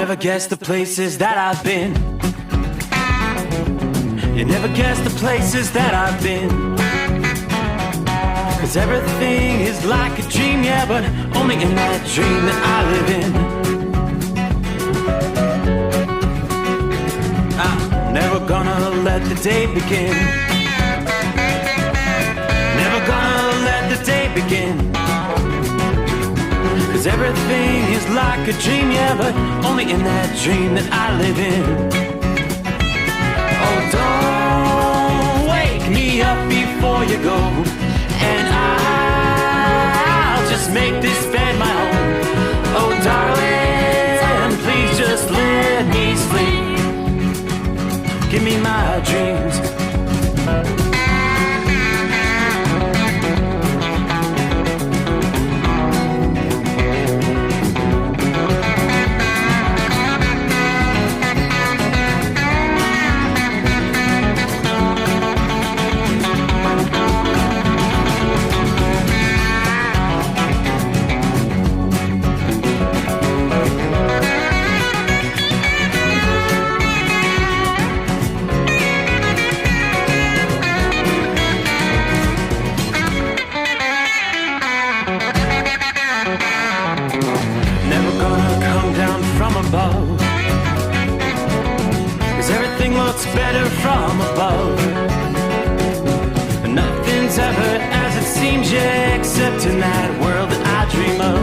never guess the places that I've been. You never guess the places that I've been. 'Cause everything is like a dream, yeah, but only in that dream that I live in. I'm never gonna let the day begin. Never gonna let the day begin. 'Cause everything is like a dream, yeah, but only in that dream that I live in. Oh, don't wake me up before you go, and I'll just make this bed my home. Oh, darling, please just let me sleep. Give me my dreams. Better from above. Nothing's ever as it seems, yeah, except in that world that I dream of.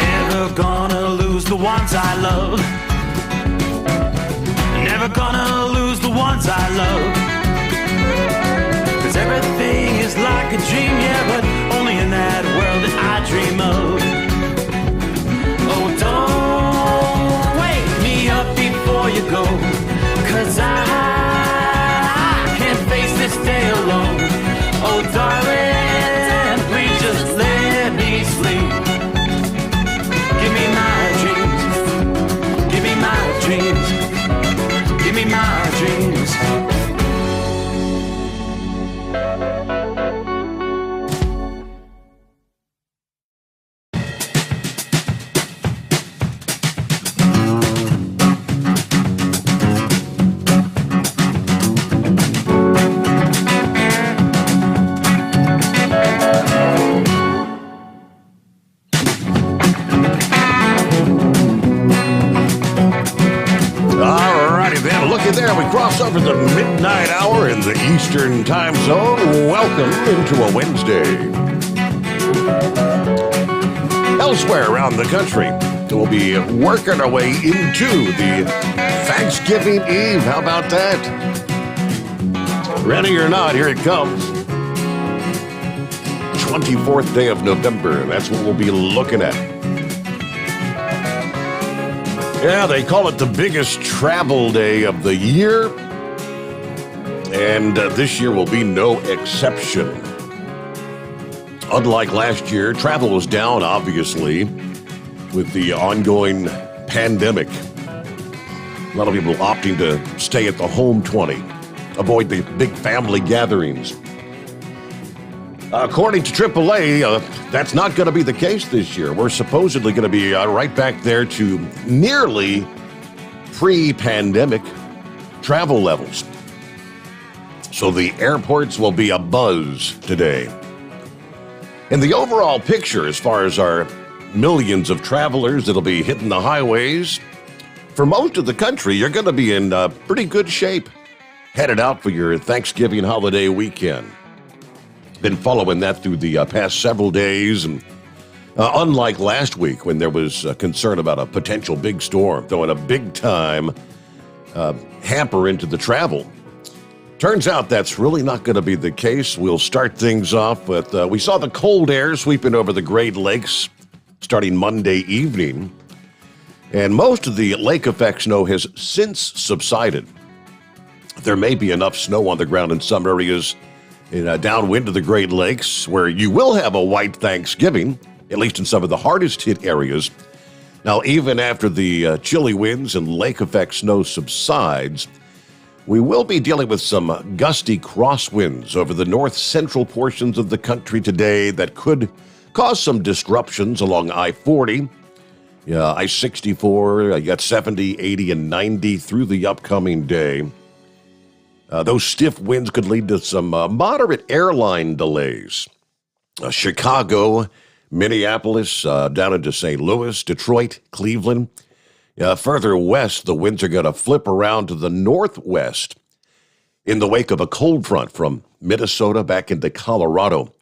Never gonna lose the ones I love. Never gonna lose the ones I love. 'Cause everything is like a dream, yeah, but only in that world that I dream of. Oh, don't wake me up before you go, 'cause I can't face this day alone. Oh, darling, please just let me sleep. Give me my dreams. Give me my dreams. Give me my dreams. Cross over the midnight hour in the Eastern time zone. Welcome into a Wednesday. Elsewhere around the country, we'll be working our way into the Thanksgiving Eve. How about that? Ready or not, here it comes. 24th day of November. That's what we'll be looking at. Yeah, they call it the biggest travel day of the year, and this year will be no exception. Unlike last year, travel was down, obviously, with the ongoing pandemic. A lot of people opting to stay at the home 20, avoid the big family gatherings. According to AAA, that's not going to be the case this year. We're supposedly going to be right back there to nearly pre-pandemic travel levels. So the airports will be abuzz today. In the overall picture, as far as our millions of travelers that'll be hitting the highways, for most of the country, you're going to be in pretty good shape, headed out for your Thanksgiving holiday weekend. Been following that through the past several days, and unlike last week when there was concern about a potential big storm throwing a big-time hamper into the travel, turns out that's really not going to be the case. We'll start things off with, we saw the cold air sweeping over the Great Lakes starting Monday evening, and most of the lake effect snow has since subsided. There may be enough snow on the ground in some areas downwind of the Great Lakes, where you will have a white Thanksgiving, at least in some of the hardest hit areas. Now, even after the chilly winds and lake effect snow subsides, we will be dealing with some gusty crosswinds over the north central portions of the country today that could cause some disruptions along I-40. I-64, you got 70, 80, and 90 through the upcoming day. Those stiff winds could lead to some moderate airline delays. Chicago, Minneapolis, down into St. Louis, Detroit, Cleveland. Further west, the winds are going to flip around to the northwest in the wake of a cold front from Minnesota back into Colorado.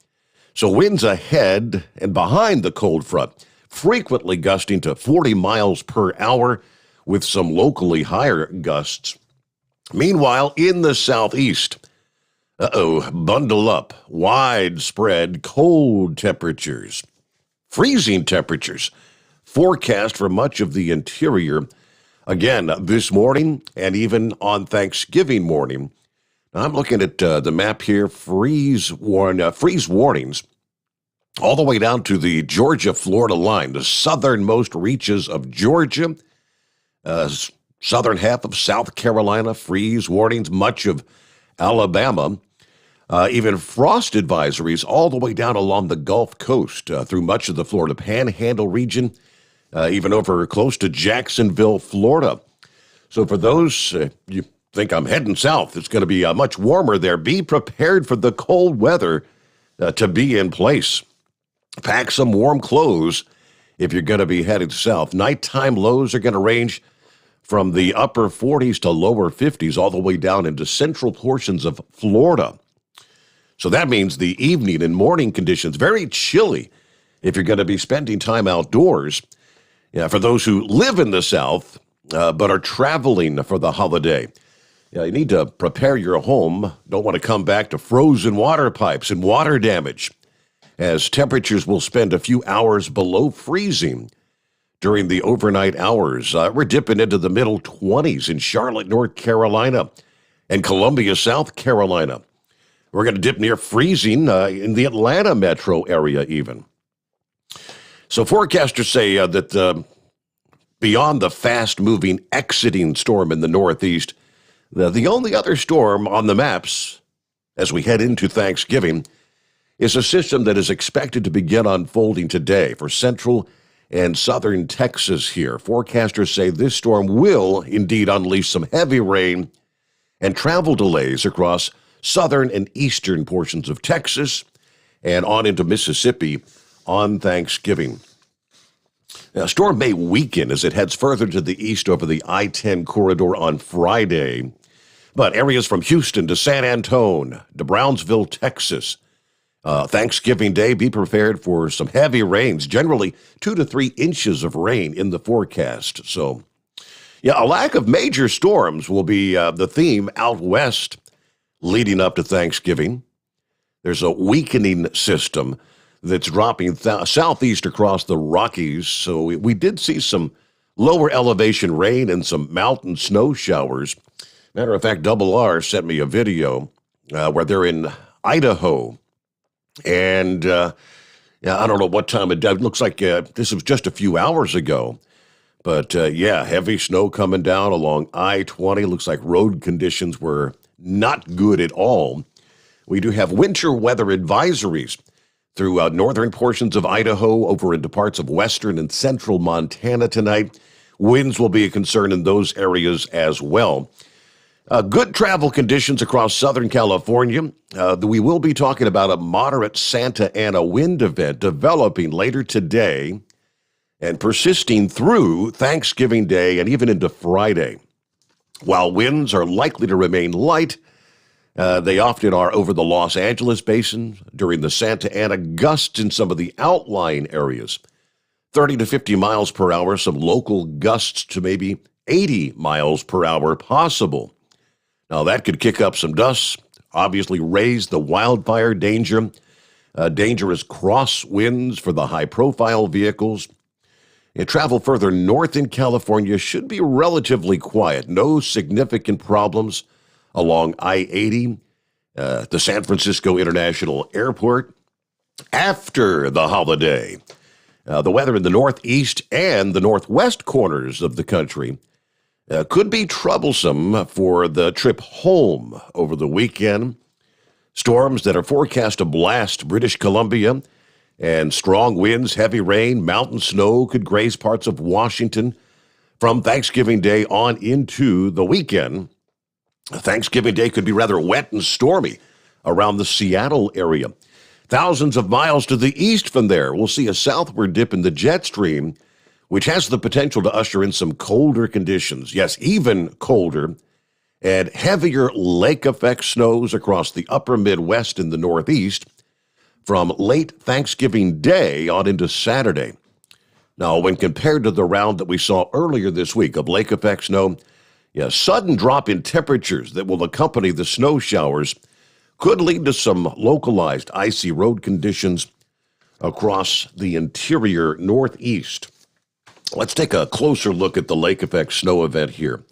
So winds ahead and behind the cold front, frequently gusting to 40 miles per hour with some locally higher gusts. Meanwhile, in the southeast, bundle up, widespread cold temperatures, freezing temperatures forecast for much of the interior. Again, this morning and even on Thanksgiving morning. Now, I'm looking at the map here, freeze warnings all the way down to the Georgia-Florida line, the southernmost reaches of Georgia, southern half of South Carolina, freeze warnings, much of Alabama, even frost advisories all the way down along the Gulf Coast through much of the Florida Panhandle region, even over close to Jacksonville, Florida. So for those, you think I'm heading south, it's going to be much warmer there. Be prepared for the cold weather to be in place. Pack some warm clothes if you're going to be headed south. Nighttime lows are going to range from the upper 40s to lower 50s all the way down into central portions of Florida. So that means the evening and morning conditions, very chilly if you're going to be spending time outdoors. For those who live in the South but are traveling for the holiday, you need to prepare your home. Don't want to come back to frozen water pipes and water damage, as temperatures will spend a few hours below freezing during the overnight hours. We're dipping into the middle 20s in Charlotte, North Carolina, and Columbia, South Carolina. We're going to dip near freezing in the Atlanta metro area even. So forecasters say that beyond the fast-moving exiting storm in the northeast, the only other storm on the maps as we head into Thanksgiving is a system that is expected to begin unfolding today for central and southern Texas here. Forecasters say this storm will indeed unleash some heavy rain and travel delays across southern and eastern portions of Texas and on into Mississippi on Thanksgiving. Now, storm may weaken as it heads further to the east over the I-10 corridor on Friday, but areas from Houston to San Antonio to Brownsville, Texas, Thanksgiving Day, be prepared for some heavy rains, generally 2 to 3 inches of rain in the forecast. So, a lack of major storms will be the theme out west leading up to Thanksgiving. There's a weakening system that's dropping southeast across the Rockies. So we did see some lower elevation rain and some mountain snow showers. Matter of fact, Double R sent me a video where they're in Idaho. And I don't know what time of day. It looks like this was just a few hours ago. But heavy snow coming down along I-20. Looks like road conditions were not good at all. We do have winter weather advisories through northern portions of Idaho over into parts of western and central Montana tonight. Winds will be a concern in those areas as well. Good travel conditions across Southern California. We will be talking about a moderate Santa Ana wind event developing later today and persisting through Thanksgiving Day and even into Friday. While winds are likely to remain light, they often are over the Los Angeles basin during the Santa Ana, gusts in some of the outlying areas. 30 to 50 miles per hour, some local gusts to maybe 80 miles per hour possible. Now, that could kick up some dust, obviously raise the wildfire danger, dangerous crosswinds for the high-profile vehicles. Travel further north in California should be relatively quiet. No significant problems along I-80, the San Francisco International Airport. After the holiday, the weather in the northeast and the northwest corners of the country could be troublesome for the trip home over the weekend. Storms that are forecast to blast British Columbia And strong winds, heavy rain, mountain snow could graze parts of Washington from Thanksgiving Day on into the weekend. Thanksgiving Day could be rather wet and stormy around the Seattle area. Thousands of miles to the east from there, we'll see a southward dip in the jet stream, which has the potential to usher in some colder conditions. Yes, even colder, and heavier lake effect snows across the upper Midwest and the Northeast from late Thanksgiving Day on into Saturday. Now, when compared to the round that we saw earlier this week of lake effect snow, sudden drop in temperatures that will accompany the snow showers could lead to some localized icy road conditions across the interior Northeast. Let's take a closer look at the lake effect snow event here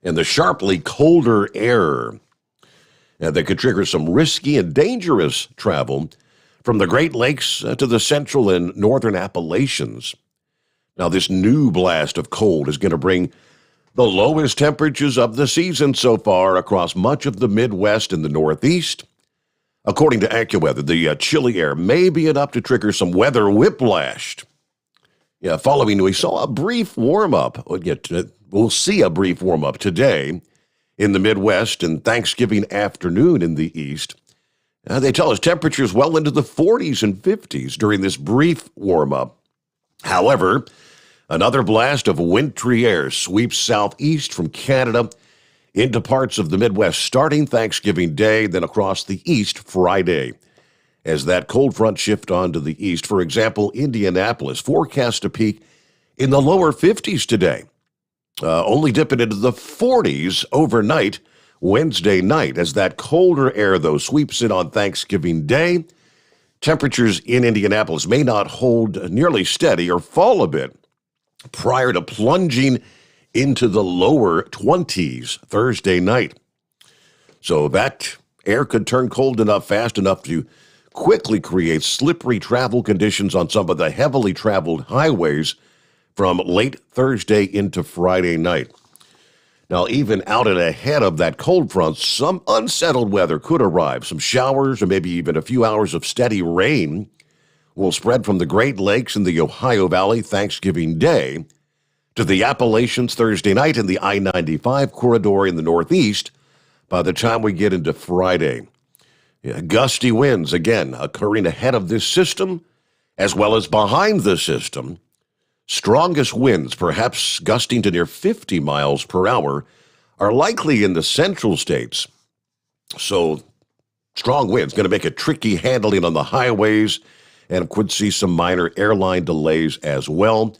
and the sharply colder air that could trigger some risky and dangerous travel from the Great Lakes to the central and northern Appalachians. Now, this new blast of cold is going to bring the lowest temperatures of the season so far across much of the Midwest and the Northeast. According to AccuWeather, the chilly air may be enough to trigger some weather whiplash. Following, we saw a brief warm-up. We'll see a brief warm-up today in the Midwest and Thanksgiving afternoon in the East. They tell us temperatures well into the 40s and 50s during this brief warm-up. However, another blast of wintry air sweeps southeast from Canada into parts of the Midwest starting Thanksgiving Day, then across the East Friday. As that cold front shift onto the east, for example, Indianapolis forecast to peak in the lower 50s today, only dipping into the 40s overnight Wednesday night. As that colder air, though, sweeps in on Thanksgiving Day, temperatures in Indianapolis may not hold nearly steady or fall a bit prior to plunging into the lower 20s Thursday night. So that air could turn cold enough, fast enough to quickly create slippery travel conditions on some of the heavily traveled highways from late Thursday into Friday night. Now, even out and ahead of that cold front, some unsettled weather could arrive. Some showers or maybe even a few hours of steady rain will spread from the Great Lakes and the Ohio Valley Thanksgiving Day to the Appalachians Thursday night and the I-95 corridor in the Northeast by the time we get into Friday. Gusty winds, again, occurring ahead of this system as well as behind the system. Strongest winds, perhaps gusting to near 50 miles per hour, are likely in the central states. So strong winds going to make it tricky handling on the highways, and could see some minor airline delays as well.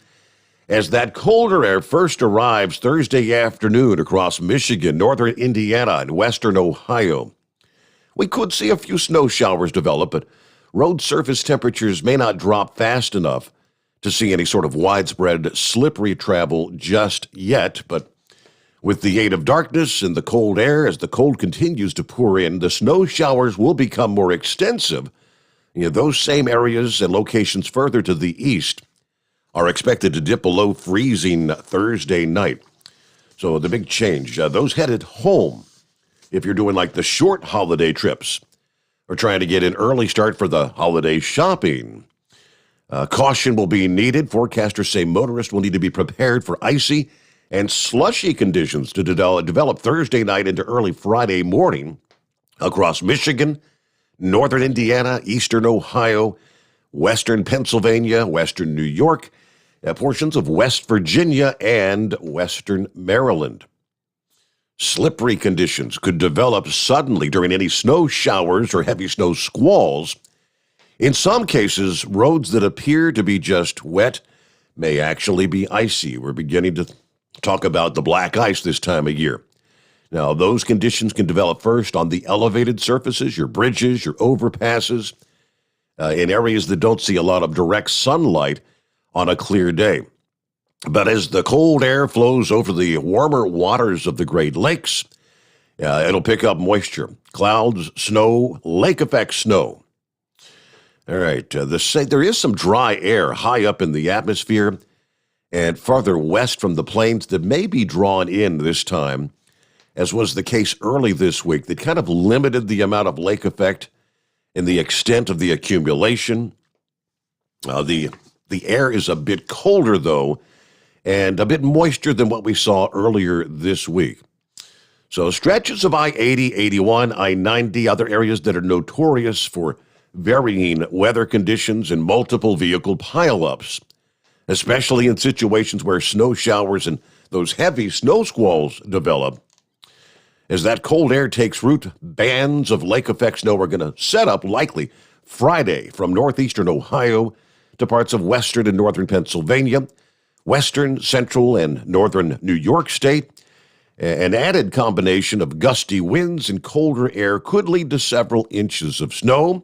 As that colder air first arrives Thursday afternoon across Michigan, northern Indiana, and western Ohio, we could see a few snow showers develop, but road surface temperatures may not drop fast enough to see any sort of widespread slippery travel just yet. But with the aid of darkness and the cold air, as the cold continues to pour in, the snow showers will become more extensive. Those same areas and locations further to the east are expected to dip below freezing Thursday night. So the big change, those headed home, if you're doing like the short holiday trips or trying to get an early start for the holiday shopping, caution will be needed. Forecasters say motorists will need to be prepared for icy and slushy conditions to develop Thursday night into early Friday morning across Michigan, northern Indiana, eastern Ohio, western Pennsylvania, western New York, portions of West Virginia, and western Maryland. Slippery conditions could develop suddenly during any snow showers or heavy snow squalls. In some cases, roads that appear to be just wet may actually be icy. We're beginning to talk about the black ice this time of year. Now, those conditions can develop first on the elevated surfaces, your bridges, your overpasses, in areas that don't see a lot of direct sunlight on a clear day. But as the cold air flows over the warmer waters of the Great Lakes, it'll pick up moisture, clouds, snow, lake effect snow. All right, there is some dry air high up in the atmosphere and farther west from the plains that may be drawn in this time, as was the case early this week, that kind of limited the amount of lake effect and the extent of the accumulation. The air is a bit colder, though, and a bit moister than what we saw earlier this week. So stretches of I-80, 81, I-90, other areas that are notorious for varying weather conditions and multiple vehicle pileups, especially in situations where snow showers and those heavy snow squalls develop. As that cold air takes root, bands of lake-effect snow are going to set up likely Friday from northeastern Ohio to parts of western and northern Pennsylvania, western, central, and northern New York State. An added combination of gusty winds and colder air could lead to several inches of snow,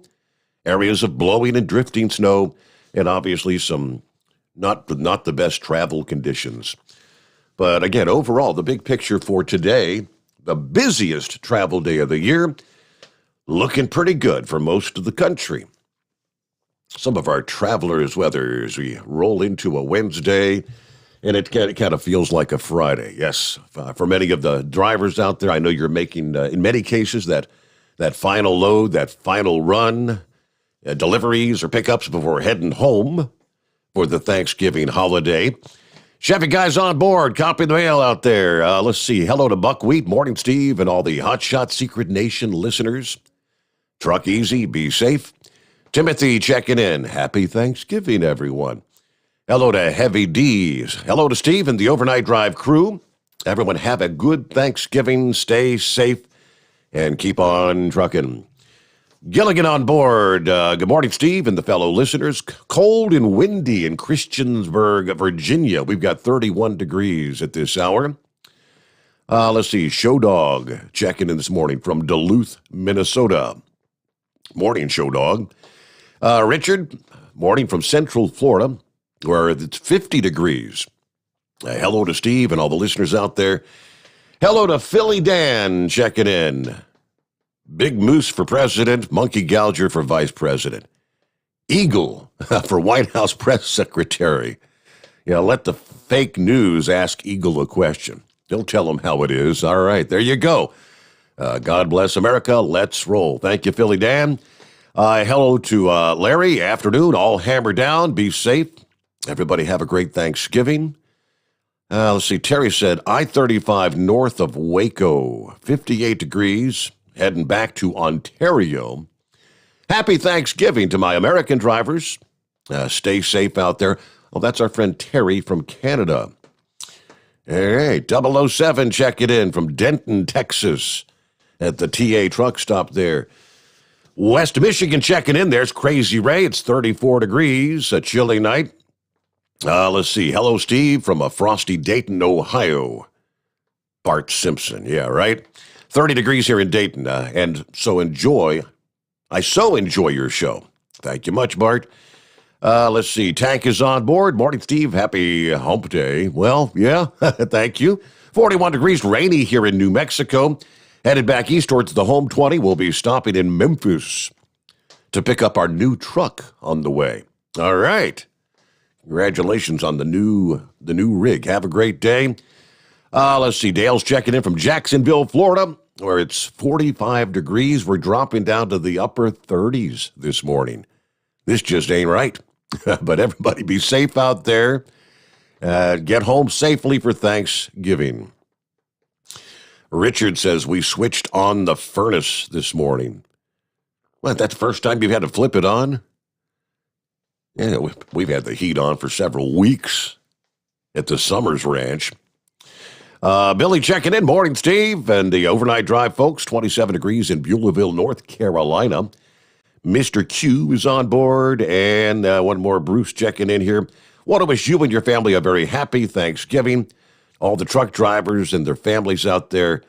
areas of blowing and drifting snow, and obviously some not the best travel conditions. But again, overall, the big picture for today, the busiest travel day of the year, looking pretty good for most of the country. Some of our travelers' weather as we roll into a Wednesday, and it kind of feels like a Friday. Yes, for many of the drivers out there, I know you're making, in many cases, that final load, that final run, deliveries or pickups before heading home for the Thanksgiving holiday. Chevy guys on board, copy the mail out there. Let's see. Hello to Buckwheat, Morning Steve, and all the Hotshot Secret Nation listeners. Truck easy, be safe. Timothy checking in. Happy Thanksgiving, everyone. Hello to Heavy D's. Hello to Steve and the Overnight Drive crew. Everyone have a good Thanksgiving, stay safe, and keep on trucking. Gilligan on board. Good morning, Steve, and the fellow listeners. Cold and windy in Christiansburg, Virginia. We've got 31 degrees at this hour. Let's see. Show Dog checking in this morning from Duluth, Minnesota. Morning, Show Dog. Richard, morning from Central Florida, where it's 50 degrees. Hello to Steve and all the listeners out there. Hello to Philly Dan checking in. Big Moose for president, Monkey Gouger for vice president. Eagle for White House press secretary. Let the fake news ask Eagle a question. He'll tell them how it is. All right, there you go. God bless America. Let's roll. Thank you, Philly Dan. Hello to Larry. Afternoon, all hammered down. Be safe. Everybody have a great Thanksgiving. Let's see. Terry said, I-35 north of Waco, 58 degrees, heading back to Ontario. Happy Thanksgiving to my American drivers. Stay safe out there. Oh, that's our friend Terry from Canada. All right, 007 checking in from Denton, Texas, at the TA truck stop there. West Michigan checking in. There's Crazy Ray. It's 34 degrees, a chilly night. Let's see. Hello, Steve, from a frosty Dayton, Ohio. Bart Simpson. Yeah, right? 30 degrees here in Dayton, and I so enjoy your show. Thank you much, Bart. Let's see. Tank is on board. Morning, Steve. Happy hump day. Well, yeah, thank you. 41 degrees, rainy here in New Mexico. Headed back east towards the home 20. We'll be stopping in Memphis to pick up our new truck on the way. All right. Congratulations on the new rig. Have a great day. Let's see. Dale's checking in from Jacksonville, Florida, where it's 45 degrees. We're dropping down to the upper 30s this morning. This just ain't right. But everybody be safe out there. Get home safely for Thanksgiving. Richard says we switched on the furnace this morning. What, that's the first time you've had to flip it on? Yeah, we've had the heat on for several weeks at the Sommers Ranch. Billy checking in. Morning, Steve, and the Overnight Drive folks. 27 degrees in Beulahville, North Carolina. Mr. Q is on board, and one more Bruce checking in here. Want to wish you and your family a very happy Thanksgiving. All the truck drivers and their families out there,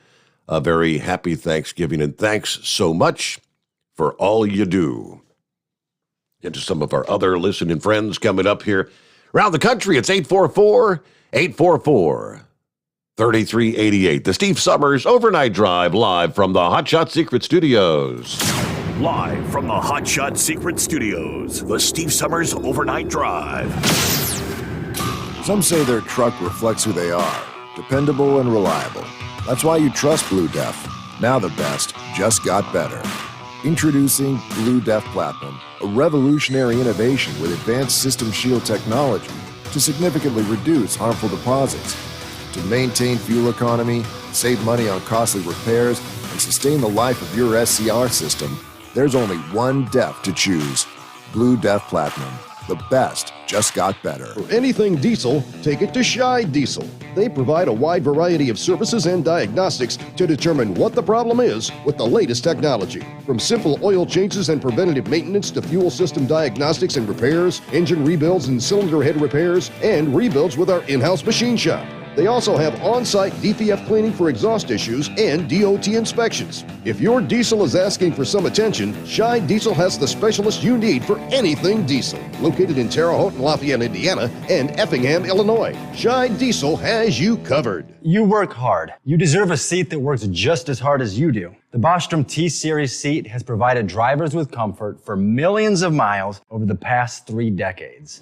a very happy Thanksgiving, and thanks so much for all you do. Into some of our other listening friends coming up here. Around the country, it's 844-3388. The Steve Sommers Overnight Drive, live from the Hotshot Secret Studios. Live from the Hotshot Secret Studios, the Steve Sommers Overnight Drive. Some say their truck reflects who they are, dependable and reliable. That's why you trust Blue Def. Now the best just got better. Introducing Blue Def Platinum, a revolutionary innovation with advanced system shield technology to significantly reduce harmful deposits, to maintain fuel economy, save money on costly repairs, and sustain the life of your SCR system. There's only one DEF to choose. Blue Def Platinum. The best just got better. For anything diesel, take it to Scheid Diesel. They provide a wide variety of services and diagnostics to determine what the problem is with the latest technology. From simple oil changes and preventative maintenance to fuel system diagnostics and repairs, engine rebuilds and cylinder head repairs, and rebuilds with our in-house machine shop. They also have on-site DPF cleaning for exhaust issues and DOT inspections. If your diesel is asking for some attention, Scheid Diesel has the specialist you need for anything diesel. Located in Terre Haute and Lafayette, Indiana, and Effingham, Illinois, Scheid Diesel has you covered. You work hard. You deserve a seat that works just as hard as you do. The Bostrom T-Series seat has provided drivers with comfort for millions of miles over the past 3 decades.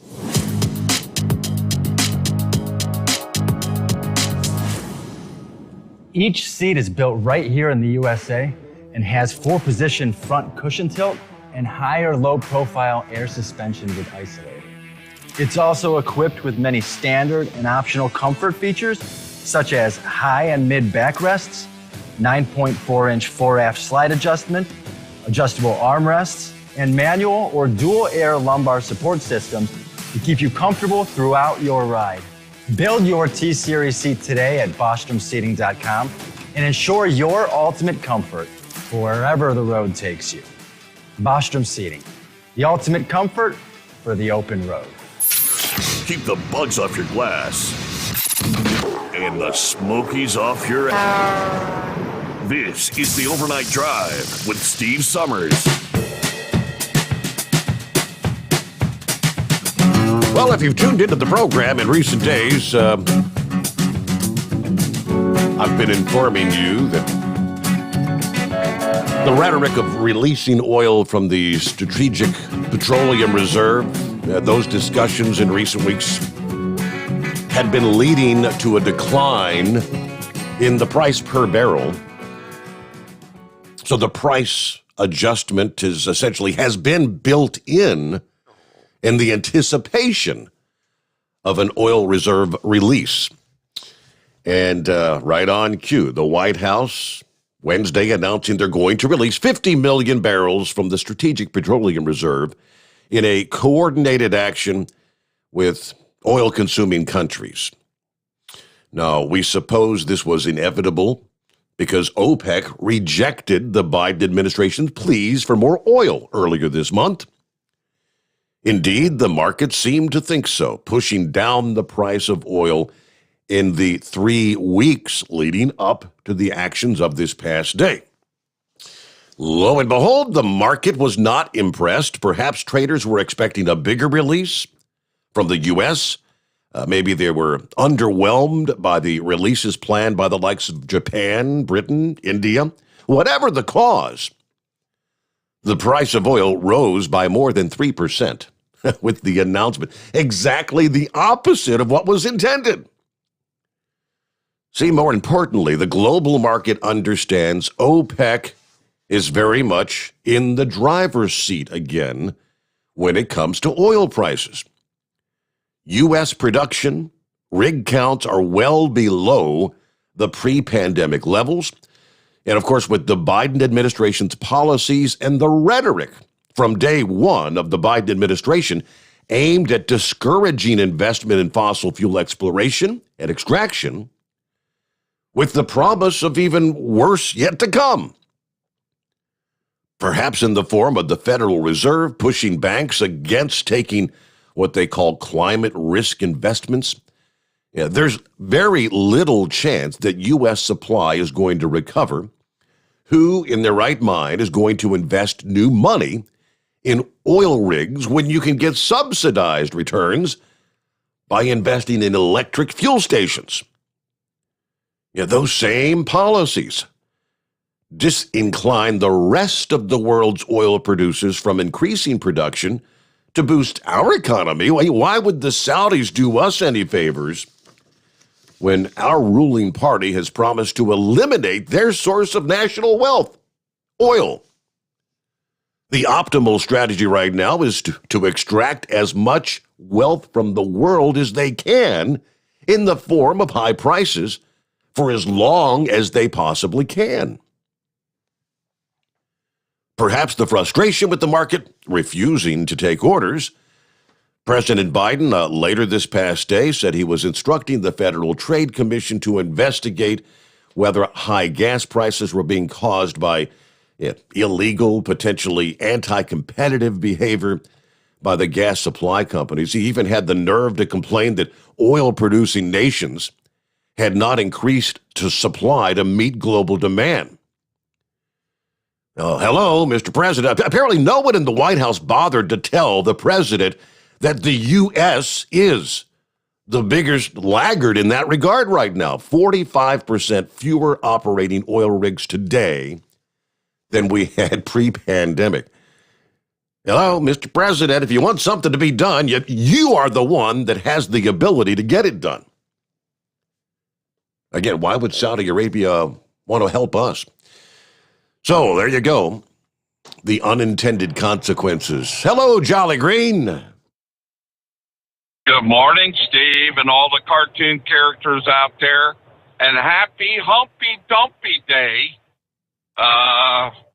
Each seat is built right here in the USA and has 4-position front cushion tilt and higher low-profile air suspension with isolator. It's also equipped with many standard and optional comfort features, such as high and mid backrests, 9.4-inch 4-aft slide adjustment, adjustable armrests, and manual or dual air lumbar support systems to keep you comfortable throughout your ride. Build your T-Series seat today at BostromSeating.com and ensure your ultimate comfort for wherever the road takes you. Bostrom Seating, the ultimate comfort for the open road. Keep the bugs off your glass and the smokies off your ass. This is the Overnight Drive with Steve Sommers. Well, if you've tuned into the program in recent days, I've been informing you that the rhetoric of releasing oil from the Strategic Petroleum Reserve, those discussions in recent weeks had been leading to a decline in the price per barrel. So the price adjustment has been built in the anticipation of an oil reserve release. And right on cue, the White House Wednesday announcing they're going to release 50 million barrels from the Strategic Petroleum Reserve in a coordinated action with oil-consuming countries. Now, we suppose this was inevitable because OPEC rejected the Biden administration's pleas for more oil earlier this month. Indeed, the market seemed to think so, pushing down the price of oil in the 3 weeks leading up to the actions of this past day. Lo and behold, the market was not impressed. Perhaps traders were expecting a bigger release from the U.S. Maybe they were underwhelmed by the releases planned by the likes of Japan, Britain, India. Whatever the cause, the price of oil rose by more than 3% with the announcement. Exactly the opposite of what was intended. See, more importantly, the global market understands OPEC is very much in the driver's seat again when it comes to oil prices. U.S. production, rig counts are well below the pre-pandemic levels. And of course, with the Biden administration's policies and the rhetoric from day one of the Biden administration aimed at discouraging investment in fossil fuel exploration and extraction, with the promise of even worse yet to come. Perhaps in the form of the Federal Reserve pushing banks against taking what they call climate risk investments. There's very little chance that U.S. supply is going to recover. Who in their right mind is going to invest new money in oil rigs when you can get subsidized returns by investing in electric fuel stations? Those same policies disincline the rest of the world's oil producers from increasing production to boost our economy. Why would the Saudis do us any favors when our ruling party has promised to eliminate their source of national wealth, oil? The optimal strategy right now is to extract as much wealth from the world as they can in the form of high prices for as long as they possibly can. Perhaps the frustration with the market refusing to take orders. President Biden later this past day said he was instructing the Federal Trade Commission to investigate whether high gas prices were being caused by illegal, potentially anti-competitive behavior by the gas supply companies. He even had the nerve to complain that oil-producing nations had not increased to supply to meet global demand. Oh, hello, Mr. President. Apparently no one in the White House bothered to tell the president that the U.S. is the biggest laggard in that regard right now. 45% fewer operating oil rigs today than we had pre-pandemic. Hello, Mr. President, if you want something to be done, you are the one that has the ability to get it done. Again, why would Saudi Arabia want to help us? So there you go. The unintended consequences. Hello, Jolly Green. Good morning, Steve, and all the cartoon characters out there. And happy Humpy Dumpy Day.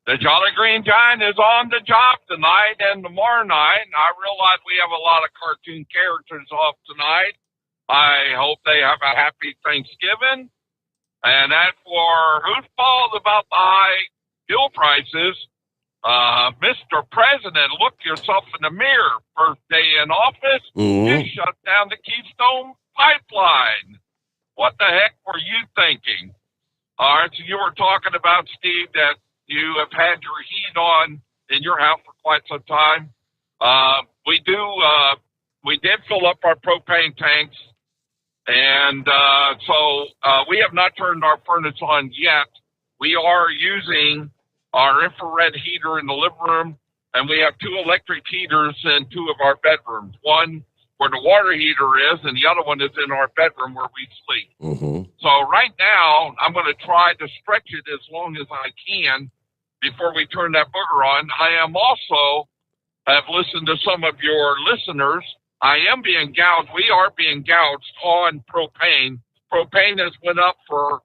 The Jolly Green Giant is on the job tonight and tomorrow night. And I realize we have a lot of cartoon characters off tonight. I hope they have a happy Thanksgiving. And as for whose fault about the high fuel prices, Mr. President, look yourself in the mirror. First day in office, you shut down the Keystone Pipeline. What the heck were you thinking? All right, so you were talking about, Steve, that you have had your heat on in your house for quite some time. We did fill up our propane tanks, and so we have not turned our furnace on yet. We are using our infrared heater in the living room, and we have 2 electric heaters in 2 of our bedrooms. One where the water heater is, and the other one is in our bedroom where we sleep. So right now, I'm going to try to stretch it as long as I can before we turn that booger on. I am also, have listened to some of your listeners. I am being gouged. We are being gouged on propane. Propane has went up for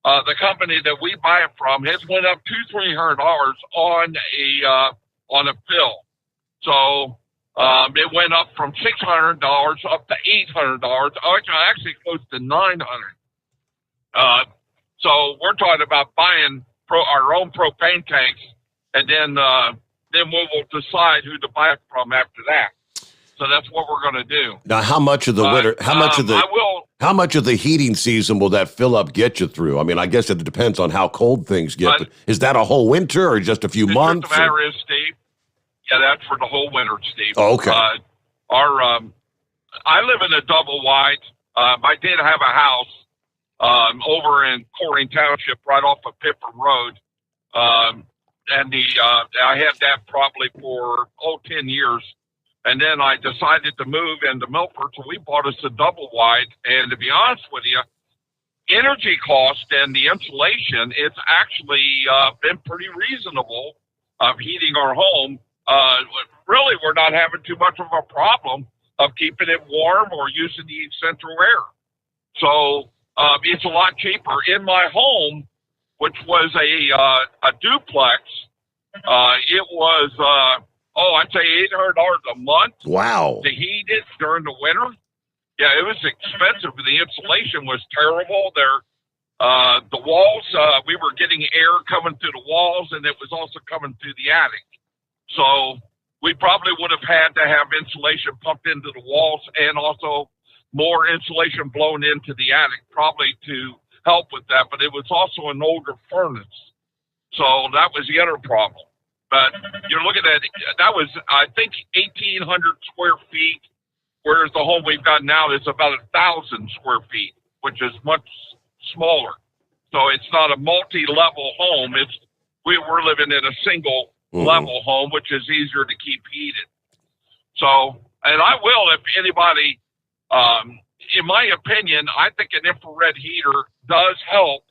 the company that we buy it from. Has went up $200-300 on a fill. So it went up from $600 up to $800. Actually close to $900. So we're talking about buying our own propane tanks, and then we will decide who to buy it from after that. So that's what we're going to do. Now, how much of the winter? How much of the heating season will that fill up get you through? I mean, I guess it depends on how cold things get. But is that a whole winter or just a few months? The matter is, Steve. Yeah, that's for the whole winter, Steve. Oh, okay. I live in a double wide. I did have a house over in Corning Township, right off of Pippin Road, and I had that probably for 10 years. And then I decided to move into Milford, so we bought us a double wide. And to be honest with you, energy cost and the insulation, it's actually been pretty reasonable of heating our home. Really, we're not having too much of a problem of keeping it warm or using the central air. So it's a lot cheaper. In my home, which was a duplex, it was... I'd say $800 a month. Wow. To heat it during the winter. Yeah, it was expensive. The insulation was terrible. The walls, we were getting air coming through the walls, and it was also coming through the attic. So we probably would have had to have insulation pumped into the walls and also more insulation blown into the attic, probably to help with that. But it was also an older furnace. So that was the other problem. But you're looking at, that was, I think, 1,800 square feet, whereas the home we've got now is about 1,000 square feet, which is much smaller. So it's not a multi-level home. We're living in a single level home, which is easier to keep heated. So, and I will, if anybody, in my opinion, I think an infrared heater does help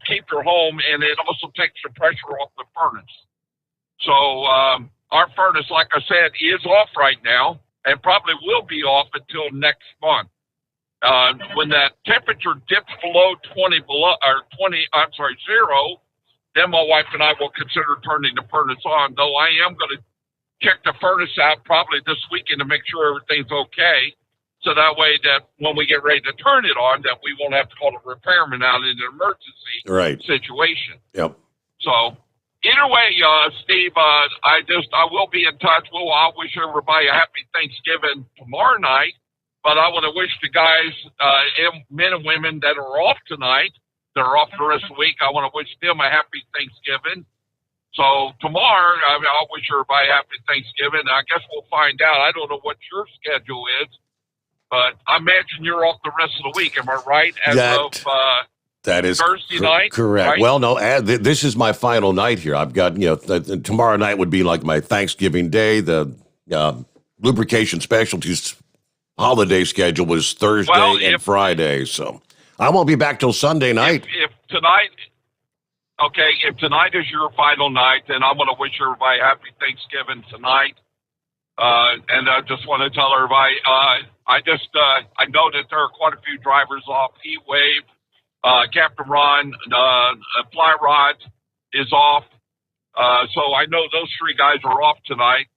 keep your home, and it also takes the pressure off the furnace. So our furnace, like I said, is off right now and probably will be off until next month. When that temperature dips below 0, then my wife and I will consider turning the furnace on, though I am going to check the furnace out probably this weekend to make sure everything's okay. So that way that when we get ready to turn it on, that we won't have to call a repairman out in an emergency situation. Yep. So either way, Steve, I will be in touch. I'll wish everybody a happy Thanksgiving tomorrow night. But I want to wish the guys, men and women that are off tonight, that are off the rest of the week, I want to wish them a happy Thanksgiving. So tomorrow, I'll wish everybody a happy Thanksgiving. I guess we'll find out. I don't know what your schedule is, but I imagine you're off the rest of the week. Am I right? That is Thursday night? Correct. Right? Well, no, this is my final night here. I've got, tomorrow night would be like my Thanksgiving day. The lubrication specialties holiday schedule was Thursday and Friday, so I won't be back till Sunday night. If tonight is your final night, then I'm going to wish everybody happy Thanksgiving tonight. And I just want to tell everybody, I know that there are quite a few drivers off. Heat Wave, Captain Ron, Fly Rod is off. So I know those three guys are off tonight.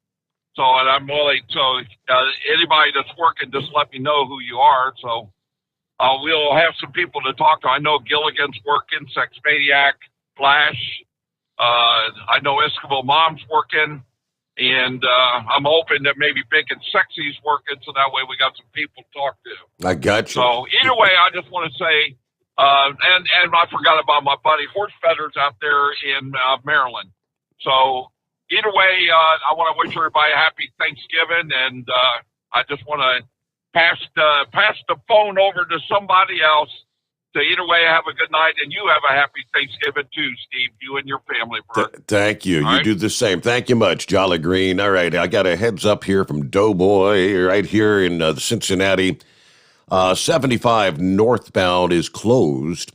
So, and I'm willing, anybody that's working, just let me know who you are. So we'll have some people to talk to. I know Gilligan's working, Sex Maniac, Flash. I know Eskimo Mom's working. And I'm hoping that maybe Big and Sexy's working, so that way we got some people to talk to. I got you. So either way, I just want to say, and I forgot about my buddy Horse Feathers out there in Maryland. So either way, I want to wish everybody a happy Thanksgiving, and I just want to pass the phone over to somebody else. So either way, have a good night, and you have a happy Thanksgiving too, Steve, you and your family, bro. Thank you. All you right? do the same. Thank you much, Jolly Green. All right, I got a heads up here from Doughboy right here in Cincinnati. 75 northbound is closed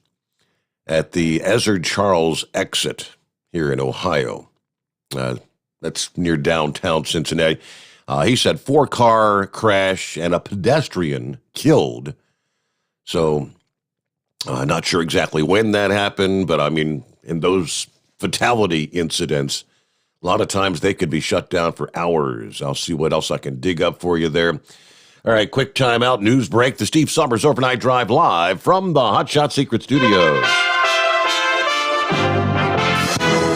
at the Ezard Charles exit here in Ohio. That's near downtown Cincinnati. He said 4-car crash and a pedestrian killed. So not sure exactly when that happened, but I mean, in those fatality incidents, a lot of times they could be shut down for hours. I'll see what else I can dig up for you there. All right, quick timeout, news break. The Steve Sommers Overnight Drive live from the Hot Shot Secret Studios.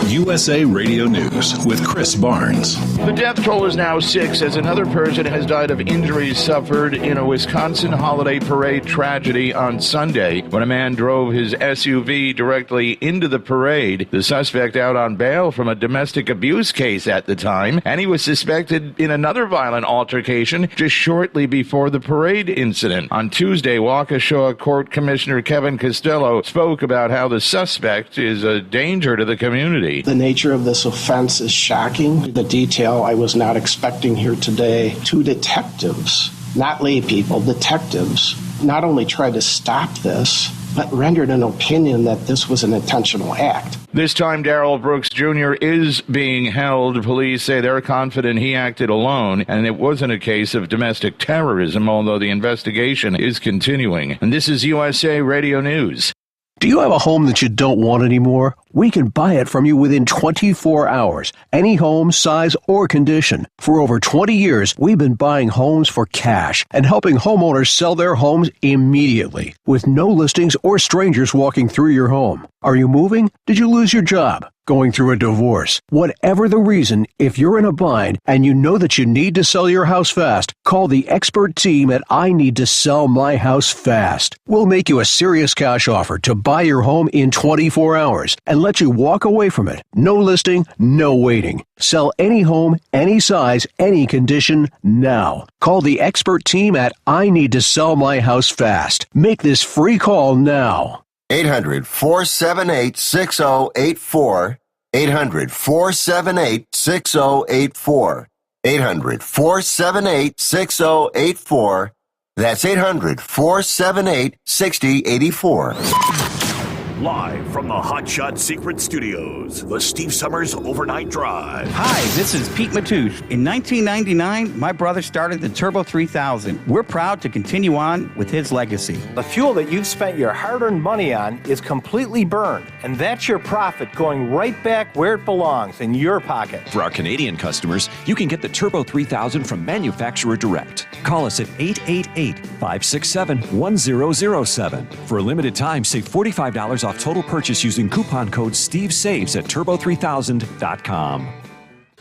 USA Radio News with Chris Barnes. The death toll is now 6 as another person has died of injuries suffered in a Wisconsin holiday parade tragedy on Sunday when a man drove his SUV directly into the parade. The suspect out on bail from a domestic abuse case at the time, and he was suspected in another violent altercation just shortly before the parade incident. On Tuesday, Waukesha Court Commissioner Kevin Costello spoke about how the suspect is a danger to the community. The nature of this offense is shocking. The detail I was not expecting here today. 2 detectives, not lay people, detectives, not only tried to stop this, but rendered an opinion that this was an intentional act. This time, Darrell Brooks Jr. is being held. Police say they're confident he acted alone, and it wasn't a case of domestic terrorism, although the investigation is continuing. And this is USA Radio News. Do you have a home that you don't want anymore? We can buy it from you within 24 hours. Any home, size, or condition. For over 20 years, we've been buying homes for cash and helping homeowners sell their homes immediately with no listings or strangers walking through your home. Are you moving? Did you lose your job? Going through a divorce? Whatever the reason, if you're in a bind and you know that you need to sell your house fast, call the expert team at I Need to Sell My House Fast. We'll make you a serious cash offer to buy your home in 24 hours and let you walk away from it. No listing, no waiting. Sell any home, any size, any condition, now. Call the expert team at I Need to Sell My House Fast. Make this free call now. 800-478-6084. 800-478-6084. 800-478-6084. That's 800-478-6084. Live from the Hot Shot Secret Studios, the Steve Sommers Overnight Drive. Hi, this is Pete Matouche. In 1999, my brother started the Turbo 3000. We're proud to continue on with his legacy. The fuel that you've spent your hard-earned money on is completely burned, and that's your profit going right back where it belongs, in your pocket. For our Canadian customers, you can get the Turbo 3000 from manufacturer direct. Call us at 888-567-1007. For a limited time, save $45 off total purchase using coupon code SteveSaves at turbo3000.com.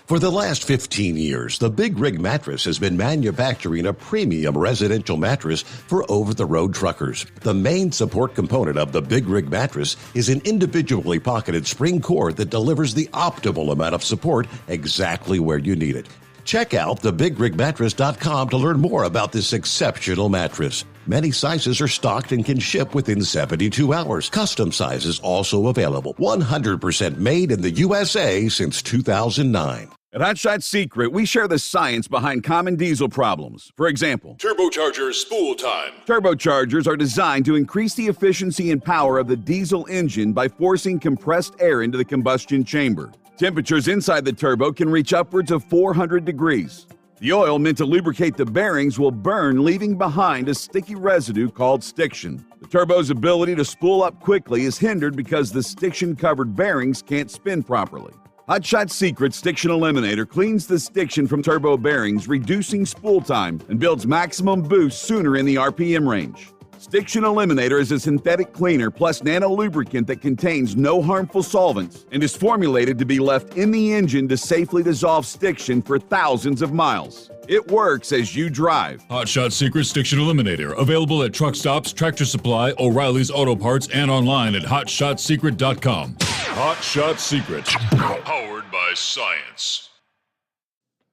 For the last 15 years, the Big Rig Mattress has been manufacturing a premium residential mattress for over-the-road truckers. The main support component of the Big Rig Mattress is an individually pocketed spring cord that delivers the optimal amount of support exactly where you need it. Check out thebigrigmattress.com to learn more about this exceptional mattress. Many sizes are stocked and can ship within 72 hours. Custom sizes also available. 100% made in the USA since 2009. At Hot Shot Secret, we share the science behind common diesel problems. For example, turbocharger spool time. Turbochargers are designed to increase the efficiency and power of the diesel engine by forcing compressed air into the combustion chamber. Temperatures inside the turbo can reach upwards of 400 degrees. The oil meant to lubricate the bearings will burn, leaving behind a sticky residue called stiction. The turbo's ability to spool up quickly is hindered because the stiction-covered bearings can't spin properly. Hot Shot Secret Stiction Eliminator cleans the stiction from turbo bearings, reducing spool time, and builds maximum boost sooner in the RPM range. Stiction Eliminator is a synthetic cleaner plus nano-lubricant that contains no harmful solvents and is formulated to be left in the engine to safely dissolve stiction for thousands of miles. It works as you drive. Hot Shot Secret Stiction Eliminator. Available at truck stops, Tractor Supply, O'Reilly's Auto Parts, and online at hotshotsecret.com. Hot Shot Secret. Powered by science.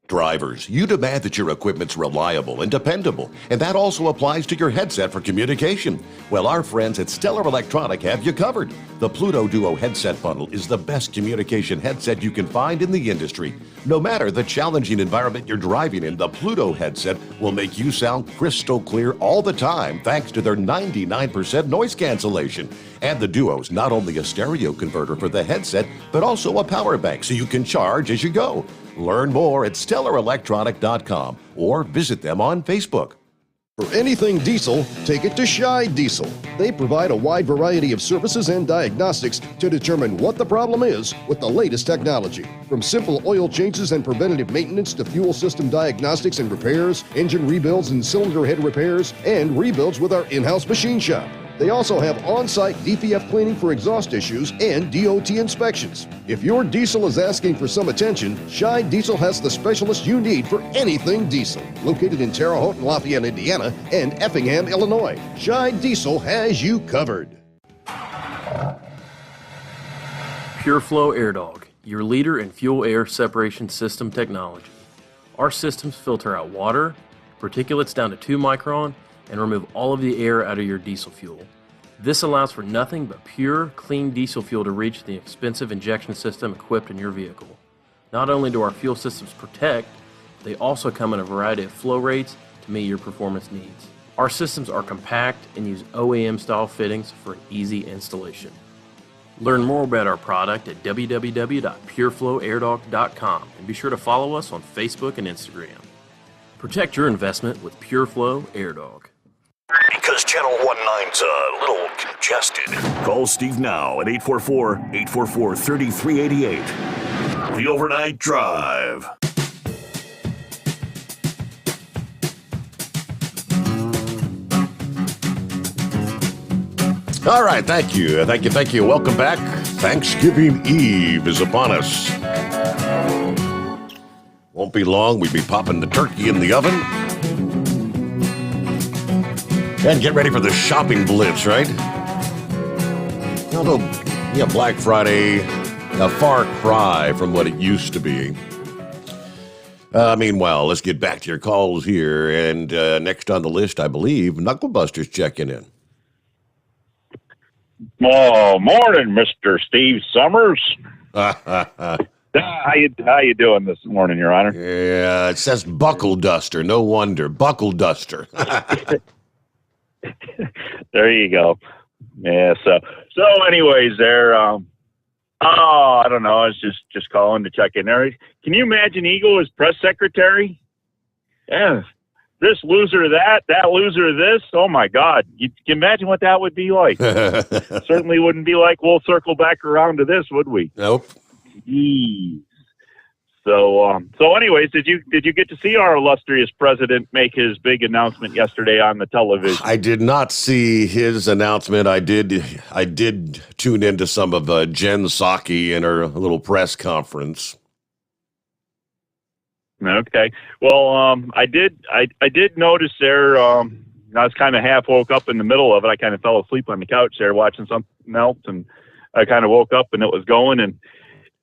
Drivers, you demand that your equipment's reliable and dependable, and that also applies to your headset for communication. Well, our friends at Stellar Electronic have you covered. The Pluto Duo headset bundle is the best communication headset you can find in the industry. No matter the challenging environment you're driving in, the Pluto headset will make you sound crystal clear all the time thanks to their 99% noise cancellation. And the Duo's not only a stereo converter for the headset, but also a power bank so you can charge as you go. Learn more at StellarElectronic.com or visit them on Facebook. For anything diesel, take it to Shy Diesel. They provide a wide variety of services and diagnostics to determine what the problem is with the latest technology. From simple oil changes and preventative maintenance to fuel system diagnostics and repairs, engine rebuilds and cylinder head repairs, and rebuilds with our in-house machine shop. They also have on-site DPF cleaning for exhaust issues and DOT inspections. If your diesel is asking for some attention, Shy Diesel has the specialist you need for anything diesel. Located in Terre Haute and Lafayette, Indiana, and Effingham, Illinois, Shy Diesel has you covered. Pureflow Airdog, your leader in fuel air separation system technology. Our systems filter out water, particulates down to 2 micron, and remove all of the air out of your diesel fuel. This allows for nothing but pure, clean diesel fuel to reach the expensive injection system equipped in your vehicle. Not only do our fuel systems protect, they also come in a variety of flow rates to meet your performance needs. Our systems are compact and use OEM-style fittings for an easy installation. Learn more about our product at www.pureflowairdog.com and be sure to follow us on Facebook and Instagram. Protect your investment with Pureflow Airdog. Because Channel 19's a little congested. Call Steve now at 844-844-3388. The Overnight Drive. All right, thank you. Welcome back. Thanksgiving Eve is upon us. Won't be long, we'll be popping the turkey in the oven. And get ready for the shopping blitz, right? Although, Black Friday, a far cry from what it used to be. Meanwhile, let's get back to your calls here. And next on the list, I believe, Knucklebuster's checking in. Oh, morning, Mr. Steve Sommers. How you doing this morning, Your Honor? Yeah, it says Buckle Duster. No wonder. Buckle Duster. There you go. Yeah. So anyways, there. I don't know. I was just calling to check in there. Can you imagine Eagle as press secretary? Yeah. This loser that loser this. Oh my God! You can imagine what that would be like. Certainly wouldn't be like we'll circle back around to this, would we? Nope. Jeez. So anyways, did you get to see our illustrious president make his big announcement yesterday on the television? I did not see his announcement. I did tune into some of Jen Psaki in her little press conference. Okay. Well, I did notice there. I was kind of half woke up in the middle of it. I kind of fell asleep on the couch there watching something else, and I kind of woke up and it was going, and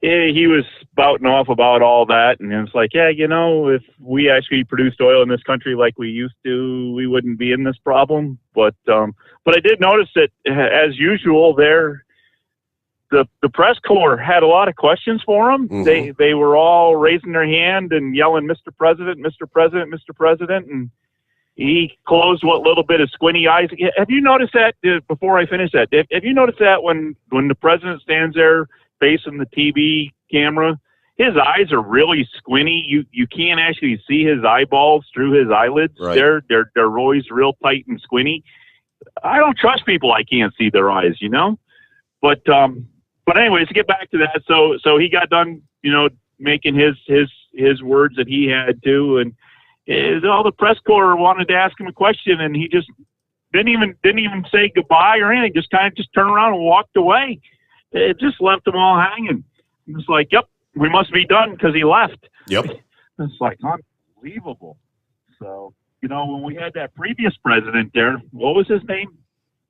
he was spouting off about all that, and it's like, yeah, if we actually produced oil in this country like we used to, we wouldn't be in this problem. But I did notice that, as usual, the press corps had a lot of questions for him. Mm-hmm. They were all raising their hand and yelling, "Mr. President, Mr. President, Mr. President," and he closed what little bit of squinty eyes. Have you noticed that? Before I finish that, have you noticed that when the president stands there facing the TV camera, his eyes are really squinty. You can't actually see his eyeballs through his eyelids. Right. They're always real tight and squinty. I don't trust people I can't see their eyes, But anyways, to get back to that, so he got done, making his words that he had to, and all the press corps wanted to ask him a question, and he just didn't even say goodbye or anything. Just kind of just turned around and walked away. It just left them all hanging. It was like, yep, we must be done because he left. Yep. It's like unbelievable. So, when we had that previous president there, what was his name?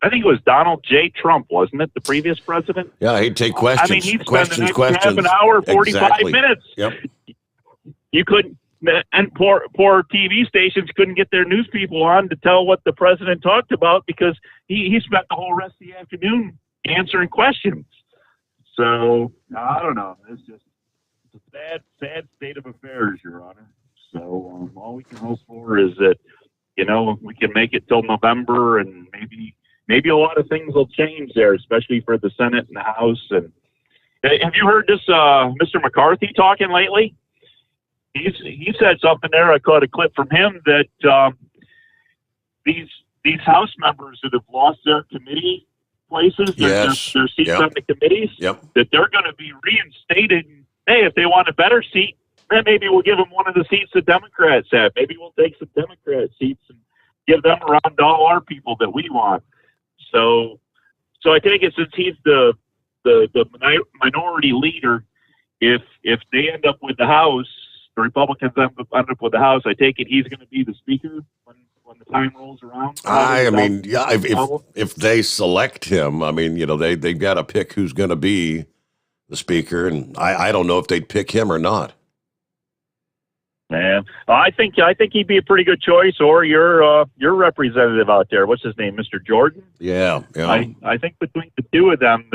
I think it was Donald J. Trump, wasn't it? The previous president? Yeah, he'd take questions. I mean, he'd spend the next half an hour, 45 minutes. Yep. You couldn't, and poor TV stations couldn't get their news people on to tell what the president talked about because he spent the whole rest of the afternoon answering questions. So, I don't know. It's a sad state of affairs, Your Honor. So, all we can hope for is that, we can make it till November, and maybe a lot of things will change there, especially for the Senate and the House. And have you heard this Mr. McCarthy talking lately? He said something there. I caught a clip from him that these House members that have lost their committee places, their seats on the committees, that they're going to be reinstated. Hey, if they want a better seat, then maybe we'll give them one of the seats the Democrats have. Maybe we'll take some Democrat seats and give them around all our people that we want. So I take it, since he's the minority leader, if they end up with the House, the Republicans end up with the House, I take it he's going to be the speaker when the time rolls around. If they select him, they've got to pick who's going to be the speaker, and I don't know if they'd pick him or not. Man, I think he'd be a pretty good choice, or your representative out there. What's his name, Mr. Jordan? Yeah. I think between the two of them,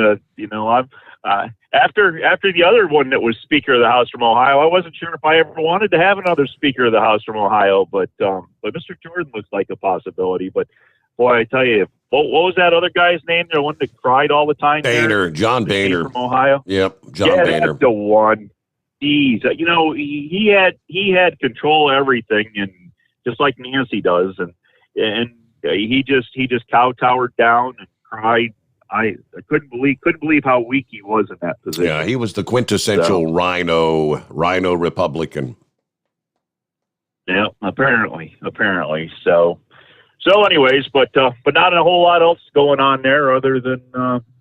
after the other one that was Speaker of the House from Ohio, I wasn't sure if I ever wanted to have another Speaker of the House from Ohio, but Mr. Jordan looks like a possibility. But boy, I tell you, what was that other guy's name? The one that cried all the time. Boehner, John Boehner from Ohio. Yep, John Boehner. That's the one. Jeez, he had control of everything, and just like Nancy does, and he just kowtowered down and cried. I couldn't believe how weak he was in that position. Yeah, he was the quintessential rhino Republican. Yeah, apparently. So anyways, but not a whole lot else going on there other than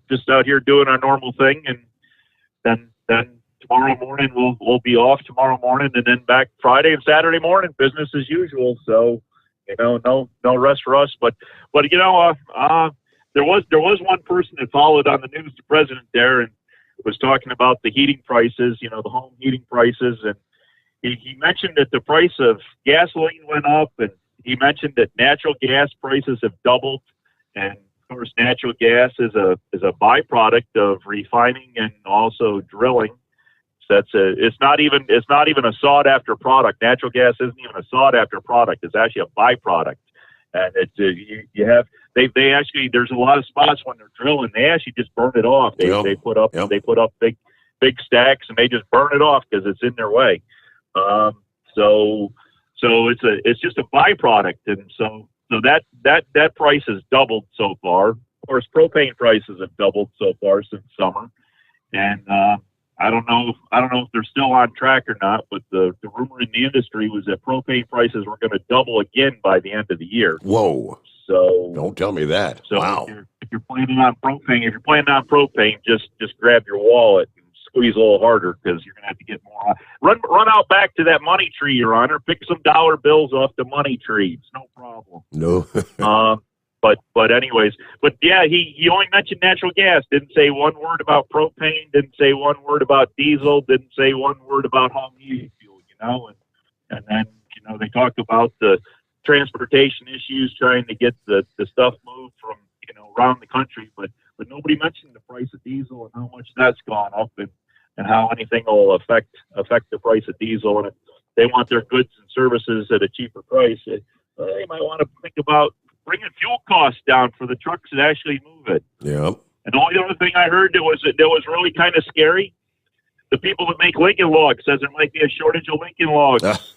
just out here doing our normal thing, and then tomorrow morning we'll be off tomorrow morning, and then back Friday and Saturday morning, business as usual. So no rest for us. But there was one person that followed on the news, the president there, and was talking about the heating prices, the home heating prices, and he mentioned that the price of gasoline went up, and he mentioned that natural gas prices have doubled, and of course natural gas is a byproduct of refining and also drilling. So it's not even a sought after product. Natural gas isn't even a sought after product. It's actually a byproduct. And it's you have they actually, there's a lot of spots when they're drilling, they actually just burn it off. They put up big stacks, and they just burn it off because it's in their way. So it's just a byproduct, and so that price has doubled so far. Of course, propane prices have doubled so far since summer, and I don't know if they're still on track or not. But the rumor in the industry was that propane prices were going to double again by the end of the year. Whoa! So don't tell me that. So wow! If you're planning on propane, just grab your wallet and squeeze a little harder, because you're going to have to get more. Run out back to that money tree, Your Honor. Pick some dollar bills off the money tree. It's no problem. No. But anyways, yeah, he only mentioned natural gas. Didn't say one word about propane. Didn't say one word about diesel. Didn't say one word about home heating fuel. And then they talked about the transportation issues, trying to get the stuff moved from around the country, but nobody mentioned the price of diesel and how much that's gone up, and how anything will affect the price of diesel. And if they want their goods and services at a cheaper price, they might want to think about bringing fuel costs down for the trucks that actually move it. Yep. And the only other thing I heard that was really kind of scary, the people that make Lincoln Logs says there might be a shortage of Lincoln Logs.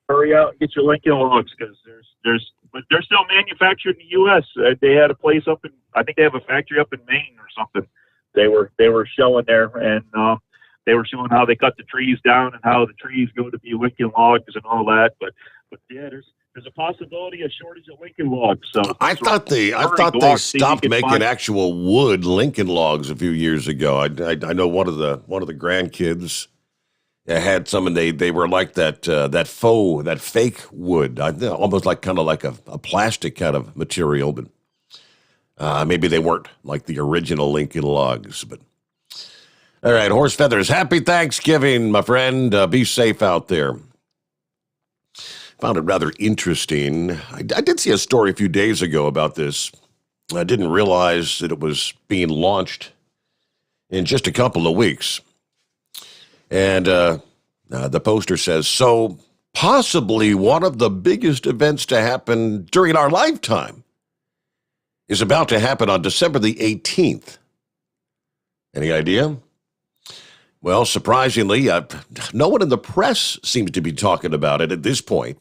Hurry out and get your Lincoln Logs, because but they're still manufactured in the U.S. They had a place I think they have a factory up in Maine or something. They were showing there, and they were showing how they cut the trees down and how the trees go to be Lincoln Logs and all that. But yeah, there's a possibility of shortage of Lincoln Logs. So I thought they stopped making actual wood Lincoln Logs a few years ago. I know one of the grandkids had some, and they were like that fake wood, almost like kind of like a plastic kind of material, but maybe they weren't like the original Lincoln Logs. But all right, Horse Feathers, happy Thanksgiving, my friend. Be safe out there. Found it rather interesting. I did see a story a few days ago about this. I didn't realize that it was being launched in just a couple of weeks. And the poster says, so possibly one of the biggest events to happen during our lifetime is about to happen on December the 18th. Any idea? Well, surprisingly, no one in the press seems to be talking about it at this point.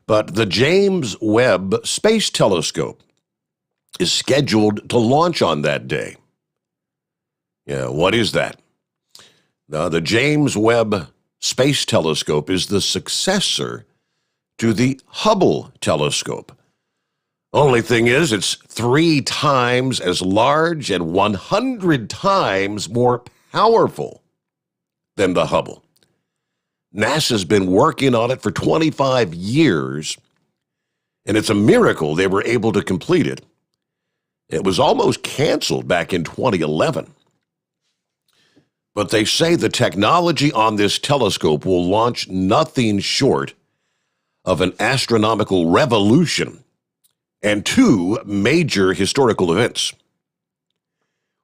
But the James Webb Space Telescope is scheduled to launch on that day. Yeah, what is that? The James Webb Space Telescope is the successor to the Hubble telescope. Only thing is, it's 3 times as large and 100 times more powerful than the Hubble. NASA's been working on it for 25 years, and it's a miracle they were able to complete it. It was almost canceled back in 2011. But they say the technology on this telescope will launch nothing short of an astronomical revolution and 2 major historical events.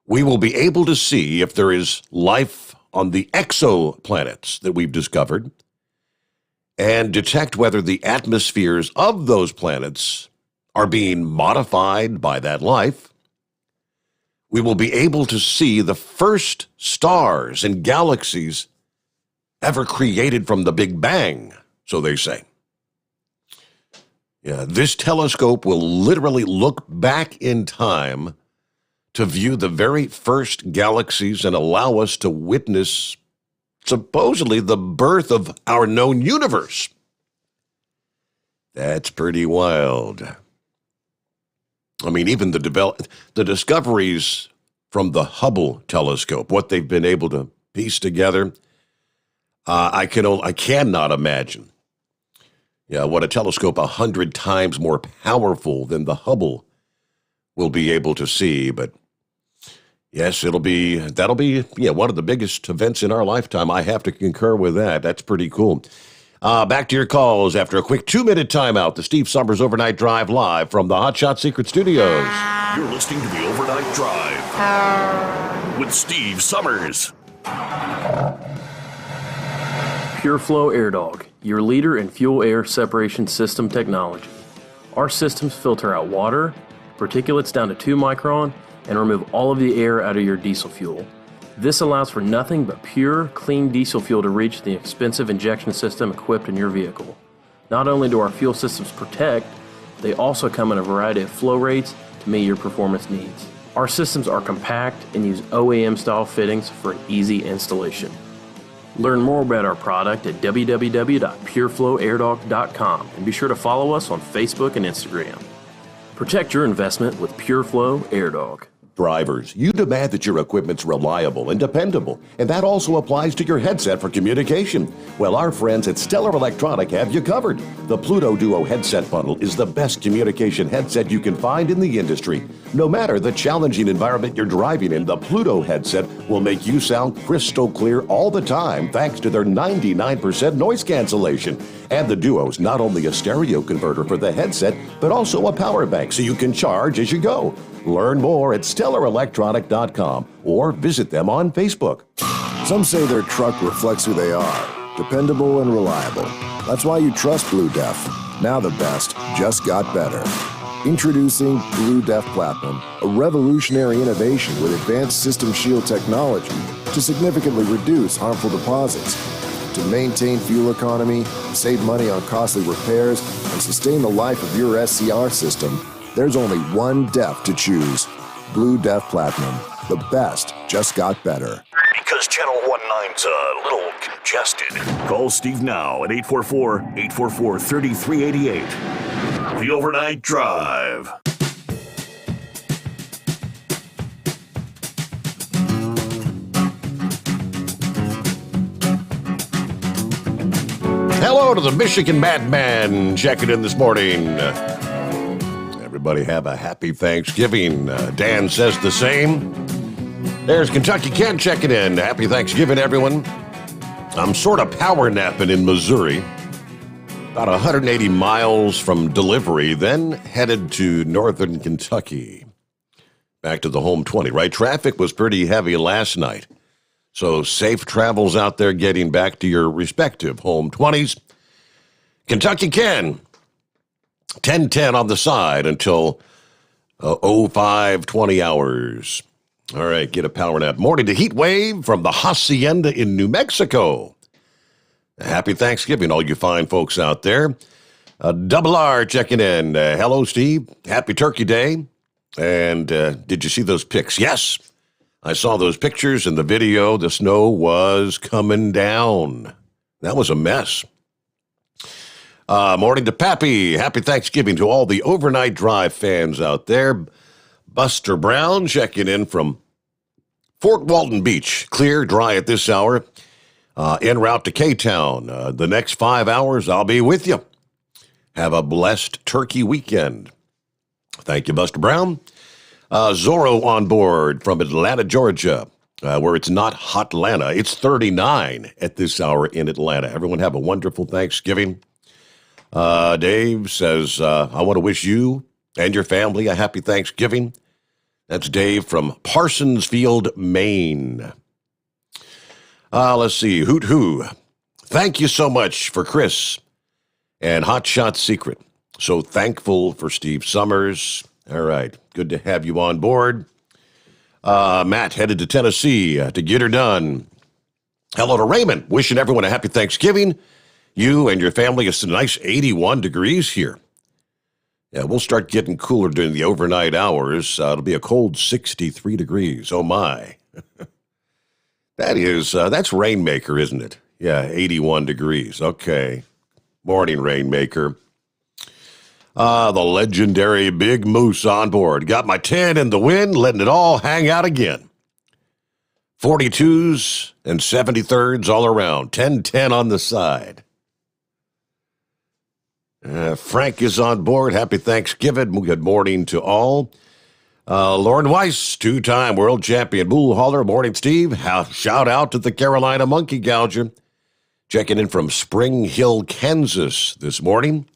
We will be able to see if there is life on the exoplanets that we've discovered and detect whether the atmospheres of those planets are being modified by that life. We will be able to see the first stars and galaxies ever created from the Big Bang, so they say. Yeah, this telescope will literally look back in time to view the very first galaxies and allow us to witness supposedly the birth of our known universe. That's pretty wild. I mean, even the discoveries from the Hubble telescope, what they've been able to piece together, I cannot imagine. Yeah, what a telescope 100 times more powerful than the Hubble will be able to see. But yes, that'll be one of the biggest events in our lifetime. I have to concur with that. That's pretty cool. Back to your calls after a quick 2-minute timeout. The Steve Sommers Overnight Drive live from the Hot Shot Secret Studios. You're listening to the Overnight Drive with Steve Sommers. Pureflow Airdog, your leader in fuel air separation system technology. Our systems filter out water, particulates down to 2 micron, and remove all of the air out of your diesel fuel. This allows for nothing but pure, clean diesel fuel to reach the expensive injection system equipped in your vehicle. Not only do our fuel systems protect, they also come in a variety of flow rates to meet your performance needs. Our systems are compact and use OEM-style fittings for an easy installation. Learn more about our product at www.pureflowairdog.com and be sure to follow us on Facebook and Instagram. Protect your investment with Pureflow Airdog. Drivers, you demand that your equipment's reliable and dependable, and that also applies to your headset for communication. Well, our friends at Stellar Electronic have you covered. The Pluto Duo headset bundle is the best communication headset you can find in the industry. No matter the challenging environment you're driving in, the Pluto headset will make you sound crystal clear all the time thanks to their 99% noise cancellation. And the Duo's not only a stereo converter for the headset, but also a power bank so you can charge as you go. Learn more at StellarElectronic.com or visit them on Facebook. Some say their truck reflects who they are, dependable and reliable. That's why you trust Blue Def. Now the best just got better. Introducing Blue Def Platinum, a revolutionary innovation with advanced system shield technology to significantly reduce harmful deposits. To maintain fuel economy, save money on costly repairs, and sustain the life of your SCR system, there's only one DEF to choose. Blue Def Platinum. The best just got better. Because Channel 19's a little congested. Call Steve now at 844-844-3388. The Overnight Drive. Hello to the Michigan Madman checking in this morning. Everybody have a happy Thanksgiving. Dan says the same. There's Kentucky Ken checking in. Happy Thanksgiving, everyone. I'm sort of power napping in Missouri. About 180 miles from delivery, then headed to northern Kentucky. Back to the home 20, right? Traffic was pretty heavy last night. So safe travels out there getting back to your respective home 20s. Kentucky Ken. 10:10 on the side until 05:20 hours. All right, get a power nap. Morning to Heat Wave from the Hacienda in New Mexico. Happy Thanksgiving, all you fine folks out there. Double R checking in. Hello, Steve. Happy Turkey Day. And did you see those pics? Yes, I saw those pictures and the video. The snow was coming down. That was a mess. Morning to Pappy. Happy Thanksgiving to all the Overnight Drive fans out there. Buster Brown checking in from Fort Walton Beach. Clear, dry at this hour. En route to K-Town. The next 5 hours, I'll be with you. Have a blessed turkey weekend. Thank you, Buster Brown. Zorro on board from Atlanta, Georgia, where it's not hot Atlanta. It's 39 at this hour in Atlanta. Everyone have a wonderful Thanksgiving. Dave says, I want to wish you and your family a happy Thanksgiving. That's Dave from Parsonsfield, Maine. Let's see. Hoot hoo. Thank you so much for Chris and Hot Shot Secret. So thankful for Steve Sommers. All right. Good to have you on board. Matt headed to Tennessee to get her done. Hello to Raymond. Wishing everyone a happy Thanksgiving. You and your family, it's a nice 81 degrees here. Yeah, we'll start getting cooler during the overnight hours. It'll be a cold 63 degrees. Oh, my. That's Rainmaker, isn't it? Yeah, 81 degrees. Okay. Morning, Rainmaker. The legendary Big Moose on board. Got my 10 in the wind, letting it all hang out again. 42s and 73rds all around. 10-10 on the side. Frank is on board. Happy Thanksgiving. Good morning to all. Lauren Weiss, two-time world champion bull hauler. Morning, Steve. Shout out to the Carolina Monkey Gouger. Checking in from Spring Hill, Kansas this morning.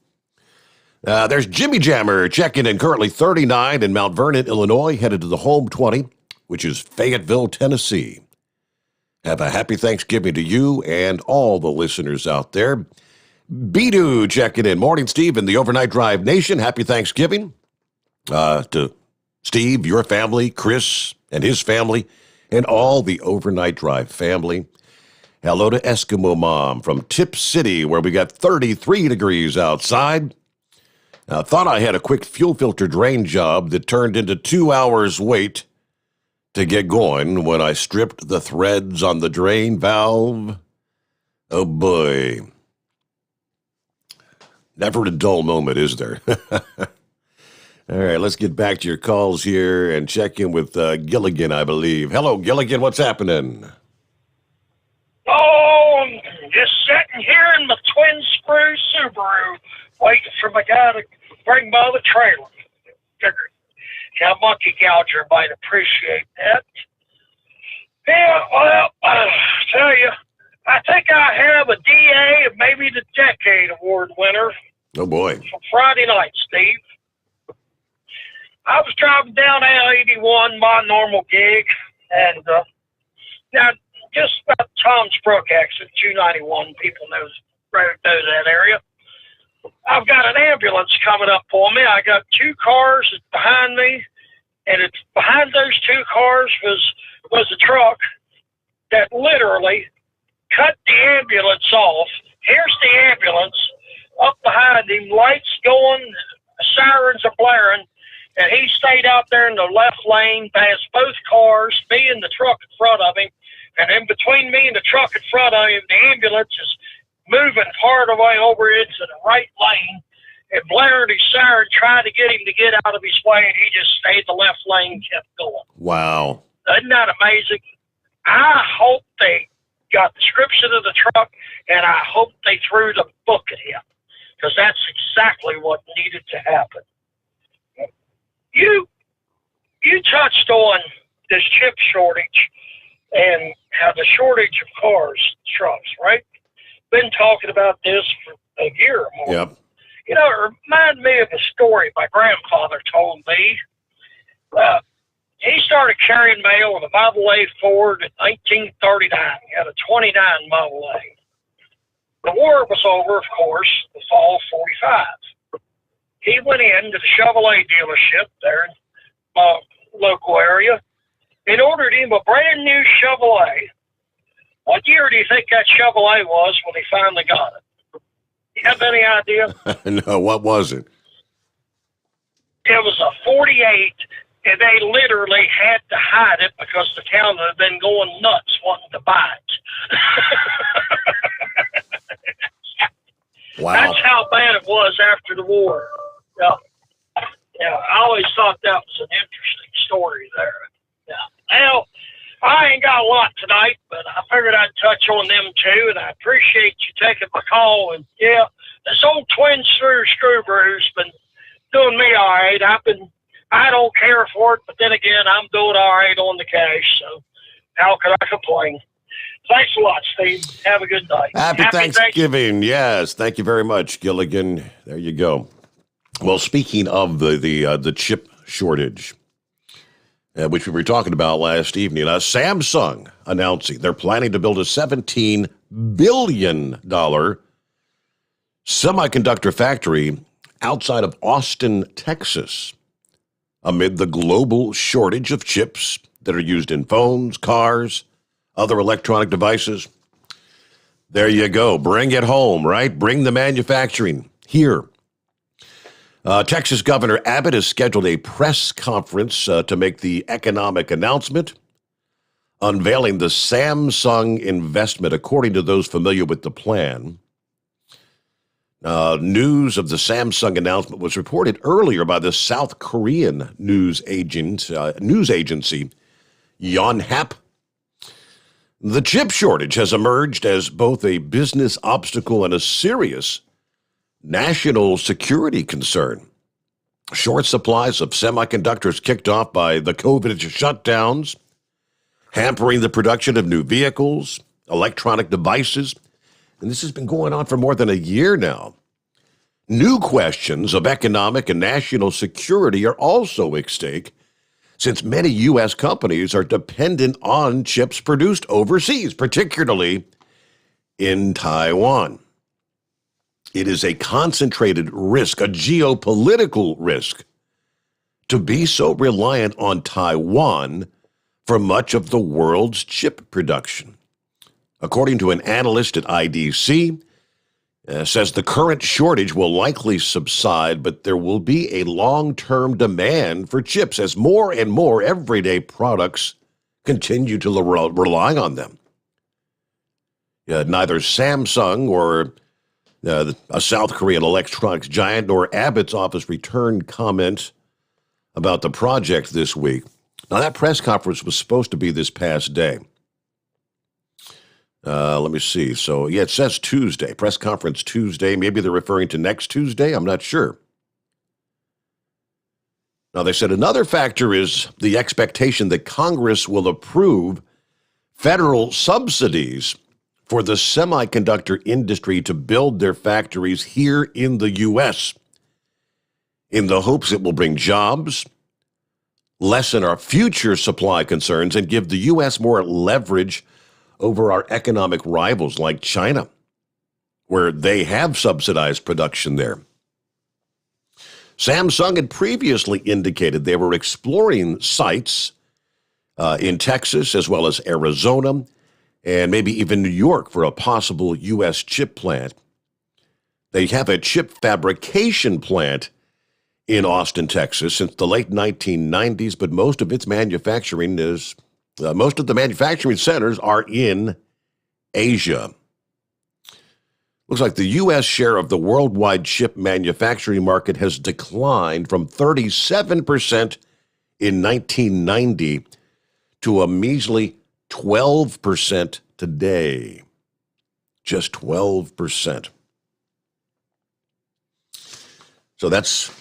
There's Jimmy Jammer checking in currently 39 in Mount Vernon, Illinois, headed to the home 20, which is Fayetteville, Tennessee. Have a happy Thanksgiving to you and all the listeners out there. Bidu checking in. Morning, Steve, and the Overnight Drive Nation. Happy Thanksgiving to Steve, your family, Chris, and his family, and all the Overnight Drive family. Hello to Eskimo Mom from Tip City, where we got 33 degrees outside. I thought I had a quick fuel filter drain job that turned into 2 hours wait to get going when I stripped the threads on the drain valve. Oh, boy. Never a dull moment, is there? All right, let's get back to your calls here and check in with Gilligan, I believe. Hello, Gilligan. What's happening? Oh, I'm just sitting here in my twin screw Subaru waiting for my guy to bring by the trailer. Figured a monkey gouger might appreciate that. Yeah, well, I'll tell you, I think I have a DA of maybe the Decade Award winner. Oh, boy. From Friday night, Steve. I was driving down L81, my normal gig, and now just about Tom's Brook exit, 291, people know that area. I've got an ambulance coming up for me. I got two cars behind me, and it's behind those two cars was a truck that literally cut the ambulance off. Here's the ambulance up behind him, lights going, sirens are blaring, and he stayed out there in the left lane past both cars, me and the truck in front of him, and in between me and the truck in front of him, the ambulance is moving part of the way over into the right lane, and blaring his siren, trying to get him to get out of his way, and he just stayed the left lane, kept going. Wow. Isn't that amazing? I hope they got the description of the truck, and I hope they threw the book at him, because that's exactly what needed to happen. You touched on this chip shortage and how the shortage of cars, trucks, right? Been talking about this for a year or more. Yep. You know, it reminded me of a story my grandfather told me. He started carrying mail with a Model A Ford in 1939. He had a 29 Model A. The war was over, of course, the fall of 45. He went into the Chevrolet dealership there in my local area and ordered him a brand new Chevrolet. What year do you think that Chevrolet was when he finally got it? You have any idea? No, what was it? It was a 48, and they literally had to hide it because the town had been going nuts wanting to buy it. Wow. That's how bad it was after the war. Yeah, I always thought that was an interesting story there. Yeah. Well, I ain't got a lot tonight, but I figured I'd touch on them too, and I appreciate you taking my call. And yeah, this old twin Subaru's been doing me all right. I don't care for it, but then again, I'm doing all right on the cash, so how could I complain? Thanks a lot, Steve. Have a good night. Happy Thanksgiving. Yes, thank you very much, Gilligan. There you go. Well, speaking of the chip shortage, which we were talking about last evening, Samsung announcing they're planning to build a $17 billion semiconductor factory outside of Austin, Texas, amid the global shortage of chips that are used in phones, cars, other electronic devices. There you go. Bring it home, right? Bring the manufacturing here. Texas Governor Abbott has scheduled a press conference to make the economic announcement, unveiling the Samsung investment, according to those familiar with the plan. News of the Samsung announcement was reported earlier by the South Korean news agency Yonhap. The chip shortage has emerged as both a business obstacle and a serious national security concern. Short supplies of semiconductors kicked off by the COVID shutdowns, hampering the production of new vehicles, electronic devices, and this has been going on for more than a year now. New questions of economic and national security are also at stake, since many U.S. companies are dependent on chips produced overseas, particularly in Taiwan. It is a concentrated risk, a geopolitical risk, to be so reliant on Taiwan for much of the world's chip production. According to an analyst at IDC, says the current shortage will likely subside, but there will be a long-term demand for chips as more and more everyday products continue to rely on them. Neither Samsung or a South Korean electronics giant nor Abbott's office returned comment about the project this week. Now, that press conference was supposed to be this past day. Let me see. So, it says Tuesday, press conference Tuesday. Maybe they're referring to next Tuesday. I'm not sure. Now, they said another factor is the expectation that Congress will approve federal subsidies for the semiconductor industry to build their factories here in the U.S. in the hopes it will bring jobs, lessen our future supply concerns, and give the U.S. more leverage over our economic rivals like China, where they have subsidized production there. Samsung had previously indicated they were exploring sites in Texas as well as Arizona and maybe even New York for a possible U.S. chip plant. They have a chip fabrication plant in Austin, Texas since the late 1990s, but most of its manufacturing most of the manufacturing centers are in Asia. Looks like the U.S. share of the worldwide chip manufacturing market has declined from 37% in 1990 to a measly 12% today. Just 12%. So that's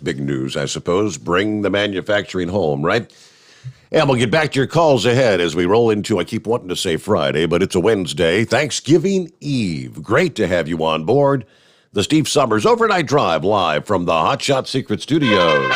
big news, I suppose. Bring the manufacturing home, right? And we'll get back to your calls ahead as we roll into, I keep wanting to say Friday, but it's a Wednesday, Thanksgiving Eve. Great to have you on board. The Steve Sommers Overnight Drive live from the Hot Shot Secret Studios.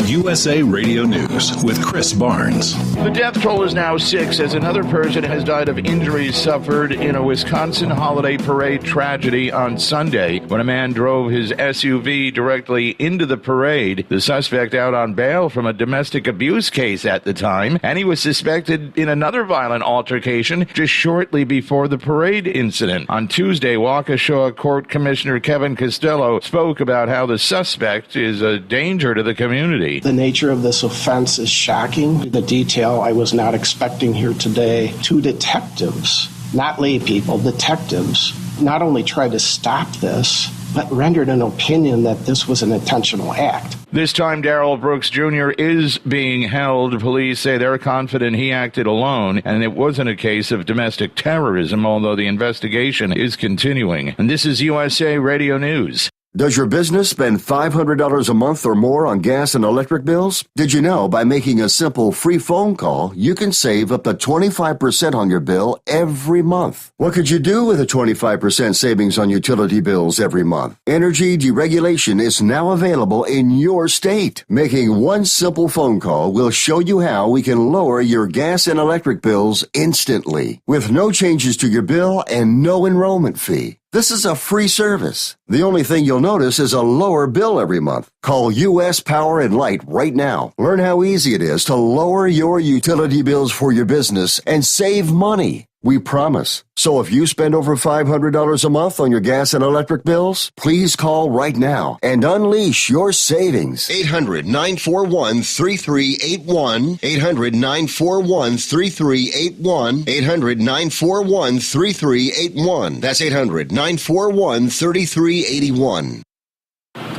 USA Radio News with Chris Barnes. The death toll is now 6 as another person has died of injuries suffered in a Wisconsin holiday parade tragedy on Sunday when a man drove his SUV directly into the parade. The suspect out on bail from a domestic abuse case at the time, and he was suspected in another violent altercation just shortly before the parade incident. On Tuesday, Waukesha Court Commissioner Kevin Costello spoke about how the suspect is a danger to the community. The nature of this offense is shocking. The detail I was not expecting here today. 2 detectives, not lay people, detectives, not only tried to stop this, but rendered an opinion that this was an intentional act. This time, Darrell Brooks Jr. is being held. Police say they're confident he acted alone, and it wasn't a case of domestic terrorism, although the investigation is continuing. And this is USA Radio News. Does your business spend $500 a month or more on gas and electric bills? Did you know by making a simple free phone call, you can save up to 25% on your bill every month? What could you do with a 25% savings on utility bills every month? Energy deregulation is now available in your state. Making one simple phone call will show you how we can lower your gas and electric bills instantly, with no changes to your bill and no enrollment fee. This is a free service. The only thing you'll notice is a lower bill every month. Call U.S. Power and Light right now. Learn how easy it is to lower your utility bills for your business and save money. We promise. So if you spend over $500 a month on your gas and electric bills, please call right now and unleash your savings. 800-941-3381. 800-941-3381. 800-941-3381. That's 800-941-3381.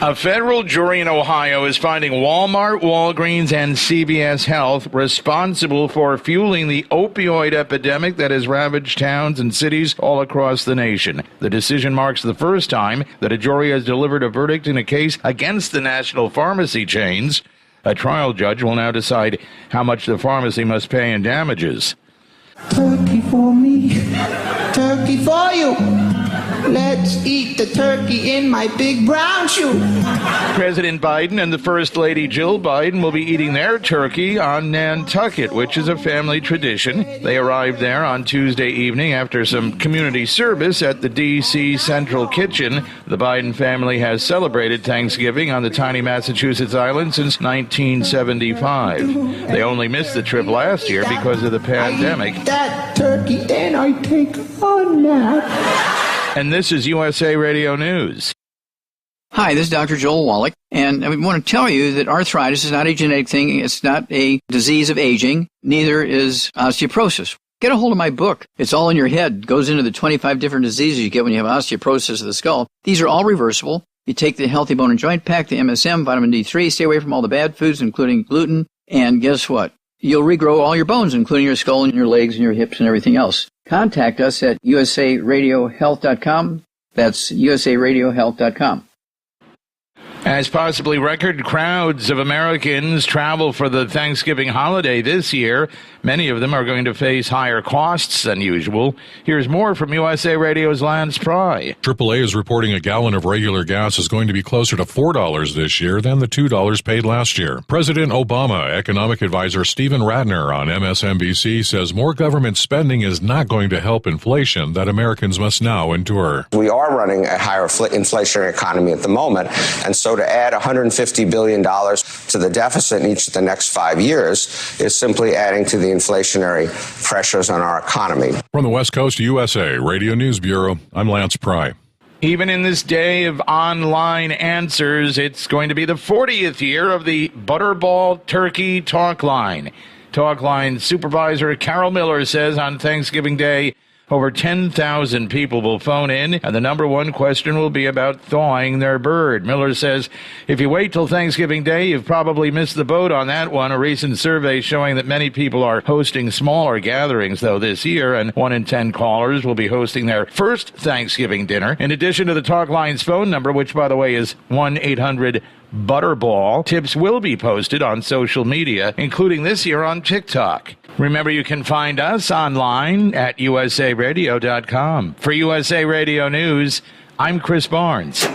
A federal jury in Ohio is finding Walmart, Walgreens, and CVS Health responsible for fueling the opioid epidemic that has ravaged towns and cities all across the nation. The decision marks the first time that a jury has delivered a verdict in a case against the national pharmacy chains. A trial judge will now decide how much the pharmacy must pay in damages. Turkey for me, turkey for you. Let's eat the turkey in my big brown shoe. President Biden and the First Lady Jill Biden will be eating their turkey on Nantucket, which is a family tradition. They arrived there on Tuesday evening after some community service at the D.C. Central Kitchen. The Biden family has celebrated Thanksgiving on the tiny Massachusetts island since 1975. They only missed the trip last year because of the pandemic. That turkey, then I take a nap. And this is USA Radio News. Hi, this is Dr. Joel Wallach, and I want to tell you that arthritis is not a genetic thing. It's not a disease of aging. Neither is osteoporosis. Get a hold of my book. It's all in your head. It goes into the 25 different diseases you get when you have osteoporosis of the skull. These are all reversible. You take the Healthy Bone and Joint Pack, the MSM, vitamin D3, stay away from all the bad foods, including gluten, and guess what? You'll regrow all your bones, including your skull and your legs and your hips and everything else. Contact us at usaradiohealth.com. That's usaradiohealth.com. As possibly record crowds of Americans travel for the Thanksgiving holiday this year, many of them are going to face higher costs than usual. Here's more from USA Radio's Lance Pry. AAA is reporting a gallon of regular gas is going to be closer to $4 this year than the $2 paid last year. President Obama, economic advisor Stephen Ratner on MSNBC says more government spending is not going to help inflation that Americans must now endure. We are running a higher inflationary economy at the moment, and so to add $150 billion to the deficit in each of the next 5 years is simply adding to the inflationary pressures on our economy. From the West Coast USA Radio News Bureau, I'm Lance Pry. Even in this day of online answers, it's going to be the 40th year of the Butterball Turkey Talk Line. Talk Line supervisor Carol Miller says on Thanksgiving Day, over 10,000 people will phone in, and the number one question will be about thawing their bird. Miller says, if you wait till Thanksgiving Day, you've probably missed the boat on that one. A recent survey showing that many people are hosting smaller gatherings, though, this year, and 1 in 10 callers will be hosting their first Thanksgiving dinner. In addition to the Talk Line's phone number, which, by the way, is 1-800-BUTTERBALL, tips will be posted on social media, including this year on TikTok. Remember, you can find us online at usaradio.com. For USA Radio News, I'm Chris Barnes.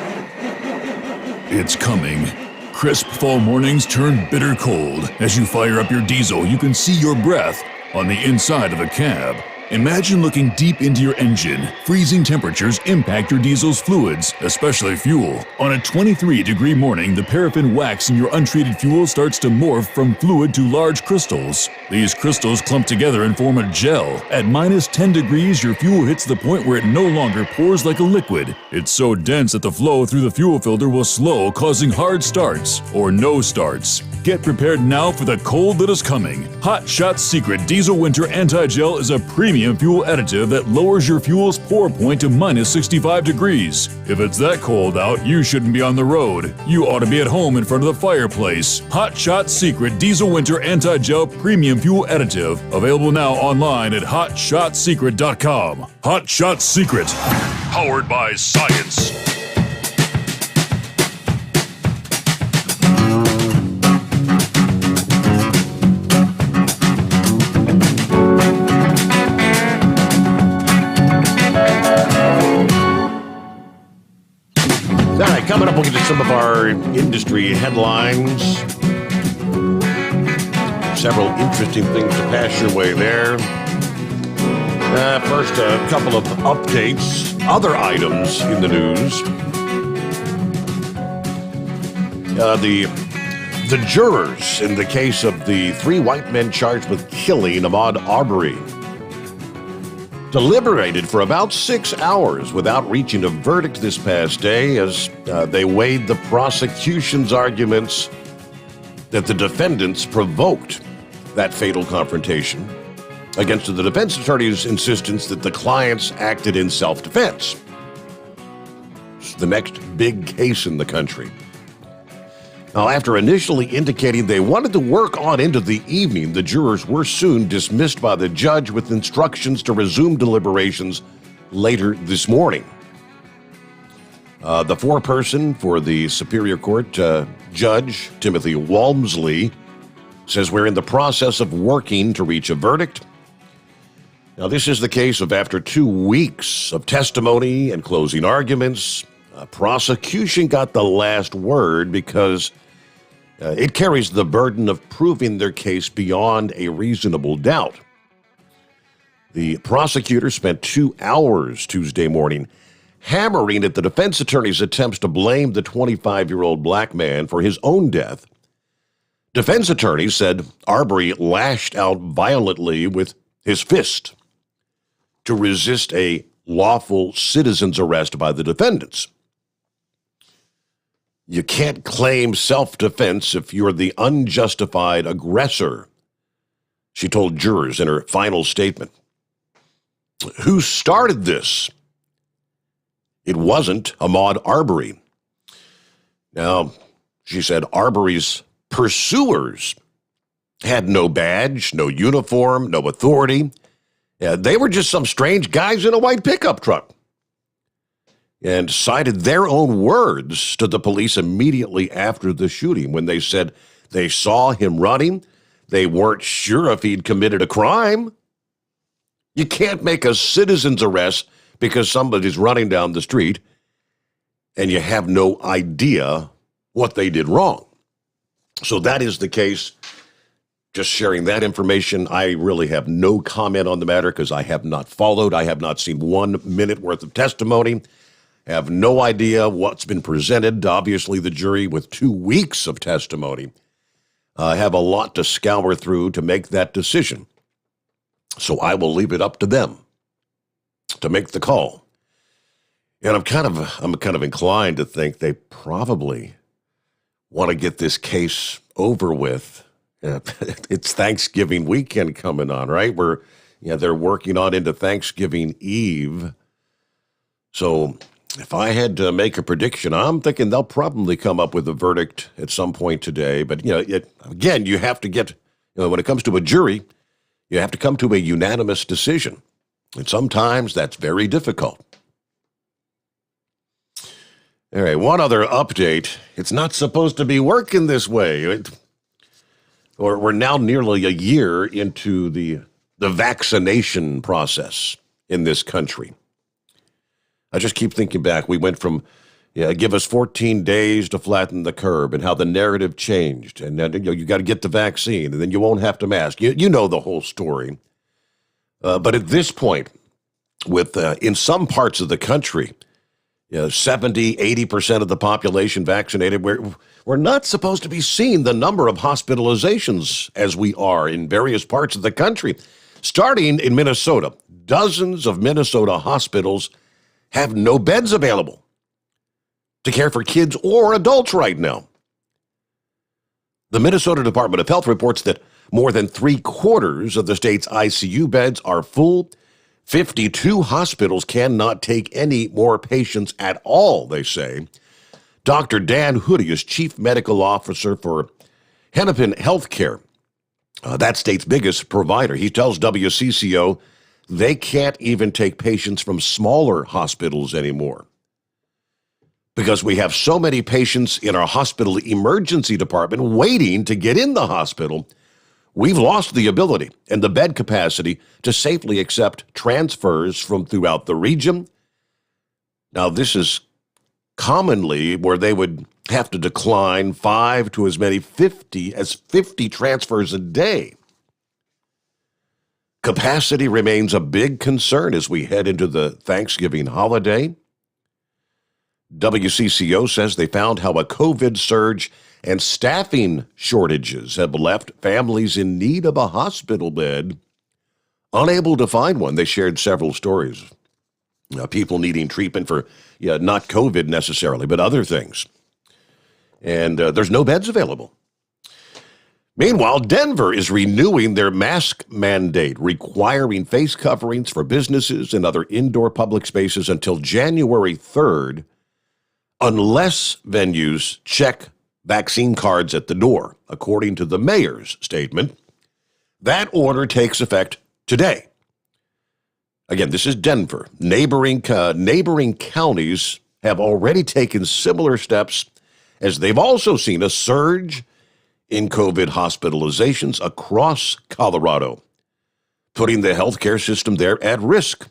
It's coming. Crisp fall mornings turn bitter cold. As you fire up your diesel, you can see your breath on the inside of the cab. Imagine looking deep into your engine. Freezing temperatures impact your diesel's fluids, especially fuel. On a 23-degree morning, the paraffin wax in your untreated fuel starts to morph from fluid to large crystals. These crystals clump together and form a gel. At minus 10 degrees, your fuel hits the point where it no longer pours like a liquid. It's so dense that the flow through the fuel filter will slow, causing hard starts or no starts. Get prepared now for the cold that is coming. Hot Shot Secret Diesel Winter Anti-Gel is a premium fuel additive that lowers your fuel's pour point to minus 65 degrees. If it's that cold out, you shouldn't be on the road. You ought to be at home in front of the fireplace. Hot Shot Secret Diesel Winter Anti-Gel Premium Fuel Additive. Available now online at hotshotsecret.com. Hot Shot Secret. Powered by science. All right, coming up, we'll get to some of our industry headlines. Several interesting things to pass your way there. First, a couple of updates, other items in the news. The jurors in the case of the 3 white men charged with killing Ahmaud Arbery deliberated for about 6 hours without reaching a verdict this past day as they weighed the prosecution's arguments that the defendants provoked that fatal confrontation against the defense attorney's insistence that the clients acted in self-defense. It's the next big case in the country. Now, after initially indicating they wanted to work on into the evening, the jurors were soon dismissed by the judge with instructions to resume deliberations later this morning. The foreperson for the Superior Court, Judge Timothy Walmsley, says we're in the process of working to reach a verdict. Now, this is the case of after 2 weeks of testimony and closing arguments, prosecution got the last word because it carries the burden of proving their case beyond a reasonable doubt. The prosecutor spent 2 hours Tuesday morning hammering at the defense attorney's attempts to blame the 25-year-old black man for his own death. Defense attorneys said Arbery lashed out violently with his fist to resist a lawful citizen's arrest by the defendants. You can't claim self-defense if you're the unjustified aggressor, she told jurors in her final statement. Who started this? It wasn't Ahmaud Arbery. Now, she said Arbery's pursuers had no badge, no uniform, no authority. They were just some strange guys in a white pickup truck, and cited their own words to the police immediately after the shooting when they said they saw him running. They weren't sure if he'd committed a crime. You can't make a citizen's arrest because somebody's running down the street and you have no idea what they did wrong. So that is the case. Just sharing that information. I really have no comment on the matter because I have not followed. I have not seen 1 minute worth of testimony. I have no idea what's been presented. Obviously, the jury, with 2 weeks of testimony, have a lot to scour through to make that decision. So I will leave it up to them to make the call. And I'm kind of inclined to think they probably want to get this case over with. It's Thanksgiving weekend coming on, right? They're working on into Thanksgiving Eve. So if I had to make a prediction, I'm thinking they'll probably come up with a verdict at some point today. But, again, you have to get, when it comes to a jury, you have to come to a unanimous decision. And sometimes that's very difficult. All right, one other update. It's not supposed to be working this way. We're now nearly a year into the vaccination process in this country. I just keep thinking back. We went from, give us 14 days to flatten the curve, and how the narrative changed. And then you got to get the vaccine, and then you won't have to mask. You know the whole story. But at this point, with in some parts of the country, 70, 80% of the population vaccinated, we're not supposed to be seeing the number of hospitalizations as we are in various parts of the country. Starting in Minnesota, dozens of Minnesota hospitals have no beds available to care for kids or adults right now. The Minnesota Department of Health reports that more than 3/4 of the state's ICU beds are full. 52 hospitals cannot take any more patients at all, they say. Dr. Dan Hoodie is chief medical officer for Hennepin Healthcare, that state's biggest provider. He tells WCCO they can't even take patients from smaller hospitals anymore because we have so many patients in our hospital emergency department waiting to get in the hospital. We've lost the ability and the bed capacity to safely accept transfers from throughout the region. Now, this is commonly where they would have to decline 5 to as many 50 transfers a day. Capacity remains a big concern as we head into the Thanksgiving holiday. WCCO says they found how a COVID surge and staffing shortages have left families in need of a hospital bed unable to find one. They shared several stories. People needing treatment for, not COVID necessarily, but other things. And there's no beds available. Meanwhile, Denver is renewing their mask mandate, requiring face coverings for businesses and other indoor public spaces until January 3rd, unless venues check vaccine cards at the door, according to the mayor's statement. That order takes effect today. Again, this is Denver. Neighboring counties have already taken similar steps, as they've also seen a surge in COVID hospitalizations across Colorado. putting the healthcare system there at risk.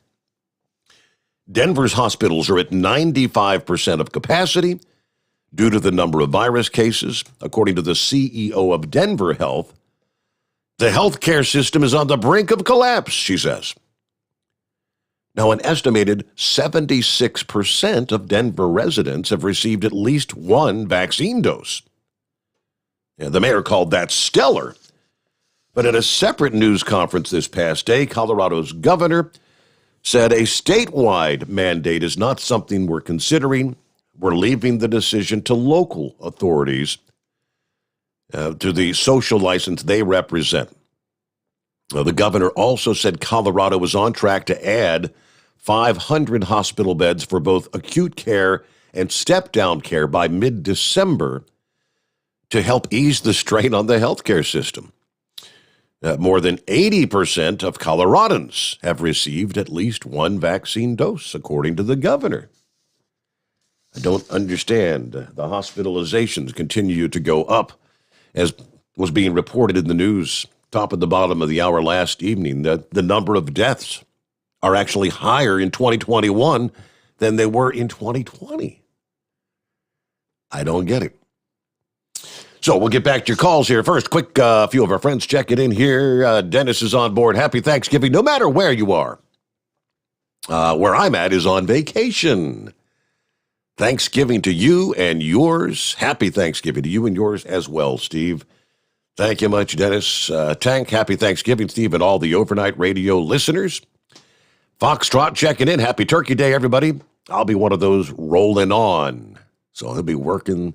Denver's hospitals are at 95% of capacity due to the number of virus cases. According to the CEO of Denver Health, the healthcare system is on the brink of collapse, she says. Now, an estimated 76% of Denver residents have received at least one vaccine dose. The mayor called that stellar. But at a separate news conference this past day, Colorado's governor said a statewide mandate is not something we're considering. We're leaving the decision to local authorities, to the social license they represent. The governor also said Colorado was on track to add 500 hospital beds for both acute care and step-down care by mid-December to help ease the strain on the healthcare system. More than 80% of Coloradans have received at least one vaccine dose, according to the governor. I don't understand. The hospitalizations continue to go up, as was being reported in the news, top and the bottom of the hour last evening. The number of deaths are actually higher in 2021 than they were in 2020. I don't get it. So we'll get back to your calls here. First, quick, few of our friends checking in here. Dennis is on board. Happy Thanksgiving, no matter where you are. Where I'm at is on vacation. Thanksgiving to you and yours. Happy Thanksgiving to you and yours as well, Steve. Thank you much, Dennis. Tank, happy Thanksgiving, Steve, and all the overnight radio listeners. Foxtrot checking in. Happy Turkey Day, everybody. I'll be one of those rolling on. So I'll be working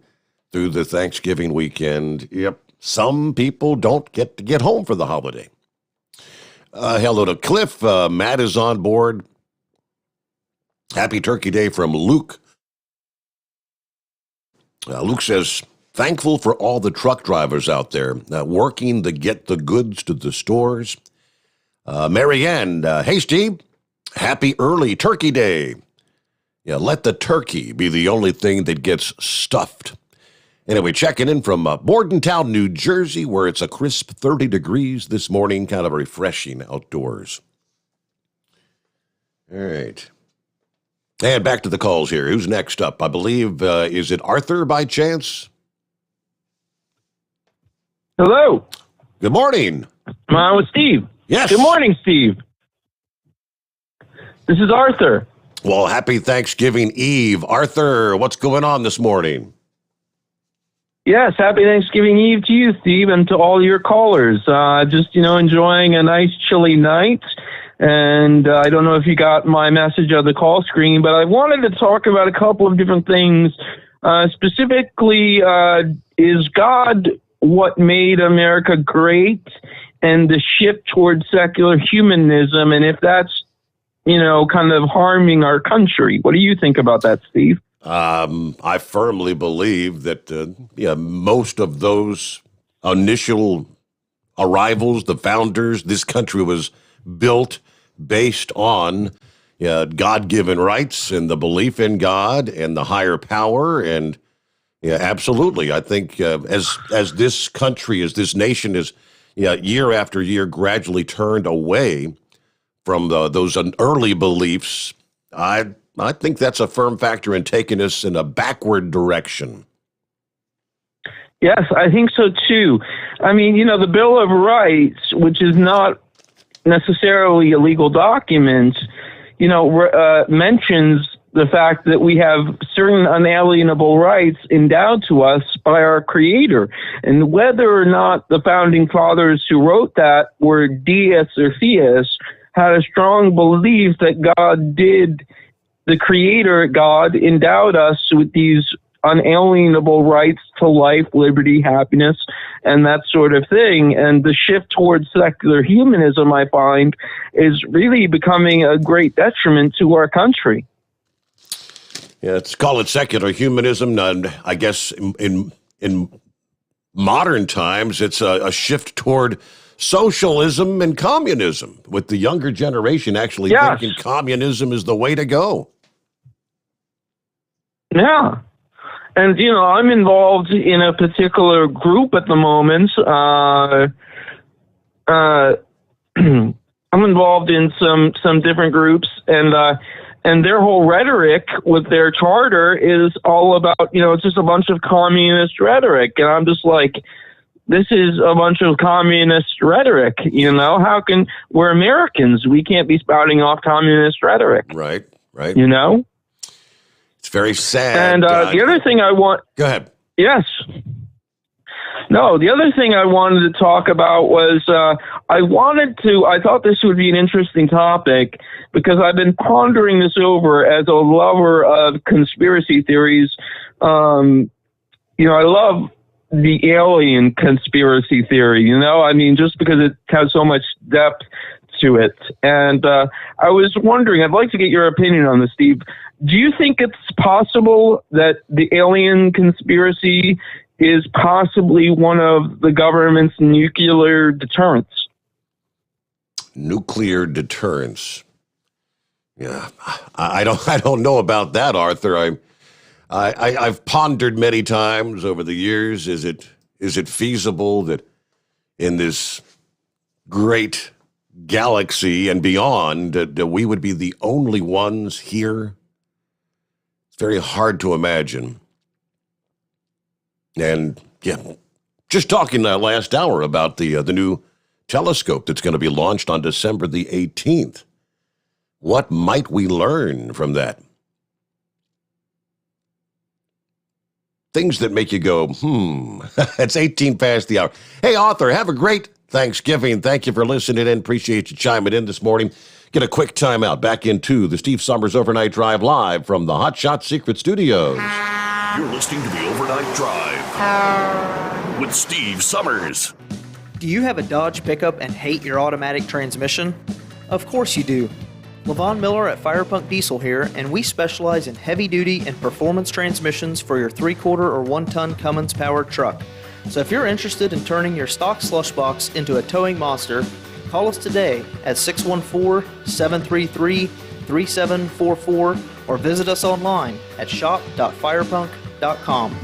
through the Thanksgiving weekend. Yep, some people don't get home for the holiday. Hello to Cliff. Matt is on board. Happy Turkey Day from Luke. Luke says, thankful for all the truck drivers out there working to get the goods to the stores. Mary Ann, hey, Steve, happy early Turkey Day. Yeah, let the turkey be the only thing that gets stuffed. Anyway, checking in from Bordentown, New Jersey, where it's a crisp 30 degrees this morning, kind of refreshing outdoors. All right. And back to the calls here. Who's next up? I believe, is it Arthur by chance? Hello. Good morning. I'm on with Steve. Yes. Good morning, Steve. This is Arthur. Well, happy Thanksgiving Eve. Arthur, what's going on this morning? Yes, happy Thanksgiving Eve to you, Steve, and to all your callers. Just, enjoying a nice chilly night. And I don't know if you got my message on the call screen, but I wanted to talk about a couple of different things. Specifically, is God what made America great, and the shift towards secular humanism, and if that's, kind of harming our country? What do you think about that, Steve? I firmly believe that, most of those initial arrivals, the founders, this country was built based on God-given rights and the belief in God and the higher power. And absolutely, I think as this country, as this nation is year after year gradually turned away from those early beliefs, I think that's a firm factor in taking us in a backward direction. Yes, I think so too. I mean, the Bill of Rights, which is not necessarily a legal document, mentions the fact that we have certain unalienable rights endowed to us by our Creator. And whether or not the founding fathers who wrote that were deists or theists, had a strong belief that the Creator God endowed us with these unalienable rights to life, liberty, happiness, and that sort of thing. And the shift towards secular humanism, I find, is really becoming a great detriment to our country. Yeah, let's call it secular humanism. And I guess in modern times, it's a shift toward socialism and communism, with the younger generation actually thinking communism is the way to go. Yeah. And, I'm involved in a particular group at the moment. I'm involved in some different groups, and their whole rhetoric with their charter is all about, it's just a bunch of communist rhetoric. And I'm just like, this is a bunch of communist rhetoric. We're Americans. We can't be spouting off communist rhetoric. Right. It's very sad. And the other thing I want... Go ahead. Yes. No, the other thing I wanted to talk about was I thought this would be an interesting topic because I've been pondering this over as a lover of conspiracy theories. I love the alien conspiracy theory, just because it has so much depth to it. And I was wondering, I'd like to get your opinion on this, Steve. Do you think it's possible that the alien conspiracy is possibly one of the government's nuclear deterrents? Nuclear deterrence. Yeah, I don't know about that, Arthur. I've pondered many times over the years. Is it feasible that in this great galaxy and beyond that we would be the only ones here? It's very hard to imagine. And yeah, just talking last hour about the new telescope that's going to be launched on December the 18th. What might we learn from that? Things that make you go, It's 18 past the hour. Hey, Arthur, have a great Thanksgiving. Thank you for listening in. Appreciate you chiming in this morning. Get a quick timeout back into the Steve Sommers Overnight Drive live from the Hot Shot Secret Studios. You're listening to the Overnight Drive with Steve Sommers. Do you have a Dodge pickup and hate your automatic transmission? Of course you do. LaVon Miller at Firepunk Diesel here, and we specialize in heavy-duty and performance transmissions for your 3/4 or 1-ton Cummins-powered truck. So if you're interested in turning your stock slush box into a towing monster, call us today at 614-733-3744 or visit us online at shop.firepunk.com.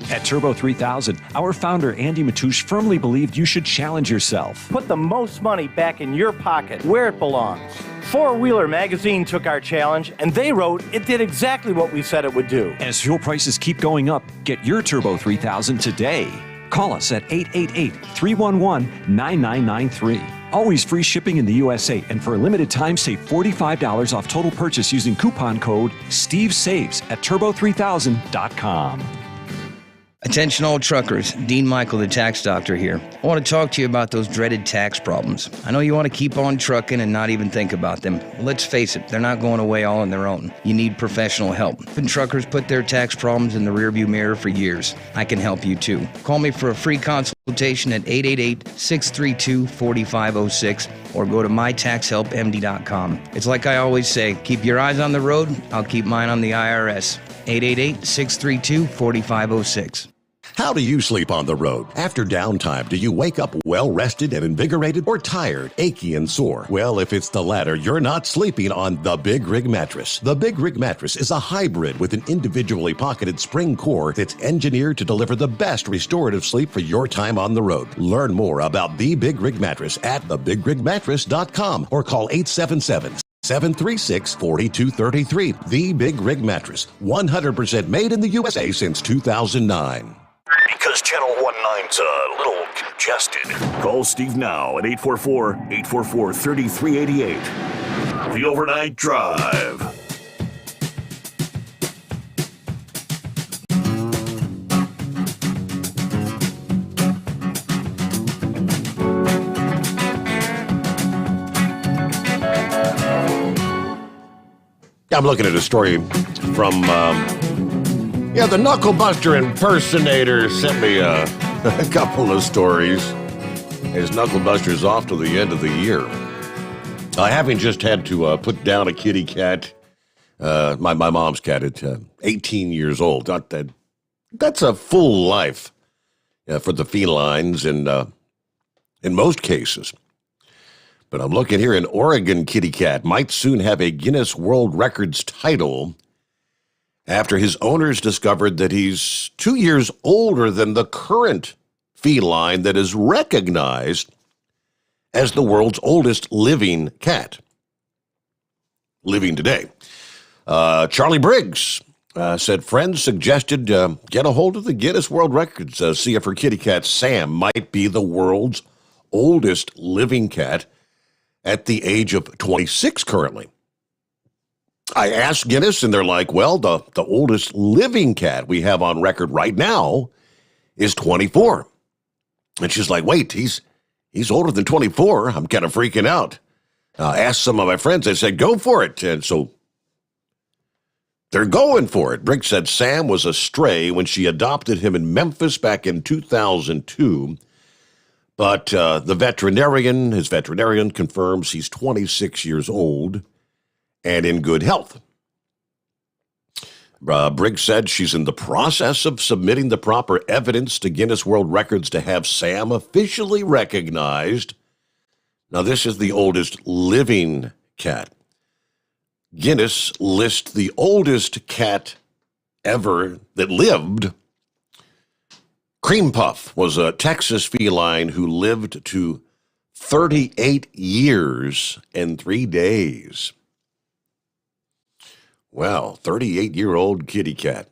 At Turbo 3000, our founder Andy Matouche firmly believed you should challenge yourself. Put the most money back in your pocket, where it belongs. Four Wheeler Magazine took our challenge, and they wrote it did exactly what we said it would do. As fuel prices keep going up, get your Turbo 3000 today. Call us at 888-311-9993. Always free shipping in the USA, and for a limited time, save $45 off total purchase using coupon code STEVESAVES at turbo3000.com. Attention all truckers, Dean Michael, the tax doctor here. I want to talk to you about those dreaded tax problems. I know you want to keep on trucking and not even think about them. Well, let's face it, they're not going away all on their own. You need professional help. When truckers put their tax problems in the rearview mirror for years, I can help you too. Call me for a free consultation at 888-632-4506 or go to mytaxhelpmd.com. It's like I always say, keep your eyes on the road, I'll keep mine on the IRS. 888-632-4506. How do you sleep on the road? After downtime, do you wake up well-rested and invigorated or tired, achy, and sore? Well, if it's the latter, you're not sleeping on the Big Rig Mattress. The Big Rig Mattress is a hybrid with an individually pocketed spring core that's engineered to deliver the best restorative sleep for your time on the road. Learn more about the Big Rig Mattress at thebigrigmattress.com or call 877-736-4233. The Big Rig Mattress, 100% made in the USA since 2009. Because Channel 19's a little congested. Call Steve now at 844-844-3388. The Overnight Drive. I'm looking at a story from... the Knucklebuster impersonator sent me a couple of stories. His Knucklebuster's off to the end of the year. Having just had to put down a kitty cat, my mom's cat at 18 years old. That's a full life for the felines in most cases. But I'm looking here, an Oregon kitty cat might soon have a Guinness World Records title after his owners discovered that he's 2 years older than the current feline that is recognized as the world's oldest living cat. Living today. Charlie Briggs said friends suggested get a hold of the Guinness World Records, see if her kitty cat Sam might be the world's oldest living cat at the age of 26 currently. I asked Guinness, and they're like, well, the oldest living cat we have on record right now is 24. And she's like, wait, he's older than 24. I'm kind of freaking out. Asked some of my friends. They said, go for it. And so they're going for it. Briggs said Sam was a stray when she adopted him in Memphis back in 2002. But his veterinarian confirms he's 26 years old and in good health. Briggs said she's in the process of submitting the proper evidence to Guinness World Records to have Sam officially recognized. Now, this is the oldest living cat. Guinness lists the oldest cat ever that lived. Cream Puff was a Texas feline who lived to 38 years and 3 days. Wow, 38-year-old kitty cat.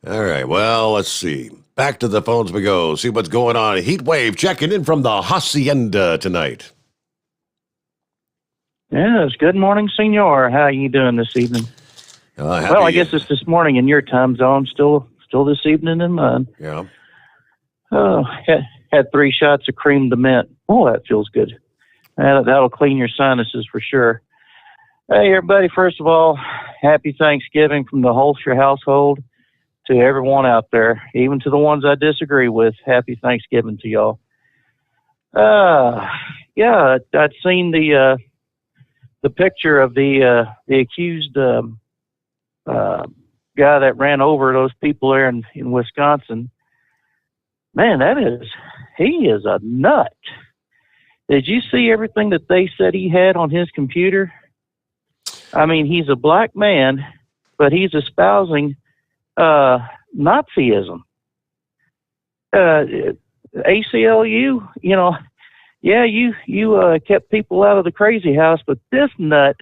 All right, well, let's see. Back to the phones we go. See what's going on. Heat wave checking in from the Hacienda tonight. Yes, good morning, senor. How are you doing this evening? Well, I guess it's this morning in your time zone. Still this evening in mine. Yeah. Oh, had 3 shots of cream de mint. Oh, that feels good. That'll clean your sinuses for sure. Hey, everybody, first of all, happy Thanksgiving from the Holster household to everyone out there, even to the ones I disagree with. Happy Thanksgiving to y'all. Yeah, I'd seen the picture of the accused guy that ran over those people there in Wisconsin. Man, he is a nut. Did you see everything that they said he had on his computer? I mean, he's a black man, but he's espousing Nazism. ACLU, you kept people out of the crazy house, but this nut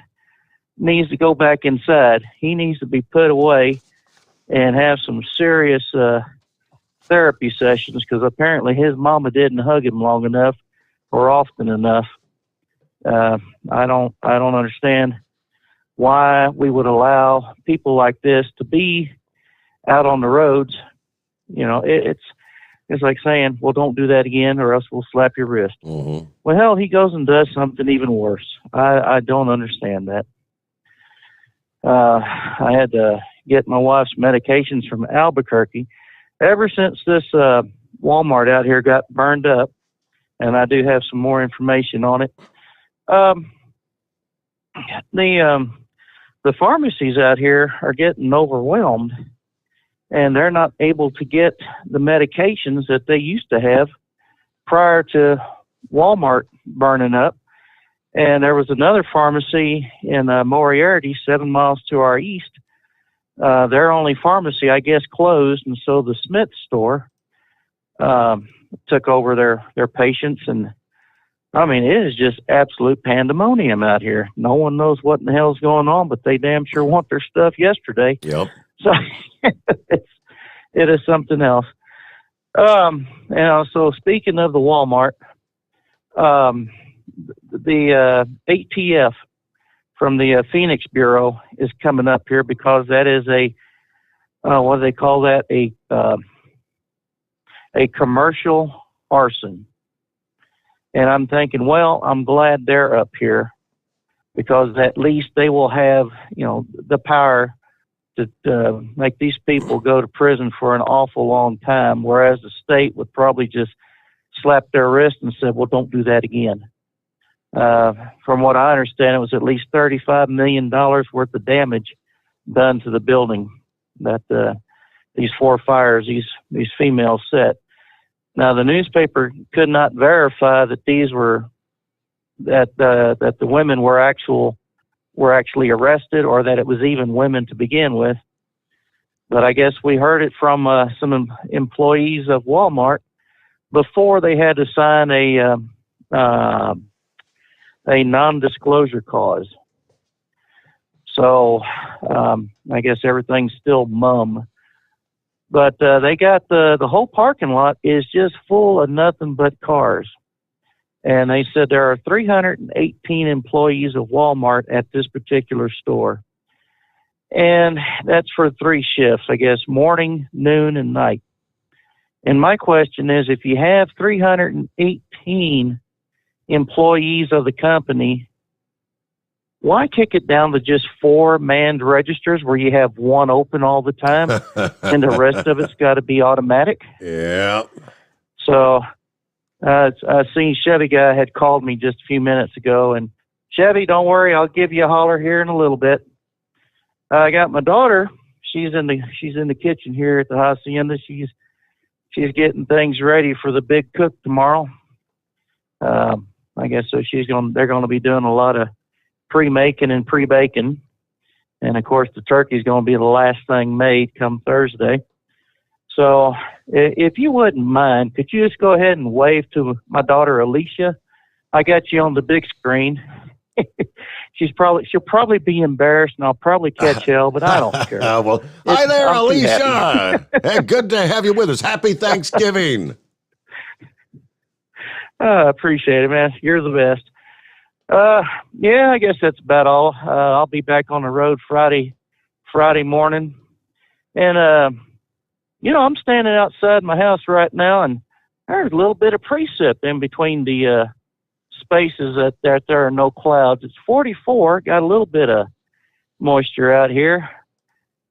needs to go back inside. He needs to be put away and have some serious therapy sessions, because apparently his mama didn't hug him long enough or often enough. I don't understand why we would allow people like this to be out on the roads. It's like saying, well, don't do that again or else we'll slap your wrist. Mm-hmm. Well, hell, he goes and does something even worse. I don't understand that. I had to get my wife's medications from Albuquerque. Ever since this Walmart out here got burned up, and I do have some more information on it, the pharmacies out here are getting overwhelmed, and they're not able to get the medications that they used to have prior to Walmart burning up. And there was another pharmacy in Moriarty, 7 miles to our east. Their only pharmacy, I guess, closed, and so the Smith store took over their patients. And I mean, it is just absolute pandemonium out here. No one knows what in the hell's going on, but they damn sure want their stuff yesterday. Yep. So it is something else. So speaking of the Walmart, the ATF from the Phoenix Bureau is coming up here, because that is what do they call that? A commercial arson. And I'm thinking, well, I'm glad they're up here, because at least they will have, the power to make these people go to prison for an awful long time, whereas the state would probably just slap their wrist and say, well, don't do that again. From what I understand, it was at least $35 million worth of damage done to the building that these 4 fires these females set. Now, the newspaper could not verify that that the women were actually arrested, or that it was even women to begin with. But I guess we heard it from some employees of Walmart before they had to sign a non-disclosure clause. So I guess everything's still mum. But they got the whole parking lot is just full of nothing but cars. And they said there are 318 employees of Walmart at this particular store. And that's for 3 shifts, I guess, morning, noon, and night. And my question is, if you have 318 employees of the company, why kick it down to just 4 manned registers where you have one open all the time and the rest of it's got to be automatic? Yeah. So I seen Chevy guy had called me just a few minutes ago, and Chevy, don't worry, I'll give you a holler here in a little bit. I got my daughter. She's in the kitchen here at the hacienda. She's getting things ready for the big cook tomorrow. I guess so. They're going to be doing a lot of pre-making and pre-baking. And of course the turkey's going to be the last thing made come Thursday. So if you wouldn't mind, could you just go ahead and wave to my daughter Alicia? I got you on the big screen. She'll probably be embarrassed, and I'll probably catch hell, but I don't care. Well, hi there, Alicia. Hey, good to have you with us. Happy Thanksgiving. I appreciate it, man. You're the best. Yeah, I guess that's about all. I'll be back on the road Friday morning. And, I'm standing outside my house right now, and there's a little bit of precip in between the spaces that there are no clouds. It's 44, got a little bit of moisture out here.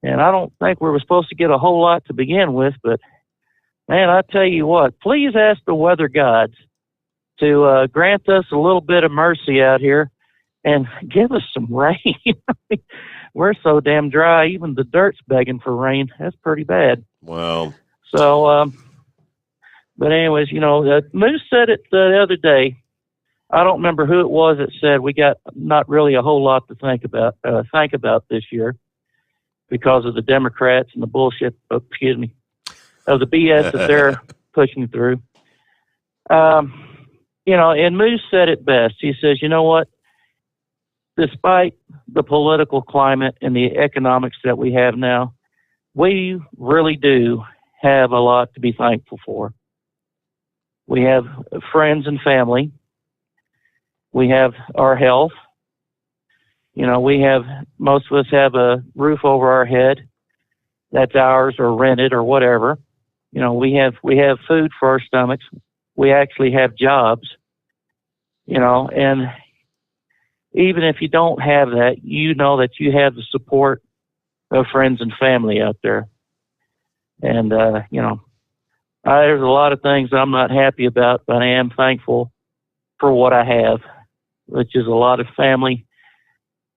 And I don't think we were supposed to get a whole lot to begin with, but, man, I tell you what, please ask the weather gods to grant us a little bit of mercy out here and give us some rain. We're so damn dry, even the dirt's begging for rain. That's pretty bad. Wow. So, but anyways, Moose said it the other day. I don't remember who it was that said we got not really a whole lot to think about this year because of the Democrats and the bullshit, of the BS that they're pushing through. And Moose said it best. He says, you know what? Despite the political climate and the economics that we have now, we really do have a lot to be thankful for. We have friends and family. We have our health. Most of us have a roof over our head that's ours or rented or whatever. We have food for our stomachs. We actually have jobs, and even if you don't have that, you know that you have the support of friends and family out there. And, there's a lot of things I'm not happy about, but I am thankful for what I have, which is a lot of family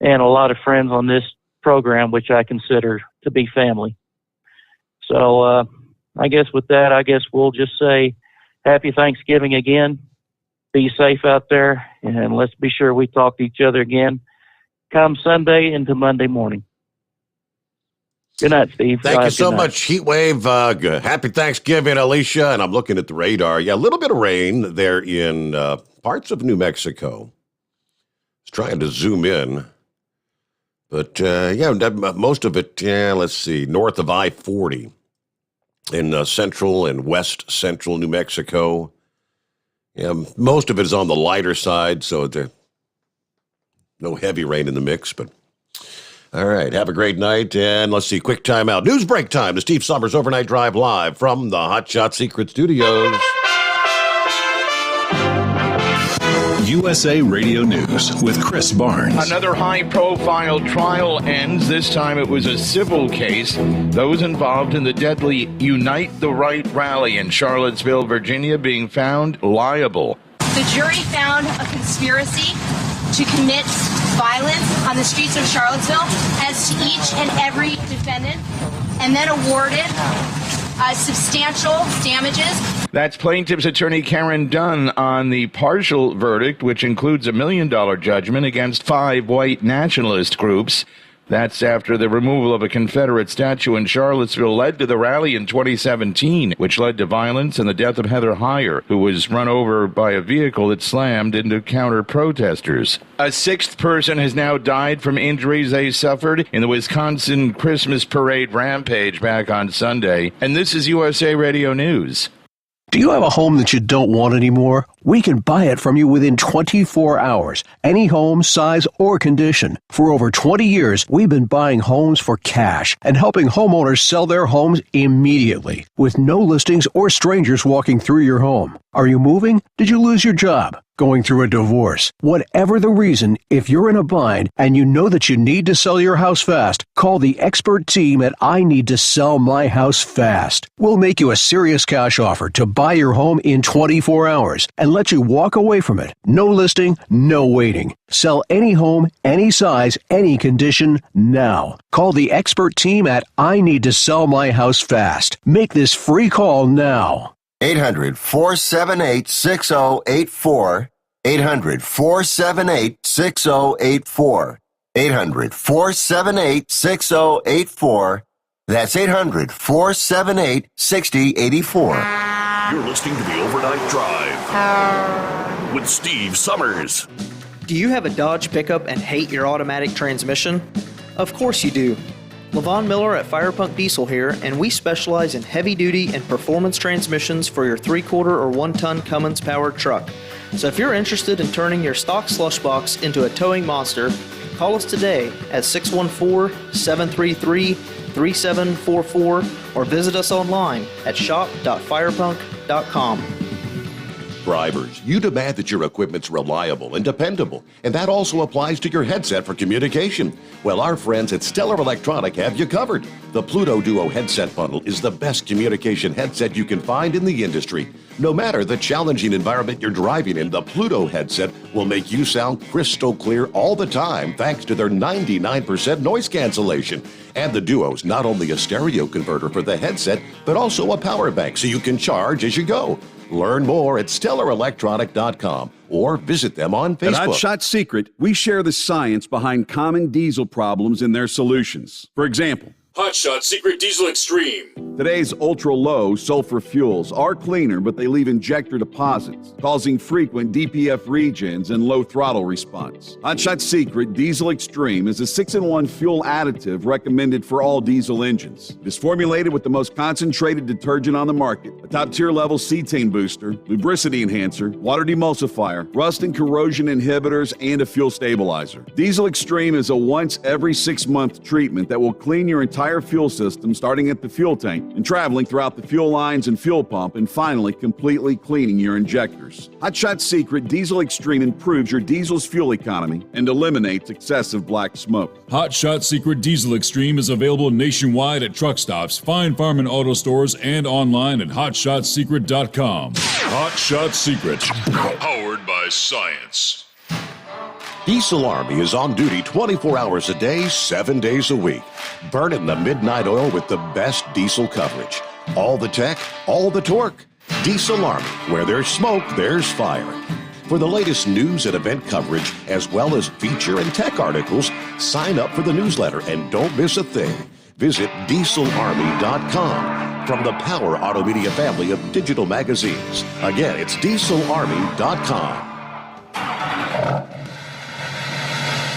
and a lot of friends on this program, which I consider to be family. So, I guess with that, we'll just say happy Thanksgiving again. Be safe out there, and let's be sure we talk to each other again come Sunday into Monday morning. Good night, Steve. Thank you so much, Heatwave. Good. Happy Thanksgiving, Alicia. And I'm looking at the radar. Yeah, a little bit of rain there in parts of New Mexico. I was trying to zoom in. But, most of it, let's see, north of I-40 in central and west central New Mexico. Yeah, most of it is on the lighter side, so there's no heavy rain in the mix. But all right, have a great night, and let's see, quick timeout. News break time. The Steve Sommers Overnight Drive live from the Hot Shot Secret Studios. USA Radio News with Chris Barnes. Another high-profile trial ends. This time it was a civil case. Those involved in the deadly Unite the Right rally in Charlottesville, Virginia, being found liable. The jury found a conspiracy to commit violence on the streets of Charlottesville as to each and every defendant, and then awarded substantial damages. That's plaintiff's attorney Karen Dunn on the partial verdict, which includes $1 million judgment against 5 white nationalist groups. That's after the removal of a Confederate statue in Charlottesville led to the rally in 2017, which led to violence and the death of Heather Heyer, who was run over by a vehicle that slammed into counter-protesters. A sixth person has now died from injuries they suffered in the Wisconsin Christmas parade rampage back on Sunday. And this is USA Radio News. Do you have a home that you don't want anymore? We can buy it from you within 24 hours. Any home, size, or condition. For over 20 years, we've been buying homes for cash and helping homeowners sell their homes immediately, with no listings or strangers walking through your home. Are you moving? Did you lose your job? Going through a divorce? Whatever the reason, if you're in a bind and you know that you need to sell your house fast, call the expert team at I Need to Sell My House Fast. We'll make you a serious cash offer to buy your home in 24 hours and let you walk away from it. No listing, no waiting. Sell any home, any size, any condition, now. Call the expert team at I Need to Sell My House Fast. Make this free call now. 800-478-6084. 800-478-6084. 800-478-6084. That's 800-478-6084. You're listening to the Overnight Drive with Steve Sommers. Do you have a Dodge pickup and hate your automatic transmission? Of course you do. Levon Miller at Firepunk Diesel here, and we specialize in heavy-duty and performance transmissions for your 3-quarter or 1-ton Cummins-powered truck. So if you're interested in turning your stock slush box into a towing monster, call us today at 614-733-3744 or visit us online at shop.firepunk.com. Drivers, you demand that your equipment's reliable and dependable, and that also applies to your headset for communication. Well, our friends at Stellar Electronic have you covered. The Pluto Duo headset bundle is the best communication headset you can find in the industry. No matter the challenging environment you're driving in, the Pluto headset will make you sound crystal clear all the time thanks to their 99% noise cancellation. And the Duo's not only a stereo converter for the headset, but also a power bank so you can charge as you go. Learn more at StellarElectronic.com or visit them on Facebook. At Hot Shot Secret, we share the science behind common diesel problems and their solutions. For example, Hot Shot Secret Diesel Extreme. Today's ultra-low sulfur fuels are cleaner, but they leave injector deposits, causing frequent DPF regens and low throttle response. Hot Shot Secret Diesel Extreme is a 6-in-1 fuel additive recommended for all diesel engines. It is formulated with the most concentrated detergent on the market, a top-tier level cetane booster, lubricity enhancer, water demulsifier, rust and corrosion inhibitors, and a fuel stabilizer. Diesel Extreme is a once every 6-month treatment that will clean your entire fuel system, starting at the fuel tank and traveling throughout the fuel lines and fuel pump, and finally completely cleaning your injectors. Hot Shot Secret Diesel Extreme improves your diesel's fuel economy and eliminates excessive black smoke. Hot Shot Secret Diesel Extreme is available nationwide at truck stops, fine farm and auto stores, and online at hotshotsecret.com. Hot Shot Secret, powered by science. Diesel Army is on duty 24 hours a day, 7 days a week. Burning the midnight oil with the best diesel coverage. All the tech, all the torque. Diesel Army, where there's smoke, there's fire. For the latest news and event coverage, as well as feature and tech articles, sign up for the newsletter and don't miss a thing. Visit dieselarmy.com from the Power Auto Media family of digital magazines. Again, it's dieselarmy.com.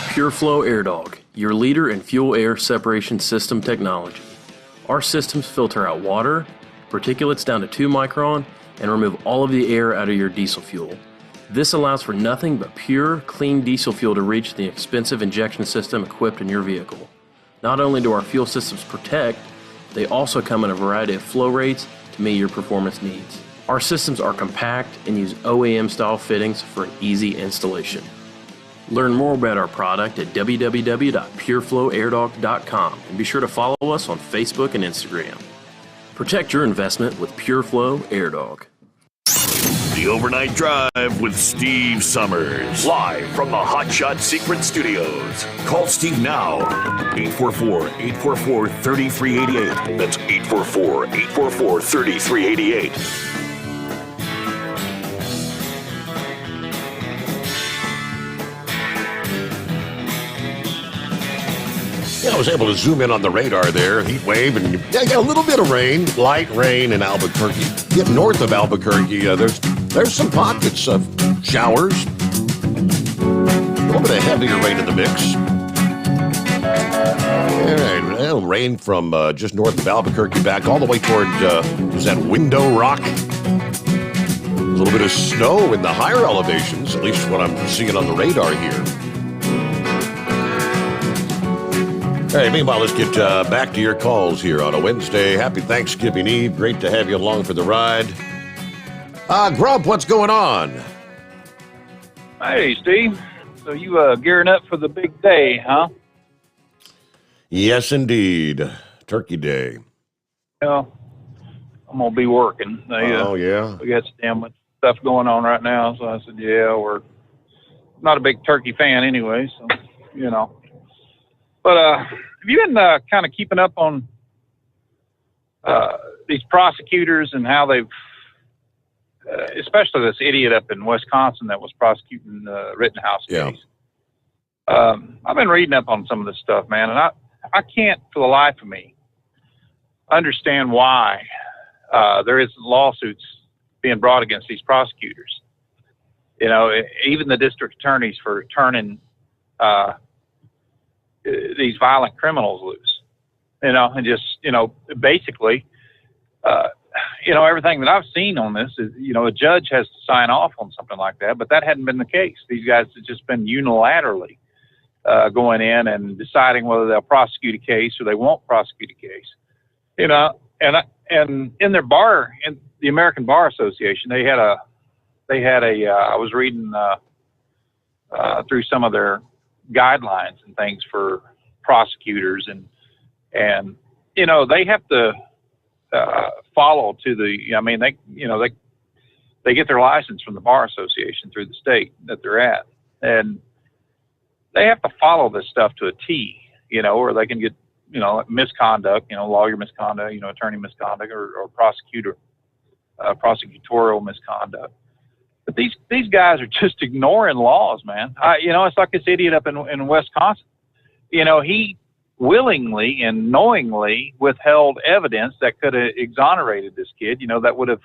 Pureflow Airdog, your leader in fuel air separation system technology. Our systems filter out water, particulates down to 2 micron, and remove all of the air out of your diesel fuel. This allows for nothing but pure, clean diesel fuel to reach the expensive injection system equipped in your vehicle. Not only do our fuel systems protect, they also come in a variety of flow rates to meet your performance needs. Our systems are compact and use OEM-style fittings for an easy installation. Learn more about our product at www.pureflowairdog.com and be sure to follow us on Facebook and Instagram. Protect your investment with Pureflow Airdog. The Overnight Drive with Steve Sommers. Live from the Hot Shot Secret Studios. Call Steve now. 844-844-3388. That's 844-844-3388. Yeah, I was able to zoom in on the radar there, heat wave, and yeah, got a little bit of rain, light rain in Albuquerque. Get north of Albuquerque, there's some pockets of showers. A little bit of heavier rain in the mix. All right, well, rain from just north of Albuquerque back all the way toward, is that Window Rock? A little bit of snow in the higher elevations, at least what I'm seeing on the radar here. Hey, meanwhile, let's get back to your calls here on a Wednesday. Happy Thanksgiving Eve. Great to have you along for the ride. Grump, what's going on? Hey, Steve. So you gearing up for the big day, huh? Yes, indeed. Turkey Day. Yeah, I'm going to be working. Oh, yeah? We got damn much stuff going on right now. So I said, yeah, we're not a big turkey fan anyway, so, you know. But have you been kind of keeping up on these prosecutors and how they've, especially this idiot up in Wisconsin that was prosecuting the Rittenhouse case? I've been reading up on some of this stuff, man, and I can't for the life of me understand why there isn't lawsuits being brought against these prosecutors. You know, even the district attorneys for turning these violent criminals loose, you know, and just, you know, basically, you know, everything that I've seen on this is, you know, a judge has to sign off on something like that, but that hadn't been the case. These guys have just been unilaterally going in and deciding whether they'll prosecute a case or they won't prosecute a case, you know, and in their bar, in the American Bar Association, they had a I was reading through some of their guidelines and things for prosecutors, and you know, they have to follow to the, I mean, they, you know, they get their license from the Bar Association through the state that they're at, and they have to follow this stuff to a T, you know, or they can get, you know, misconduct, you know, lawyer misconduct, you know, attorney misconduct, or prosecutorial misconduct. But these guys are just ignoring laws, man. You know, it's like this idiot up in Wisconsin. You know, he willingly and knowingly withheld evidence that could have exonerated this kid. You know, that would have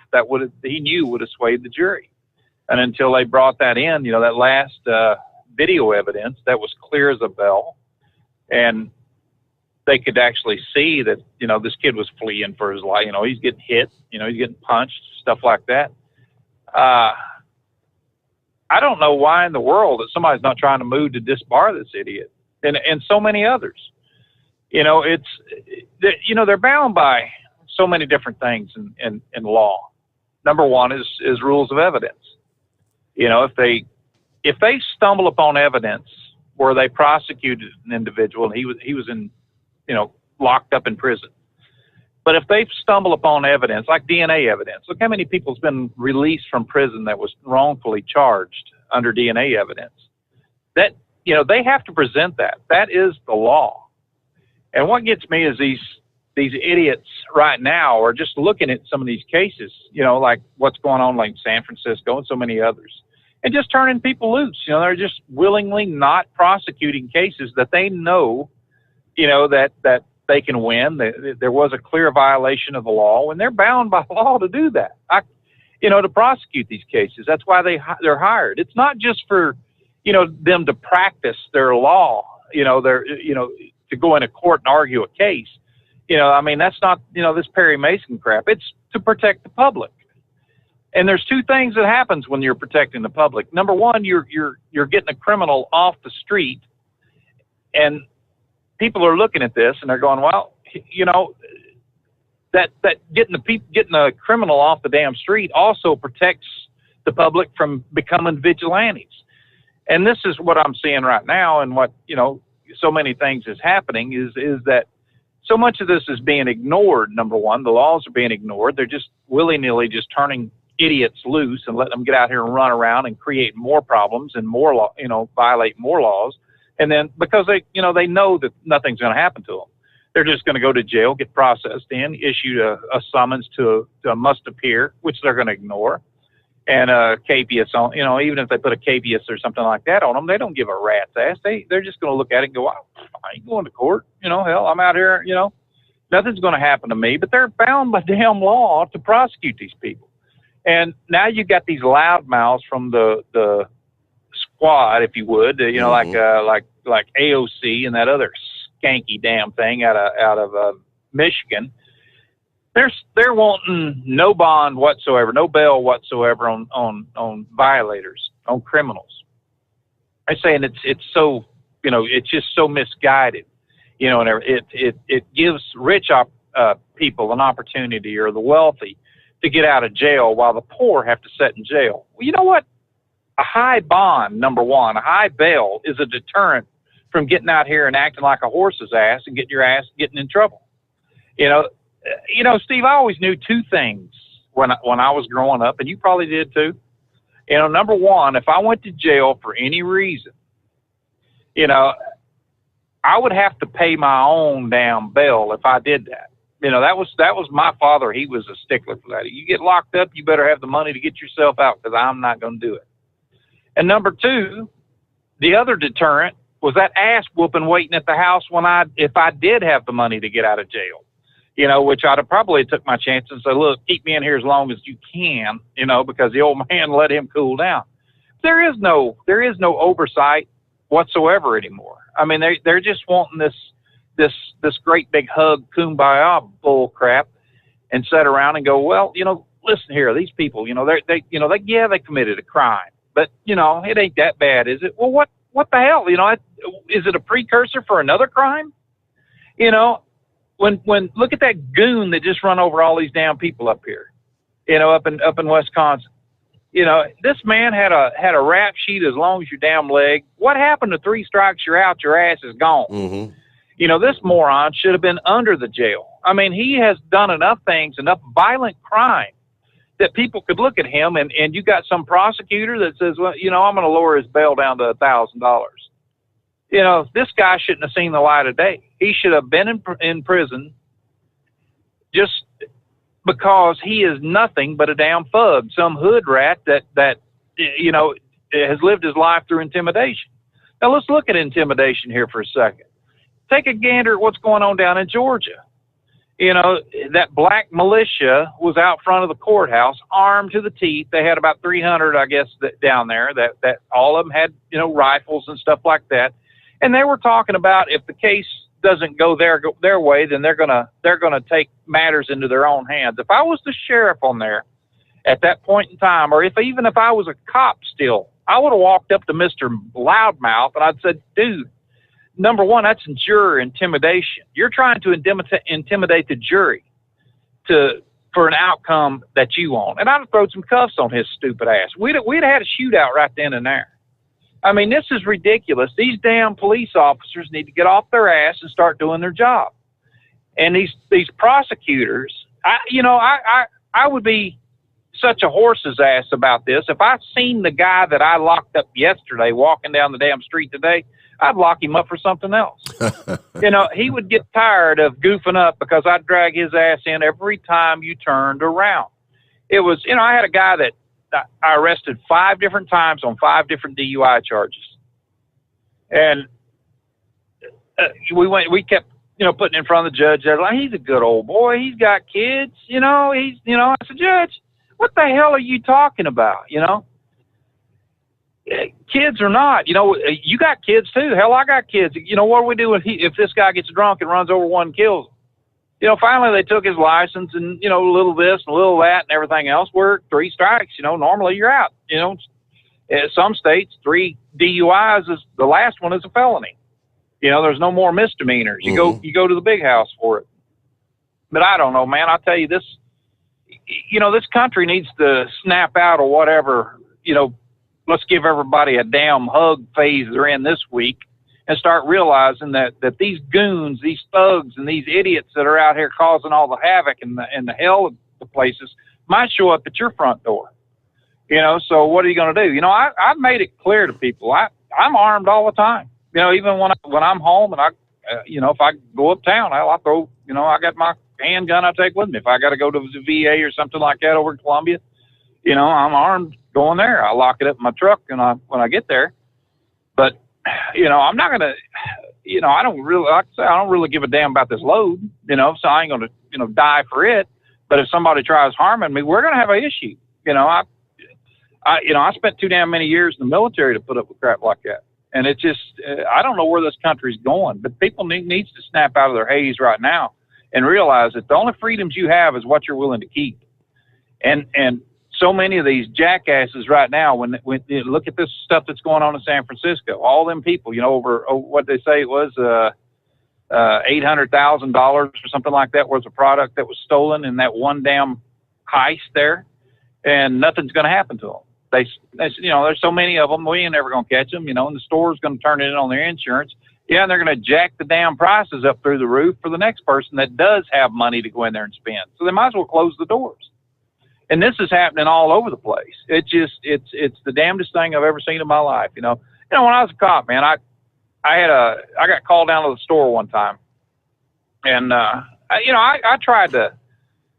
he knew would have swayed the jury. And until they brought that in, you know, that last video evidence that was clear as a bell, and they could actually see that, you know, this kid was fleeing for his life. You know, he's getting hit. You know, he's getting punched, stuff like that. I don't know why in the world that somebody's not trying to move to disbar this idiot and so many others. You know, you know, they're bound by so many different things in law. Number one is rules of evidence. You know, if they stumble upon evidence where they prosecuted an individual and he was in, you know, locked up in prison. But if they stumble upon evidence, like DNA evidence, look how many people's been released from prison that was wrongfully charged under DNA evidence. That, you know, they have to present that. That is the law. And what gets me is these idiots right now are just looking at some of these cases, you know, like what's going on like San Francisco and so many others, and just turning people loose. You know, they're just willingly not prosecuting cases that they know, you know, that they can win. There was a clear violation of the law, and they're bound by law to do that. You know, to prosecute these cases. That's why they're hired. It's not just for, you know, them to practice their law. You know, to go into court and argue a case. You know, I mean, that's not, you know, this Perry Mason crap. It's to protect the public. And there's two things that happens when you're protecting the public. Number one, you're getting a criminal off the street, and people are looking at this and they're going, well, you know, that getting a criminal off the damn street also protects the public from becoming vigilantes. And this is what I'm seeing right now, and what, you know, so many things is happening is that so much of this is being ignored. Number one, the laws are being ignored. They're just willy-nilly just turning idiots loose and letting them get out here and run around and create more problems and more law, you know, violate more laws. And then because they know that nothing's going to happen to them, they're just going to go to jail, get processed in, issued a summons to a must appear, which they're going to ignore. and capias on, even if they put a capias or something like that on them, they don't give a rat's ass. They're just going to look at it and go, I ain't going to court. Hell, I'm out here, nothing's going to happen to me. But they're bound by damn law to prosecute these people. And now you've got these loudmouths from the squad, if you would, like AOC and that other skanky damn thing out of Michigan. They're wanting no bond whatsoever, no bail whatsoever on violators, on criminals. They're saying it's so, it's just so misguided, and it gives rich people an opportunity, or the wealthy, to get out of jail while the poor have to sit in jail. Well, you know what? A high bond, number one, a high bail is a deterrent from getting out here and acting like a horse's ass and getting in trouble. Steve, I always knew two things when I was growing up, and you probably did too. Number one, if I went to jail for any reason, I would have to pay my own damn bail if I did that. That was my father. He was a stickler for that. You get locked up, you better have the money to get yourself out, because I'm not going to do it. And number two, the other deterrent was that ass whooping waiting at the house if I did have the money to get out of jail. Which I'd have probably took my chances and said, look, keep me in here as long as you can, because the old man let him cool down. There is no oversight whatsoever anymore. I mean, they're just wanting this great big hug, kumbaya bull crap, and sit around and go, well, listen here, these people, they committed a crime, but it ain't that bad, is it? Well, what the hell, is it a precursor for another crime? When look at that goon that just run over all these damn people up here, up in Wisconsin. This man had a rap sheet as long as your damn leg. What happened to 3 strikes, you're out, your ass is gone? Mm-hmm. This moron should have been under the jail. I mean, he has done enough things, enough violent crime, that people could look at him, and you got some prosecutor that says, well, I'm going to lower his bail down to $1,000. This guy shouldn't have seen the light of day. He should have been in prison just because he is nothing but a damn thug, some hood rat that has lived his life through intimidation. Now, let's look at intimidation here for a second. Take a gander at what's going on down in Georgia. That black militia was out front of the courthouse, armed to the teeth. They had about 300, I guess, down there. That all of them had, rifles and stuff like that. And they were talking about if the case doesn't go their way, then they're gonna take matters into their own hands. If I was the sheriff on there at that point in time, or even if I was a cop still, I would have walked up to Mr. Loudmouth and I'd said, dude, number one, that's juror intimidation. You're trying to intimidate the jury for an outcome that you want. And I'd have thrown some cuffs on his stupid ass. We'd have had a shootout right then and there. I mean, this is ridiculous. These damn police officers need to get off their ass and start doing their job. And these prosecutors, I would be such a horse's ass about this. If I seen the guy that I locked up yesterday walking down the damn street today, I'd lock him up for something else. He would get tired of goofing up because I'd drag his ass in every time you turned around. It was, I had a guy that I arrested 5 different times on 5 different DUI charges. And we kept, putting in front of the judge. They're like, he's a good old boy. He's got kids, I said, Judge, what the hell are you talking about? Kids or not, you got kids too. Hell, I got kids. What do we do if this guy gets drunk and runs over one and kills him? Finally they took his license and, a little this and a little that and everything else. Where 3 strikes, normally you're out. In some states, 3 DUIs is the last one is a felony. There's no more misdemeanors. You go to the big house for it. But I don't know, man. I'll tell you this, this country needs to snap out or whatever, let's give everybody a damn hug phase they're in this week and start realizing that these goons, these thugs, and these idiots that are out here causing all the havoc and the hell of the places might show up at your front door. So what are you going to do? I've made it clear to people, I'm armed all the time. Even when I'm home and if I go uptown, I'll throw, I got my handgun I take with me. If I got to go to the VA or something like that over in Columbia, You know, I'm armed going there. I lock it up in my truck when I get there. But, you know, I'm not going to, you know, I don't really give a damn about this load, you know, so I ain't going to, you know, die for it. But if somebody tries harming me, we're going to have an issue. You know, I spent too damn many years in the military to put up with crap like that. And it's just, I don't know where this country's going, but people needs to snap out of their haze right now and realize that the only freedoms you have is what you're willing to keep. And so many of these jackasses right now, when you look at this stuff that's going on in San Francisco, all them people, you know, over what they say it was $800,000 or something like that was a product that was stolen in that one damn heist there, and nothing's going to happen to them. They, you know, there's so many of them, we ain't never going to catch them, you know, and the store's going to turn it in on their insurance. Yeah, and they're going to jack the damn prices up through the roof for the next person that does have money to go in there and spend. So they might as well close the doors. And this is happening all over the place. It's the damnedest thing I've ever seen in my life. You know, when I was a cop, man, I got called down to the store one time, and I tried to,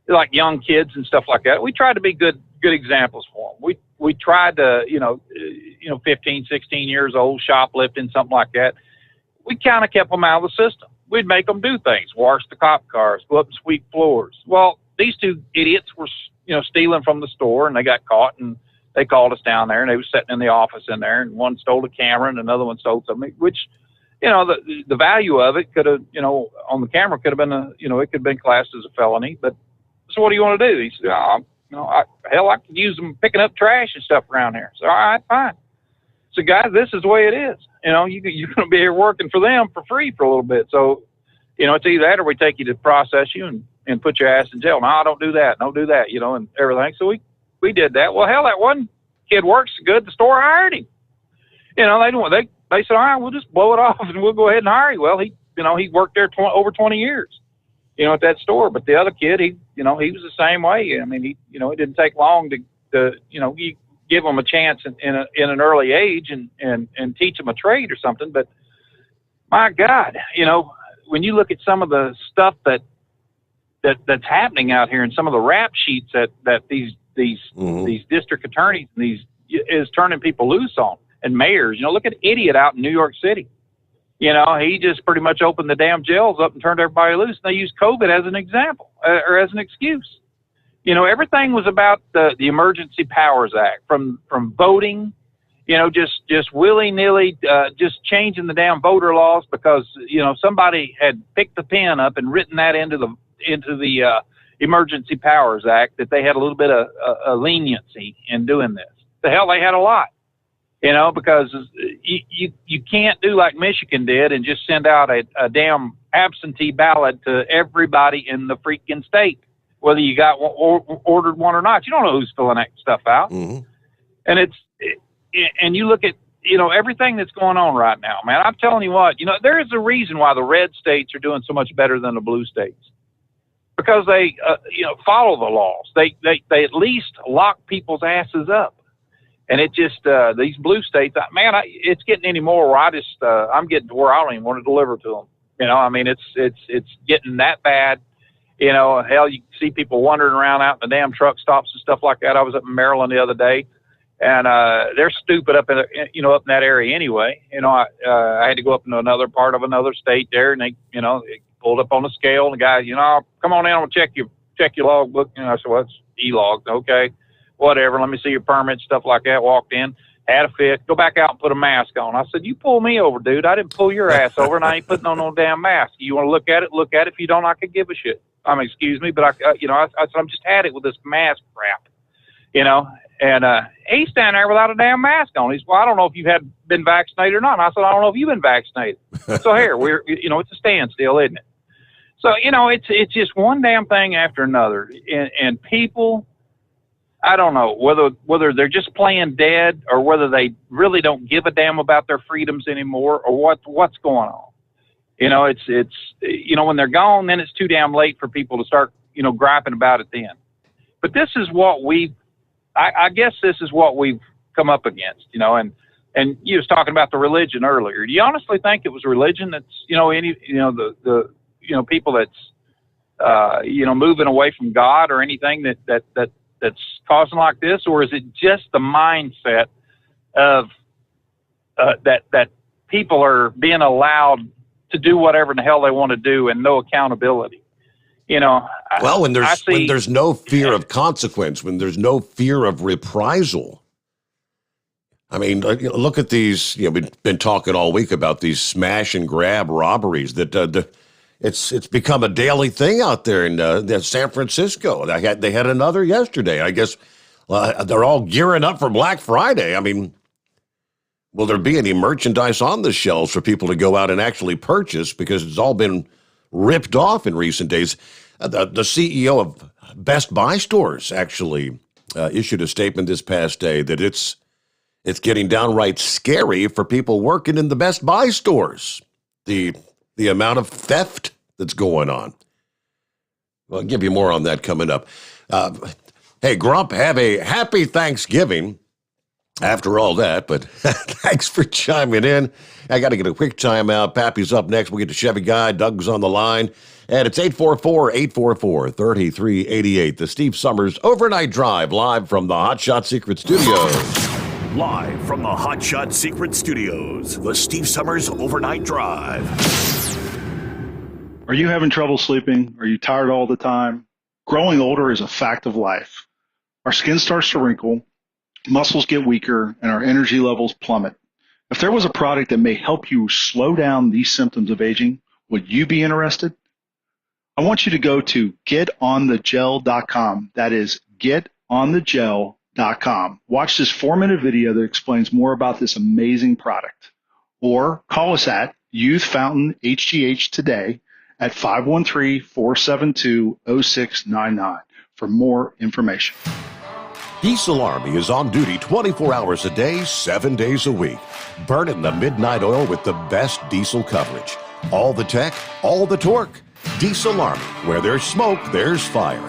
like young kids and stuff like that, we tried to be good examples for them. We tried to, 15, 16 years old, shoplifting, something like that. We kind of kept them out of the system. We'd make them do things, wash the cop cars, go up and sweep floors. Well, these two idiots were, stealing from the store, and they got caught, and they called us down there, and they were sitting in the office in there, and one stole a camera and another one stole something, which, the value of it could have, on the camera could have been it could have been classed as a felony. But so what do you want to do? He said, I could use them picking up trash and stuff around here. So, all right, fine. So, guys, this is the way it is. You're going to be here working for them for free for a little bit. So, it's either that or we take you to process you and put your ass in jail. No, don't do that. Don't do that, and everything. So we did that. Well, hell, that one kid works good. The store hired him. They said, all right, we'll just blow it off and we'll go ahead and hire you. Well, he worked there over 20 years, at that store. But the other kid, he was the same way. I mean, it didn't take long to you give him a chance in an early age and teach him a trade or something. But my God, when you look at some of the stuff that's happening out here and some of the rap sheets that these district attorneys and is turning people loose on, and mayors, look at idiot out in New York City. He just pretty much opened the damn jails up and turned everybody loose. And they used COVID as an example or as an excuse. Everything was about the Emergency Powers Act, from voting, just willy-nilly, just changing the damn voter laws because, somebody had picked the pen up and written that into the Emergency Powers Act, that they had a little bit of leniency in doing this. The hell, they had a lot, because you can't do like Michigan did and just send out a damn absentee ballot to everybody in the freaking state, whether you got ordered one or not. You don't know who's filling that stuff out. Mm-hmm. And and you look at, everything that's going on right now, man, I'm telling you what, there is a reason why the red states are doing so much better than the blue states. Because they, follow the laws. They at least lock people's asses up. And it just, these blue states, man, it's getting any more where I'm getting to where I don't even want to deliver to them. I mean, it's getting that bad. Hell, you see people wandering around out in the damn truck stops and stuff like that. I was up in Maryland the other day, and they're stupid up in up in that area anyway. I had to go up into another part of another state there, and they pulled up on the scale, and the guy, come on in, I'm gonna check your logbook. I said, well, it's e-logged, okay, whatever. Let me see your permit, stuff like that. Walked in, had a fit, go back out and put a mask on. I said, you pull me over, dude. I didn't pull your ass over, and I ain't putting on no damn mask. You want to look at it, look at it. If you don't, I could give a shit. Excuse me, but I said, I'm just had it with this mask crap, and he's standing there without a damn mask on. He said, well, I don't know if you've been vaccinated or not. And I said, I don't know if you've been vaccinated. So here, it's a standstill, isn't it? So, it's just one damn thing after another. And people, I don't know whether they're just playing dead or whether they really don't give a damn about their freedoms anymore or what's going on. It's when they're gone, then it's too damn late for people to start, griping about it then. But this is what I guess this is what we've come up against, and you was talking about the religion earlier. Do you honestly think it was religion that's, the people that's, moving away from God or anything that that's causing like this, or is it just the mindset of that people are being allowed to do whatever the hell they want to do and no accountability? Well, when there's no fear of consequence, when there's no fear of reprisal. I mean, look at these. We've been talking all week about these smash and grab robberies. That it's become a daily thing out there in San Francisco. They had another yesterday. I guess they're all gearing up for Black Friday. I mean, will there be any merchandise on the shelves for people to go out and actually purchase, because it's all been ripped off in recent days? The CEO of Best Buy stores actually issued a statement this past day that it's getting downright scary for people working in the Best Buy stores. The amount of theft that's going on. Well, I'll give you more on that coming up. Hey, Grump, have a happy Thanksgiving after all that, but thanks for chiming in. I got to get a quick timeout. Pappy's up next. We'll get to Chevy Guy. Doug's on the line. And it's 844-844-3388. The Steve Sommers Overnight Drive, live from the Hot Shot Secret Studios. Live from the Hot Shot Secret Studios, the Steve Sommers Overnight Drive. Are you having trouble sleeping? Are you tired all the time? Growing older is a fact of life. Our skin starts to wrinkle, muscles get weaker, and our energy levels plummet. If there was a product that may help you slow down these symptoms of aging, would you be interested? I want you to go to getonthegel.com. That is getonthegel.com. Watch this 4-minute video that explains more about this amazing product. Or call us at Youth Fountain HGH today at 513-472-0699 for more information. Diesel Army is on duty 24 hours a day, 7 days a week. Burning the midnight oil with the best diesel coverage. All the tech, all the torque. Diesel Army, where there's smoke, there's fire.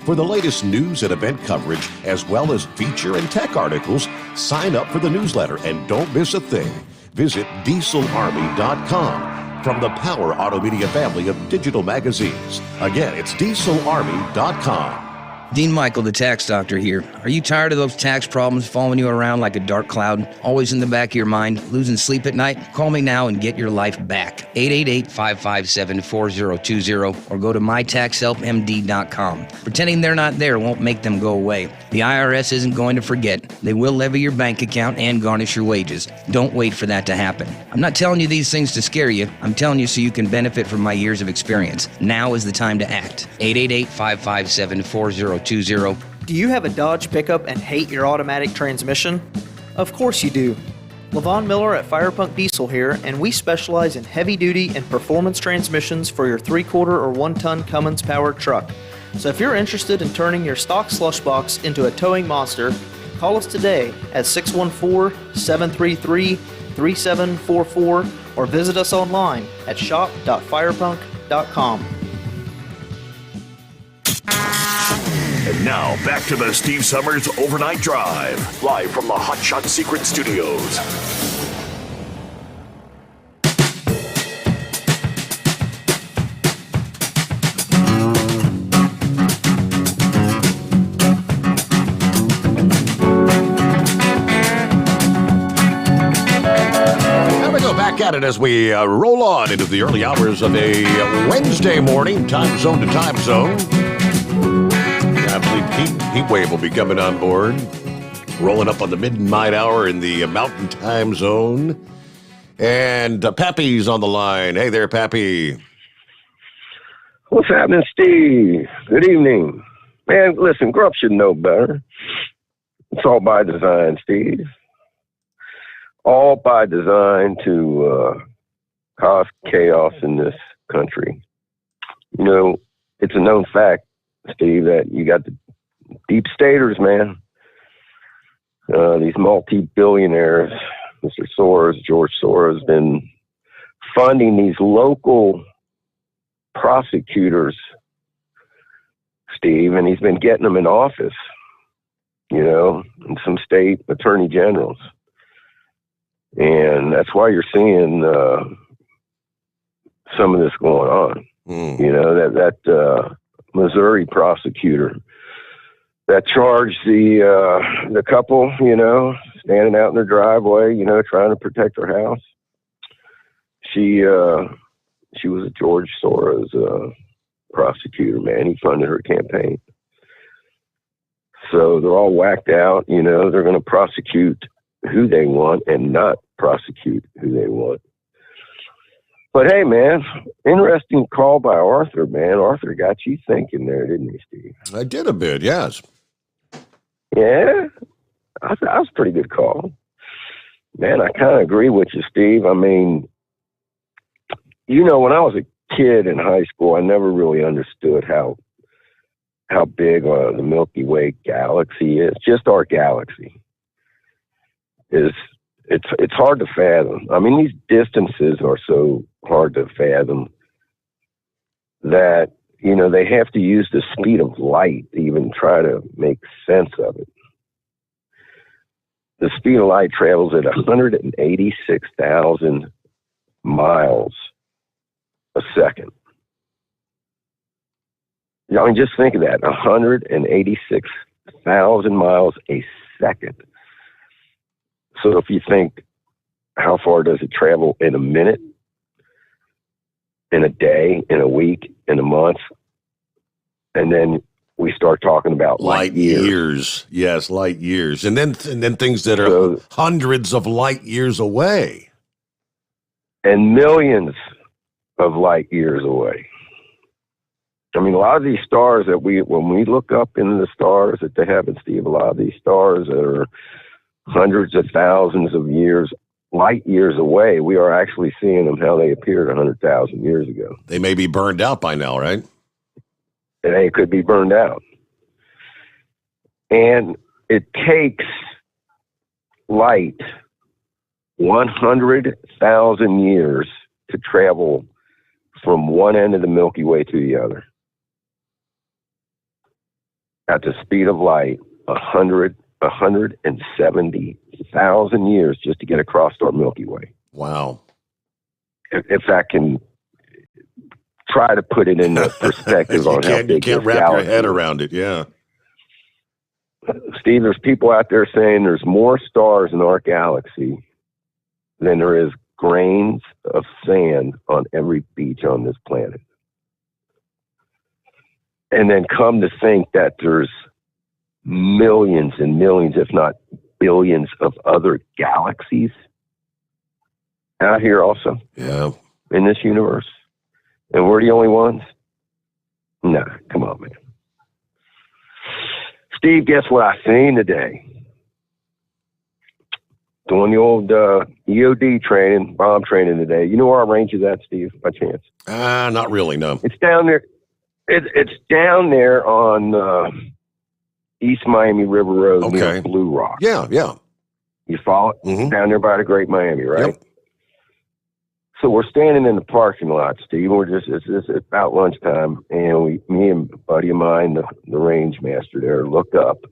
For the latest news and event coverage, as well as feature and tech articles, sign up for the newsletter and don't miss a thing. Visit dieselarmy.com from the Power Auto Media family of digital magazines. Again, it's dieselarmy.com. Dean Michael, the tax doctor here. Are you tired of those tax problems following you around like a dark cloud, always in the back of your mind, losing sleep at night? Call me now and get your life back. 888-557-4020 or go to mytaxhelpmd.com. Pretending they're not there won't make them go away. The IRS isn't going to forget. They will levy your bank account and garnish your wages. Don't wait for that to happen. I'm not telling you these things to scare you. I'm telling you so you can benefit from my years of experience. Now is the time to act. 888-557-4020. Do you have a Dodge pickup and hate your automatic transmission? Of course you do. Levon Miller at Firepunk Diesel here, and we specialize in heavy-duty and performance transmissions for your 3/4 or 1-ton Cummins-powered truck. So if you're interested in turning your stock slush box into a towing monster, call us today at 614-733-3744 or visit us online at shop.firepunk.com. And now, back to the Steve Sommers Overnight Drive, live from the Hot Shot Secret Studios. Now we go back at it as we roll on into the early hours of a Wednesday morning, time zone to time zone. I believe heat wave will be coming on board, rolling up on the midnight hour in the Mountain Time Zone. And Pappy's on the line. Hey there, Pappy. What's happening, Steve? Good evening. Man, listen, Grump should know better. It's all by design, Steve. All by design to cause chaos in this country. You know, it's a known fact, Steve, that you got the deep staters, man. These multi-billionaires, Mr. Soros, George Soros, has been funding these local prosecutors, Steve, and he's been getting them in office, you know, and some state attorney generals. And that's why you're seeing some of this going on. You know, that Missouri prosecutor that charged the couple, standing out in their driveway, trying to protect her house. She was a George Soros prosecutor, man. He funded her campaign. So they're all whacked out, they're going to prosecute who they want and not prosecute who they want. But hey, man, interesting call by Arthur, man. Arthur got you thinking there, didn't he, Steve? I did a bit, yes. Yeah, that was a pretty good call. Man, I kind of agree with you, Steve. I mean, when I was a kid in high school, I never really understood how big the Milky Way galaxy is. Just our galaxy it's hard to fathom. I mean, these distances are so hard to fathom that they have to use the speed of light to even try to make sense of it. The speed of light travels at 186,000 miles a second. I mean, just think of that, 186,000 miles a second. So if you think, how far does it travel in a minute, in a day, in a week, in a month? And then we start talking about light years. Yes, light years. And then things that are hundreds of light years away. And millions of light years away. I mean, a lot of these stars that when we look up into the stars at the heavens, Steve, a lot of these stars that are hundreds of thousands of light years away, we are actually seeing them how they appeared 100,000 years ago. They may be burned out by now, right? And they could be burned out. And it takes light 100,000 years to travel from one end of the Milky Way to the other. At the speed of light, 170,000 years just to get across our Milky Way. Wow. If that can try to put it into perspective on how big you can't this wrap your galaxy head is. around it, yeah. Steve, there's people out there saying there's more stars in our galaxy than there is grains of sand on every beach on this planet. And then come to think that there's millions and millions, if not billions, of other galaxies out here also. Yeah. In this universe. And we're the only ones? Nah, come on, man. Steve, guess what I seen today? Doing the old EOD training, bomb training today. You know where our range is at, Steve, by chance? Not really, no. It's down there. It's down there on East Miami River Road near Blue Rock. Yeah. You follow it? Mm-hmm. Down there by the Great Miami, right? Yep. So we're standing in the parking lot, Steve. It's about lunchtime, and me and a buddy of mine, the range master there, look up,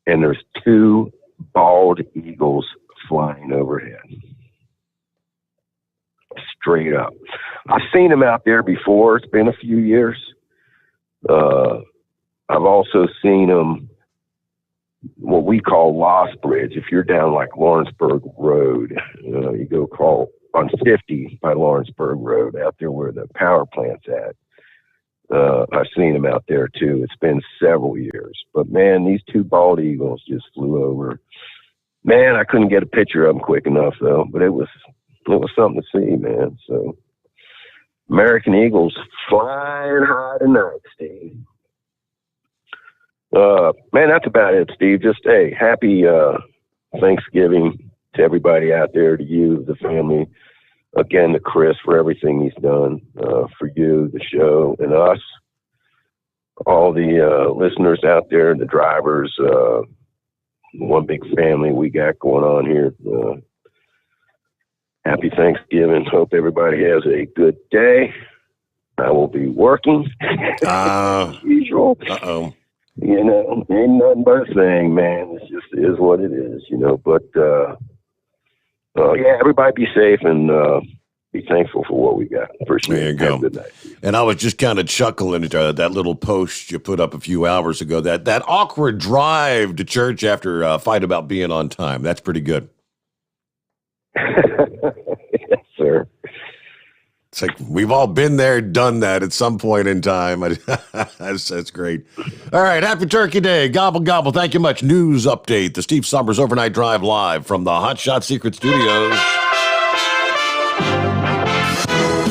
and there's two bald eagles flying overhead. Straight up. I've seen them out there before. It's been a few years. I've also seen them, what we call Lost Bridge. If you're down like Lawrenceburg Road, you go call on 50 by Lawrenceburg Road, out there where the power plant's at. I've seen them out there too. It's been several years. But man, these two bald eagles just flew over. Man, I couldn't get a picture of them quick enough though, but it was something to see, man. So American Eagles flying high tonight, Steve. Man, that's about it, Steve. Just, hey, happy Thanksgiving to everybody out there, to you, the family. Again, to Chris for everything he's done for you, the show, and us. All the listeners out there, the drivers, one big family we got going on here. Happy Thanksgiving. Hope everybody has a good day. I will be working as usual. Uh-oh. You know, ain't nothing but a thing, man. It just is what it is, you know. But, yeah, everybody be safe. And be thankful for what we got. Appreciate There you it. go. Have a good night. And I was just kind of chuckling at that little post you put up a few hours ago, that awkward drive to church after a fight about being on time. That's pretty good. Yes, sir. It's like we've all been there, done that at some point in time. That's great. All right, happy Turkey Day. Gobble, gobble. Thank you much. News update. The Steve Sommers Overnight Drive live from the Hot Shot Secret Studios.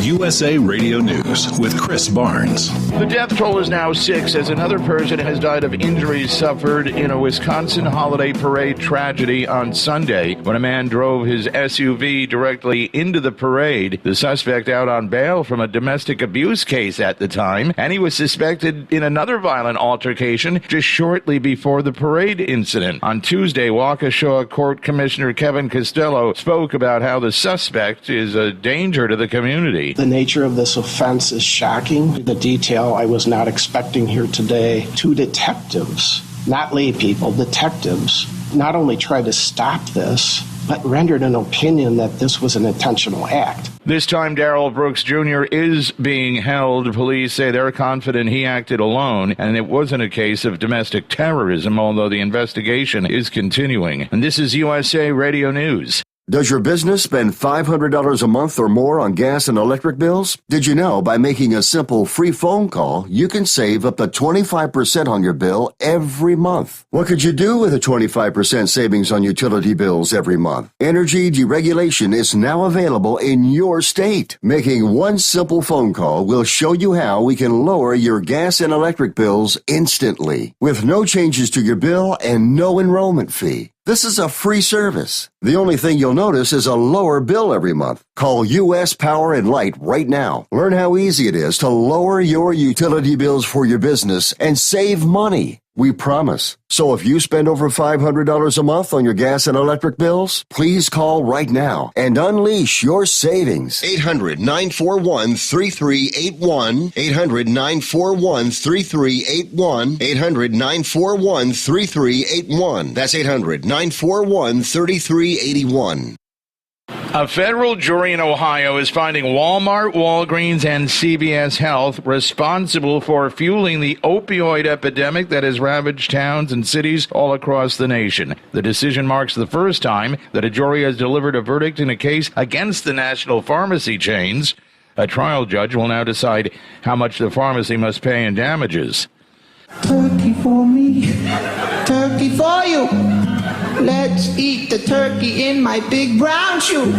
USA Radio News with Chris Barnes. The death toll is now 6 as another person has died of injuries suffered in a Wisconsin holiday parade tragedy on Sunday when a man drove his SUV directly into the parade. The suspect out on bail from a domestic abuse case at the time, and he was suspected in another violent altercation just shortly before the parade incident. On Tuesday, Waukesha Court Commissioner Kevin Costello spoke about how the suspect is a danger to the community. The nature of this offense is shocking. The detail I was not expecting here today. 2 detectives, not lay people, detectives, not only tried to stop this, but rendered an opinion that this was an intentional act. This time, Darrell Brooks Jr. is being held. Police say they're confident he acted alone, and it wasn't a case of domestic terrorism, although the investigation is continuing. And this is USA Radio News. Does your business spend $500 a month or more on gas and electric bills? Did you know by making a simple free phone call, you can save up to 25% on your bill every month? What could you do with a 25% savings on utility bills every month? Energy deregulation is now available in your state. Making one simple phone call will show you how we can lower your gas and electric bills instantly with no changes to your bill and no enrollment fee. This is a free service. The only thing you'll notice is a lower bill every month. Call U.S. Power and Light right now. Learn how easy it is to lower your utility bills for your business and save money. We promise. So if you spend over $500 a month on your gas and electric bills, please call right now and unleash your savings. 800-941-3381. 800-941-3381. 800-941-3381. That's 800-941-3381. A federal jury in Ohio is finding Walmart, Walgreens, and CVS Health responsible for fueling the opioid epidemic that has ravaged towns and cities all across the nation. The decision marks the first time that a jury has delivered a verdict in a case against the national pharmacy chains. A trial judge will now decide how much the pharmacy must pay in damages. Turkey for me, turkey for you. Let's eat the turkey in my big brown shoe.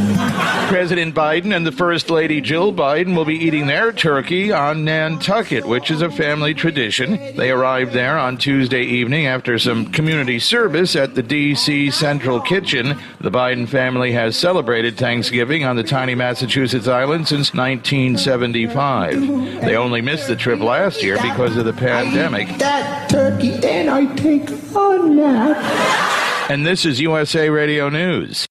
President Biden and the First Lady Jill Biden will be eating their turkey on Nantucket, which is a family tradition. They arrived there on Tuesday evening after some community service at the D.C. Central Kitchen. The Biden family has celebrated Thanksgiving on the tiny Massachusetts island since 1975. They only missed the trip last year because of the pandemic. That turkey, then I take a nap. And this is USA Radio News.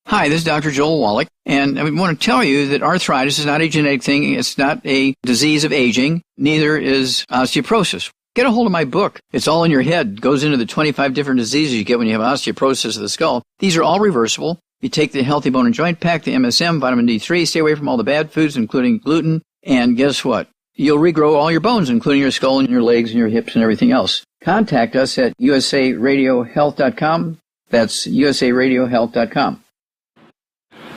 Hi, this is Dr. Joel Wallach, and I want to tell you that arthritis is not a genetic thing. It's not a disease of aging. Neither is osteoporosis. Get a hold of my book. It's all in your head. It goes into the 25 different diseases you get when you have osteoporosis of the skull. These are all reversible. You take the Healthy Bone and Joint Pack, the MSM, vitamin D3, stay away from all the bad foods, including gluten, and guess what? You'll regrow all your bones, including your skull and your legs and your hips and everything else. Contact us at usaradiohealth.com. That's usaradiohealth.com.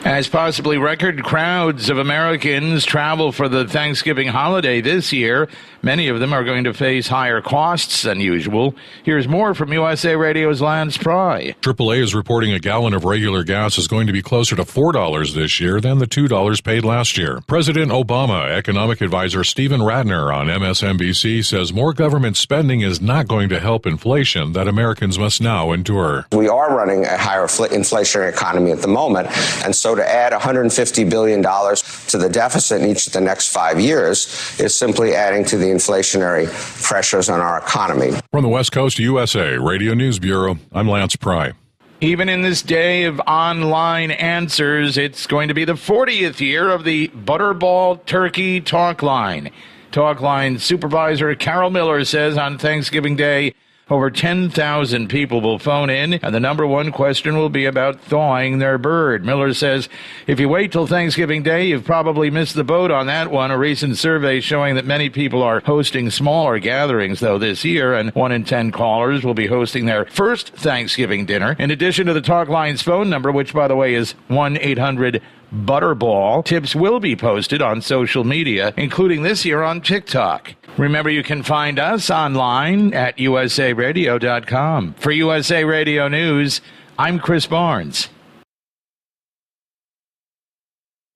As possibly record crowds of Americans travel for the Thanksgiving holiday this year, many of them are going to face higher costs than usual. Here's more from USA Radio's Lance Pry. AAA is reporting a gallon of regular gas is going to be closer to $4 this year than the $2 paid last year. President Obama, economic advisor Stephen Ratner on MSNBC says more government spending is not going to help inflation that Americans must now endure. We are running a higher inflationary economy at the moment, and so to add $150 billion to the deficit in each of the next 5 years is simply adding to the inflationary pressures on our economy. From the West Coast USA Radio News Bureau, I'm Lance Pry. Even in this day of online answers, it's going to be the 40th year of the Butterball Turkey Talk Line. Talk Line supervisor Carol Miller says on Thanksgiving Day, Over 10,000 people will phone in, and the number one question will be about thawing their bird. Miller says, if you wait till Thanksgiving Day, you've probably missed the boat on that one. A recent survey showing that many people are hosting smaller gatherings, though, this year, and 1 in 10 callers will be hosting their first Thanksgiving dinner. In addition to the Talk Line's phone number, which, by the way, is 1-800-BUTTERBALL, tips will be posted on social media, including this year on TikTok. Remember, you can find us online at usaradio.com. For USA Radio News, I'm Chris Barnes.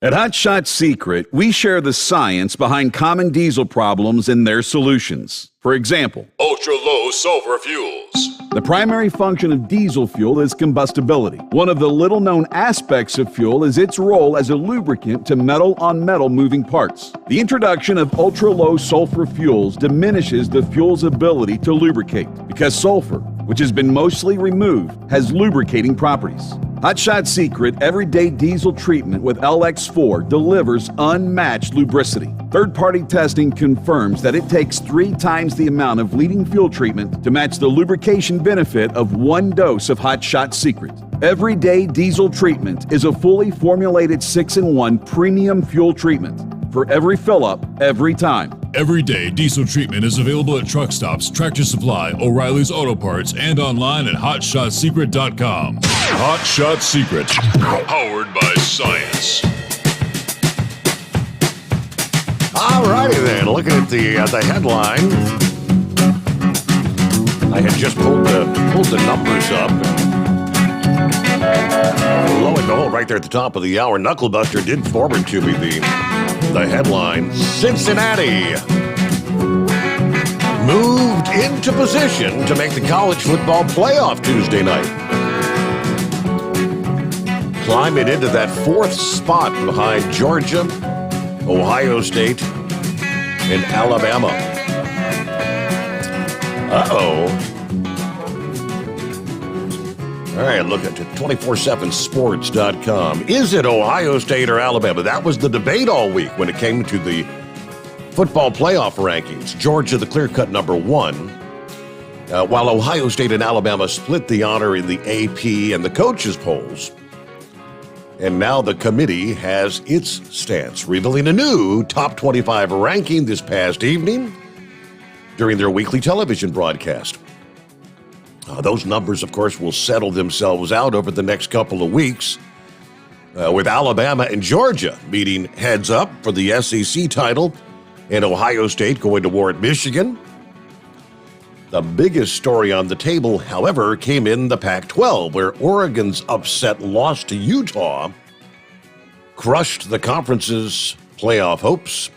At Hot Shot Secret, we share the science behind common diesel problems and their solutions. For example, ultra-low sulfur fuels. The primary function of diesel fuel is combustibility. One of the little-known aspects of fuel is its role as a lubricant to metal-on-metal moving parts. The introduction of ultra-low sulfur fuels diminishes the fuel's ability to lubricate because sulfur, which has been mostly removed, has lubricating properties. Hot Shot Secret Everyday Diesel Treatment with LX4 delivers unmatched lubricity. Third-party testing confirms that it takes 3 times the amount of leading fuel treatment to match the lubrication benefit of 1 dose of Hot Shot Secret. Everyday Diesel Treatment is a fully formulated 6-in-1 premium fuel treatment for every fill-up, every time. Everyday Diesel Treatment is available at truck stops, Tractor Supply, O'Reilly's Auto Parts, and online at HotShotSecret.com. Hot Shot Secret, powered by science. All righty then, looking at the headline. I had just pulled the numbers up. Lo and behold, right there at the top of the hour, Knucklebuster did forward to me the headline. Cincinnati moved into position to make the college football playoff Tuesday night, climbing into that 4th spot behind Georgia, Ohio State, and Alabama. All right, look at 247sports.com. Is it Ohio State or Alabama? That was the debate all week when it came to the football playoff rankings. Georgia, the clear-cut number 1, while Ohio State and Alabama split the honor in the AP and the coaches' polls. And now the committee has its stance, revealing a new top 25 ranking this past evening during their weekly television broadcast. Those numbers, of course, will settle themselves out over the next couple of weeks, with Alabama and Georgia meeting heads up for the SEC title, and Ohio State going to war at Michigan. The biggest story on the table, however, came in the Pac-12, where Oregon's upset loss to Utah crushed the conference's playoff hopes.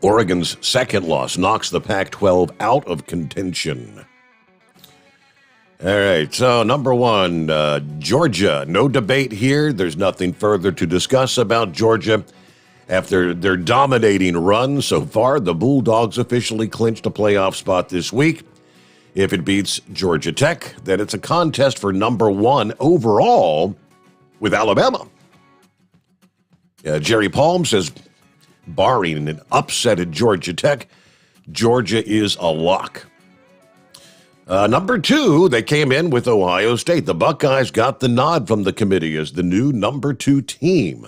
Oregon's second loss knocks the Pac-12 out of contention. All right, so number 1, Georgia. No debate here. There's nothing further to discuss about Georgia. After their dominating run so far, the Bulldogs officially clinched a playoff spot this week. If it beats Georgia Tech, then it's a contest for number 1 overall with Alabama. Jerry Palm says, barring an upset at Georgia Tech, Georgia is a lock. Number 2, they came in with Ohio State. The Buckeyes got the nod from the committee as the new number 2 team.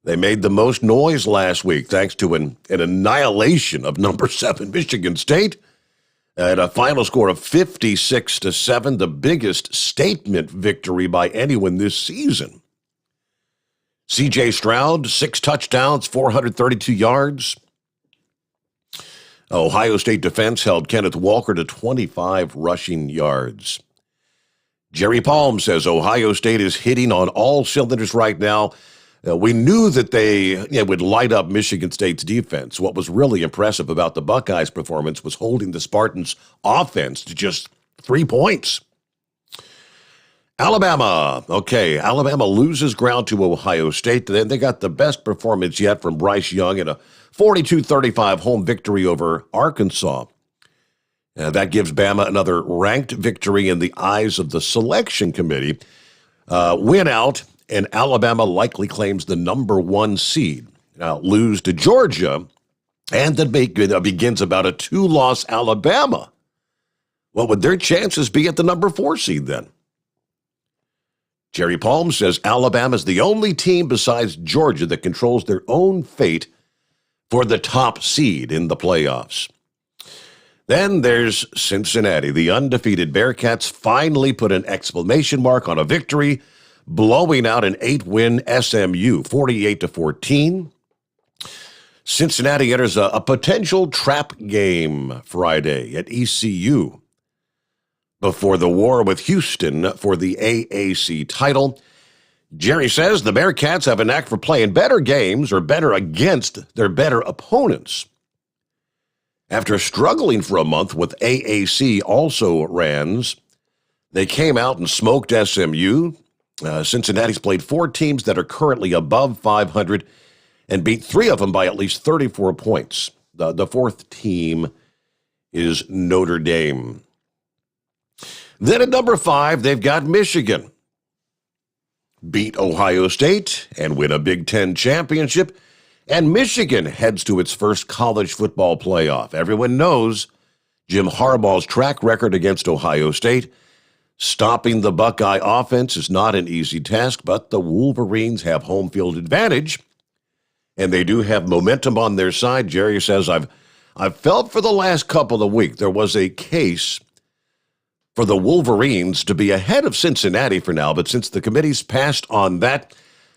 They made the most noise last week thanks to an annihilation of number 7 Michigan State at a final score of 56-7, the biggest statement victory by anyone this season. C.J. Stroud, 6 touchdowns, 432 yards. Ohio State defense held Kenneth Walker to 25 rushing yards. Jerry Palm says Ohio State is hitting on all cylinders right now. We knew that they would light up Michigan State's defense. What was really impressive about the Buckeyes' performance was holding the Spartans' offense to just 3 points. Alabama. Okay, Alabama loses ground to Ohio State. Then they got the best performance yet from Bryce Young in a 42-35 home victory over Arkansas. That gives Bama another ranked victory in the eyes of the selection committee. Win out, and Alabama likely claims the number 1 seed. Now, lose to Georgia, and then begins about a 2-loss Alabama What would their chances be at the number 4 seed then? Jerry Palm says Alabama is the only team besides Georgia that controls their own fate for the top seed in the playoffs. Then there's Cincinnati. The undefeated Bearcats finally put an exclamation mark on a victory, blowing out an 8-win SMU, 48-14. Cincinnati enters a potential trap game Friday at ECU before the war with Houston for the AAC title. Jerry says the Bearcats have a knack for playing better games or better against their better opponents. After struggling for a month with AAC also-rans, they came out and smoked SMU. Cincinnati's played 4 teams that are currently above 500 and beat 3 of them by at least 34 points. The 4th team is Notre Dame. Then at number 5, they've got Michigan. Beat Ohio State and win a Big Ten championship. And Michigan heads to its first college football playoff. Everyone knows Jim Harbaugh's track record against Ohio State. Stopping the Buckeye offense is not an easy task, but the Wolverines have home field advantage, and they do have momentum on their side. Jerry says, I've felt for the last couple of weeks there was a case for the Wolverines to be ahead of Cincinnati for now, but since the committee's passed on that,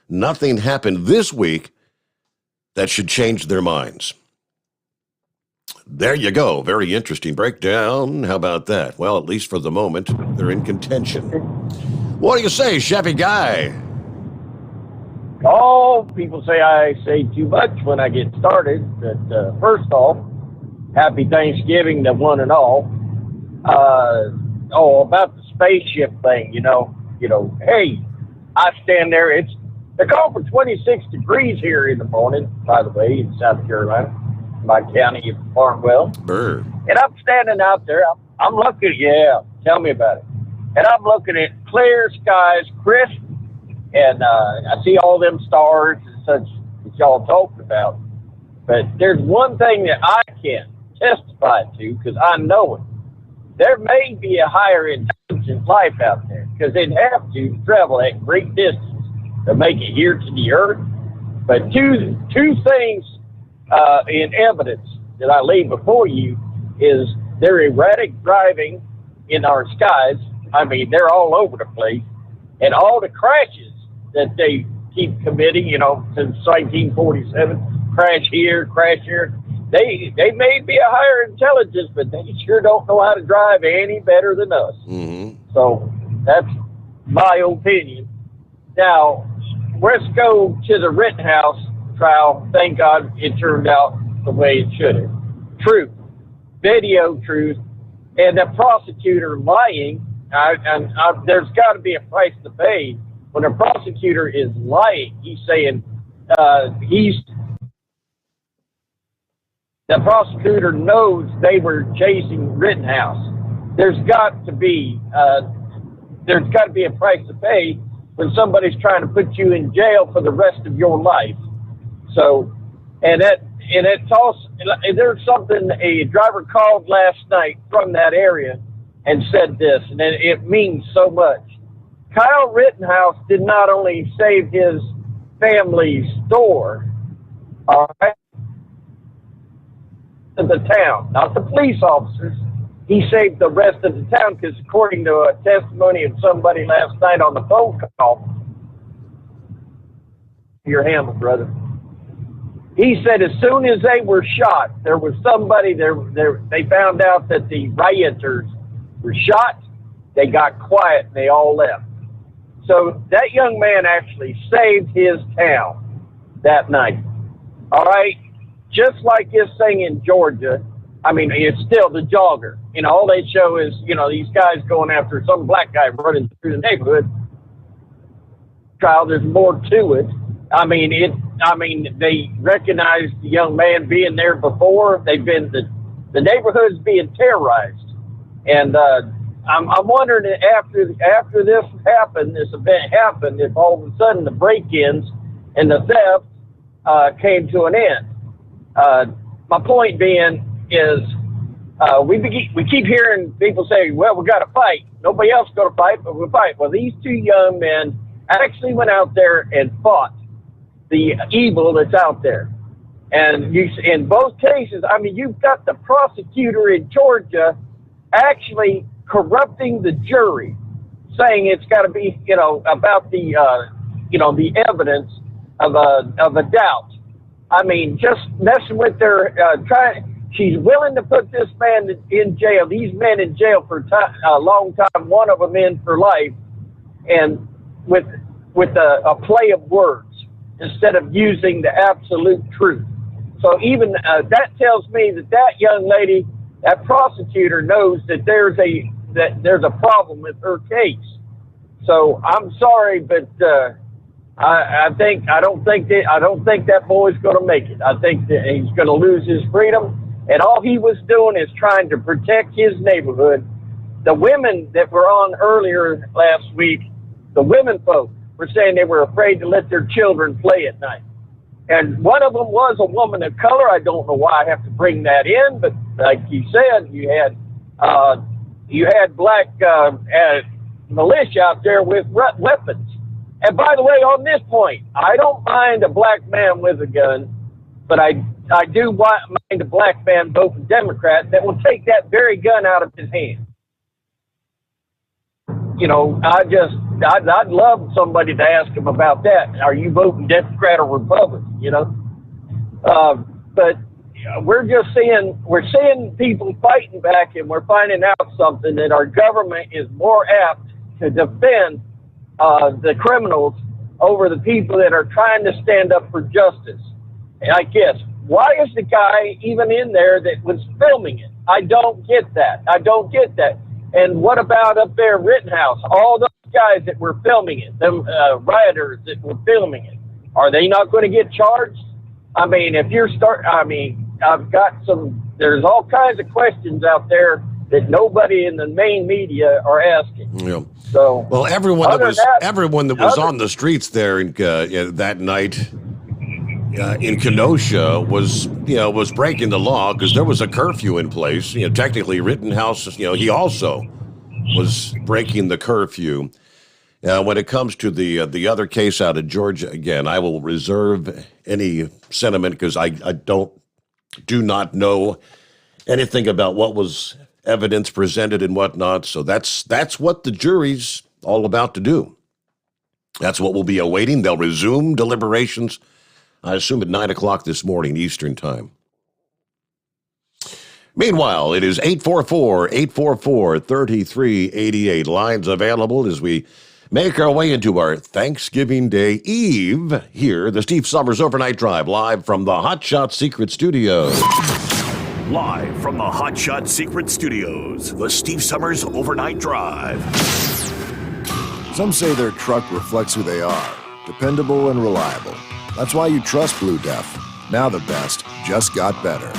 nothing happened this week that should change their minds. There you go. Very interesting breakdown. How about that? Well, at least for the moment, they're in contention. What do you say, Chevy Guy? Oh, people say I say too much when I get started. But first off, happy Thanksgiving to one and all. About the spaceship thing, hey, I stand there. They're calling for 26 degrees here in the morning, by the way, in South Carolina, my county of Farmwell. Burr. And I'm standing out there. I'm looking, tell me about it. And I'm looking at clear skies, crisp, and I see all them stars and such that y'all talked about. But there's one thing that I can testify to, because I know it. There may be a higher intelligent life out there, because they'd have to travel that great distance to make it here to the earth. But two things in evidence that I lay before you is their erratic driving in our skies. I mean, they're all over the place. And all the crashes that they keep committing, since 1947, crash here, crash here. They may be a higher intelligence, but they sure don't know how to drive any better than us. Mm-hmm. So that's my opinion. Now, let's go to the Rittenhouse trial. Thank God it turned out the way it should have. Truth, video truth, and the prosecutor lying. There's got to be a price to pay when a prosecutor is lying. He's saying the prosecutor knows they were chasing Rittenhouse. There's got to be a price to pay when somebody's trying to put you in jail for the rest of your life. So, it's also, there's something a driver called last night from that area and said this, and it means so much. Kyle Rittenhouse did not only save his family's store, all right, of the town, not the police officers. He saved the rest of the town, because according to a testimony of somebody last night on the phone call, your handle, brother. He said as soon as they were shot, there was somebody there. They found out that the rioters were shot. They got quiet and they all left. So that young man actually saved his town that night. All right. Just like this thing in Georgia, I mean, it's still the jogger. All they show is, these guys going after some black guy running through the neighborhood. There's more to it. They recognized the young man being there before. They've been the neighborhood's being terrorized, and I'm wondering after this event happened, if all of a sudden the break-ins and the theft came to an end. My point being is we keep hearing people say, well, we got to fight. Nobody else going to fight, but we'll fight. Well, these two young men actually went out there and fought the evil that's out there. And in both cases, I mean, you've got the prosecutor in Georgia actually corrupting the jury, saying it's got to be, about the, the evidence of a doubt. I mean, just messing with their she's willing to put this man in jail, these men in jail for a long time, one of them in for life, and with a play of words instead of using the absolute truth. So even that tells me that young lady, that prosecutor, knows that there's a problem with her case. So I'm sorry, but I don't think that boy's going to make it. I think that he's going to lose his freedom. And all he was doing is trying to protect his neighborhood. The women that were on earlier last week, the women folk, were saying they were afraid to let their children play at night. And one of them was a woman of color. I don't know why I have to bring that in, but like you said, you had black militia out there with weapons. And by the way, on this point, I don't mind a black man with a gun, but I do mind a black man voting Democrat that will take that very gun out of his hand. I'd love somebody to ask him about that. Are you voting Democrat or Republican? But we're seeing people fighting back, and we're finding out something, that our government is more apt to defend the criminals over the people that are trying to stand up for justice. And I guess, why is the guy even in there that was filming it? I don't get that. And what about up there in Rittenhouse? All those guys that were filming it, them rioters that were filming it, are they not going to get charged? I mean, there's all kinds of questions out there that nobody in the main media are asking. Yeah. So, well, everyone that was on the streets there that night in Kenosha was breaking the law because there was a curfew in place. Technically, Rittenhouse, he also was breaking the curfew. When it comes to the other case out of Georgia, again, I will reserve any sentiment because I do not know anything about what was evidence presented and whatnot. So that's what the jury's all about to do. That's what we'll be awaiting. They'll resume deliberations, I assume, at 9 o'clock this morning, Eastern Time. Meanwhile, it is 844-844-3388. Lines available as we make our way into our Thanksgiving Day Eve here, the Steve Sommers Overnight Drive, live from the Hot Shot Secret Studios. Live from the Hot Shot Secret Studios, the Steve Sommers Overnight Drive. Some say their truck reflects who they are, dependable and reliable. That's why you trust Blue Def. Now the best just got better.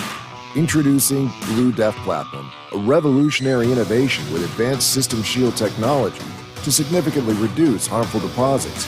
Introducing Blue Def Platinum, a revolutionary innovation with advanced System Shield technology to significantly reduce harmful deposits.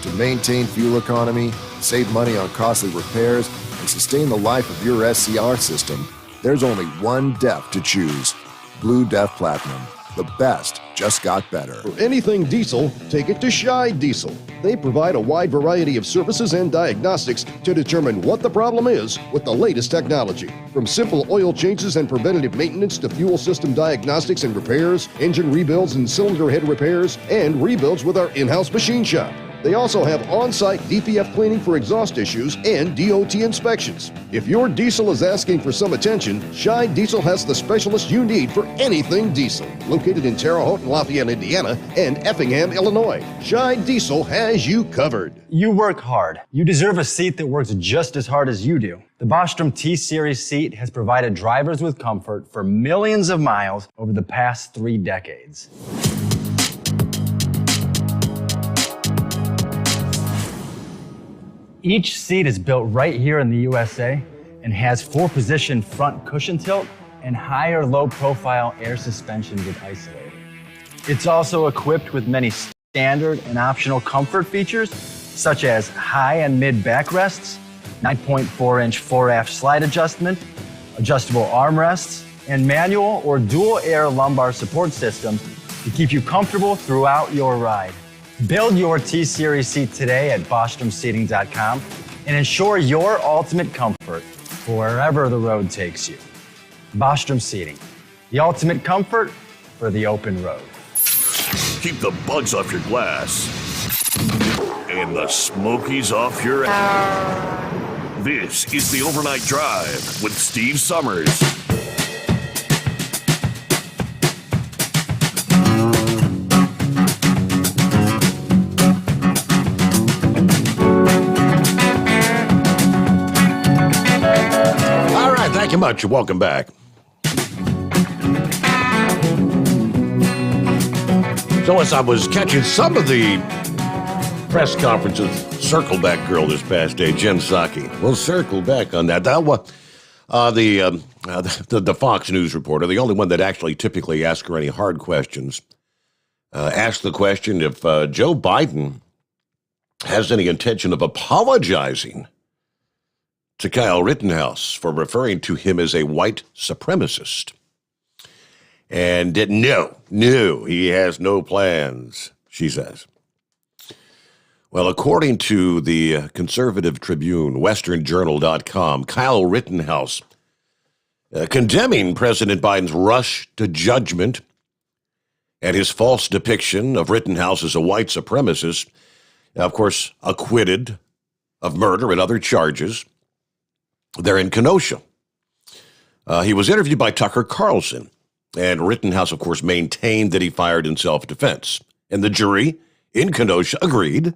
To maintain fuel economy, save money on costly repairs, and sustain the life of your SCR system, there's only one DEF to choose. Blue Def Platinum. The best just got better. For anything diesel, take it to Scheid Diesel. They provide a wide variety of services and diagnostics to determine what the problem is with the latest technology. From simple oil changes and preventative maintenance to fuel system diagnostics and repairs, engine rebuilds and cylinder head repairs, and rebuilds with our in-house machine shop. They also have on-site DPF cleaning for exhaust issues and DOT inspections. If your diesel is asking for some attention, Scheid Diesel has the specialist you need for anything diesel. Located in Terre Haute and Lafayette, Indiana, and Effingham, Illinois, Scheid Diesel has you covered. You work hard. You deserve a seat that works just as hard as you do. The Bostrom T-Series seat has provided drivers with comfort for millions of miles over the past 3 decades. Each seat is built right here in the USA and has 4-position front cushion tilt and higher low-profile air suspension with isolator. It's also equipped with many standard and optional comfort features, such as high and mid backrests, 9.4-inch fore-aft slide adjustment, adjustable armrests, and manual or dual air lumbar support systems to keep you comfortable throughout your ride. Build your T-Series seat today at BostromSeating.com and ensure your ultimate comfort for wherever the road takes you. Bostrom Seating, the ultimate comfort for the open road. Keep the bugs off your glass and the smokies off your ass. This is the Overnight Drive with Steve Sommers. All right, thank you much. Welcome back. So as I was catching some of the press conference of Circleback Girl this past day, Jen Psaki. We'll circle back on that. The Fox News reporter, the only one that actually typically asks her any hard questions, asked the question if Joe Biden has any intention of apologizing to Kyle Rittenhouse for referring to him as a white supremacist. And no, he has no plans, she says. Well, according to the conservative Tribune, westernjournal.com, Kyle Rittenhouse, condemning President Biden's rush to judgment and his false depiction of Rittenhouse as a white supremacist, of course, acquitted of murder and other charges. They're in Kenosha. He was interviewed by Tucker Carlson, and Rittenhouse, of course, maintained that he fired in self-defense. And the jury in Kenosha agreed.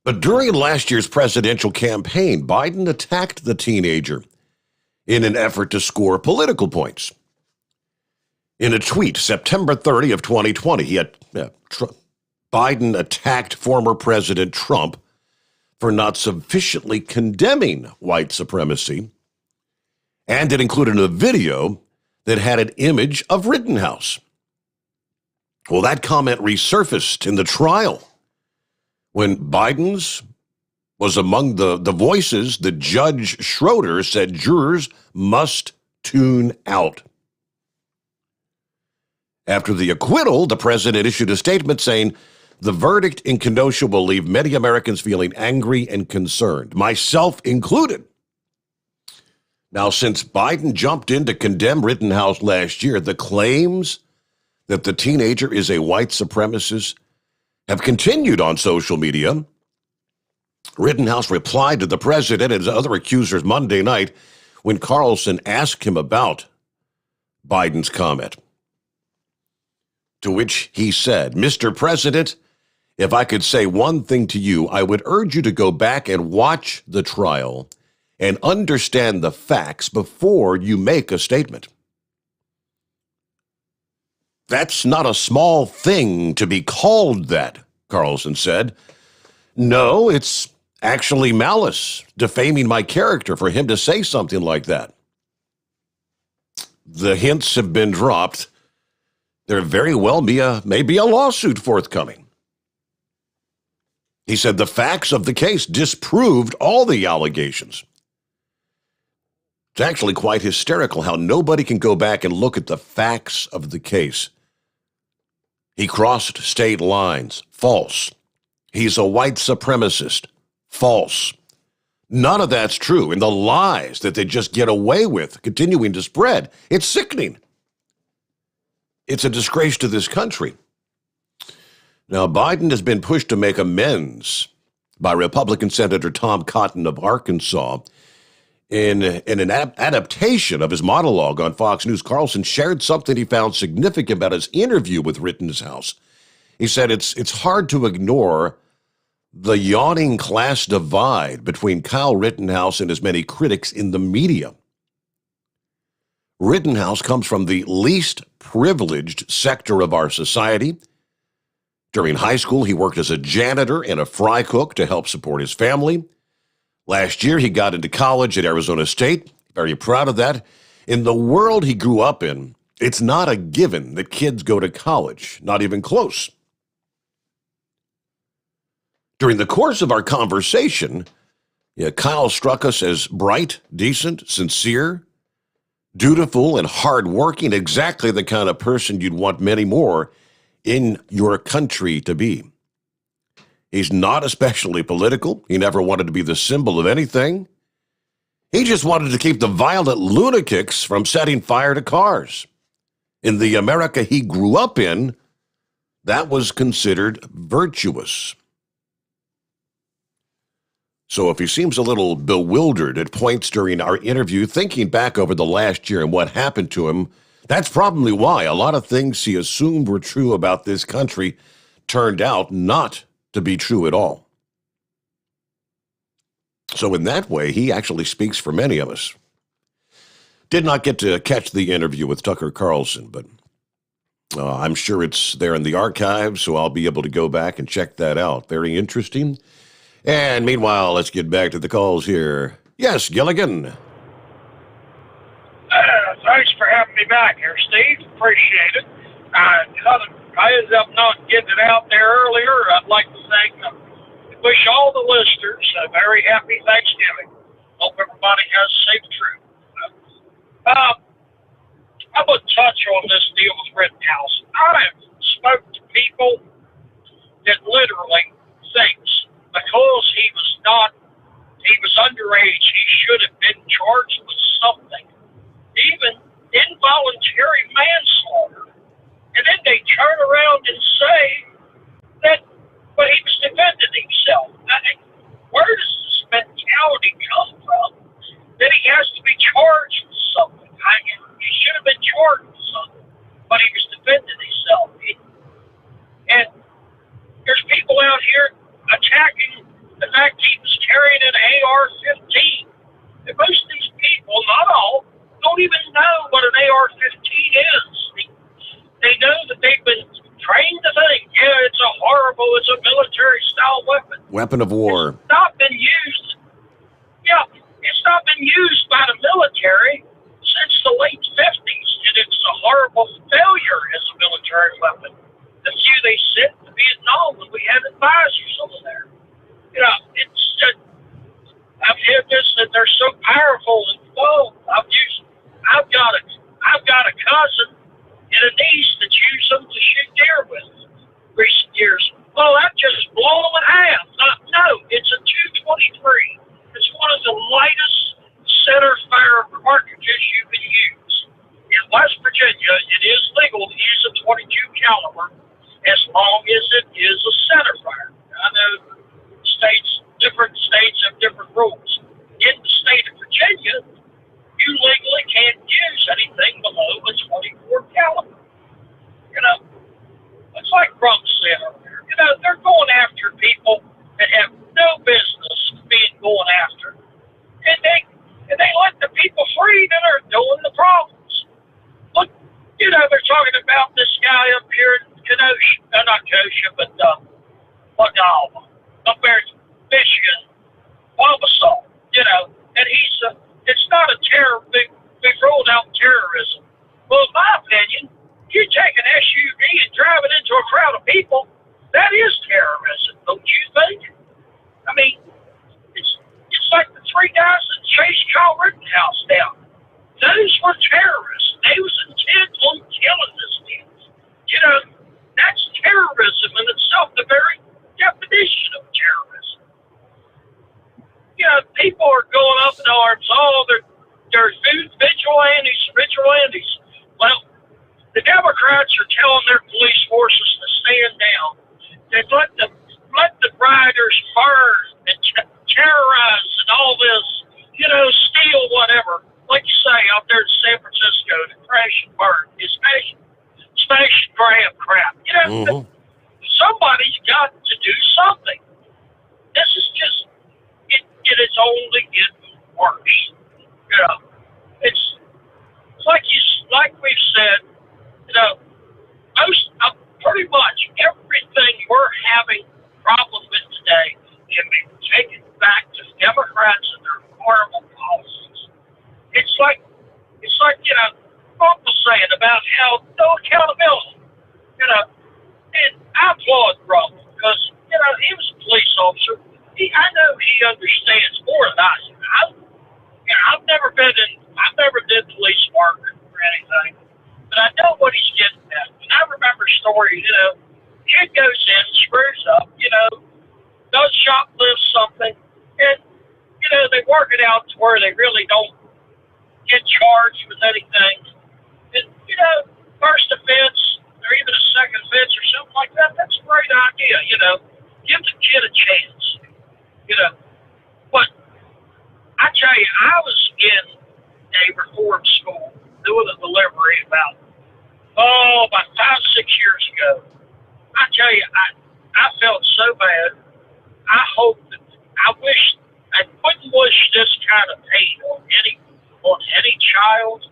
But during last year's presidential campaign, Biden attacked the teenager in an effort to score political points. In a tweet, September 30 of 2020, Biden attacked former President Trump for not sufficiently condemning white supremacy, and it included a video that had an image of Rittenhouse. Well, that comment resurfaced in the trial when Biden's was among the voices that Judge Schroeder said jurors must tune out. After the acquittal, the president issued a statement saying, "The verdict in Kenosha will leave many Americans feeling angry and concerned, myself included." Now, since Biden jumped in to condemn Rittenhouse last year, the claims that the teenager is a white supremacist have continued on social media. Rittenhouse replied to the president and his other accusers Monday night when Carlson asked him about Biden's comment, to which he said, "Mr. President, if I could say one thing to you, I would urge you to go back and watch the trial and understand the facts before you make a statement." That's not a small thing to be called that, Carlson said. No, it's actually malice, defaming my character for him to say something like that. The hints have been dropped. There very well may be a lawsuit forthcoming. He said the facts of the case disproved all the allegations. It's actually quite hysterical how nobody can go back and look at the facts of the case. He crossed state lines. False. He's a white supremacist. False. None of that's true. And the lies that they just get away with continuing to spread, it's sickening. It's a disgrace to this country. Now, Biden has been pushed to make amends by Republican Senator Tom Cotton of Arkansas. In an adaptation of his monologue on Fox News, Carlson shared something he found significant about his interview with Rittenhouse. He said it's hard to ignore the yawning class divide between Kyle Rittenhouse and his many critics in the media. Rittenhouse comes from the least privileged sector of our society. During high school, he worked as a janitor and a fry cook to help support his family. Last year, he got into college at Arizona State. Very proud of that. In the world he grew up in, it's not a given that kids go to college, not even close. During the course of our conversation, Kyle struck us as bright, decent, sincere, dutiful and hardworking, exactly the kind of person you'd want many more in your country to be. He's not especially political. He never wanted to be the symbol of anything. He just wanted to keep the violent lunatics from setting fire to cars. In the America he grew up in, that was considered virtuous. So if he seems a little bewildered at points during our interview, thinking back over the last year and what happened to him, that's probably why a lot of things he assumed were true about this country turned out not to be true at all. So in that way, he actually speaks for many of us. Did not get to catch the interview with Tucker Carlson, but I'm sure it's there in the archives, so I'll be able to go back and check that out. Very interesting. And meanwhile, let's get back to the calls here. Yes, Gilligan. Thanks for having me back here, Steve. Appreciate it. I ended up not getting it out there earlier. I'd like to wish all the listeners a very happy Thanksgiving. Hope everybody has a safe trip. I'm going to touch on this deal with Rittenhouse. I have spoken to people that literally thinks because he was underage, he should have been charged with something, even involuntary manslaughter. And then they turn around and say that, but he was defending himself. Where does this mentality come from? That he has to be charged with something. He should have been charged with something, but he was defending himself. And there's people out here attacking the fact he was carrying an AR-15. And most of these people, not all, don't even know what an AR-15 is. They know that they've been trained to think, yeah, it's a military-style weapon. Weapon of war. It's not been used. Yeah, it's not been used by the military since the late 50s, and it was a horrible failure as a military weapon. The few they sent to Vietnam when we had advisors over there. You know, it's just, I've heard this that they're so powerful and full. I've got a cousin and a niece that use them to shoot deer with recent years. Well, that just blow them in half. No, it's a 223. It's one of the lightest center fire cartridges you can use. In West Virginia, it is legal to use a 22 caliber as long as it is a center fire. I know different states have different rules. In the state of Virginia, you legally can't use anything below a 24 caliber. You know, it's like Trump said earlier. You know, they're going after people that have no business being going after. And they let the people free that are doing the problems. Look, you know, they're talking about this guy up here in Kenosha, not Kenosha, but up there in Michigan, Wabasal, you know, and it's not a terror, we've rolled out terrorism. Well, in my opinion, you take an SUV and drive it into a crowd of people, that is terrorism, don't you think? I mean, it's like the three guys that chased Kyle Rittenhouse down. Those were terrorists. They was intent on killing this man. You know, that's terrorism in itself, the very definition of terrorism. You know, people are going up in arms. Oh, there's vigilantes. Well, the Democrats are telling their police forces to stand down. They let the rioters burn and terrorize and all this, you know, steal whatever. Like you say, out there in San Francisco, to crash and burn. You smash and grab crap. You know, somebody's got to do something. This is just, it is only getting worse. You know, it's like we've said, you know, pretty much everything we're having problems with today can be taken back to Democrats and their horrible policies. It's like you know, Trump was saying about how no accountability. You know, and I applaud Trump because, you know, he was a police officer. I know he understands more than I do. I've never did police work. story, kid goes in, screws up, does shoplift something, and, they work it out to where they really don't get charged with anything. And, first offense, or even a second offense or something like that, that's a great idea, Give the kid a chance, But I tell you, I was in a reform school doing a delivery about 5-6 years ago. I tell you, I felt so bad. I hope that I wouldn't wish this kind of pain on any child,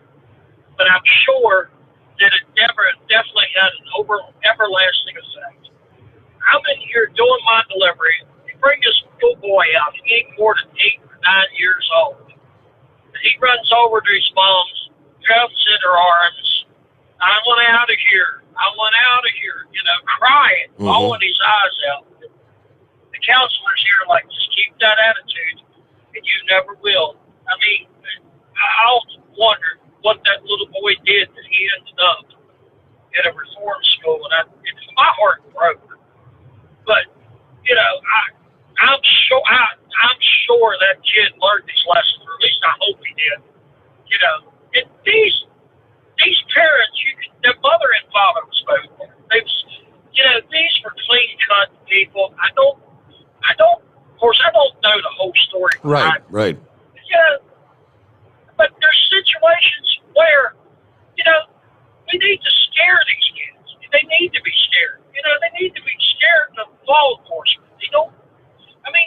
but I'm sure that it definitely had an everlasting effect. I'm in here doing my delivery. You bring this little boy out. He ain't more than 8 or 9 years old. He runs over to his mom's, jumps in her arms. I want out of here. I want out of here. Crying, bawling his eyes out. The counselors here are like, just keep that attitude, and you never will. I mean, I often wondered what that little boy did that he ended up at a reform school, and my heart broke. But I'm sure that kid learned these lessons, or at least I hope he did. And these parents, their mother and father was both there. These were clean cut people. I don't know the whole story. Right. But there's situations where, we need to scare these kids. They need to be scared. They need to be scared of law enforcement.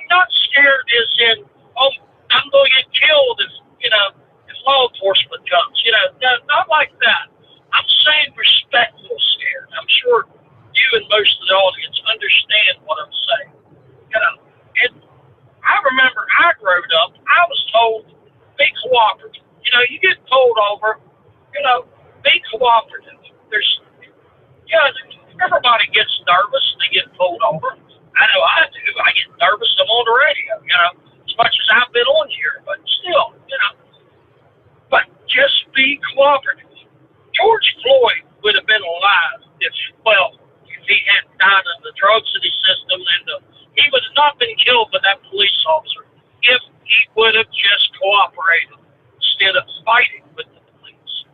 Not scared as in, I'm going to get killed if law enforcement comes. Not like that. I'm saying respectful scared. I'm sure you and most of the audience understand what I'm saying. And I remember I grew up, I was told, be cooperative. You get pulled over, be cooperative. Everybody gets nervous when they get pulled over. I know I do. I get nervous. I'm on the radio, as much as I've been on here, but still, But just be cooperative. George Floyd would have been alive if he hadn't died of the drugs in his system, and he would have not been killed by that police officer if he would have just cooperated instead of fighting with the police.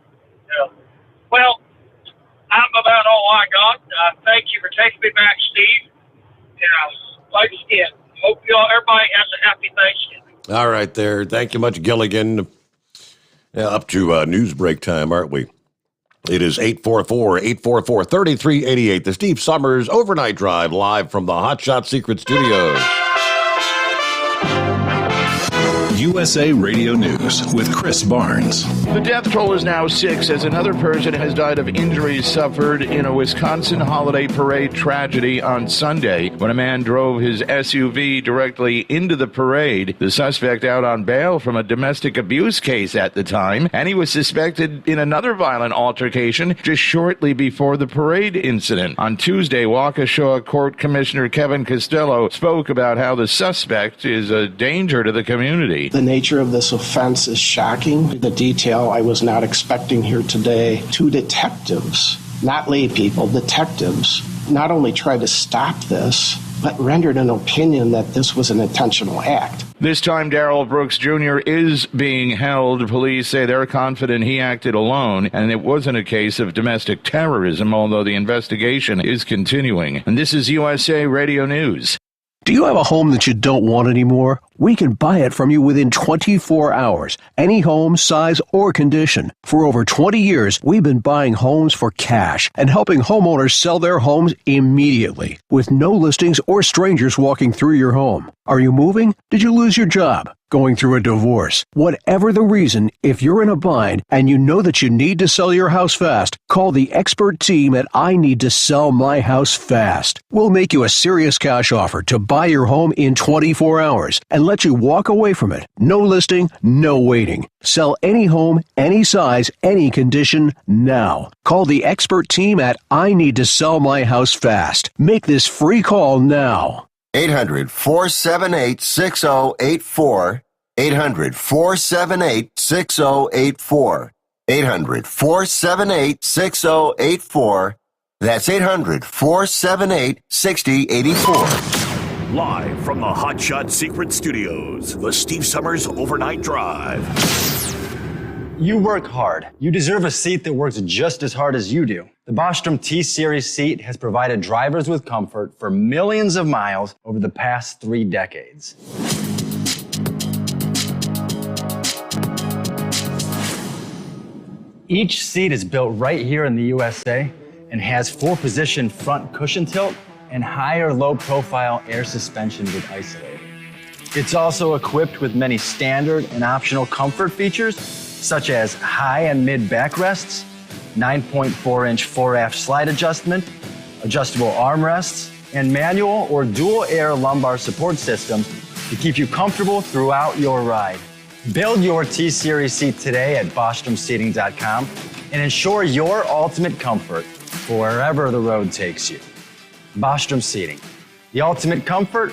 Well, I'm about all I got. Thank you for taking me back, Steve. Like again, hope everybody has a happy Thanksgiving. All right there. Thank you much, Gilligan. Up to news break time, aren't we? It is 844-844-3388. The Steve Sommers Overnight Drive, live from the Hot Shot Secret Studios. USA Radio News with Chris Barnes. The death toll is now 6 as another person has died of injuries suffered in a Wisconsin holiday parade tragedy on Sunday when a man drove his SUV directly into the parade. The suspect out on bail from a domestic abuse case at the time, and he was suspected in another violent altercation just shortly before the parade incident. On Tuesday, Waukesha Court Commissioner Kevin Costello spoke about how the suspect is a danger to the community. The nature of this offense is shocking. The detail I was not expecting here today. 2 detectives, not lay people, detectives, not only tried to stop this, but rendered an opinion that this was an intentional act. This time, Darrell Brooks Jr. is being held. Police say they're confident he acted alone, and it wasn't a case of domestic terrorism, although the investigation is continuing. And this is USA Radio News. Do you have a home that you don't want anymore? We can buy it from you within 24 hours. Any home, size, or condition. For over 20 years, we've been buying homes for cash and helping homeowners sell their homes immediately, with no listings or strangers walking through your home. Are you moving? Did you lose your job? Going through a divorce? Whatever the reason, if you're in a bind and you know that you need to sell your house fast, call the expert team at I Need to Sell My House Fast. We'll make you a serious cash offer to buy your home in 24 hours and let you walk away from it. No listing, no waiting. Sell any home, any size, any condition, now. Call the expert team at I Need to Sell My House Fast. Make this free call now. 800-478-6084. 800-478-6084. 800-478-6084. That's 800-478-6084. Live from the Hot Shot Secret Studios, the Steve Sommers Overnight Drive. You work hard. You deserve a seat that works just as hard as you do. The Bostrom T-Series seat has provided drivers with comfort for millions of miles over the past 3 decades. Each seat is built right here in the USA and has 4-position front cushion tilt and higher low-profile air suspension with Isolate. It's also equipped with many standard and optional comfort features, such as high and mid backrests, 9.4-inch 4-aft slide adjustment, adjustable armrests, and manual or dual air lumbar support systems to keep you comfortable throughout your ride. Build your T-Series seat today at BostromSeating.com and ensure your ultimate comfort for wherever the road takes you. Bostrom Seating, the ultimate comfort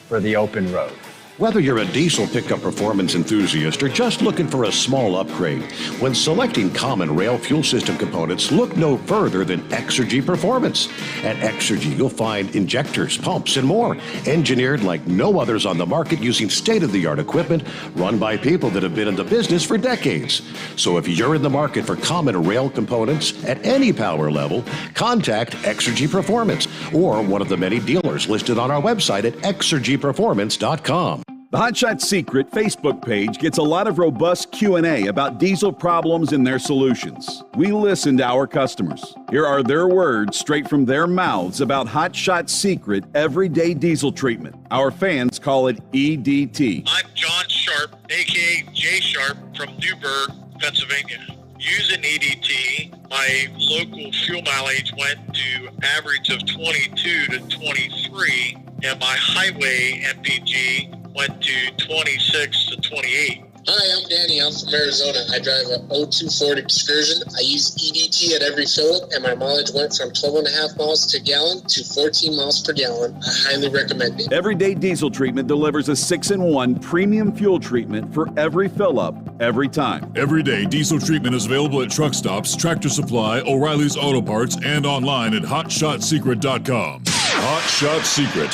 for the open road. Whether you're a diesel pickup performance enthusiast or just looking for a small upgrade, when selecting common rail fuel system components, look no further than Exergy Performance. At Exergy, you'll find injectors, pumps, and more, engineered like no others on the market using state-of-the-art equipment run by people that have been in the business for decades. So if you're in the market for common rail components at any power level, contact Exergy Performance or one of the many dealers listed on our website at exergyperformance.com. The Hot Shot Secret Facebook page gets a lot of robust Q&A about diesel problems and their solutions. We listen to our customers. Here are their words straight from their mouths about Hot Shot Secret everyday diesel treatment. Our fans call it EDT. I'm John Sharp, a.k.a. Jay Sharp from Newburgh, Pennsylvania. Using EDT, my local fuel mileage went to average of 22 to 23, and my highway MPG went to 26 to 28. Hi, I'm Danny. I'm from Arizona. I drive a 02 Ford Excursion. I use EDT at every fill, and my mileage went from 12.5 miles to gallon to 14 miles per gallon. I highly recommend it. Everyday diesel treatment delivers a 6-in-1 premium fuel treatment for every fill-up, every time. Everyday diesel treatment is available at truck stops, Tractor Supply, O'Reilly's Auto Parts, and online at HotShotSecret.com. Hot Shot Secret,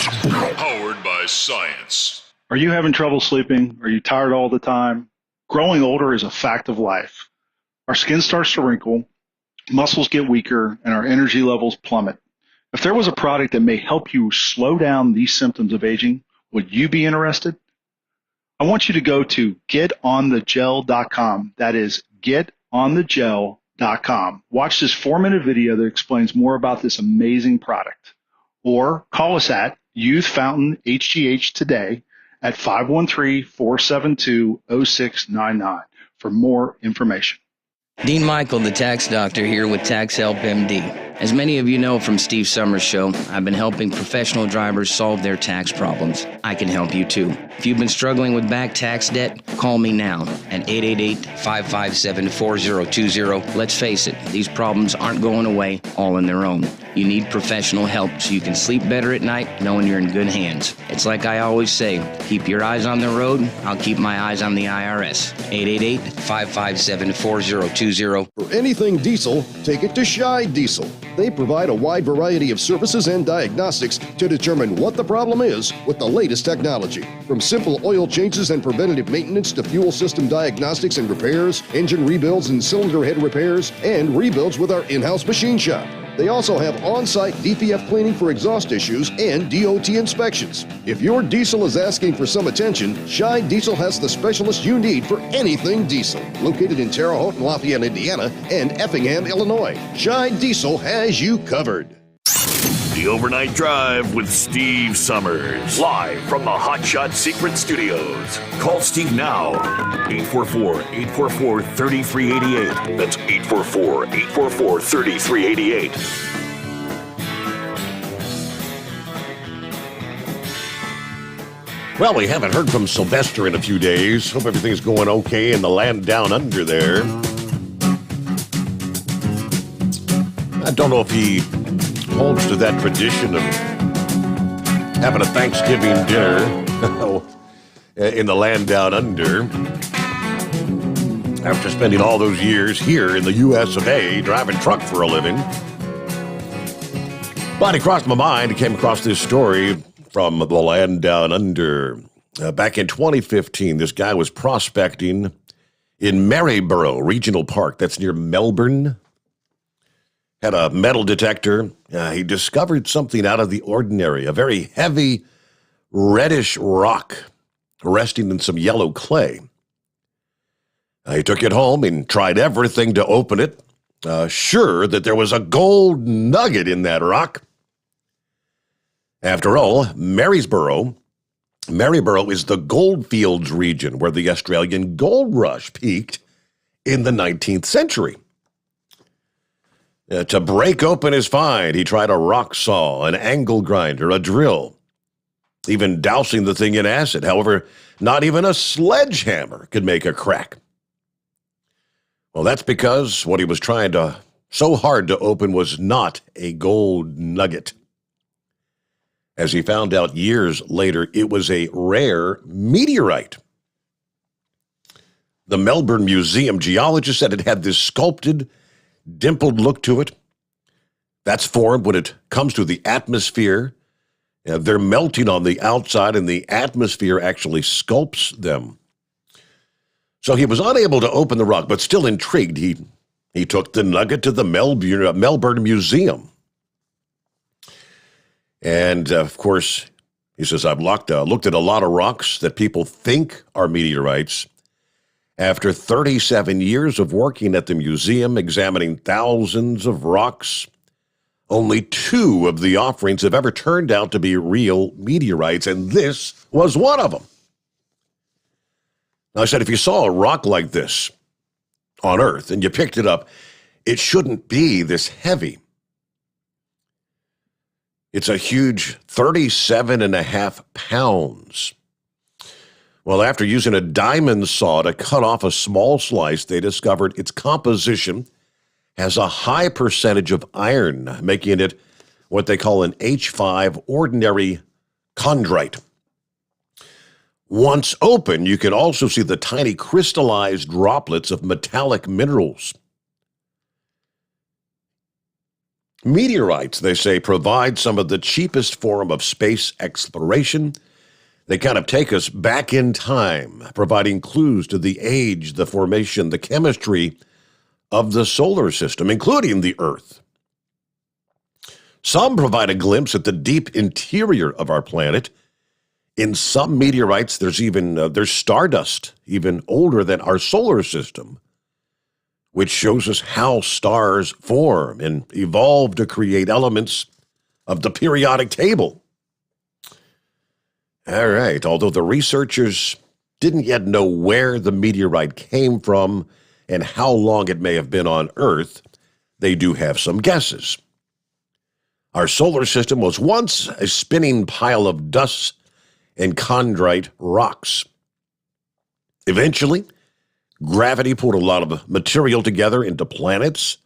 powered by science. Are you having trouble sleeping? Are you tired all the time? Growing older is a fact of life. Our skin starts to wrinkle, muscles get weaker, and our energy levels plummet. If there was a product that may help you slow down these symptoms of aging, would you be interested? I want you to go to getonthegel.com. That is getonthegel.com. Watch this 4-minute video that explains more about this amazing product. Or call us at Youth Fountain HGH today at 513-472-0699 for more information. Dean Michael, the tax doctor, here with Tax Help MD. As many of you know from Steve Sommers' show, I've been helping professional drivers solve their tax problems. I can help you too. If you've been struggling with back tax debt, call me now at 888-557-4020. Let's face it, these problems aren't going away all on their own. You need professional help so you can sleep better at night knowing you're in good hands. It's like I always say, keep your eyes on the road, I'll keep my eyes on the IRS. 888-557-4020. For anything diesel, take it to Shy Diesel. They provide a wide variety of services and diagnostics to determine what the problem is with the latest technology. From simple oil changes and preventative maintenance to fuel system diagnostics and repairs, engine rebuilds and cylinder head repairs, and rebuilds with our in-house machine shop. They also have on-site DPF cleaning for exhaust issues and DOT inspections. If your diesel is asking for some attention, Shy Diesel has the specialist you need for anything diesel. Located in Terre Haute and Lafayette, Indiana, and Effingham, Illinois, Shy Diesel has you covered. The Overnight Drive with Steve Sommers. Live from the Hot Shot Secret Studios. Call Steve now. 844-844-3388. That's 844-844-3388. Well, we haven't heard from Sylvester in a few days. Hope everything's going okay in the land down under there. I don't know if he holds to that tradition of having a Thanksgiving dinner in the land down under after spending all those years here in the U.S. of A. driving truck for a living. But it crossed my mind. I came across this story from the land down under. Back in 2015, this guy was prospecting in Maryborough Regional Park. That's near Melbourne. Had a metal detector. He discovered something out of the ordinary, a very heavy reddish rock resting in some yellow clay. He took it home and tried everything to open it, sure that there was a gold nugget in that rock. After all, Maryborough is the goldfields region where the Australian gold rush peaked in the 19th century. To break open his find, he tried a rock saw, an angle grinder, a drill, even dousing the thing in acid. However, not even a sledgehammer could make a crack. Well, that's because what he was trying so hard to open was not a gold nugget. As he found out years later, it was a rare meteorite. The Melbourne Museum geologist said it had this sculpted, dimpled look to it. That's formed when it comes to the atmosphere. They're melting on the outside, and the atmosphere actually sculpts them. So he was unable to open the rock, but still intrigued. He took the nugget to the Melbourne Museum. And, of course, he says, I've looked at a lot of rocks that people think are meteorites. After 37 years of working at the museum, examining thousands of rocks, only 2 of the offerings have ever turned out to be real meteorites, and this was one of them. Now, I said, if you saw a rock like this on Earth and you picked it up, it shouldn't be this heavy. It's a huge 37.5 pounds. Well, after using a diamond saw to cut off a small slice, they discovered its composition has a high percentage of iron, making it what they call an H5 ordinary chondrite. Once open, you can also see the tiny crystallized droplets of metallic minerals. Meteorites, they say, provide some of the cheapest form of space exploration. They kind of take us back in time, providing clues to the age, the formation, the chemistry of the solar system, including the Earth. Some provide a glimpse at the deep interior of our planet. In some meteorites, there's stardust, even older than our solar system, which shows us how stars form and evolve to create elements of the periodic table. All right, although the researchers didn't yet know where the meteorite came from and how long it may have been on Earth, they do have some guesses. Our solar system was once a spinning pile of dust and chondrite rocks. Eventually, gravity pulled a lot of material together into planets,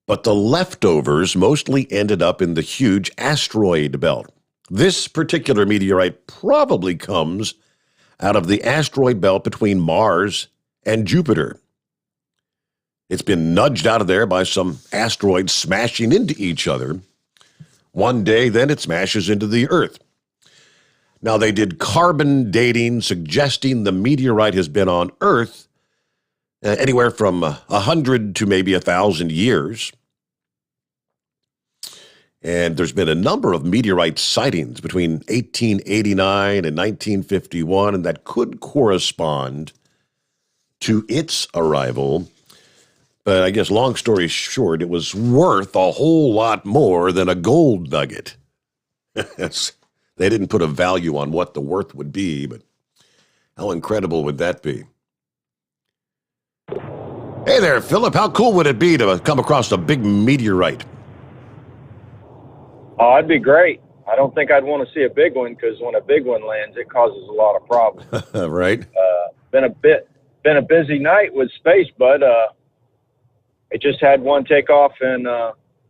but the leftovers mostly ended up in the huge asteroid belt. This particular meteorite probably comes out of the asteroid belt between Mars and Jupiter. It's been nudged out of there by some asteroids smashing into each other. One day, then, it smashes into the Earth. Now, they did carbon dating suggesting the meteorite has been on Earth anywhere from 100 to maybe 1,000 years. And there's been a number of meteorite sightings between 1889 and 1951, and that could correspond to its arrival. But I guess, long story short, it was worth a whole lot more than a gold nugget. They didn't put a value on what the worth would be, but how incredible would that be? Hey there, Philip. How cool would it be to come across a big meteorite? Oh, it'd be great. I don't think I'd want to see a big one because when a big one lands, it causes a lot of problems. Right? Been a busy night with space, but it just had one take off in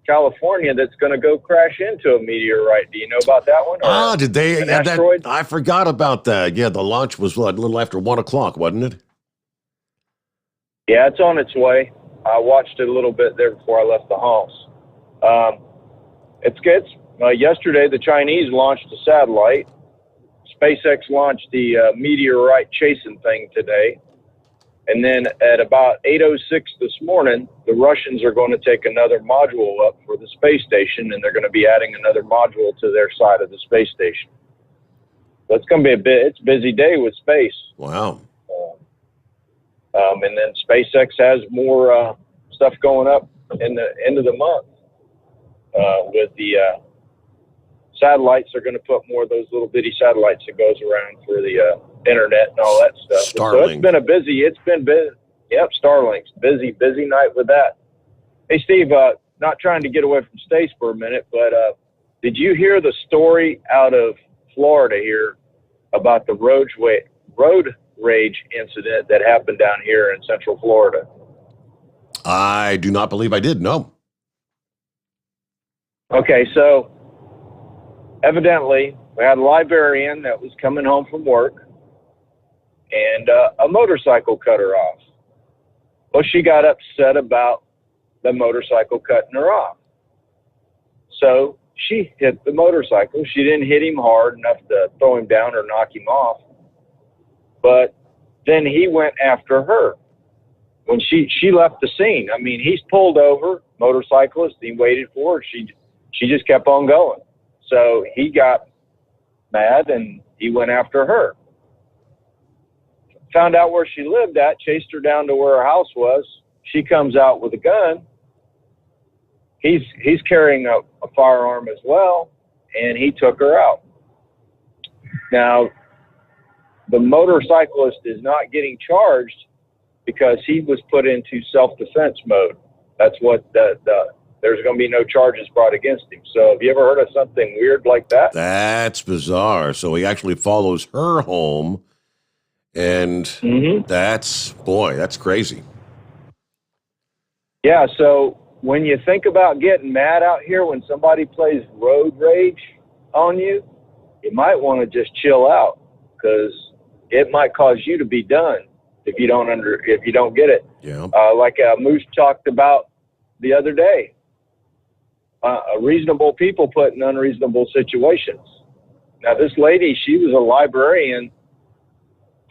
California that's going to go crash into a meteorite. Do you know about that one? Did they? An asteroid? I forgot about that. Yeah, the launch was a little after 1 o'clock, wasn't it? Yeah, it's on its way. I watched it a little bit there before I left the house. It's good. Yesterday, the Chinese launched a satellite. SpaceX launched the meteorite chasing thing today. And then at about 8:06 this morning, the Russians are going to take another module up for the space station, and they're going to be adding another module to their side of the space station. So it's going to be it's a busy day with space. Wow. And then SpaceX has more stuff going up in the end of the month with the satellites. They're going to put more of those little bitty satellites that goes around for the internet and all that stuff. So it's been busy. Yep, Starlink's busy night with that. Hey, Steve, not trying to get away from space for a minute, but did you hear the story out of Florida here about the road rage incident that happened down here in Central Florida? I do not believe I did, no. Okay, so evidently we had a librarian that was coming home from work, and a motorcycle cut her off. Well, she got upset about the motorcycle cutting her off. So she hit the motorcycle. She didn't hit him hard enough to throw him down or knock him off. But then he went after her. When she left the scene, I mean, he's pulled over, motorcyclist, he waited for her. She just kept on going. So he got mad and he went after her. Found out where she lived at, chased her down to where her house was. She comes out with a gun. He's carrying a firearm as well, and he took her out. Now, the motorcyclist is not getting charged because he was put into self-defense mode. That's what there's going to be no charges brought against him. So have you ever heard of something weird like that? That's bizarre. So he actually follows her home, and that's crazy. Yeah, so when you think about getting mad out here when somebody plays road rage on you, you might want to just chill out because it might cause you to be done if you don't get it. Yeah. Like Moose talked about the other day, reasonable people put in unreasonable situations. Now, this lady, she was a librarian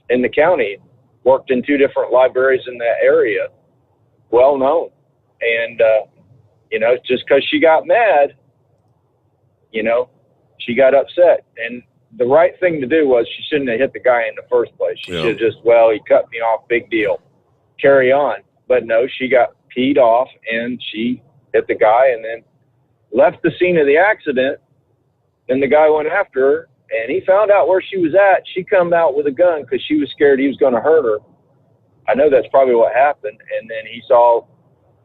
in the county, worked in 2 different libraries in that area, well known. And, just because she got mad, she got upset. And the right thing to do was she shouldn't have hit the guy in the first place. She should have just, he cut me off, big deal, carry on. But no, she got peed off and she hit the guy and then left the scene of the accident. Then the guy went after her and he found out where she was at. She come out with a gun because she was scared he was going to hurt her. I know that's probably what happened. And then he saw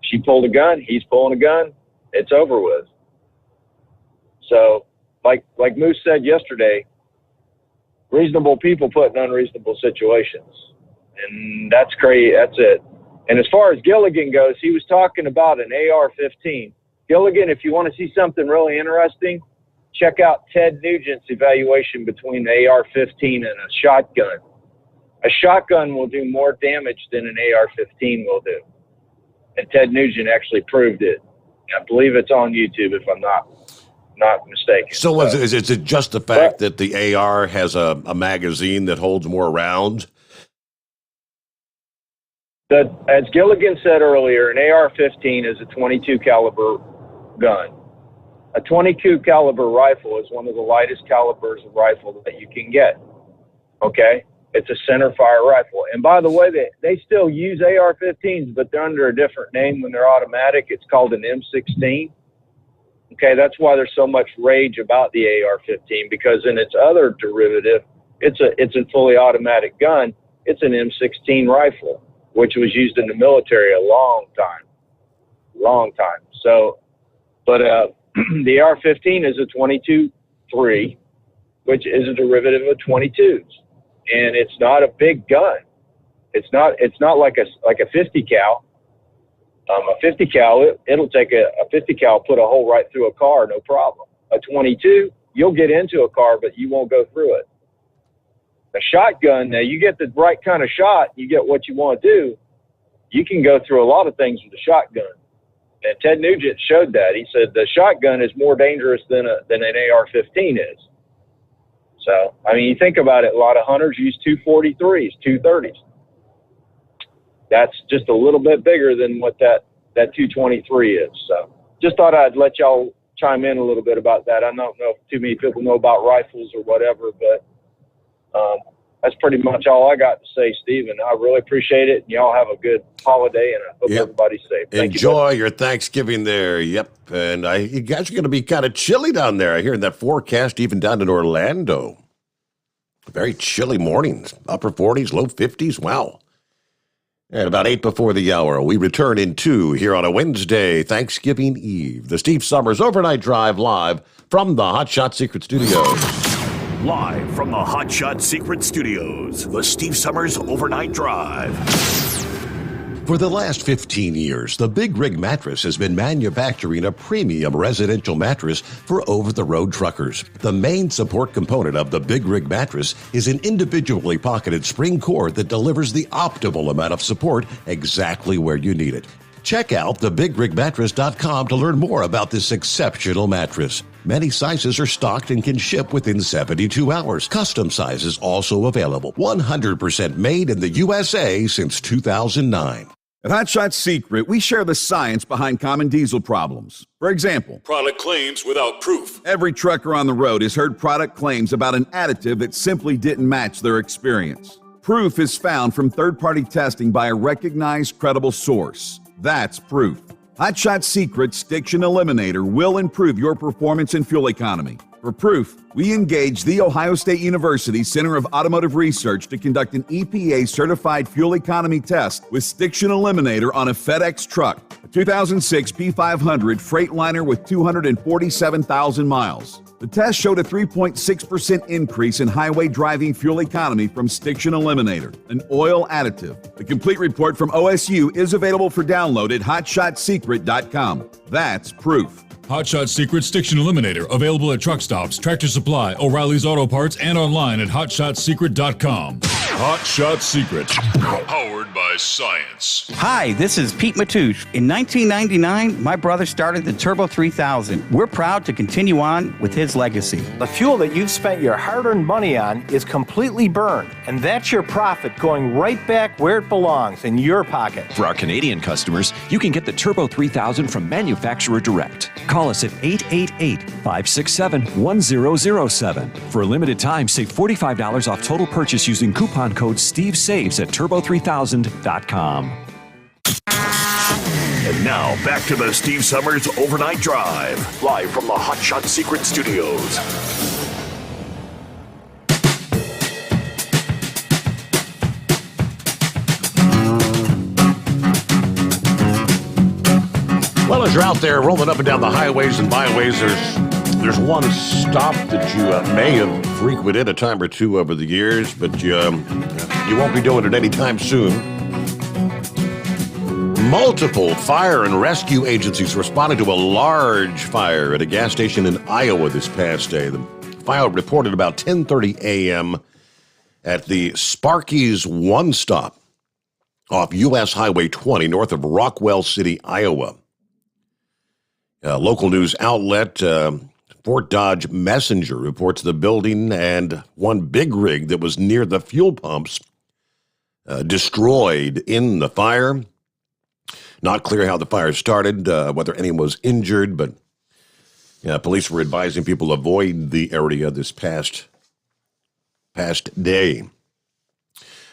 she pulled a gun. He's pulling a gun. It's over with. So like Moose said yesterday, reasonable people put in unreasonable situations. And that's crazy. That's it. And as far as Gilligan goes, he was talking about an AR-15. Gilligan, if you want to see something really interesting, check out Ted Nugent's evaluation between the AR-15 and a shotgun. A shotgun will do more damage than an AR-15 will do. And Ted Nugent actually proved it. I believe it's on YouTube if I'm not mistaken. So is it just the fact that the AR has a magazine that holds more rounds? As Gilligan said earlier, an AR-15 is a 22 caliber gun. A 22 caliber rifle is one of the lightest calibers of rifle that you can get. Okay? It's a center fire rifle. And by the way, they still use AR-15s, but they're under a different name when they're automatic. It's called an M16. Okay, that's why there's so much rage about the AR-15, because in its other derivative, it's a fully automatic gun. It's an M16 rifle, which was used in the military a long time. So, but the AR-15 is a 22-3, which is a derivative of 22s, and it's not a big gun. It's not like a 50 cal. A 50 cal, it'll take a 50 cal, put a hole right through a car, no problem. A 22, you'll get into a car, but you won't go through it. A shotgun, now you get the right kind of shot, you get what you want to do, you can go through a lot of things with a shotgun. And Ted Nugent showed that. He said the shotgun is more dangerous than an AR-15 is. So, I mean, you think about it, a lot of hunters use 243s, 230s. That's just a little bit bigger than what that 223 is. So just thought I'd let y'all chime in a little bit about that. I don't know if too many people know about rifles or whatever, but that's pretty much all I got to say, Stephen. I really appreciate it. Y'all have a good holiday, and I hope everybody's safe. Enjoy your Thanksgiving there. Yep. And you guys are going to be kind of chilly down there. I hear in that forecast, even down in Orlando. Very chilly mornings, upper 40s, low 50s. Wow. At about 8 before the hour, we return in 2 here on a Wednesday, Thanksgiving Eve. The Steve Sommers Overnight Drive live from the Hot Shot Secret Studios. Live from the Hot Shot Secret Studios, the Steve Sommers Overnight Drive. For the last 15 years, the Big Rig Mattress has been manufacturing a premium residential mattress for over-the-road truckers. The main support component of the Big Rig Mattress is an individually pocketed spring cord that delivers the optimal amount of support exactly where you need it. Check out thebigrigmattress.com to learn more about this exceptional mattress. Many sizes are stocked and can ship within 72 hours. Custom sizes also available. 100% made in the USA since 2009. At Hot Shot Secret, we share the science behind common diesel problems. For example, product claims without proof. Every trucker on the road has heard product claims about an additive that simply didn't match their experience. Proof is found from third-party testing by a recognized, credible source. That's proof. Hot Shot Secret's Stiction Eliminator will improve your performance and fuel economy. For proof, we engaged the Ohio State University Center of Automotive Research to conduct an EPA-certified fuel economy test with Stiction Eliminator on a FedEx truck, a 2006 P500 Freightliner with 247,000 miles. The test showed a 3.6% increase in highway driving fuel economy from Stiction Eliminator, an oil additive. The complete report from OSU is available for download at hotshotsecret.com. That's proof. Hot Shot Secret Stiction Eliminator, available at truck stops, Tractor Supply, O'Reilly's Auto Parts, and online at hotshotsecret.com. Hot Shot Secret, powered by science. Hi, this is Pete Matouche. In 1999, my brother started the Turbo 3000. We're proud to continue on with his legacy. The fuel that you've spent your hard-earned money on is completely burned, and that's your profit going right back where it belongs, in your pocket. For our Canadian customers, you can get the Turbo 3000 from manufacturer direct. Call us at 888-567-1007. For a limited time, save $45 off total purchase using coupon code STEVESAVES at turbo3000.com. And now, back to the Steve Sommers Overnight Drive, live from the Hot Shot Secret Studios. Well, as you're out there rolling up and down the highways and byways, there's one stop that you may have frequented a time or two over the years, but you won't be doing it anytime soon. Multiple fire and rescue agencies responded to a large fire at a gas station in Iowa this past day. The fire reported about 10:30 a.m. at the Sparky's One Stop off U.S. Highway 20 north of Rockwell City, Iowa. Local news outlet Fort Dodge Messenger reports the building and one big rig that was near the fuel pumps destroyed in the fire. Not clear how the fire started, whether anyone was injured, but police were advising people avoid the area this past day.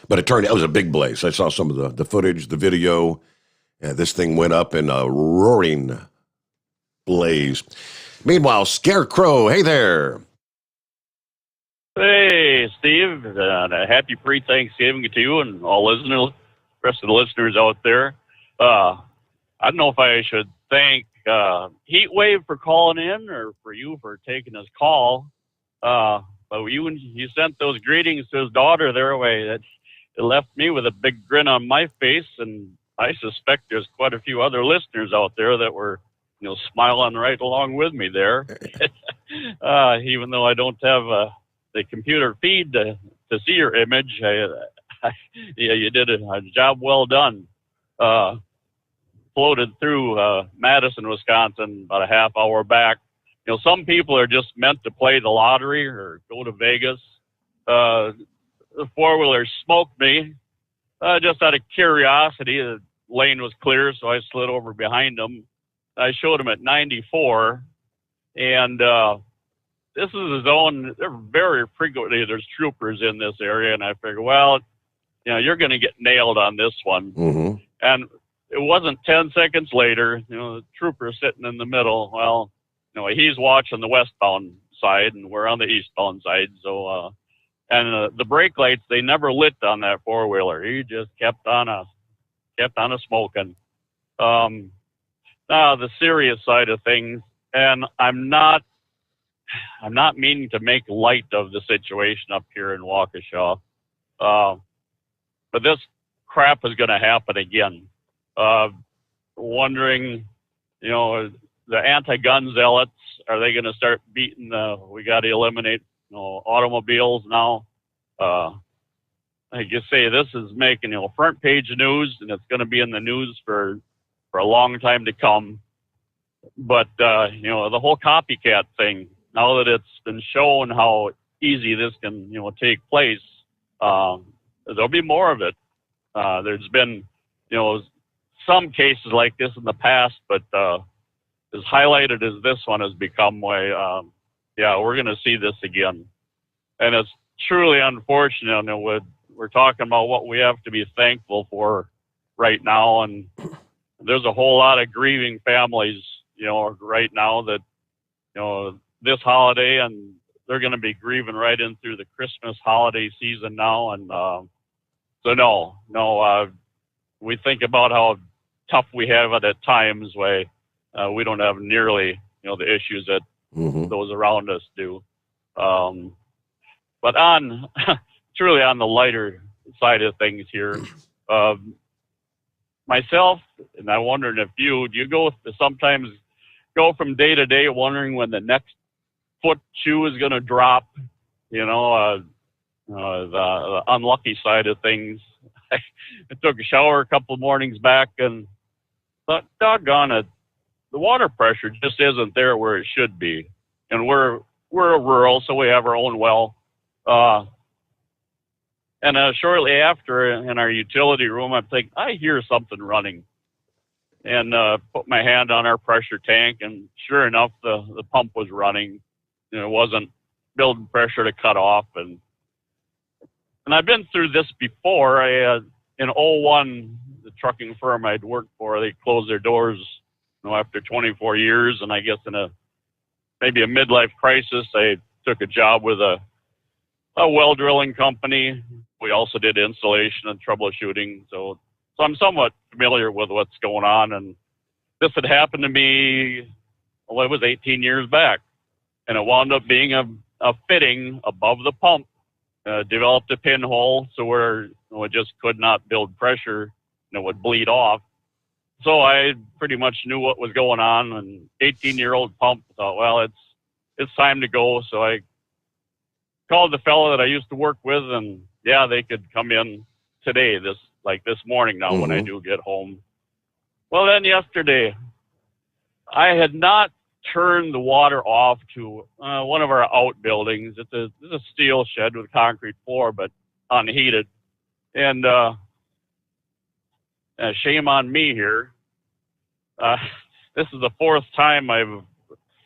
But it turned out it was a big blaze. I saw some of the footage, the video. This thing went up in a roaring blaze. Meanwhile, Scarecrow, hey there. Hey, Steve. A happy pre-Thanksgiving to you and all listeners, rest of the listeners out there. I don't know if I should thank Heatwave for calling in or for you for taking his call. But you sent those greetings to his daughter their way. It left me with a big grin on my face, and I suspect there's quite a few other listeners out there that were smiling right along with me there. Even though I don't have the computer feed to see your image, you did a job well done. floated through Madison, Wisconsin about a half hour back. Some people are just meant to play the lottery or go to Vegas. The four-wheeler smoked me just out of curiosity. The lane was clear, so I slid over behind them. I showed him at 94, and this is a zone. They're very frequently, there's troopers in this area, and I figured, well, you're going to get nailed on this one. Mm-hmm. And it wasn't 10 seconds later, the trooper sitting in the middle. Well, he's watching the westbound side, and we're on the eastbound side. So, and the brake lights, they never lit on that four-wheeler. He just kept on a smoking. Now the serious side of things, and I'm not meaning to make light of the situation up here in Waukesha, but this crap is going to happen again. Wondering, the anti-gun zealots, are they going to start beating we got to eliminate automobiles now? Like you say, this is making front page news, and it's going to be in the news for a long time to come. But the whole copycat thing, now that it's been shown how easy this can take place, there'll be more of it. There's been some cases like this in the past, but as highlighted as this one has become, we're going to see this again. And it's truly unfortunate. We're talking about what we have to be thankful for right now, and there's a whole lot of grieving families, right now that, this holiday, and they're going to be grieving right in through the Christmas holiday season now. And we think about how tough we have it at times where we don't have nearly, the issues that those around us do. But truly on the lighter side of things here, myself, and I wondered if do you sometimes go from day to day wondering when the next foot shoe is going to drop, the unlucky side of things. I took a shower a couple of mornings back and thought, doggone it, the water pressure just isn't there where it should be. And we're rural, so we have our own well. And shortly after, in our utility room, I'm thinking, I hear something running. And put my hand on our pressure tank, and sure enough, the pump was running. It wasn't building pressure to cut off. And I've been through this before. In 2001, the trucking firm I'd worked for, they closed their doors after 24 years. And I guess in maybe a midlife crisis, I took a job with a well drilling company. We also did installation and troubleshooting. So I'm somewhat familiar with what's going on. And this had happened to me, it was 18 years back. And it wound up being a fitting above the pump. Developed a pinhole so where it just could not build pressure and it would bleed off. So I pretty much knew what was going on. And 18-year-old pump, thought, well, it's time to go. So I called the fellow that I used to work with, and they could come in today, this morning now when I do get home. Well, then yesterday, I had not turned the water off to one of our outbuildings. It's a steel shed with concrete floor, but unheated. And shame on me here. This is the fourth time I've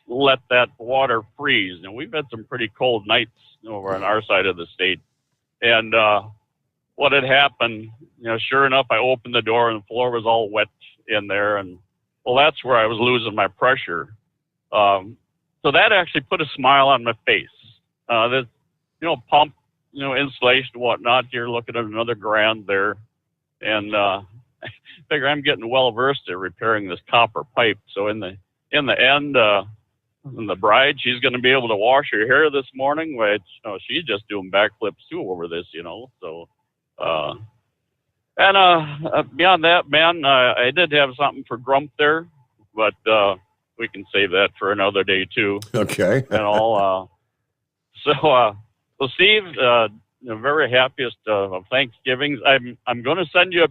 let that water freeze. And we've had some pretty cold nights over on our side of the state. And what had happened, sure enough, I opened the door and the floor was all wet in there. And well, that's where I was losing my pressure. So that actually put a smile on my face. This, pump, installation and whatnot, you're looking at another $1,000 there. And I figure I'm getting well versed at repairing this copper pipe. So in the end, the bride, she's going to be able to wash her hair this morning, which she's just doing backflips too over this, So, beyond that, man, I did have something for Grump there, but we can save that for another day too. Okay. And all. So Steve, very happiest of Thanksgivings. I'm going to send you a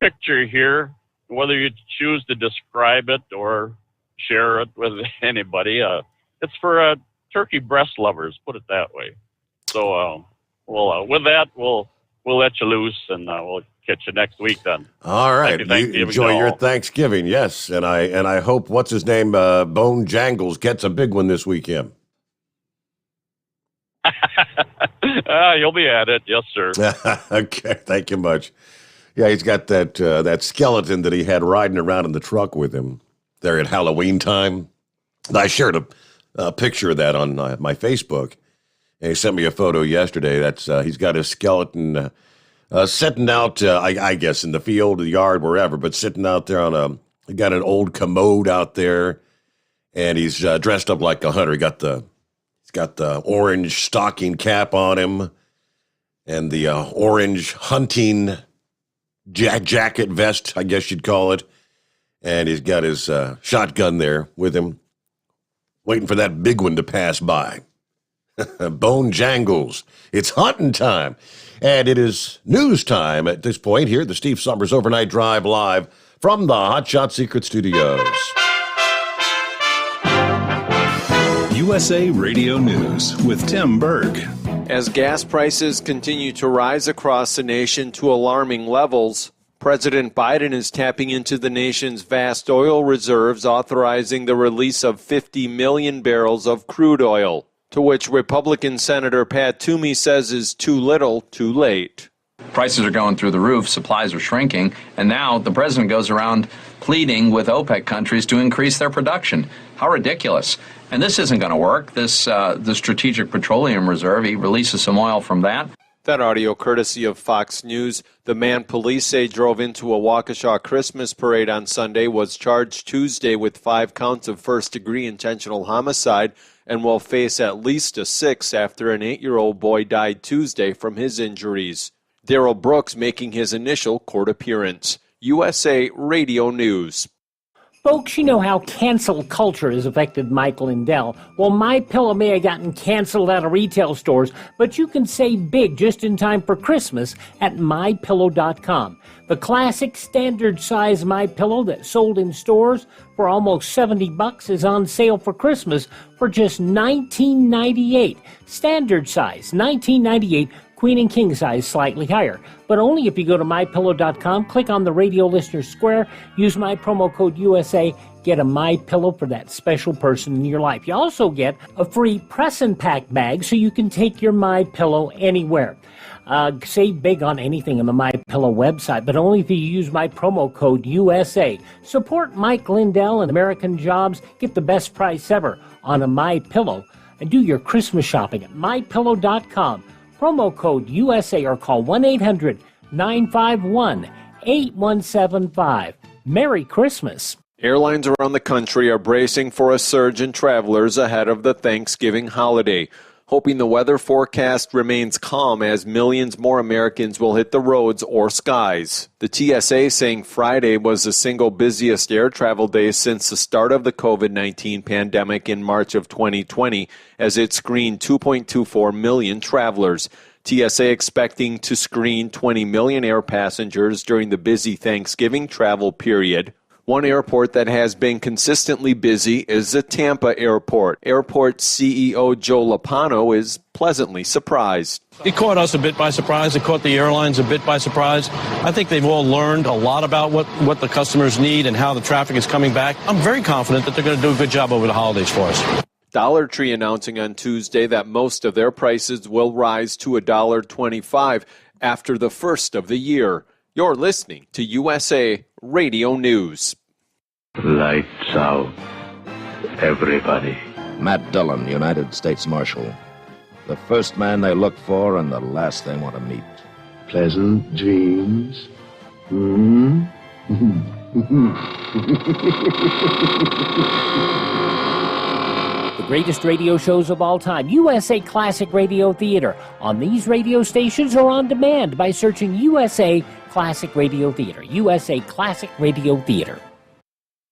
picture here whether you choose to describe it or share it with anybody, it's for turkey breast lovers, put it that way. So with that, we'll let you loose, and we'll catch you next week then. All right. Happy You enjoy your Thanksgiving, yes. And I hope, what's his name, Bone Jangles gets a big one this weekend. You'll be at it. Yes, sir. Okay, thank you much. Yeah, he's got that skeleton that he had riding around in the truck with him there at Halloween time. I shared a picture of that on my Facebook, and he sent me a photo yesterday. That's he's got his skeleton sitting out, I guess, in the field, the yard, wherever, but sitting out there he got an old commode out there, and he's dressed up like a hunter. He's got the orange stocking cap on him and the orange hunting jacket vest, I guess you'd call it. And he's got his shotgun there with him, waiting for that big one to pass by. Bone Jangles. It's hunting time. And it is news time at this point here, the Steve Sommers Overnight Drive live from the Hot Shot Secret Studios. USA Radio News with Tim Berg. As gas prices continue to rise across the nation to alarming levels, President Biden is tapping into the nation's vast oil reserves, authorizing the release of 50 million barrels of crude oil, to which Republican Senator Pat Toomey says is too little, too late. Prices are going through the roof, supplies are shrinking, and now the president goes around pleading with OPEC countries to increase their production. How ridiculous. And this isn't going to work. The Strategic Petroleum Reserve, he releases some oil from that. That audio courtesy of Fox News. The man police say drove into a Waukesha Christmas parade on Sunday was charged Tuesday with 5 counts of first-degree intentional homicide and will face at least a 6th after an 8-year-old boy died Tuesday from his injuries. Darrell Brooks making his initial court appearance. USA Radio News. Folks, you know how cancel culture has affected Mike Lindell. Well, MyPillow may have gotten canceled out of retail stores, but you can save big just in time for Christmas at MyPillow.com. The classic standard size MyPillow that sold in stores for almost $70 is on sale for Christmas for just $19.98. Standard size, $19.98. Queen and king size slightly higher, but only if you go to MyPillow.com, click on the radio listener square, use my promo code USA, get a MyPillow for that special person in your life. You also get a free press and pack bag so you can take your MyPillow anywhere. Save big on anything on the MyPillow website, but only if you use my promo code USA. Support Mike Lindell and American Jobs. Get the best price ever on a MyPillow, and do your Christmas shopping at MyPillow.com. Promo code USA or call 1-800-951-8175. Merry Christmas. Airlines around the country are bracing for a surge in travelers ahead of the Thanksgiving holiday, hoping the weather forecast remains calm as millions more Americans will hit the roads or skies. The TSA saying Friday was the single busiest air travel day since the start of the COVID-19 pandemic in March of 2020, as it screened 2.24 million travelers. TSA expecting to screen 20 million air passengers during the busy Thanksgiving travel period. One airport that has been consistently busy is the Tampa airport. Airport CEO Joe Lapano is pleasantly surprised. It caught us a bit by surprise. It caught the airlines a bit by surprise. I think they've all learned a lot about what the customers need and how the traffic is coming back. I'm very confident that they're going to do a good job over the holidays for us. Dollar Tree announcing on Tuesday that most of their prices will rise to $1.25 after the first of the year. You're listening to USA Radio News. Lights out, everybody. Matt Dillon, United States Marshal. The first man they look for and the last they want to meet. Pleasant dreams. The greatest radio shows of all time, USA Classic Radio Theater, on these radio stations or on demand by searching USA Classic Radio Theater. USA Classic Radio Theater.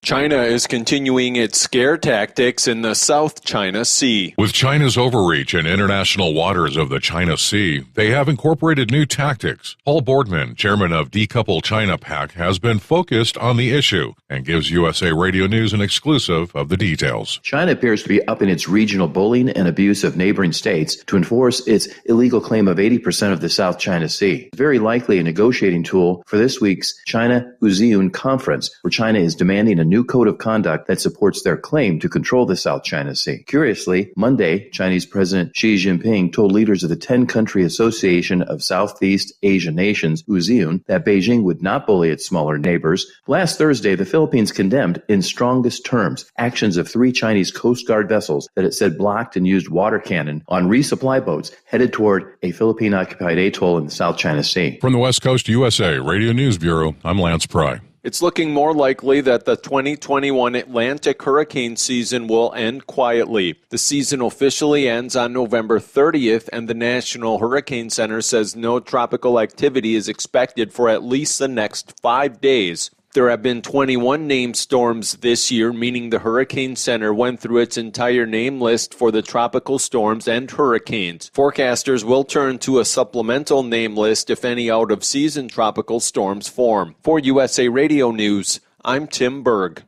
China is continuing its scare tactics in the South China Sea. With China's overreach in international waters of the China Sea, they have incorporated new tactics. Paul Boardman, chairman of Decouple China PAC, has been focused on the issue and gives USA Radio News an exclusive of the details. China appears to be upping its regional bullying and abuse of neighboring states to enforce its illegal claim of 80% of the South China Sea. Very likely a negotiating tool for this week's China-Uziun conference, where China is demanding a new code of conduct that supports their claim to control the South China Sea. Curiously, Monday, Chinese President Xi Jinping told leaders of the 10-country Association of Southeast Asian Nations, Uziun, that Beijing would not bully its smaller neighbors. Last Thursday, the Philippines condemned in strongest terms actions of 3 Chinese Coast Guard vessels that it said blocked and used water cannon on resupply boats headed toward a Philippine-occupied atoll in the South China Sea. From the West Coast USA Radio News Bureau, I'm Lance Pry. It's looking more likely that the 2021 Atlantic hurricane season will end quietly. The season officially ends on November 30th, and the National Hurricane Center says no tropical activity is expected for at least the next 5 days. There have been 21 named storms this year, meaning the Hurricane Center went through its entire name list for the tropical storms and hurricanes. Forecasters will turn to a supplemental name list if any out-of-season tropical storms form. For USA Radio News, I'm Tim Berg.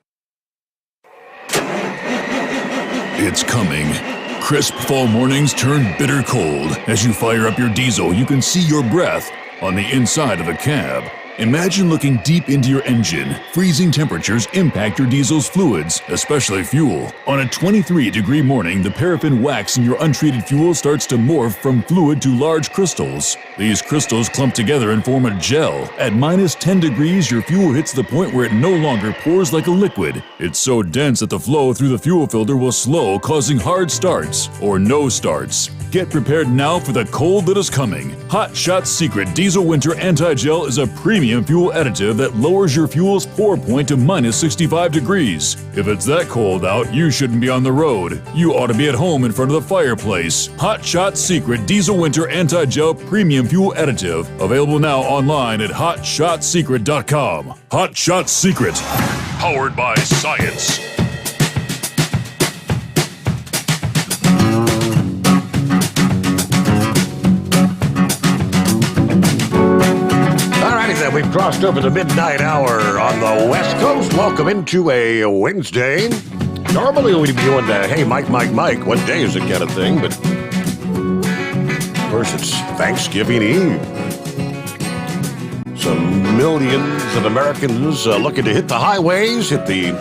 It's coming. Crisp fall mornings turn bitter cold. As you fire up your diesel, you can see your breath on the inside of a cab. Imagine looking deep into your engine. Freezing temperatures impact your diesel's fluids, especially fuel. On a 23-degree morning, the paraffin wax in your untreated fuel starts to morph from fluid to large crystals. These crystals clump together and form a gel. At minus 10 degrees, your fuel hits the point where it no longer pours like a liquid. It's so dense that the flow through the fuel filter will slow, causing hard starts or no starts. Get prepared now for the cold that is coming. Hot Shot's Secret Diesel Winter Anti-Gel is a premium fuel additive that lowers your fuel's pour point to minus 65 degrees. If it's that cold out, you shouldn't be on the road. You ought to be at home in front of the fireplace. Hot Shot's Secret Diesel Winter Anti-Gel Premium Fuel Additive. Available now online at HotShotSecret.com. Hot Shot Secret. Powered by science. We've crossed over the midnight hour on the West Coast. Welcome into a Wednesday. Normally we'd be doing the Hey Mike, what day is it kind of thing, but of course it's Thanksgiving Eve. Some millions of Americans looking to hit the highways, hit the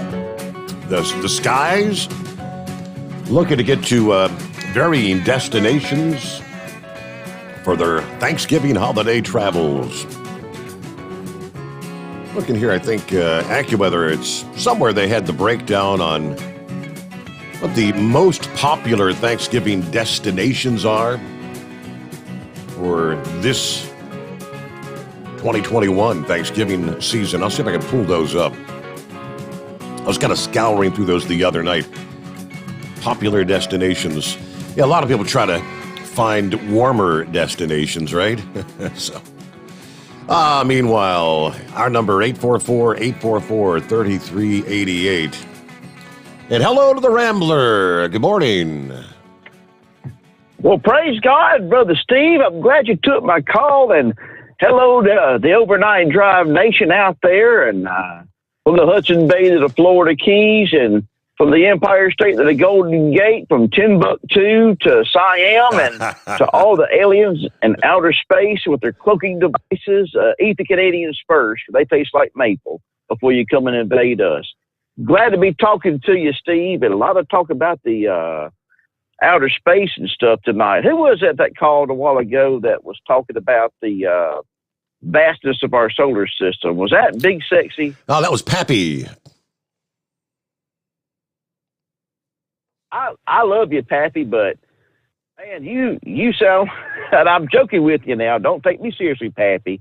skies, looking to get to varying destinations for their Thanksgiving holiday travels. Looking here, I think AccuWeather, it's somewhere they had the breakdown on what the most popular Thanksgiving destinations are for this 2021 Thanksgiving season. I'll see if I can pull those up. I was kind of scouring through those the other night. Popular destinations. Yeah, a lot of people try to find warmer destinations, right? So. Meanwhile, our number 844-844-3388. And hello to the Rambler. Good morning. Well, praise God, Brother Steve. I'm glad you took my call, and hello to the Overnight Drive Nation out there, and from the Hudson Bay to the Florida Keys, and from the Empire State to the Golden Gate, from Timbuktu to Siam, and to all the aliens in outer space with their cloaking devices. Eat the Canadians first. They taste like maple before you come and invade us. Glad to be talking to you, Steve, and a lot of talk about the outer space and stuff tonight. Who was that called a while ago that was talking about the vastness of our solar system? Was that Big Sexy? Oh, that was Pappy. I love you, Pappy, but man, you sound, and I'm joking with you now. Don't take me seriously, Pappy.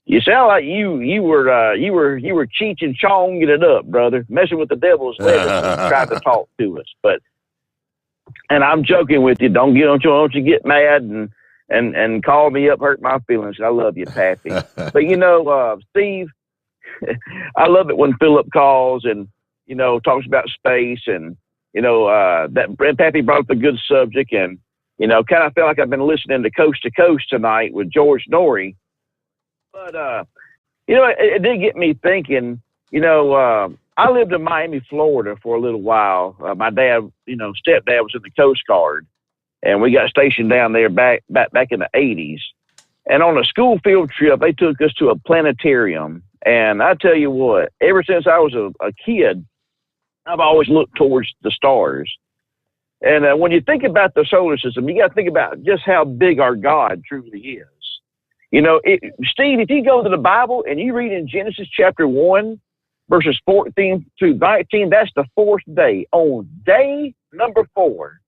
You sound like you were Cheech and Chonging it up, brother, messing with the devil's lettuce, trying to talk to us. And I'm joking with you. Don't you get mad and call me up, hurt my feelings. I love you, Pappy. But Steve, I love it when Philip calls and talks about space and, that Brent Pappy brought up a good subject and, kind of felt like I've been listening to Coast tonight with George Norrie. But, it did get me thinking, I lived in Miami, Florida for a little while. My dad, stepdad was in the Coast Guard, and we got stationed down there back in the 80s. And on a school field trip, they took us to a planetarium. And I tell you what, ever since I was a kid, I've always looked towards the stars. And when you think about the solar system, you got to think about just how big our God truly is. Steve, if you go to the Bible and you read in Genesis chapter 1, verses 14 through 19, that's the fourth day. On day number 4,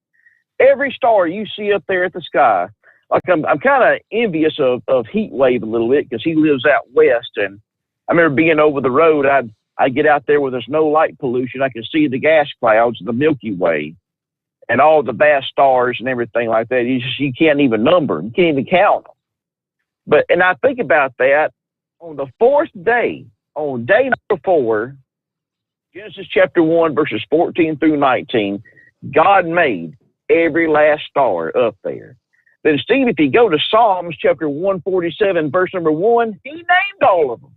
every star you see up there at the sky, like I'm kind of envious of Heat Wave a little bit because he lives out west. And I remember being over the road, I'd get out there where there's no light pollution. I could see the gas clouds, the Milky Way, and all the vast stars and everything like that. You can't even number them. You can't even count them. And I think about that on the fourth day, on day number 4, Genesis chapter 1, verses 14 through 19, God made every last star up there. Then, Steve, if you go to Psalms chapter 147, verse number 1, he named all of them.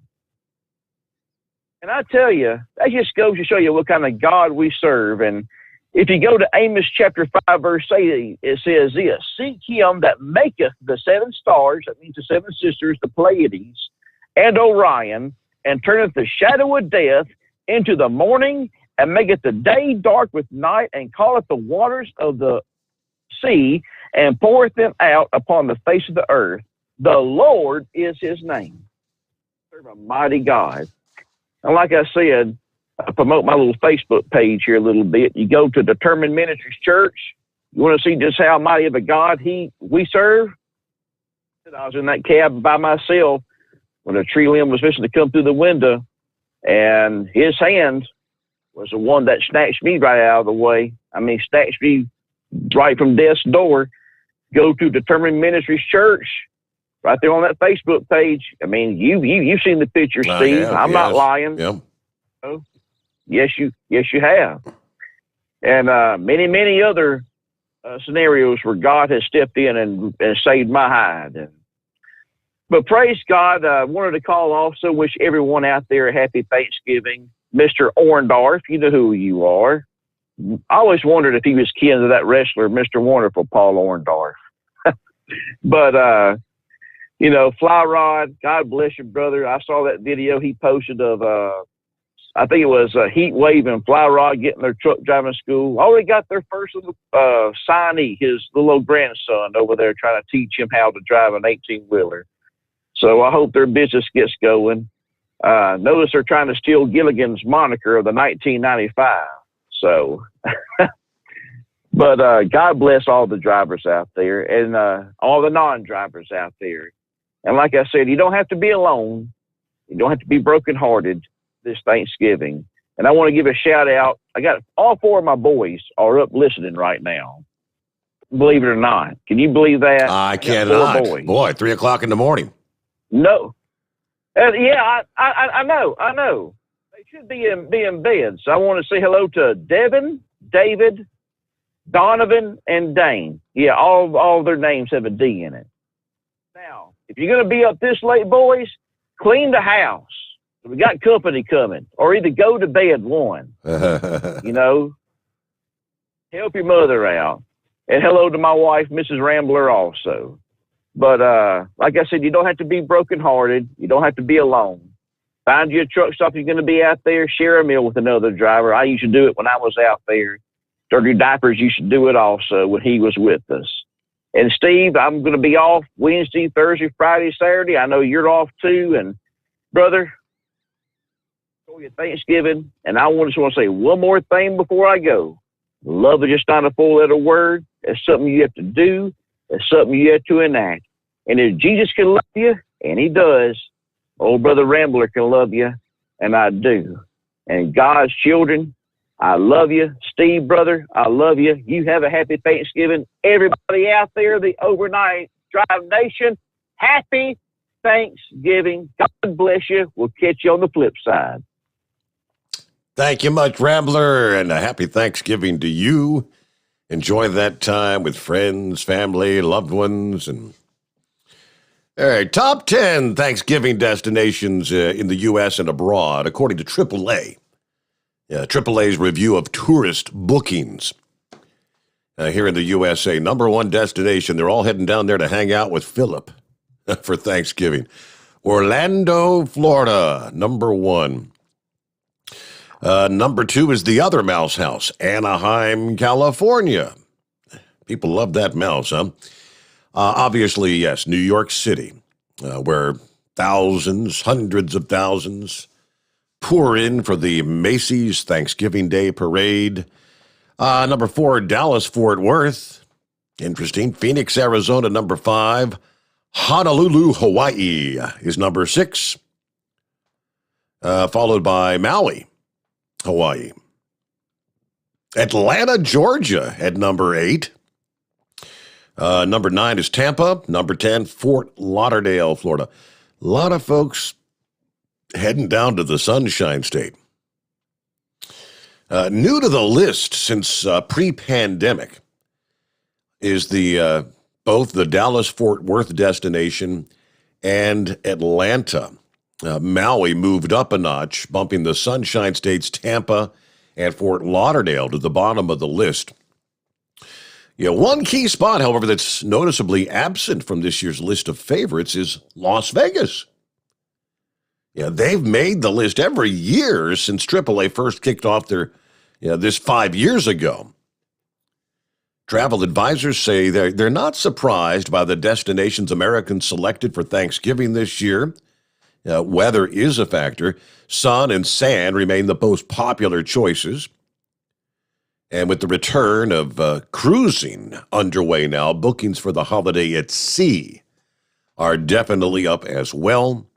And I tell you, that just goes to show you what kind of God we serve. And if you go to Amos chapter 5, verse 8, it says this, seek him that maketh the 7 stars, that means the 7 sisters, the Pleiades, and Orion, and turneth the shadow of death into the morning, and maketh the day dark with night, and calleth the waters of the sea, and poureth them out upon the face of the earth. The Lord is his name. Serve a mighty God. And like I said, I promote my little Facebook page here a little bit. You go to Determined Ministries Church. You want to see just how mighty of a God we serve? I was in that cab by myself when a tree limb was fixing to come through the window, and his hand was the one that snatched me right out of the way. I mean, snatched me right from death's door. Go to Determined Ministries Church, right there on that Facebook page. I mean, you've seen the picture, Steve. I'm not lying. Yep. Oh, yes, you have. And many other scenarios where God has stepped in and saved my hide. But praise God, I wanted to call also, wish everyone out there a happy Thanksgiving. Mr. Orndorff, you know who you are. I always wondered if he was kin to that wrestler, Mr. Wonderful, Paul Orndorff. But, Fly Rod, God bless you, brother. I saw that video he posted of, I think it was Heat Wave and Fly Rod getting their truck driving school. Already got their first little signee, his little old grandson over there trying to teach him how to drive an 18-wheeler. So I hope their business gets going. Notice they're trying to steal Gilligan's moniker of the 1995. So, but God bless all the drivers out there and all the non-drivers out there. And like I said, you don't have to be alone. You don't have to be brokenhearted this Thanksgiving. And I want to give a shout out. I got all 4 of my boys are up listening right now. Believe it or not. Can you believe that? I cannot. Boy, 3 o'clock in the morning. No. Yeah, I know. They should be in bed. So I want to say hello to Devin, David, Donovan, and Dane. Yeah, all their names have a D in it. Now, if you're going to be up this late, boys, clean the house. We got company coming. Or either go to bed one. Help your mother out. And hello to my wife, Mrs. Rambler, also. But like I said, you don't have to be brokenhearted. You don't have to be alone. Find you a truck stop. You're going to be out there. Share a meal with another driver. I used to do it when I was out there. Dirty Diapers used to do it also when he was with us. And Steve, I'm going to be off Wednesday, Thursday, Friday, Saturday. I know you're off too. And brother, enjoy your Thanksgiving. And I just want to say one more thing before I go. Love is just not a 4-letter word. It's something you have to do. It's something you have to enact. And if Jesus can love you, and he does, old brother Rambler can love you, and I do. And God's children, I love you. Steve, brother, I love you. You have a happy Thanksgiving. Everybody out there, the Overnight Drive Nation, happy Thanksgiving. God bless you. We'll catch you on the flip side. Thank you much, Rambler, and a happy Thanksgiving to you. Enjoy that time with friends, family, loved ones, and all right, top 10 Thanksgiving destinations in the U.S. and abroad, according to AAA. AAA's review of tourist bookings here in the USA. Number one destination, they're all heading down there to hang out with Philip for Thanksgiving. Orlando, Florida, number one. Number two is the other mouse house, Anaheim, California. People love that mouse, huh? Obviously, yes, New York City, where thousands, hundreds of thousands pour in for the Macy's Thanksgiving Day Parade. Number four, Dallas-Fort Worth. Interesting. Phoenix, Arizona, number five. Honolulu, Hawaii is number six, followed by Maui, Hawaii. Atlanta, Georgia at number 8. Number 9 is Tampa. Number 10, Fort Lauderdale, Florida. A lot of folks heading down to the Sunshine State. New to the list since pre-pandemic is the both the Dallas-Fort Worth destination and Atlanta. Maui moved up a notch, bumping the Sunshine States, Tampa, and Fort Lauderdale to the bottom of the list. One key spot, however, that's noticeably absent from this year's list of favorites is Las Vegas. They've made the list every year since AAA first kicked off their this 5 years ago. Travel advisors say they're not surprised by the destinations Americans selected for Thanksgiving this year. Weather is a factor. Sun and sand remain the most popular choices. And with the return of cruising underway now, bookings for the holiday at sea are definitely up as well.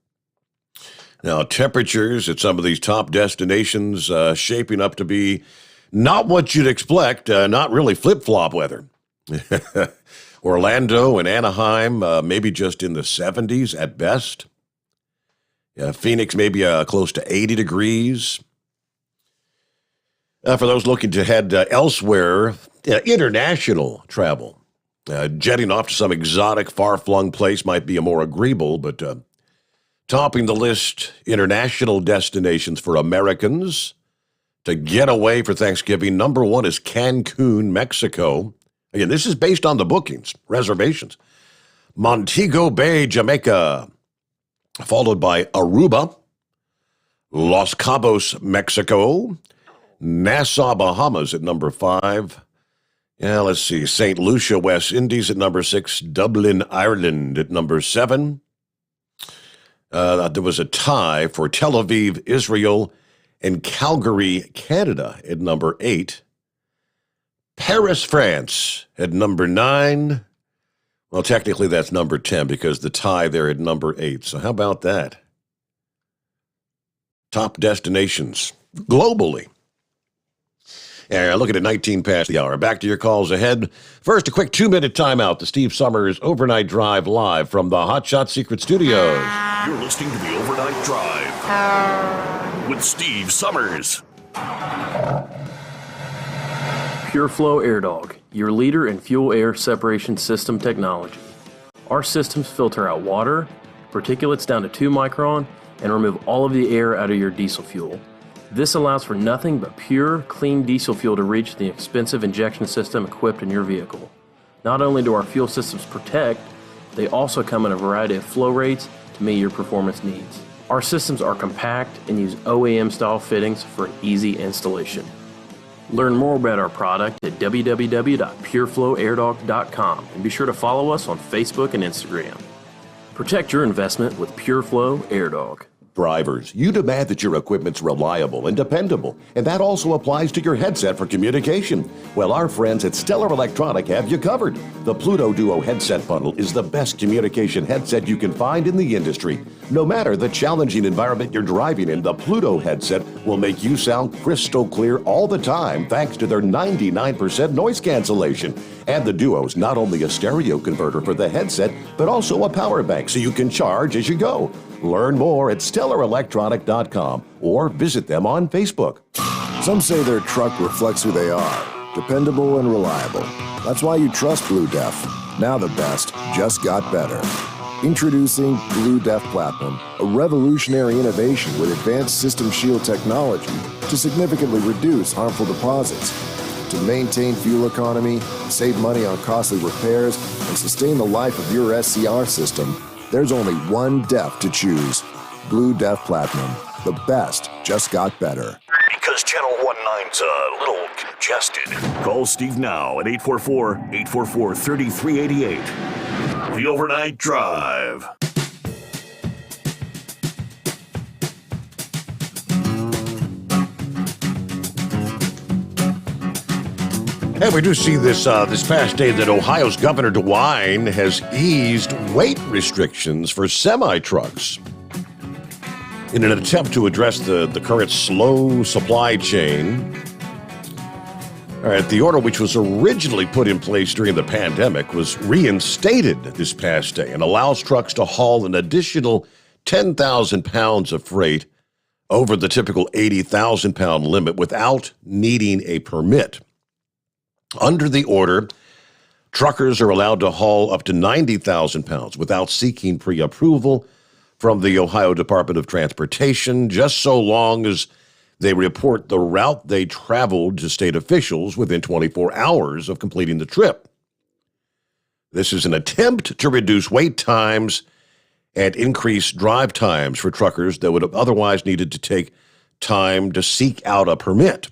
Now, temperatures at some of these top destinations shaping up to be not what you'd expect, not really flip-flop weather. Orlando and Anaheim, maybe just in the 70s at best. Phoenix, maybe close to 80 degrees. For those looking to head elsewhere, international travel. Jetting off to some exotic, far-flung place might be a more agreeable, but topping the list, international destinations for Americans to get away for Thanksgiving. Number one is Cancun, Mexico. Again, this is based on the bookings, reservations. Montego Bay, Jamaica, followed by Aruba, Los Cabos, Mexico, Nassau, Bahamas at number 5. Let's see, St. Lucia, West Indies at number 6, Dublin, Ireland at number 7. There was a tie for Tel Aviv, Israel, and Calgary, Canada at number 8. Paris, France at number 9. Well, technically that's number 10 because the tie there at number 8. So how about that? Top destinations globally. And looking at 19 past the hour. Back to your calls ahead. First, a quick 2-minute timeout. The Steve Sommers Overnight Drive live from the Hot Shot Secret Studios. You're listening to the Overnight Drive with Steve Sommers. Pureflow Airdog, your leader in fuel air separation system technology. Our systems filter out water, particulates down to 2 micron, and remove all of the air out of your diesel fuel. This allows for nothing but pure, clean diesel fuel to reach the expensive injection system equipped in your vehicle. Not only do our fuel systems protect, they also come in a variety of flow rates to meet your performance needs. Our systems are compact and use OEM-style fittings for an easy installation. Learn more about our product at www.pureflowairdog.com and be sure to follow us on Facebook and Instagram. Protect your investment with Pureflow Airdog. Drivers, you demand that your equipment's reliable and dependable, and that also applies to your headset for communication. Well, our friends at Stellar Electronic have you covered. The Pluto Duo headset bundle is the best communication headset you can find in the industry. No matter the challenging environment you're driving in, the Pluto headset will make you sound crystal clear all the time thanks to their 99% noise cancellation. And the Duo's not only a stereo converter for the headset, but also a power bank so you can charge as you go. Learn more at StellarElectronic.com or visit them on Facebook. Some say their truck reflects who they are, dependable and reliable. That's why you trust Blue Def. Now the best just got better. Introducing Blue Def Platinum, a revolutionary innovation with advanced System Shield technology to significantly reduce harmful deposits. To maintain fuel economy, save money on costly repairs, and sustain the life of your SCR system, there's only one DEF to choose. Blue Def Platinum. The best just got better. Because Channel 19's a little congested. Call Steve now at 844-844-3388. The Overnight Drive. And we do see this past day that Ohio's Governor DeWine has eased weight restrictions for semi-trucks in an attempt to address the current slow supply chain. All right, the order, which was originally put in place during the pandemic, was reinstated this past day and allows trucks to haul an additional 10,000 pounds of freight over the typical 80,000 pound limit without needing a permit. Under the order, truckers are allowed to haul up to 90,000 pounds without seeking pre-approval from the Ohio Department of Transportation, just so long as they report the route they traveled to state officials within 24 hours of completing the trip. This is an attempt to reduce wait times and increase drive times for truckers that would have otherwise needed to take time to seek out a permit.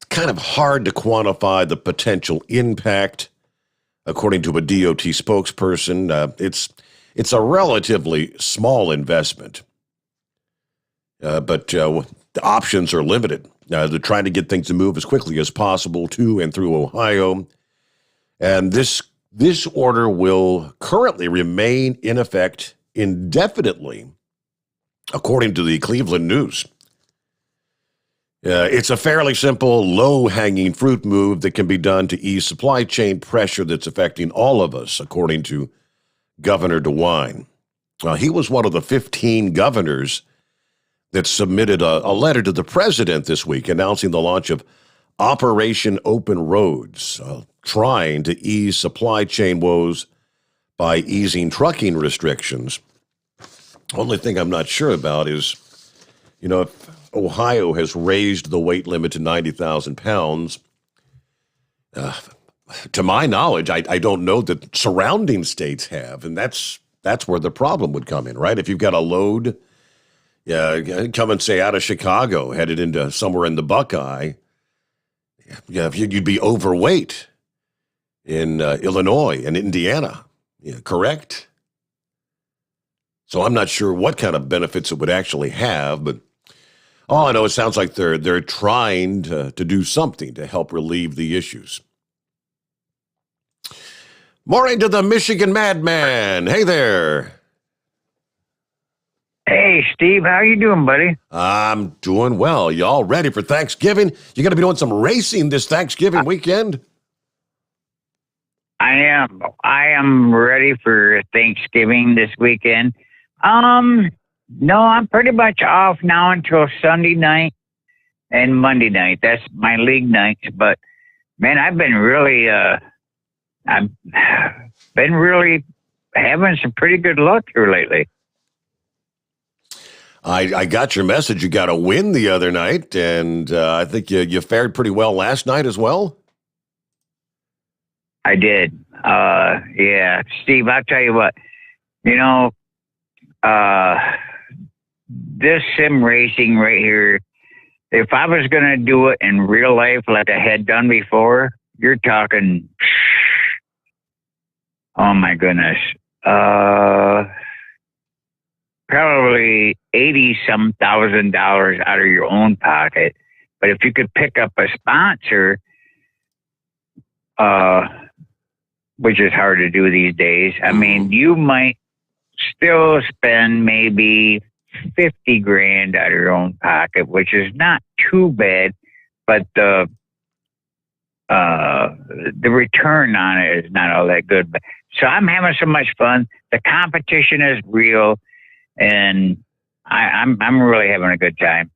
Kind of hard to quantify the potential impact. According to a DOT spokesperson, it's a relatively small investment, but the options are limited. They're trying to get things to move as quickly as possible to and through Ohio, and this order will currently remain in effect indefinitely, according to the Cleveland News. It's a fairly simple, low-hanging fruit move that can be done to ease supply chain pressure that's affecting all of us, according to Governor DeWine. He was one of the 15 governors that submitted a letter to the president this week announcing the launch of Operation Open Roads, trying to ease supply chain woes by easing trucking restrictions. Only thing I'm not sure about is, if Ohio has raised the weight limit to 90,000 pounds. To my knowledge, I don't know that surrounding states have, and that's where the problem would come in, right? If you've got a load coming, say, out of Chicago, headed into somewhere in the Buckeye, you'd be overweight in Illinois and Indiana, correct? So I'm not sure what kind of benefits it would actually have, but all I know, it sounds like they're trying to do something to help relieve the issues. Morning to the Michigan Madman. Hey there. Hey, Steve. How you doing, buddy? I'm doing well. Y'all ready for Thanksgiving? You going to be doing some racing this Thanksgiving weekend? I am ready for Thanksgiving this weekend. No, I'm pretty much off now until Sunday night and Monday night. That's my league nights. But man, I've been really having some pretty good luck here lately. I got your message. You got a win the other night, and I think you fared pretty well last night as well. I did. Yeah, Steve, I'll tell you what, this sim racing right here, if I was going to do it in real life like I had done before, you're talking, oh my goodness, probably $80-some thousand out of your own pocket. But if you could pick up a sponsor, which is hard to do these days, I mean, you might still spend maybe $50,000 out of your own pocket, which is not too bad, but the return on it is not all that good. So I'm having so much fun. The competition is real, and I'm really having a good time.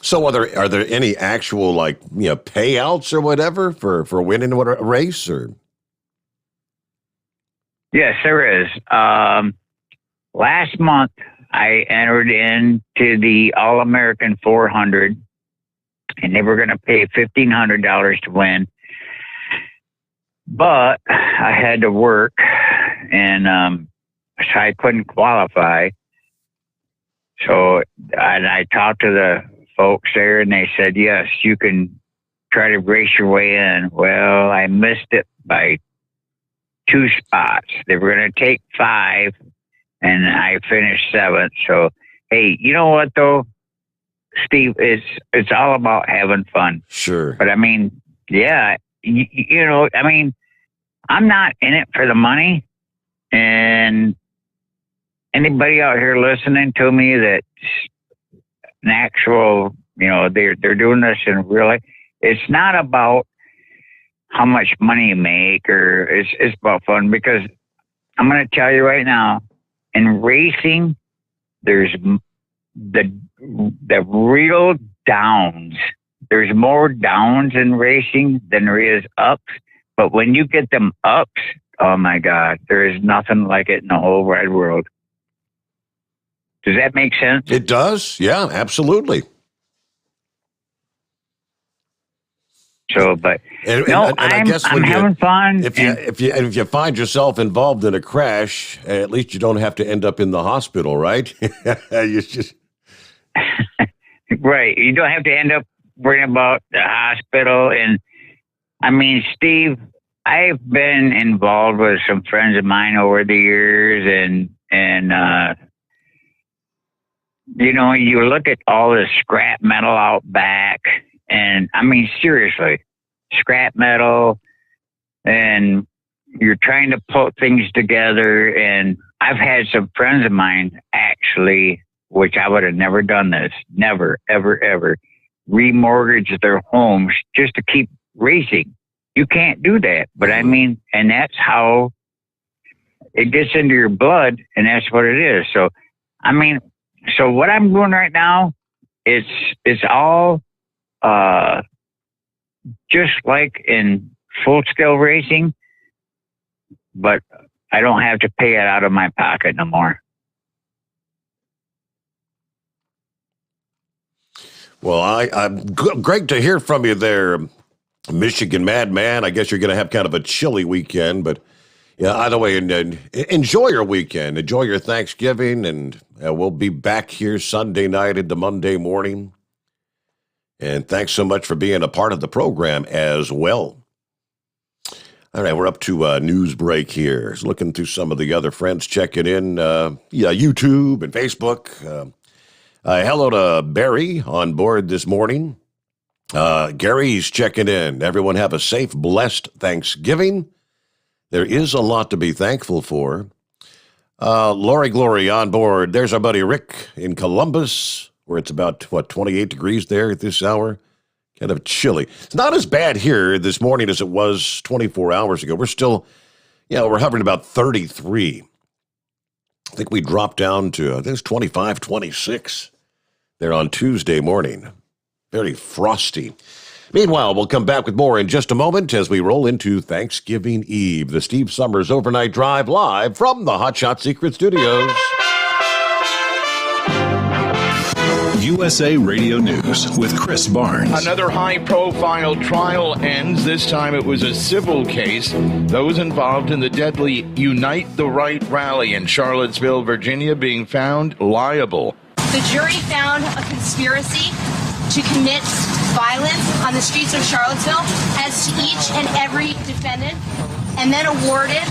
So are there any actual payouts or whatever for winning a race or? Yes, there is. Last month I entered into the All-American 400, and they were going to pay $1,500 to win. But I had to work, and so I couldn't qualify. So I talked to the folks there, and they said, yes, you can try to race your way in. Well, I missed it by 2 spots. They were going to take 5, and I finished 7th. So, hey, you know what, though, Steve? It's all about having fun. Sure. But, I mean, yeah, I'm not in it for the money. And anybody out here listening to me that's an actual, they're doing this in real life, it's not about how much money you make, or it's about fun. Because I'm going to tell you right now, in racing, there's the real downs. There's more downs in racing than there is ups. But when you get them ups, oh my God, there is nothing like it in the whole wide world. Does that make sense? It does. Yeah, absolutely. So, but I guess I'm having fun. If you find yourself involved in a crash, at least you don't have to end up in the hospital, right? You just right. You don't have to end up worrying about the hospital. And I mean, Steve, I've been involved with some friends of mine over the years, and you look at all the scrap metal out back. And I mean, seriously, scrap metal, and you're trying to put things together. And I've had some friends of mine actually, which I would have never done this, never, ever, ever, remortgage their homes just to keep racing. You can't do that. But I mean, and that's how it gets into your blood, and that's what it is. So, I mean, so what I'm doing right now, it's all just like in full-scale racing, but I don't have to pay it out of my pocket no more. Well, I'm great to hear from you there, Michigan Madman. I guess you're going to have kind of a chilly weekend, but yeah, either way, enjoy your weekend. Enjoy your Thanksgiving, and we'll be back here Sunday night into Monday morning. And thanks so much for being a part of the program as well. All right, we're up to a news break here. Just looking through some of the other friends checking in, YouTube and Facebook. Hello to Barry on board this morning. Gary's checking in. Everyone have a safe, blessed Thanksgiving. There is a lot to be thankful for. Lori Glory on board. There's our buddy Rick in Columbus, where it's about, 28 degrees there at this hour. Kind of chilly. It's not as bad here this morning as it was 24 hours ago. We're still, we're hovering about 33. I think we dropped down to, I think it's 25, 26 there on Tuesday morning. Very frosty. Meanwhile, we'll come back with more in just a moment as we roll into Thanksgiving Eve. The Steve Sommers Overnight Drive live from the Hot Shot Secret Studios. USA Radio News with Chris Barnes. Another high-profile trial ends. This time it was a civil case. Those involved in the deadly Unite the Right rally in Charlottesville, Virginia, being found liable. The jury found a conspiracy to commit violence on the streets of Charlottesville as to each and every defendant, and then awarded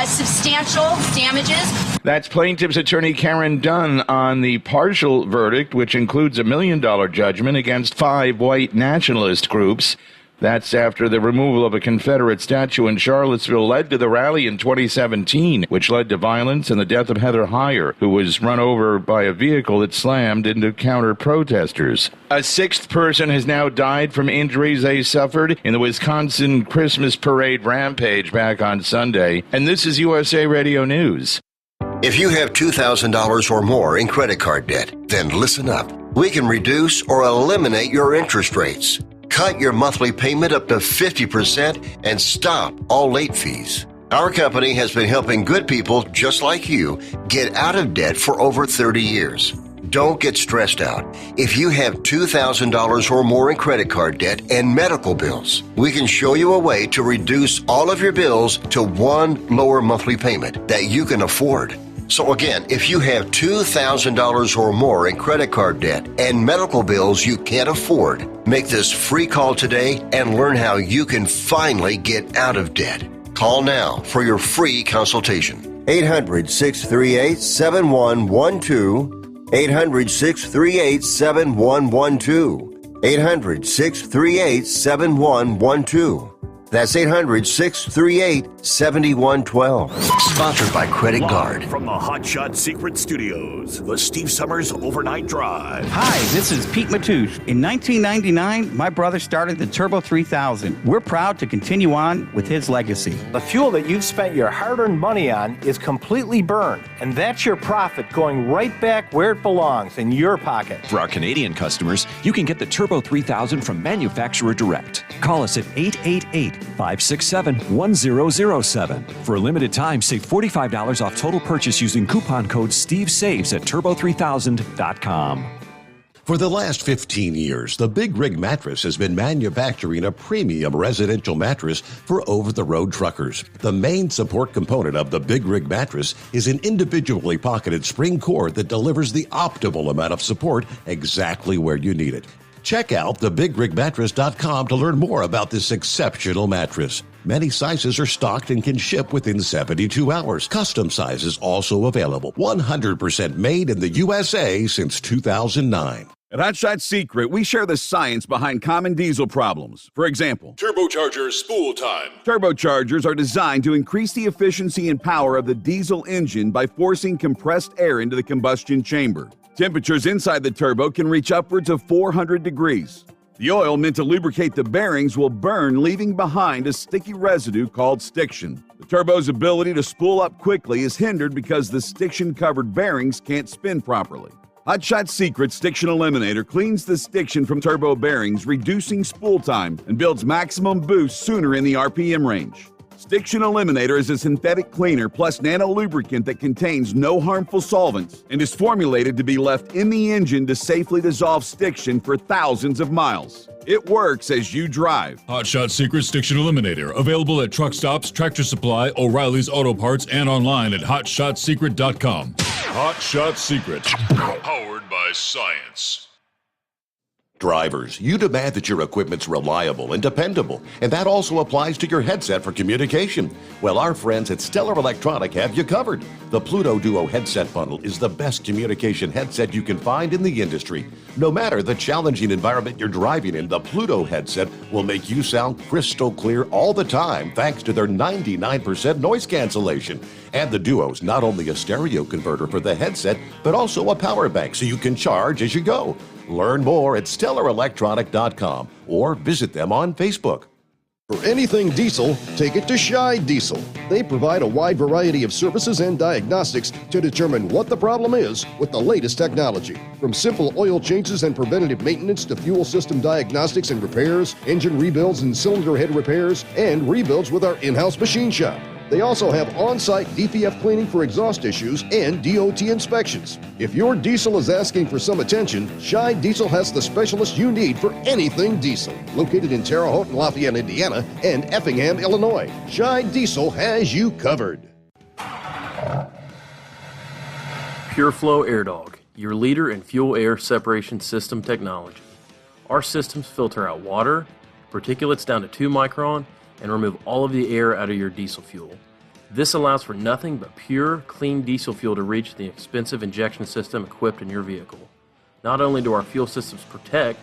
substantial damages. That's plaintiff's attorney Karen Dunn on the partial verdict, which includes $1 million judgment against 5 white nationalist groups. That's after the removal of a Confederate statue in Charlottesville led to the rally in 2017, which led to violence and the death of Heather Heyer, who was run over by a vehicle that slammed into counter-protesters. A 6th person has now died from injuries they suffered in the Wisconsin Christmas parade rampage back on Sunday. And this is USA Radio News. If you have $2,000 or more in credit card debt, then listen up. We can reduce or eliminate your interest rates, cut your monthly payment up to 50%, and stop all late fees. Our company has been helping good people just like you get out of debt for over 30 years. Don't get stressed out. If you have $2,000 or more in credit card debt and medical bills, we can show you a way to reduce all of your bills to one lower monthly payment that you can afford. So again, if you have $2,000 or more in credit card debt and medical bills you can't afford, make this free call today and learn how you can finally get out of debt. Call now for your free consultation. 800-638-7112. 800-638-7112. 800-638-7112. That's 800-638-7112. Sponsored by Credit Guard. From the Hotshot Secret Studios, the Steve Sommers Overnight Drive. Hi, this is Pete Matouche. In 1999, my brother started the Turbo 3000. We're proud to continue on with his legacy. The fuel that you've spent your hard-earned money on is completely burned, and that's your profit going right back where it belongs, in your pocket. For our Canadian customers, you can get the Turbo 3000 from manufacturer direct. Call us at 888-567-1007. For a limited time, save $45 off total purchase using coupon code STEVESAVES at turbo3000.com. For the last 15 years, the Big Rig Mattress has been manufacturing a premium residential mattress for over-the-road truckers. The main support component of the Big Rig Mattress is an individually pocketed spring cord that delivers the optimal amount of support exactly where you need it. Check out thebigrigmattress.com to learn more about this exceptional mattress. Many sizes are stocked and can ship within 72 hours. Custom sizes also available. 100% made in the USA since 2009. At Hotshot Secret, we share the science behind common diesel problems. For example, turbocharger spool time. Turbochargers are designed to increase the efficiency and power of the diesel engine by forcing compressed air into the combustion chamber. Temperatures inside the turbo can reach upwards of 400 degrees. The oil meant to lubricate the bearings will burn, leaving behind a sticky residue called stiction. The turbo's ability to spool up quickly is hindered because the stiction-covered bearings can't spin properly. Hotshot Secret Stiction Eliminator cleans the stiction from turbo bearings, reducing spool time, and builds maximum boost sooner in the RPM range. Stiction Eliminator is a synthetic cleaner plus nano-lubricant that contains no harmful solvents and is formulated to be left in the engine to safely dissolve stiction for thousands of miles. It works as you drive. Hotshot Secret Stiction Eliminator. Available at truck stops, Tractor Supply, O'Reilly's Auto Parts, and online at hotshotsecret.com. Hotshot Secret. Powered by science. Drivers, you demand that your equipment's reliable and dependable, and that also applies to your headset for communication. Well, our friends at Stellar Electronic have you covered. The Pluto Duo headset bundle is the best communication headset you can find in the industry. No matter the challenging environment you're driving in, the Pluto headset will make you sound crystal clear all the time thanks to their 99% noise cancellation. And the Duo's not only a stereo converter for the headset, but also a power bank so you can charge as you go. Learn more at StellarElectronic.com or visit them on Facebook. For anything diesel, take it to Shy Diesel. They provide a wide variety of services and diagnostics to determine what the problem is with the latest technology. From simple oil changes and preventative maintenance to fuel system diagnostics and repairs, engine rebuilds and cylinder head repairs, and rebuilds with our in-house machine shop. They also have on-site DPF cleaning for exhaust issues and DOT inspections. If your diesel is asking for some attention, Shy Diesel has the specialist you need for anything diesel. Located in Terre Haute and Lafayette, Indiana, and Effingham, Illinois, Shy Diesel has you covered. Pureflow Airdog, your leader in fuel air separation system technology. Our systems filter out water, particulates down to 2 micron, and remove all of the air out of your diesel fuel. This allows for nothing but pure, clean diesel fuel to reach the expensive injection system equipped in your vehicle. Not only do our fuel systems protect,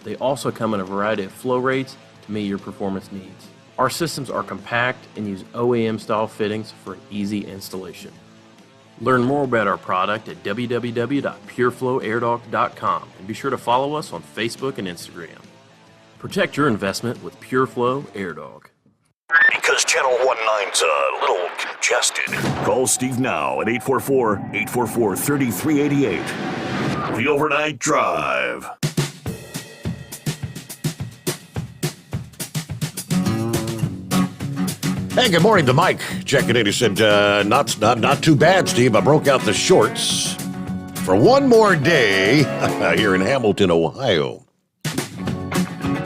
they also come in a variety of flow rates to meet your performance needs. Our systems are compact and use OEM-style fittings for an easy installation. Learn more about our product at www.pureflowairdog.com and be sure to follow us on Facebook and Instagram. Protect your investment with Pureflow Airdog. Because Channel 19's a little congested. Call Steve now at 844-844-3388. The Overnight Drive. Hey, good morning to Mike. Checking in. He said, not too bad, Steve. I broke out the shorts for one more day here in Hamilton, Ohio.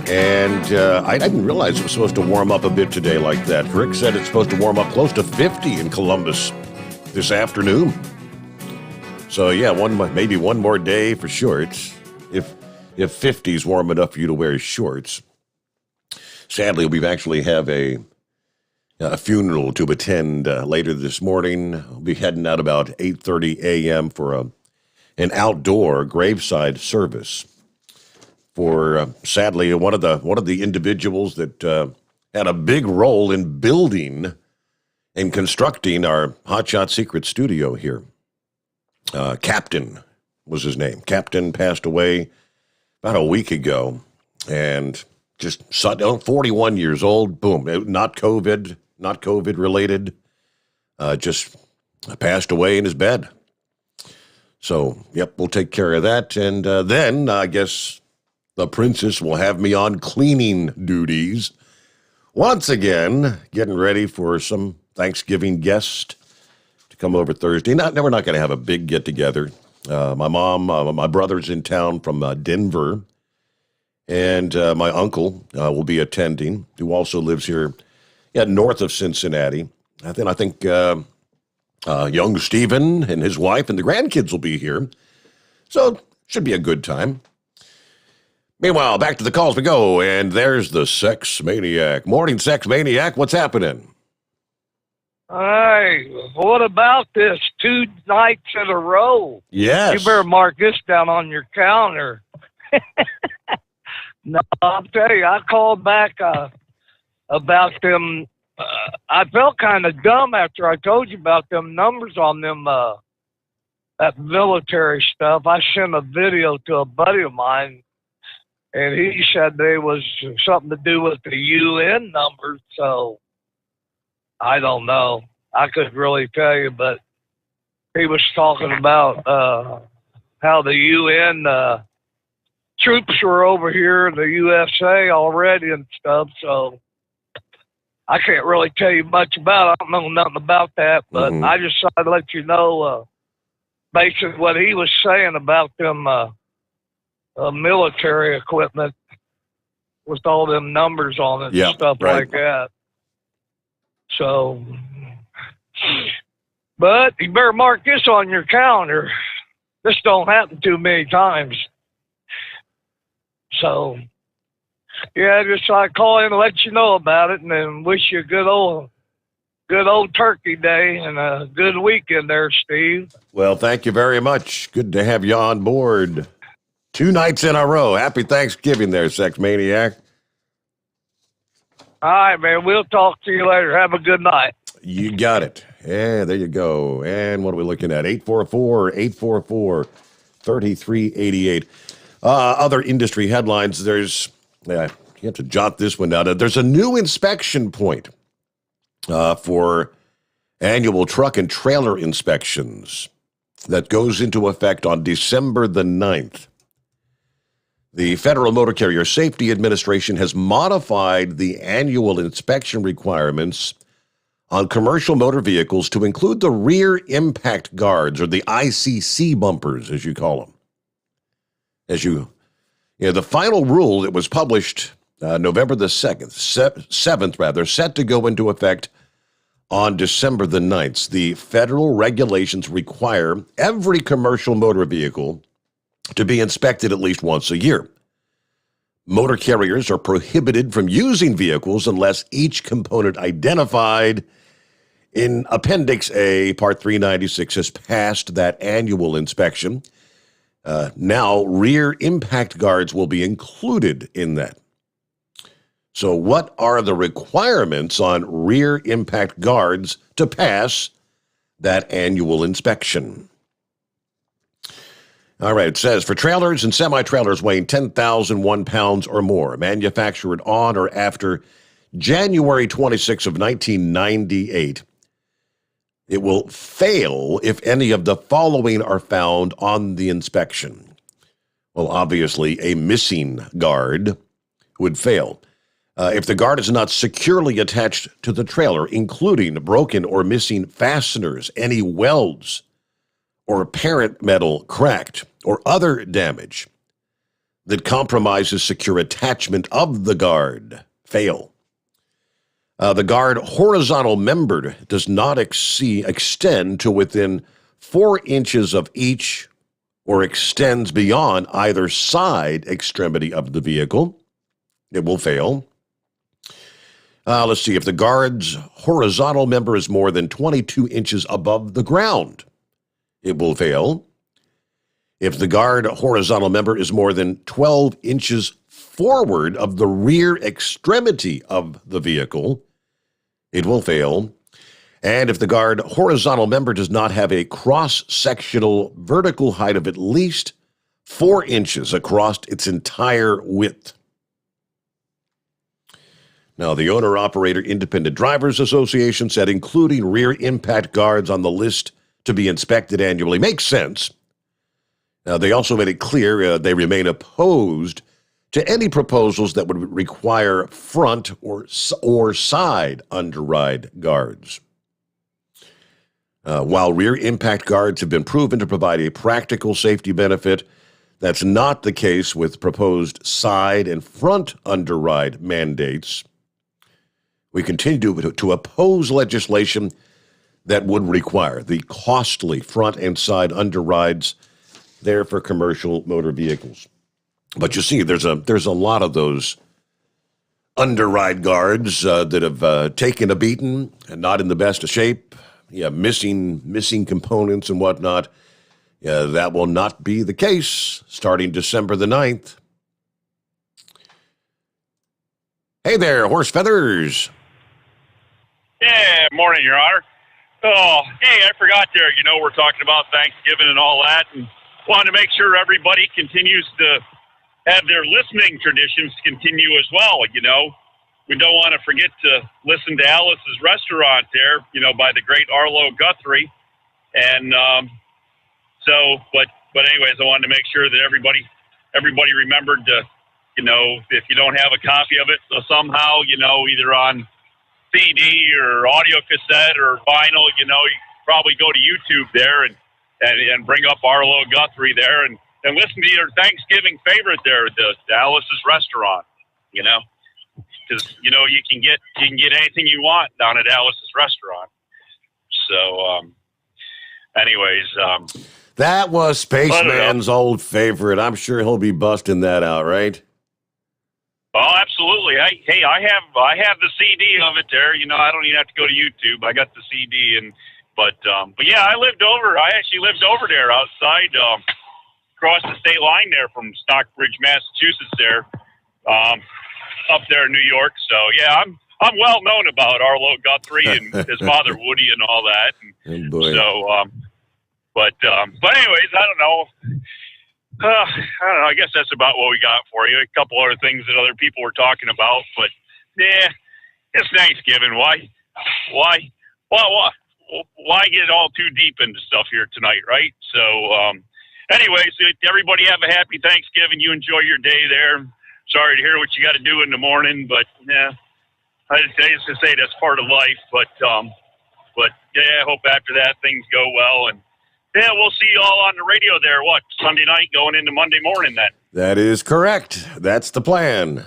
And I didn't realize it was supposed to warm up a bit today like that. Rick said it's supposed to warm up close to 50 in Columbus this afternoon. So, yeah, maybe one more day for shorts, if 50 is warm enough for you to wear shorts. Sadly, we actually have a funeral to attend later this morning. We'll be heading out about 8:30 a.m. for an outdoor graveside service for sadly one of the individuals that had a big role in building and constructing our Hotshot Secret studio here. Captain was his name. Captain passed away about a week ago, and just 41 years old. Boom, not COVID related. Just passed away in his bed. So, yep, we'll take care of that. And then I guess the princess will have me on cleaning duties. Once again, getting ready for some Thanksgiving guests to come over Thursday. We're not going to have a big get-together. My mom, my brother's in town from Denver. And my uncle will be attending, who also lives here north of Cincinnati. I think young Stephen and his wife and the grandkids will be here. So should be a good time. Meanwhile, back to the calls we go, and there's the Sex Maniac. Morning, Sex Maniac. What's happening? Hey, what about this 2 nights in a row? Yes. You better mark this down on your calendar. No, I'll tell you, I called back about them. I felt kind of dumb after I told you about them numbers on them, that military stuff. I sent a video to a buddy of mine, and he said there was something to do with the UN numbers, so I don't know. I couldn't really tell you, but he was talking about how the UN troops were over here in the USA already and stuff, so I can't really tell you much about it. I don't know nothing about that, but I just thought I'd let you know basically what he was saying about them military equipment with all them numbers on it and stuff like that. So, but you better mark this on your calendar. This don't happen too many times. So, yeah, just I call in and let you know about it, and then wish you a good old Turkey Day and a good weekend there, Steve. Well, thank you very much. Good to have you on board. 2 nights in a row. Happy Thanksgiving there, Sex Maniac. All right, man. We'll talk to you later. Have a good night. You got it. Yeah, there you go. And what are we looking at? 844-844-3388. Other industry headlines. There's, you have to jot this one down. There's a new inspection point for annual truck and trailer inspections that goes into effect on December the 9th. The Federal Motor Carrier Safety Administration has modified the annual inspection requirements on commercial motor vehicles to include the rear impact guards, or the ICC bumpers, as you call them. The final rule that was published November the 7th, set to go into effect on December the 9th. The federal regulations require every commercial motor vehicle to be inspected at least once a year. Motor carriers are prohibited from using vehicles unless each component identified in Appendix A, Part 396, has passed that annual inspection. Now, rear impact guards will be included in that. So what are the requirements on rear impact guards to pass that annual inspection? All right, it says, for trailers and semi-trailers weighing 10,001 pounds or more, manufactured on or after January 26 of 1998, it will fail if any of the following are found on the inspection. Well, obviously, a missing guard would fail. If the guard is not securely attached to the trailer, including broken or missing fasteners, any welds, or parent metal cracked, or other damage that compromises secure attachment of the guard, fail. The guard horizontal member does not extend to within 4 inches of each or extends beyond either side extremity of the vehicle. It will fail. Let's see. If the guard's horizontal member is more than 22 inches above the ground, it will fail. If the guard horizontal member is more than 12 inches forward of the rear extremity of the vehicle, it will fail. And if the guard horizontal member does not have a cross-sectional vertical height of at least 4 inches across its entire width. Now, the Owner-Operator Independent Drivers Association said including rear impact guards on the list to be inspected annually makes sense. Now, they also made it clear they remain opposed to any proposals that would require front or side underride guards. While rear impact guards have been proven to provide a practical safety benefit, that's not the case with proposed side and front underride mandates. We continue to oppose legislation that would require the costly front and side underrides there for commercial motor vehicles. But you see, there's a lot of those underride guards that have taken a beating and not in the best of shape. Yeah, missing components and whatnot. Yeah, that will not be the case starting December the 9th. Hey there, Horse Feathers. Yeah, morning, Your Honor. Oh, hey, I forgot there. We're talking about Thanksgiving and all that, and wanted to make sure everybody continues to have their listening traditions continue as well. We don't want to forget to listen to Alice's Restaurant there, by the great Arlo Guthrie. And but anyways, I wanted to make sure that everybody remembered to, if you don't have a copy of it, so somehow, either on CD or audio cassette or vinyl, you probably go to YouTube there and bring up Arlo Guthrie there and listen to your Thanksgiving favorite there, the Alice's Restaurant, because you can get anything you want down at Alice's Restaurant. So, that was Spaceman's old favorite. I'm sure he'll be busting that out, right? Oh, absolutely. Hey, I have the CD of it there. I don't even have to go to YouTube. I got the CD, but yeah, I actually lived over there outside, across the state line there from Stockbridge, Massachusetts there, up there in New York. So yeah, I'm well known about Arlo Guthrie and his father Woody and all that. And so, but anyways, I don't know. I guess that's about what we got for you. A couple other things that other people were talking about, but yeah, it's Thanksgiving. Why get all too deep into stuff here tonight, right? So, anyways, everybody have a happy Thanksgiving. You enjoy your day there. Sorry to hear what you got to do in the morning, but yeah, I used to say that's part of life. But yeah, I hope after that things go well, and yeah, we'll see you all on the radio there. Sunday night going into Monday morning then? That is correct. That's the plan.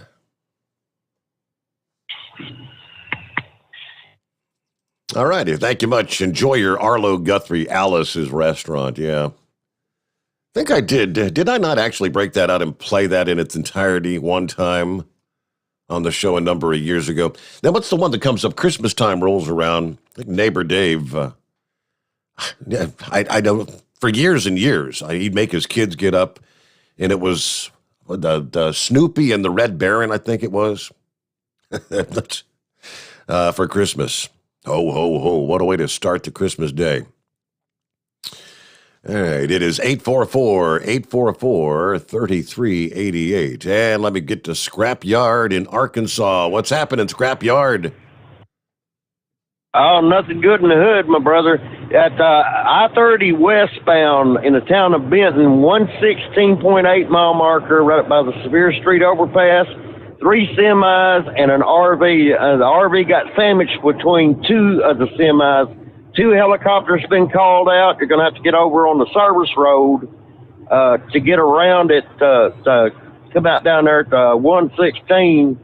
All righty. Thank you much. Enjoy your Arlo Guthrie Alice's Restaurant. Yeah. I think I did. Did I not actually break that out and play that in its entirety one time on the show a number of years ago? Now, what's the one that comes up? Christmas time rolls around. I think Neighbor Dave... Yeah, I know for years and years, he'd make his kids get up, and it was the Snoopy and the Red Baron, I think it was, for Christmas. Ho, ho, ho. What a way to start the Christmas day. All right, it is 844-3388. And let me get to Scrapyard in Arkansas. What's happening, Scrapyard? Oh, nothing good in the hood, my brother. at I-30 westbound in the town of Benton, 116.8 mile marker right up by the Sevier Street overpass. 3 semis and an RV. The RV got sandwiched between 2 of the semis. 2 helicopters been called out. You're going to have to get over on the service road to get around it. To come out down there at 116.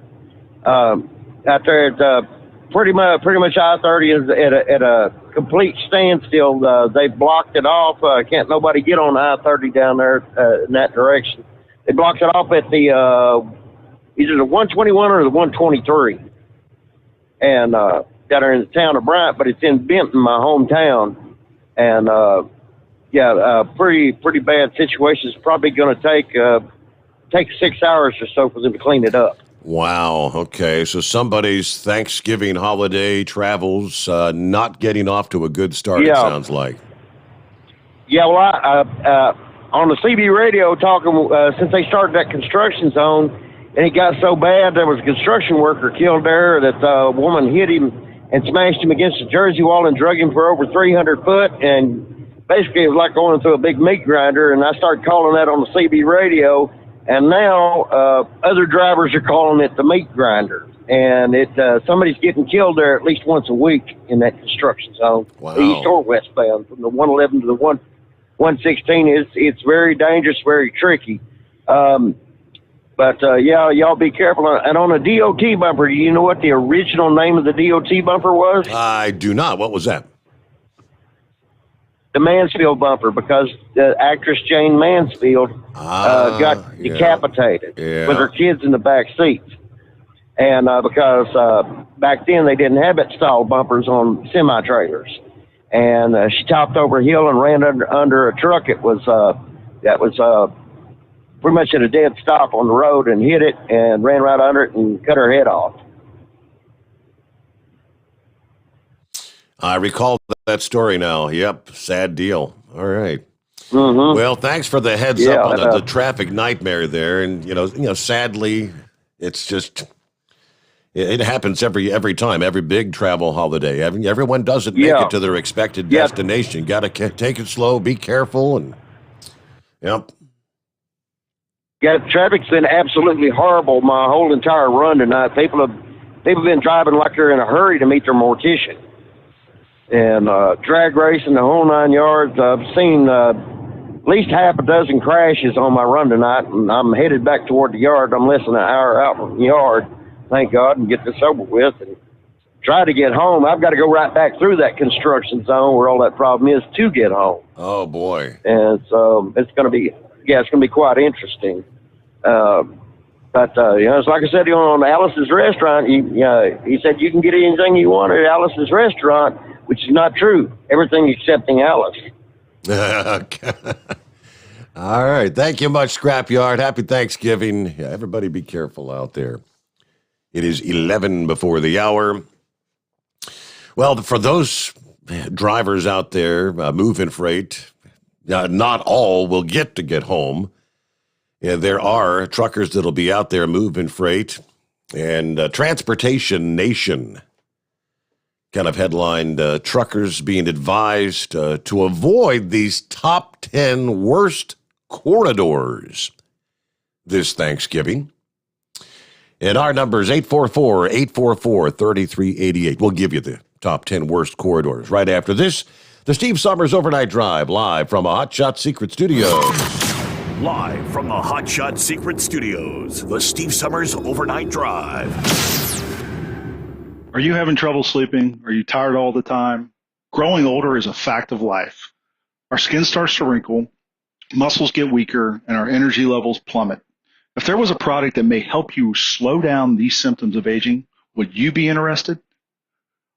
Out there at pretty much I-30 is at a complete standstill. They blocked it off. Can't nobody get on I-30 down there in that direction. They blocked it off at the either the 121 or the 123, and down there in the town of Bryant, but it's in Benton, my hometown, and pretty bad situation. It's probably going to take 6 hours or so for them to clean it up. Wow. Okay. So somebody's Thanksgiving holiday travels not getting off to a good start, it sounds like. Yeah, well, I on the CB radio talking, since they started that construction zone, and it got so bad, there was a construction worker killed there that a woman hit him and smashed him against the Jersey wall and drug him for over 300 foot. And basically, it was like going through a big meat grinder. And I started calling that on the CB radio. And now other drivers are calling it the meat grinder. And somebody's getting killed there at least once a week in that construction zone, east or westbound, from the 111 to the 116. It's very dangerous, very tricky. But y'all be careful. And on a DOT bumper, do you know what the original name of the DOT bumper was? I do not. What was that? The Mansfield bumper, because the actress Jane Mansfield got decapitated with her kids in the back seats. And because back then they didn't have that style bumpers on semi-trailers. And she topped over a hill and ran under a truck. It was that was pretty much at a dead stop on the road and hit it and ran right under it and cut her head off. I recall that story now. Yep, sad deal. All right. Mm-hmm. Well, thanks for the heads up on the traffic nightmare there. And you know, sadly, it's just it happens every time, every big travel holiday. Everyone doesn't make it to their expected destination. Got to take it slow, be careful, and yep. Yeah, traffic's been absolutely horrible my whole entire run tonight. People have been driving like they're in a hurry to meet their mortician. And drag racing, the whole 9 yards. I've seen at least half a dozen crashes on my run tonight, and I'm headed back toward the yard. I'm less than an hour out from the yard, thank God, and get this over with and try to get home. I've got to go right back through that construction zone where all that problem is to get home. Oh, boy. And so it's going to be quite interesting. But it's like I said, on Alice's restaurant, he said you can get anything you want at Alice's restaurant, which is not true. Everything excepting Alice. All right. Thank you much, Scrapyard. Happy Thanksgiving. Yeah, everybody be careful out there. It is 11 before the hour. Well, for those drivers out there moving freight, not all will get home. Yeah, there are truckers that'll be out there moving freight. And Transportation Nation kind of headlined truckers being advised to avoid these top 10 worst corridors this Thanksgiving. And our number is 844-844-3388. We'll give you the top 10 worst corridors right after this. The Steve Sommers Overnight Drive, live from a Hot Shot Secret Studios. Live from the Hot Shot Secret Studios, the Steve Sommers Overnight Drive. Are you having trouble sleeping? Are you tired all the time? Growing older is a fact of life. Our skin starts to wrinkle, muscles get weaker, and our energy levels plummet. If there was a product that may help you slow down these symptoms of aging, would you be interested?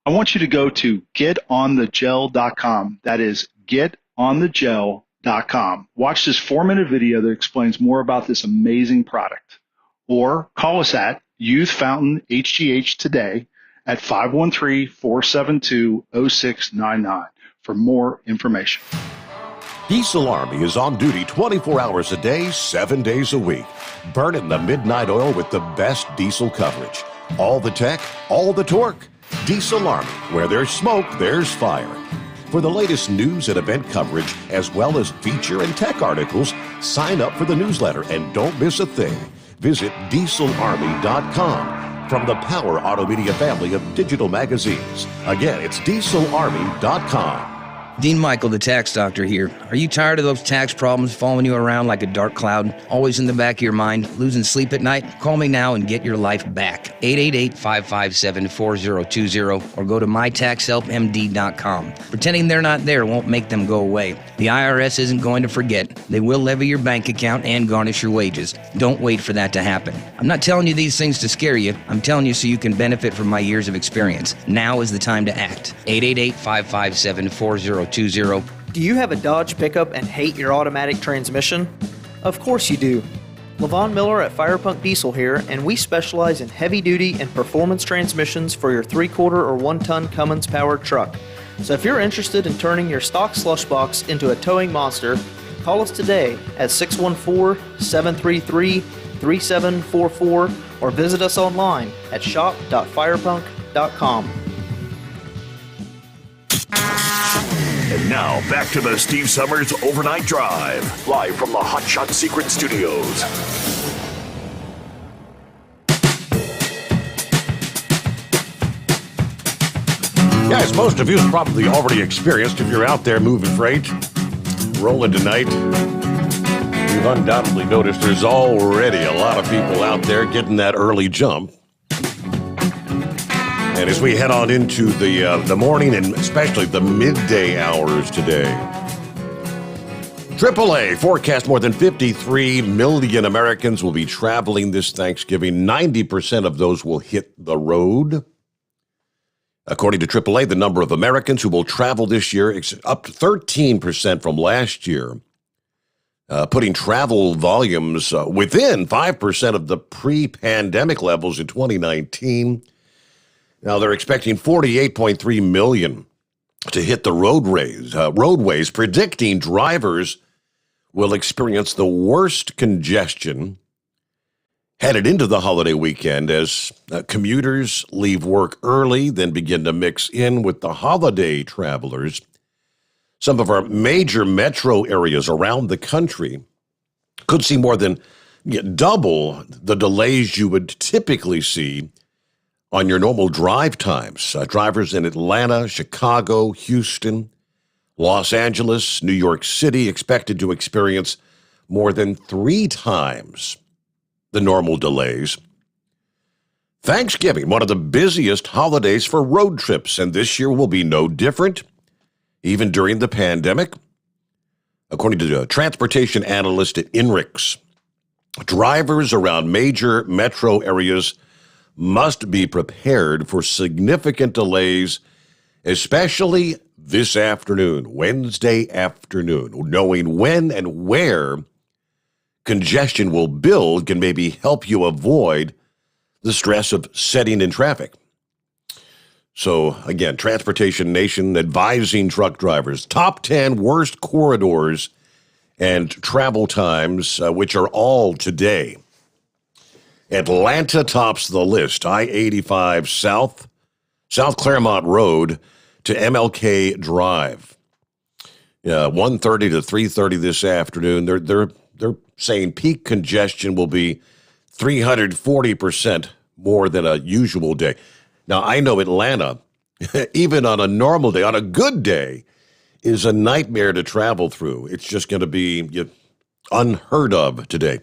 I want you to go to getonthegel.com. That is getonthegel.com. Watch this 4-minute video that explains more about this amazing product. Or call us at Youth Fountain HGH today at 513-472-0699 for more information. Diesel Army is on duty 24 hours a day, 7 days a week. Burning the midnight oil with the best diesel coverage. All the tech, all the torque. Diesel Army, where there's smoke, there's fire. For the latest news and event coverage, as well as feature and tech articles, sign up for the newsletter and don't miss a thing. Visit dieselarmy.com from the Power Auto Media family of digital magazines. Again, it's dieselarmy.com. Dean Michael, the tax doctor here. Are you tired of those tax problems following you around like a dark cloud, always in the back of your mind, losing sleep at night? Call me now and get your life back. 888-557-4020 or go to mytaxhelpmd.com. Pretending they're not there won't make them go away. The IRS isn't going to forget. They will levy your bank account and garnish your wages. Don't wait for that to happen. I'm not telling you these things to scare you. I'm telling you so you can benefit from my years of experience. Now is the time to act. 888-557-4020. Do you have a Dodge pickup and hate your automatic transmission? Of course you do. Levon Miller at Firepunk Diesel here, and we specialize in heavy-duty and performance transmissions for your 3/4 or 1-ton Cummins-powered truck. So if you're interested in turning your stock slush box into a towing monster, call us today at 614-733-3744 or visit us online at shop.firepunk.com. And now, back to the Steve Sommers Overnight Drive, live from the Hot Shot Secret Studios. Yeah, as most of you have probably already experienced, if you're out there moving freight, rolling tonight, you've undoubtedly noticed there's already a lot of people out there getting that early jump. And as we head on into the morning and especially the midday hours today, AAA forecast more than 53 million Americans will be traveling this Thanksgiving. 90% of those will hit the road. According to AAA, the number of Americans who will travel this year is up 13% from last year, putting travel volumes within 5% of the pre-pandemic levels in 2019. Now, they're expecting 48.3 million to hit the roadways, predicting drivers will experience the worst congestion headed into the holiday weekend as commuters leave work early, then begin to mix in with the holiday travelers. Some of our major metro areas around the country could see more than double the delays you would typically see on your normal drive times. Drivers in Atlanta, Chicago, Houston, Los Angeles, New York City expected to experience more than 3 times the normal delays. Thanksgiving, one of the busiest holidays for road trips, and this year will be no different, even during the pandemic. According to the transportation analyst at INRIX, drivers around major metro areas must be prepared for significant delays, especially this afternoon, Wednesday afternoon. Knowing when and where congestion will build can maybe help you avoid the stress of setting in traffic. So, again, Transportation Nation advising truck drivers, top 10 worst corridors and travel times, which are all today. Atlanta tops the list. I-85 South Claremont Road to MLK Drive. 1:30 to 3:30 this afternoon. They're saying peak congestion will be 340% more than a usual day. Now, I know Atlanta, even on a normal day, on a good day, is a nightmare to travel through. It's just going to be unheard of today.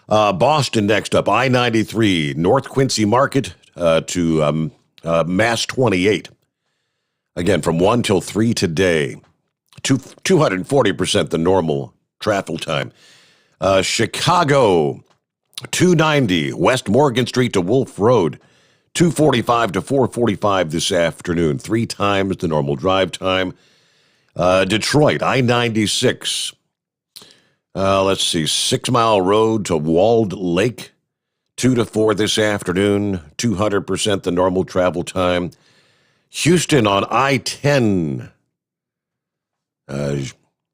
Boston next up, I-93, North Quincy Market to Mass 28. Again, from 1 till 3 today, 240% the normal travel time. Chicago, 290, West Morgan Street to Wolf Road, 245 to 445 this afternoon, 3 times the normal drive time. Detroit, I-96, let's see, 6 Mile Road to Walled Lake, 2 to 4 this afternoon, 200% the normal travel time. Houston on I-10,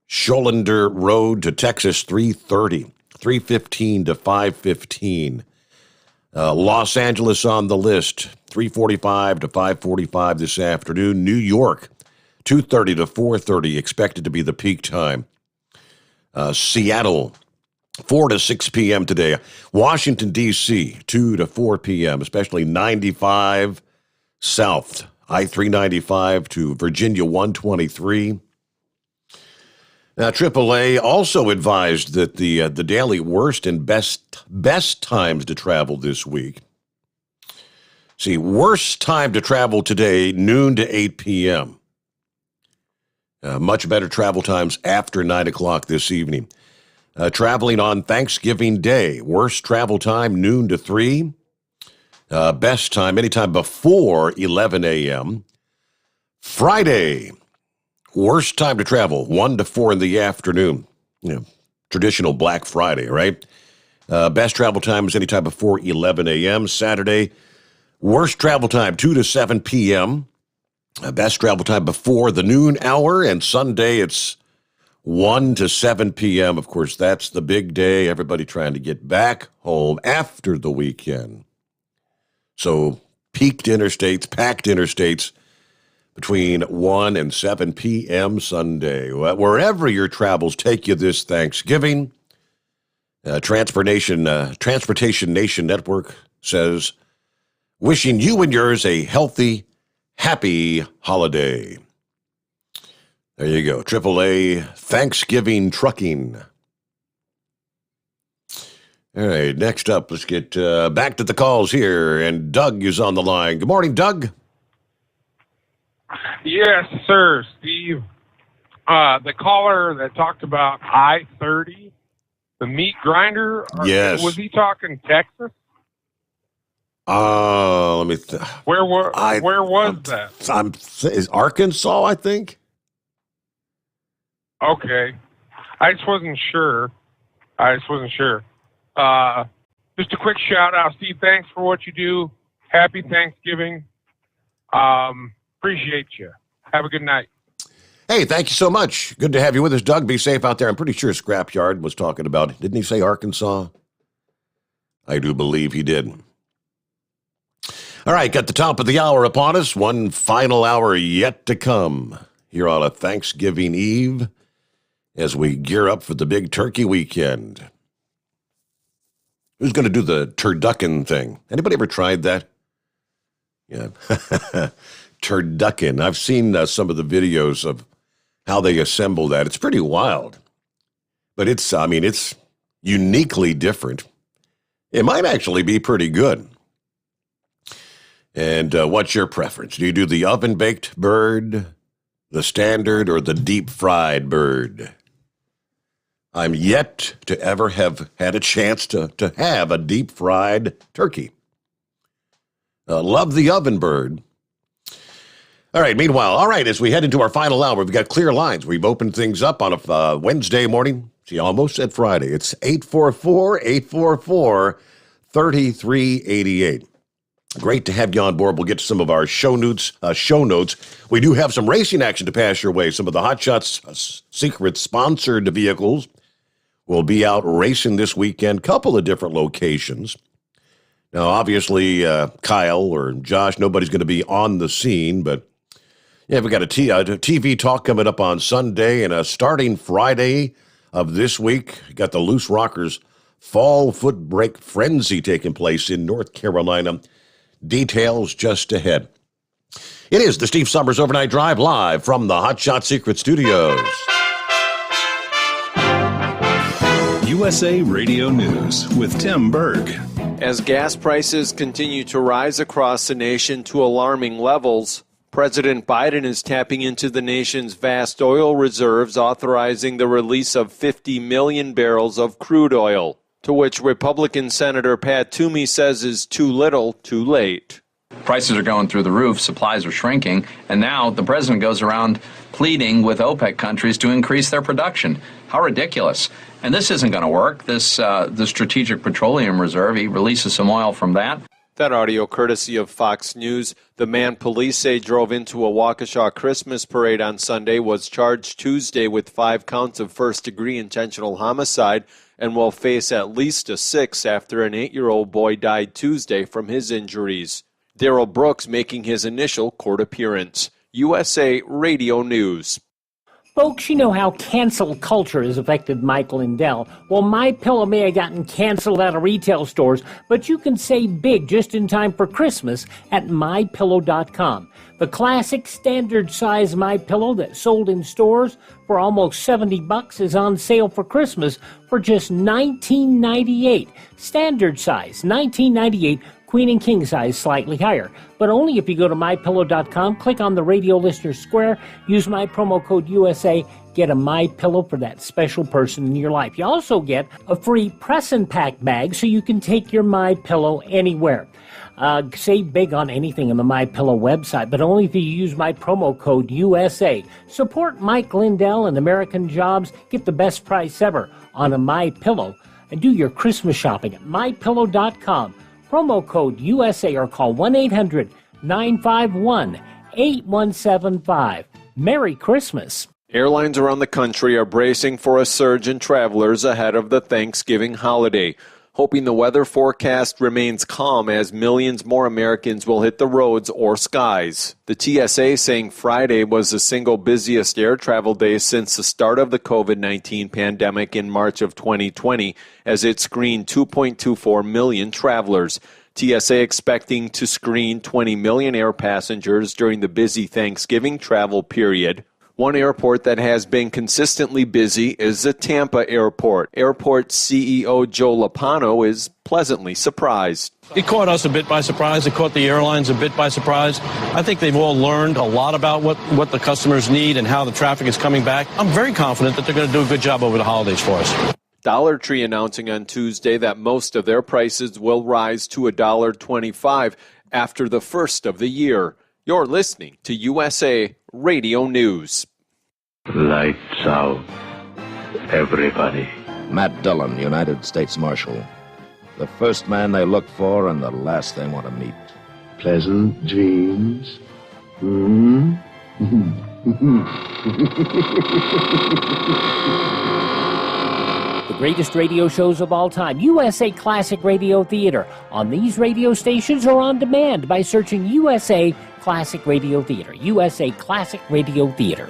Scholander Road to Texas, 330, 315 to 515. Los Angeles on the list, 345 to 545 this afternoon. New York, 2:30 to 4:30 expected to be the peak time. Seattle, 4 to 6 p.m. today. Washington, D.C., 2 to 4 p.m., especially 95 south, I-395 to Virginia 123. Now, AAA also advised that the daily worst and best times to travel this week. See, worst time to travel today, noon to 8 p.m. Much better travel times after 9 o'clock this evening. Traveling on Thanksgiving Day, worst travel time, noon to 3. Best time, anytime before 11 a.m. Friday, worst time to travel, 1 to 4 in the afternoon. Traditional Black Friday, right? Best travel time is anytime before 11 a.m. Saturday, worst travel time, 2 to 7 p.m. Best travel time before the noon hour. And Sunday, it's 1 to 7 p.m. Of course, that's the big day. Everybody trying to get back home after the weekend. So packed interstates between 1 and 7 p.m. Sunday. Wherever your travels take you this Thanksgiving, Transportation Nation Network says, wishing you and yours a healthy, happy holiday. There you go. AAA Thanksgiving Trucking. All right, next up, let's get back to the calls here, and Doug is on the line. Good morning, Doug. Yes, sir, Steve. The caller that talked about I-30, the meat grinder. Yes. Was he talking Texas? Let me. Where was that? Is Arkansas? I think. Okay, I just wasn't sure. Just a quick shout out, Steve. Thanks for what you do. Happy Thanksgiving. Appreciate you. Have a good night. Hey, thank you so much. Good to have you with us, Doug. Be safe out there. I'm pretty sure Scrapyard was talking about, didn't he say Arkansas? I do believe he did. All right, got the top of the hour upon us. One final hour yet to come here on a Thanksgiving Eve as we gear up for the big turkey weekend. Who's going to do the turducken thing? Anybody ever tried that? Yeah. Turducken. I've seen some of the videos of how they assemble that. It's pretty wild. But it's uniquely different. It might actually be pretty good. And what's your preference? Do you do the oven-baked bird, the standard, or the deep-fried bird? I'm yet to ever have had a chance to have a deep-fried turkey. Love the oven bird. All right, meanwhile, as we head into our final hour, we've got clear lines. We've opened things up on a Wednesday morning. See, almost said Friday. It's 844-844-3388. Great to have you on board. We'll get to some of our show notes. We do have some racing action to pass your way. Some of the Hot Shots Secret sponsored vehicles will be out racing this weekend. Couple of different locations. Now, obviously, Kyle or Josh, nobody's going to be on the scene, but yeah, we got a TV talk coming up on Sunday, and starting Friday of this week, got the Loose Rockers Fall Foot Brake Frenzy taking place in North Carolina. Details just ahead. It is the Steve Sommers Overnight Drive live from the Hot Shot Secret Studios. USA Radio News with Tim Berg. As gas prices continue to rise across the nation to alarming levels, President Biden is tapping into the nation's vast oil reserves, authorizing the release of 50 million barrels of crude oil, to which Republican Senator Pat Toomey says is too little, too late. Prices are going through the roof, supplies are shrinking, and now the president goes around pleading with OPEC countries to increase their production. How ridiculous. And this isn't going to work. The Strategic Petroleum Reserve, he releases some oil from that. That audio courtesy of Fox News. The man police say drove into a Waukesha Christmas parade on Sunday was charged Tuesday with 5 counts of first-degree intentional homicide and will face at least a 6 after an 8-year-old boy died Tuesday from his injuries. Darrell Brooks making his initial court appearance. USA Radio News. Folks, you know how cancel culture has affected Mike Lindell. Well, MyPillow may have gotten canceled out of retail stores, but you can save big just in time for Christmas at MyPillow.com. The classic standard size MyPillow that sold in stores for almost $70 is on sale for Christmas for just $19.98. Standard size, $19.98. Queen and king size slightly higher, but only if you go to MyPillow.com, click on the radio listener square, use my promo code USA, get a MyPillow for that special person in your life. You also get a free press and pack bag so you can take your MyPillow anywhere. Save big on anything on the MyPillow website, but only if you use my promo code USA. Support Mike Lindell and American Jobs. Get the best price ever on a MyPillow, and do your Christmas shopping at MyPillow.com. Promo code USA or call 1-800-951-8175. Merry Christmas. Airlines around the country are bracing for a surge in travelers ahead of the Thanksgiving holiday, hoping the weather forecast remains calm as millions more Americans will hit the roads or skies. The TSA saying Friday was the single busiest air travel day since the start of the COVID-19 pandemic in March of 2020, as it screened 2.24 million travelers. TSA expecting to screen 20 million air passengers during the busy Thanksgiving travel period. One airport that has been consistently busy is the Tampa airport. Airport CEO Joe Lapano is pleasantly surprised. It caught us a bit by surprise. It caught the airlines a bit by surprise. I think they've all learned a lot about what the customers need and how the traffic is coming back. I'm very confident that they're going to do a good job over the holidays for us. Dollar Tree announcing on Tuesday that most of their prices will rise to $1.25 after the first of the year. You're listening to USA Radio News. Lights out, everybody. Matt Dillon, United States Marshal. The first man they look for and the last they want to meet. Pleasant dreams. The greatest radio shows of all time, USA Classic Radio Theater, on these radio stations or on demand by searching USA Classic Radio Theater. USA Classic Radio Theater.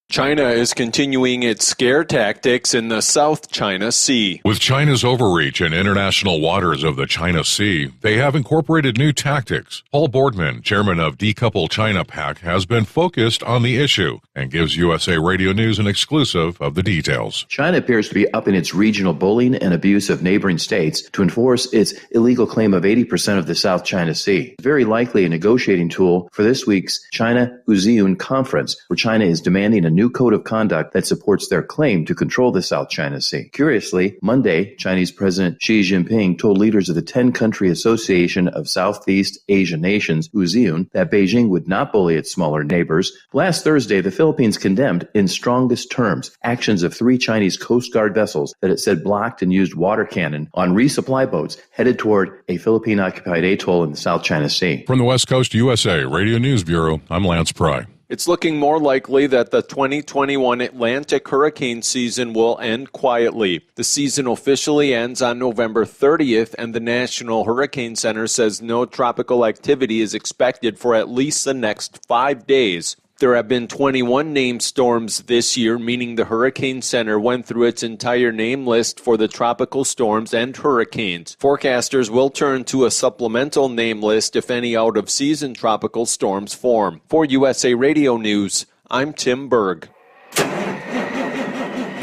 China is continuing its scare tactics in the South China Sea. With China's overreach in international waters of the China Sea, they have incorporated new tactics. Paul Boardman, chairman of Decouple China PAC, has been focused on the issue and gives USA Radio News an exclusive of the details. China appears to be upping its regional bullying and abuse of neighboring states to enforce its illegal claim of 80% of the South China Sea. Very likely a negotiating tool for this week's China-Uziun conference, where China is demanding a new code of conduct that supports their claim to control the South China Sea. Curiously, Monday, Chinese President Xi Jinping told leaders of the 10-country Association of Southeast Asian Nations, Uziun, that Beijing would not bully its smaller neighbors. Last Thursday, the Philippines condemned in strongest terms actions of 3 Chinese Coast Guard vessels that it said blocked and used water cannon on resupply boats headed toward a Philippine-occupied atoll in the South China Sea. From the West Coast USA Radio News Bureau, I'm Lance Pry. It's looking more likely that the 2021 Atlantic hurricane season will end quietly. The season officially ends on November 30th, and the National Hurricane Center says no tropical activity is expected for at least the next 5 days. There have been 21 named storms this year, meaning the Hurricane Center went through its entire name list for the tropical storms and hurricanes. Forecasters will turn to a supplemental name list if any out-of-season tropical storms form. For USA Radio News, I'm Tim Berg.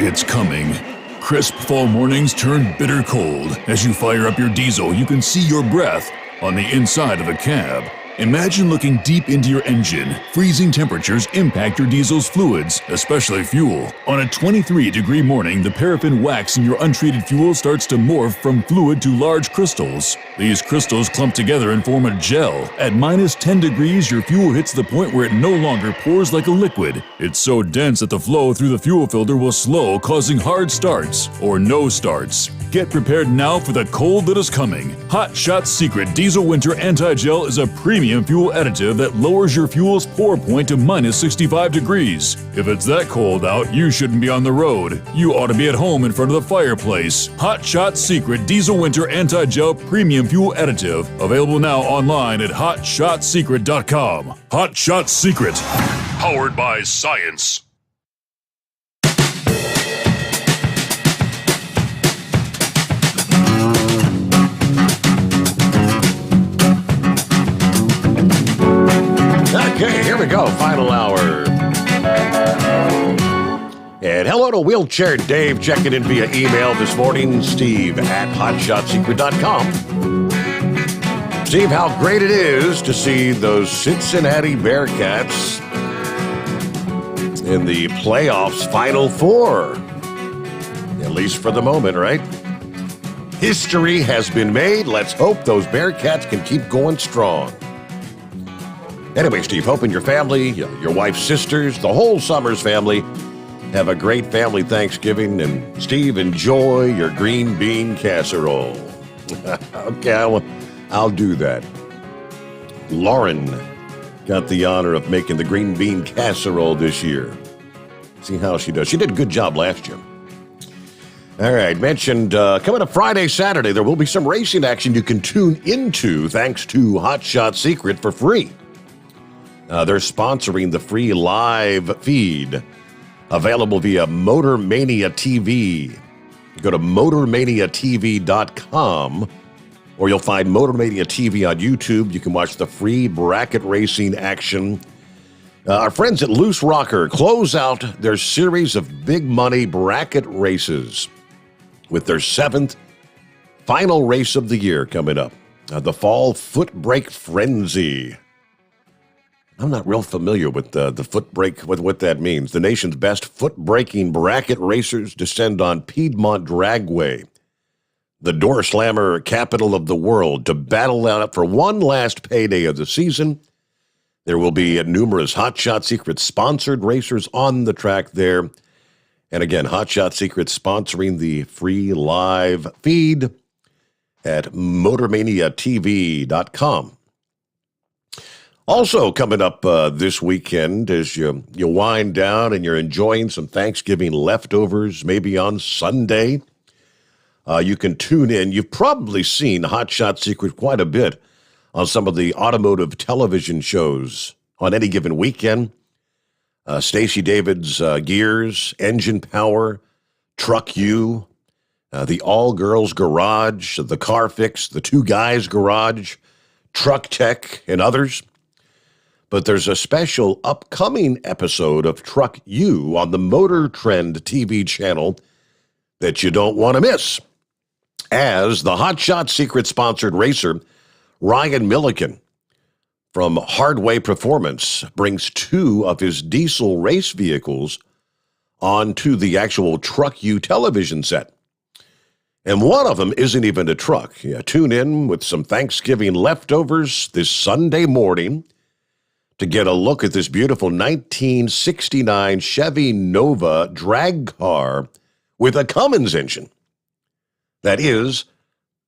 It's coming. Crisp fall mornings turn bitter cold. As you fire up your diesel, you can see your breath on the inside of a cab. Imagine looking deep into your engine. Freezing temperatures impact your diesel's fluids, especially fuel. On a 23-degree morning, the paraffin wax in your untreated fuel starts to morph from fluid to large crystals. These crystals clump together and form a gel. At minus 10 degrees, your fuel hits the point where it no longer pours like a liquid. It's so dense that the flow through the fuel filter will slow, causing hard starts or no starts. Get prepared now for the cold that is coming. Hot Shot Secret Diesel Winter Anti-Gel is a premium fuel additive that lowers your fuel's pour point to minus 65 degrees. If it's that cold out, you shouldn't be on the road. You ought to be at home in front of the fireplace. Hot Shot Secret Diesel Winter Anti-Gel Premium Fuel Additive. Available now online at hotshotsecret.com. Hot Shot Secret. Powered by science. Okay, here we go. Final hour. And hello to Wheelchair Dave checking in via email this morning. Steve at hotshotsecret.com. Steve, how great it is to see those Cincinnati Bearcats in the playoffs Final Four. At least for the moment, right? History has been made. Let's hope those Bearcats can keep going strong. Anyway, Steve, hoping your family, your wife's sisters, the whole Sommers family have a great family Thanksgiving. And Steve, enjoy your green bean casserole. Okay, I'll do that. Lauren got the honor of making the green bean casserole this year. See how she does. She did a good job last year. All right, mentioned coming up Friday, Saturday, there will be some racing action you can tune into thanks to Hot Shot Secret for free. They're sponsoring the free live feed available via Motor Mania TV. Go to motormaniatv.com or you'll find Motor Mania TV on YouTube. You can watch the free bracket racing action. Our friends at Loose Rocker close out their series of big money bracket races with their 7th final race of the year coming up. The Fall Foot Brake Frenzy. I'm not real familiar with the foot brake, with what that means. The nation's best foot-braking bracket racers descend on Piedmont Dragway, the door slammer capital of the world, to battle out for one last payday of the season. There will be numerous Hot Shot Secret sponsored racers on the track there. And again, Hot Shot Secret sponsoring the free live feed at motormaniatv.com. Also coming up this weekend as you wind down and you're enjoying some Thanksgiving leftovers, maybe on Sunday, you can tune in. You've probably seen Hot Shot Secret quite a bit on some of the automotive television shows on any given weekend. Stacey David's Gears, Engine Power, Truck U, the All Girls Garage, the Car Fix, the Two Guys Garage, Truck Tech, and others. But there's a special upcoming episode of Truck U on the Motor Trend TV channel that you don't want to miss, as the Hot Shot Secret sponsored racer Ryan Milliken from Hardway Performance brings 2 of his diesel race vehicles onto the actual Truck U television set. And one of them isn't even a truck. Yeah, tune in with some Thanksgiving leftovers this Sunday morning to get a look at this beautiful 1969 Chevy Nova drag car with a Cummins engine that is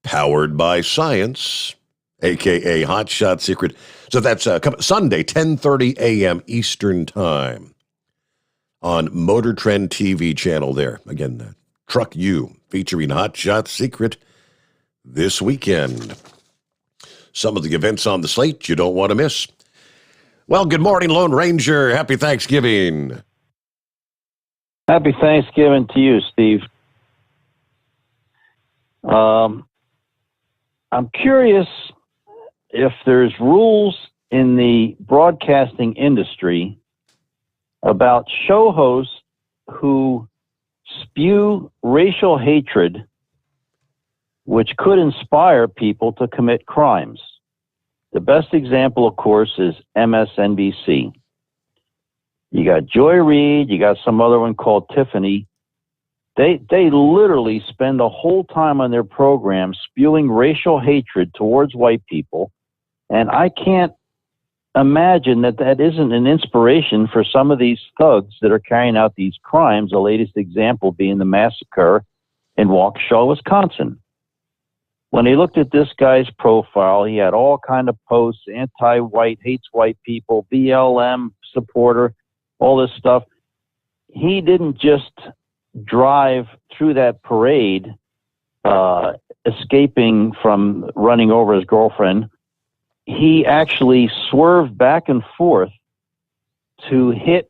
powered by science, a.k.a. Hot Shot Secret. So that's Sunday, 10:30 a.m. Eastern Time on Motor Trend TV channel there. Again, Truck U featuring Hot Shot Secret this weekend. Some of the events on the slate you don't want to miss. Well, good morning, Lone Ranger. Happy Thanksgiving. Happy Thanksgiving to you, Steve. I'm curious if there's rules in the broadcasting industry about show hosts who spew racial hatred, which could inspire people to commit crimes. The best example, of course, is MSNBC. You got Joy Reid, you got some other one called Tiffany. They literally spend the whole time on their program spewing racial hatred towards white people, and I can't imagine that isn't an inspiration for some of these thugs that are carrying out these crimes, the latest example being the massacre in Waukesha, Wisconsin. When they looked at this guy's profile, he had all kind of posts, anti-white, hates white people, BLM supporter, all this stuff. He didn't just drive through that parade, escaping from running over his girlfriend. He actually swerved back and forth to hit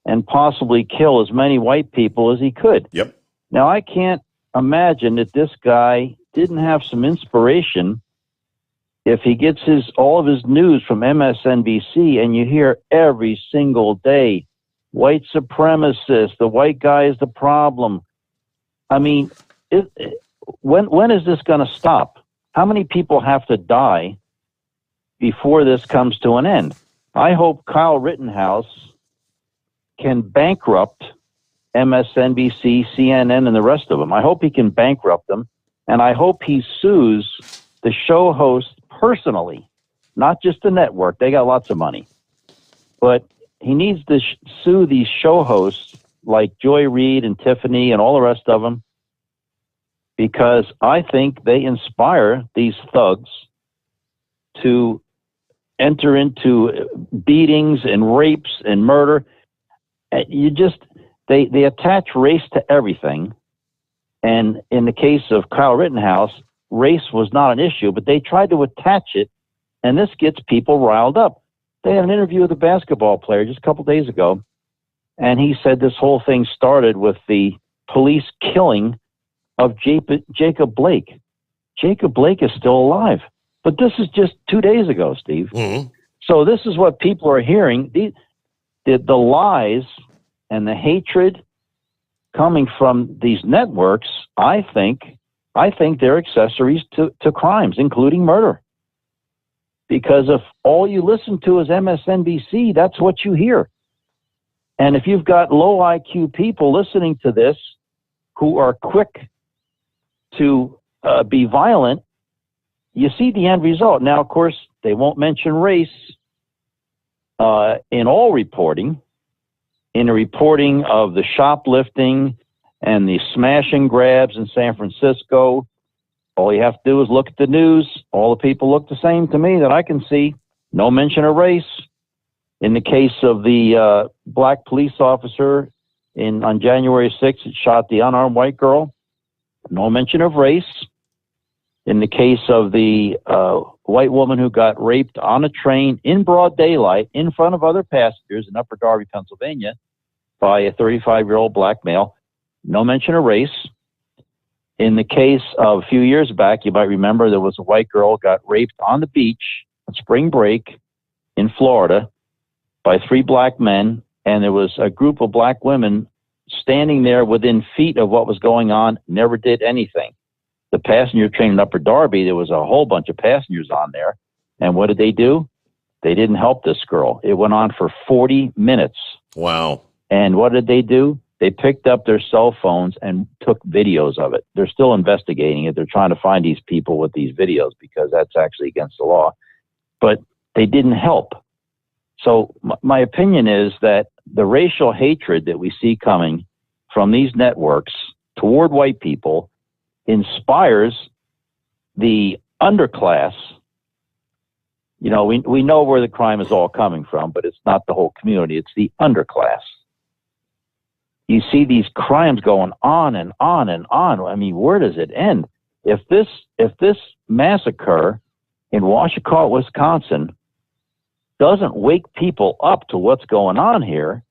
and possibly kill as many white people as he could. Yep. Now, I can't imagine that this guy didn't have some inspiration if he gets all of his news from MSNBC, and you hear every single day, white supremacists, the white guy is the problem. I mean, when is this going to stop? How many people have to die before this comes to an end? I hope Kyle Rittenhouse can bankrupt MSNBC, CNN, and the rest of them. I hope he can bankrupt them, and I hope he sues the show host personally, not just the network. They got lots of money. But he needs to sue these show hosts like Joy Reid and Tiffany and all the rest of them, because I think they inspire these thugs to enter into beatings and rapes and murder. They attach race to everything. And in the case of Kyle Rittenhouse, race was not an issue, but they tried to attach it, and this gets people riled up. They had an interview with a basketball player just a couple days ago, and he said this whole thing started with the police killing of Jacob Blake. Jacob Blake is still alive, but this is just 2 days ago, Steve. Mm-hmm. So this is what people are hearing. The lies and the hatred coming from these networks, I think they're accessories to crimes, including murder. Because if all you listen to is MSNBC, that's what you hear. And if you've got low IQ people listening to this who are quick to be violent, you see the end result. Now, of course, they won't mention race in all reporting. In the reporting of the shoplifting and the smash and grabs in San Francisco, all you have to do is look at the news. All the people look the same to me that I can see. No mention of race. In the case of the black police officer on January 6th, it shot the unarmed white girl. No mention of race. In the case of the white woman who got raped on a train in broad daylight in front of other passengers in Upper Darby, Pennsylvania, by a 35-year-old black male, no mention of race. In the case of a few years back, you might remember there was a white girl got raped on the beach on spring break in Florida by 3 black men, and there was a group of black women standing there within feet of what was going on, never did anything. The passenger train in Upper Darby, there was a whole bunch of passengers on there, and what did they do? They didn't help this girl. It went on for 40 minutes. Wow. And what did they do? They picked up their cell phones and took videos of it. They're still investigating it. They're trying to find these people with these videos because that's actually against the law. But they didn't help. So my opinion is that the racial hatred that we see coming from these networks toward white people inspires the underclass. You know, we know where the crime is all coming from, but it's not the whole community. It's the underclass. You see these crimes going on and on and on. I mean, where does it end? If this massacre in Waukesha, Wisconsin doesn't wake people up to what's going on here,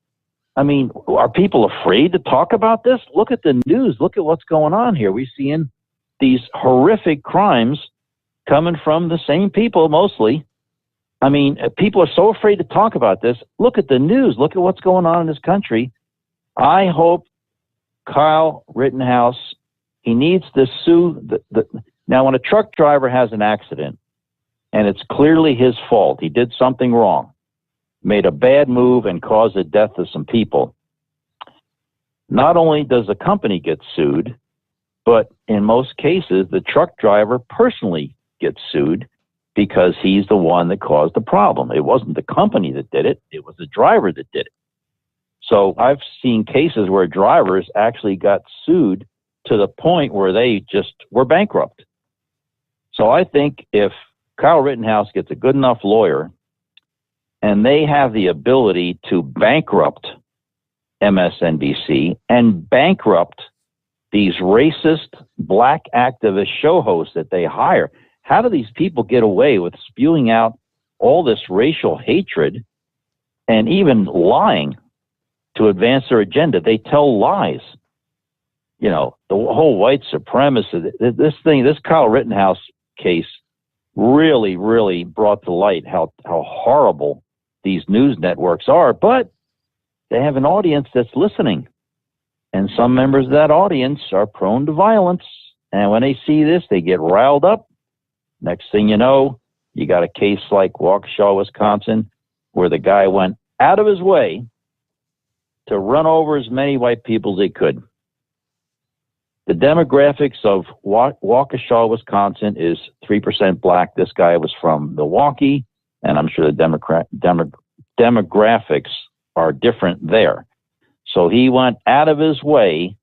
I mean, are people afraid to talk about this? Look at the news. Look at what's going on here. We're seeing these horrific crimes coming from the same people mostly. I mean, people are so afraid to talk about this. Look at the news. Look at what's going on in this country. I hope Kyle Rittenhouse, he needs to sue. Now, when a truck driver has an accident, and it's clearly his fault, he did something wrong, made a bad move and caused the death of some people, not only does the company get sued, but in most cases, the truck driver personally gets sued because he's the one that caused the problem. It wasn't the company that did it. It was the driver that did it. So I've seen cases where drivers actually got sued to the point where they just were bankrupt. So I think if Kyle Rittenhouse gets a good enough lawyer and they have the ability to bankrupt MSNBC and bankrupt these racist black activist show hosts that they hire, how do these people get away with spewing out all this racial hatred and even lying to advance their agenda? They tell lies. You know, the whole white supremacist, this Kyle Rittenhouse case really, really brought to light how horrible these news networks are, but they have an audience that's listening. And some members of that audience are prone to violence. And when they see this, they get riled up. Next thing you know, you got a case like Waukesha, Wisconsin, where the guy went out of his way to run over as many white people as he could. The demographics of Waukesha, Wisconsin is 3% black. This guy was from Milwaukee, and I'm sure the demographics are different there. So he went out of his way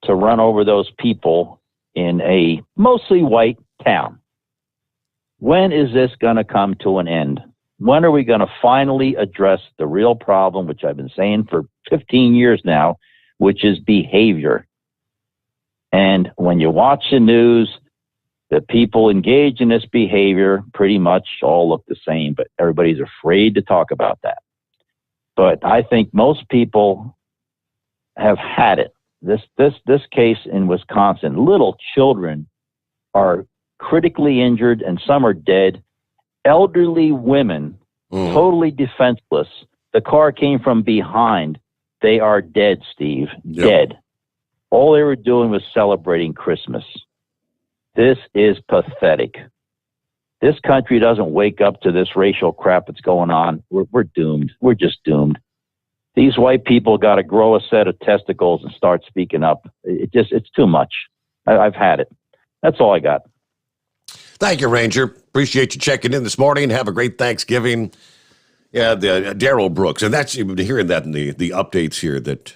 to run over those people in a mostly white town. When is this going to come to an end? When are we going to finally address the real problem, which I've been saying for 15 years now, which is behavior? And when you watch the news, the people engaged in this behavior pretty much all look the same, but everybody's afraid to talk about that. But I think most people have had it. This case in Wisconsin, little children are critically injured and some are dead. Elderly women, totally defenseless. The car came from behind. They are dead, Steve. Yep. Dead. All they were doing was celebrating Christmas. This is pathetic. This country doesn't wake up to this racial crap that's going on. We're doomed. We're just doomed. These white people got to grow a set of testicles and start speaking up. It's too much. I've had it. That's all I got. Thank you, Ranger. Appreciate you checking in this morning. Have a great Thanksgiving. Yeah, the Darrell Brooks, and that's you've been hearing that in the updates here that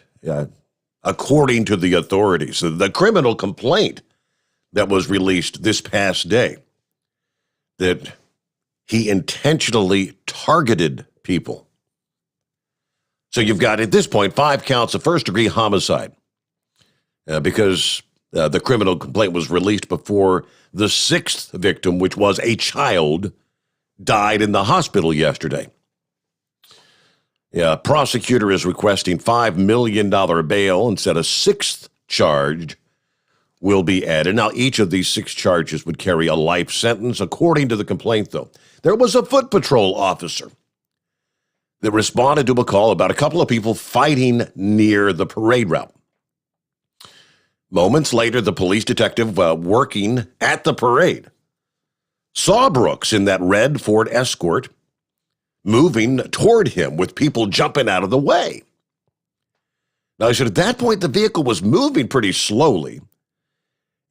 according to the authorities, the criminal complaint that was released this past day, that he intentionally targeted people. So you've got, at this point, 5 counts of first-degree homicide because the criminal complaint was released before the 6th victim, which was a child, died in the hospital yesterday. Yeah, prosecutor is requesting $5 million bail instead a 6th charge will be added. Now, each of these 6 charges would carry a life sentence. According to the complaint, though, there was a foot patrol officer that responded to a call about a couple of people fighting near the parade route. Moments later, the police detective working at the parade saw Brooks in that red Ford Escort moving toward him with people jumping out of the way. Now, he said at that point, the vehicle was moving pretty slowly,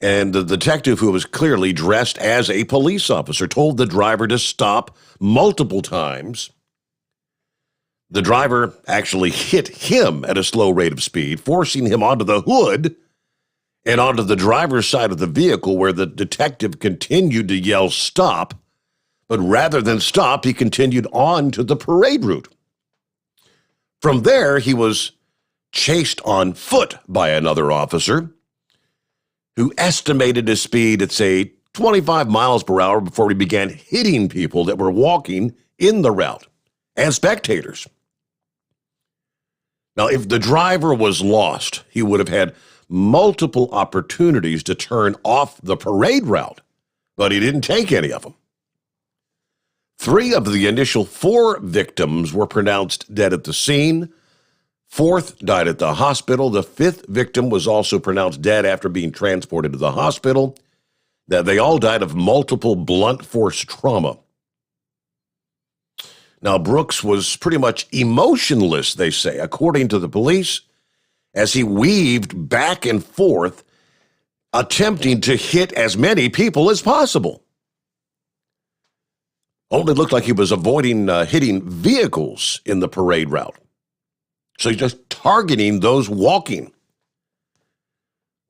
and the detective, who was clearly dressed as a police officer, told the driver to stop multiple times. The driver actually hit him at a slow rate of speed, forcing him onto the hood and onto the driver's side of the vehicle, where the detective continued to yell, "Stop." But rather than stop, he continued on to the parade route. From there, he was chased on foot by another officer who estimated his speed at, say, 25 miles per hour before he began hitting people that were walking in the route and spectators. Now, if the driver was lost, he would have had multiple opportunities to turn off the parade route, but he didn't take any of them. 3 of the initial 4 victims were pronounced dead at the scene. 4th died at the hospital. The 5th victim was also pronounced dead after being transported to the hospital. They all died of multiple blunt force trauma. Now, Brooks was pretty much emotionless, they say, according to the police, as he weaved back and forth, attempting to hit as many people as possible. Only looked like he was avoiding hitting vehicles in the parade route. So he's just targeting those walking.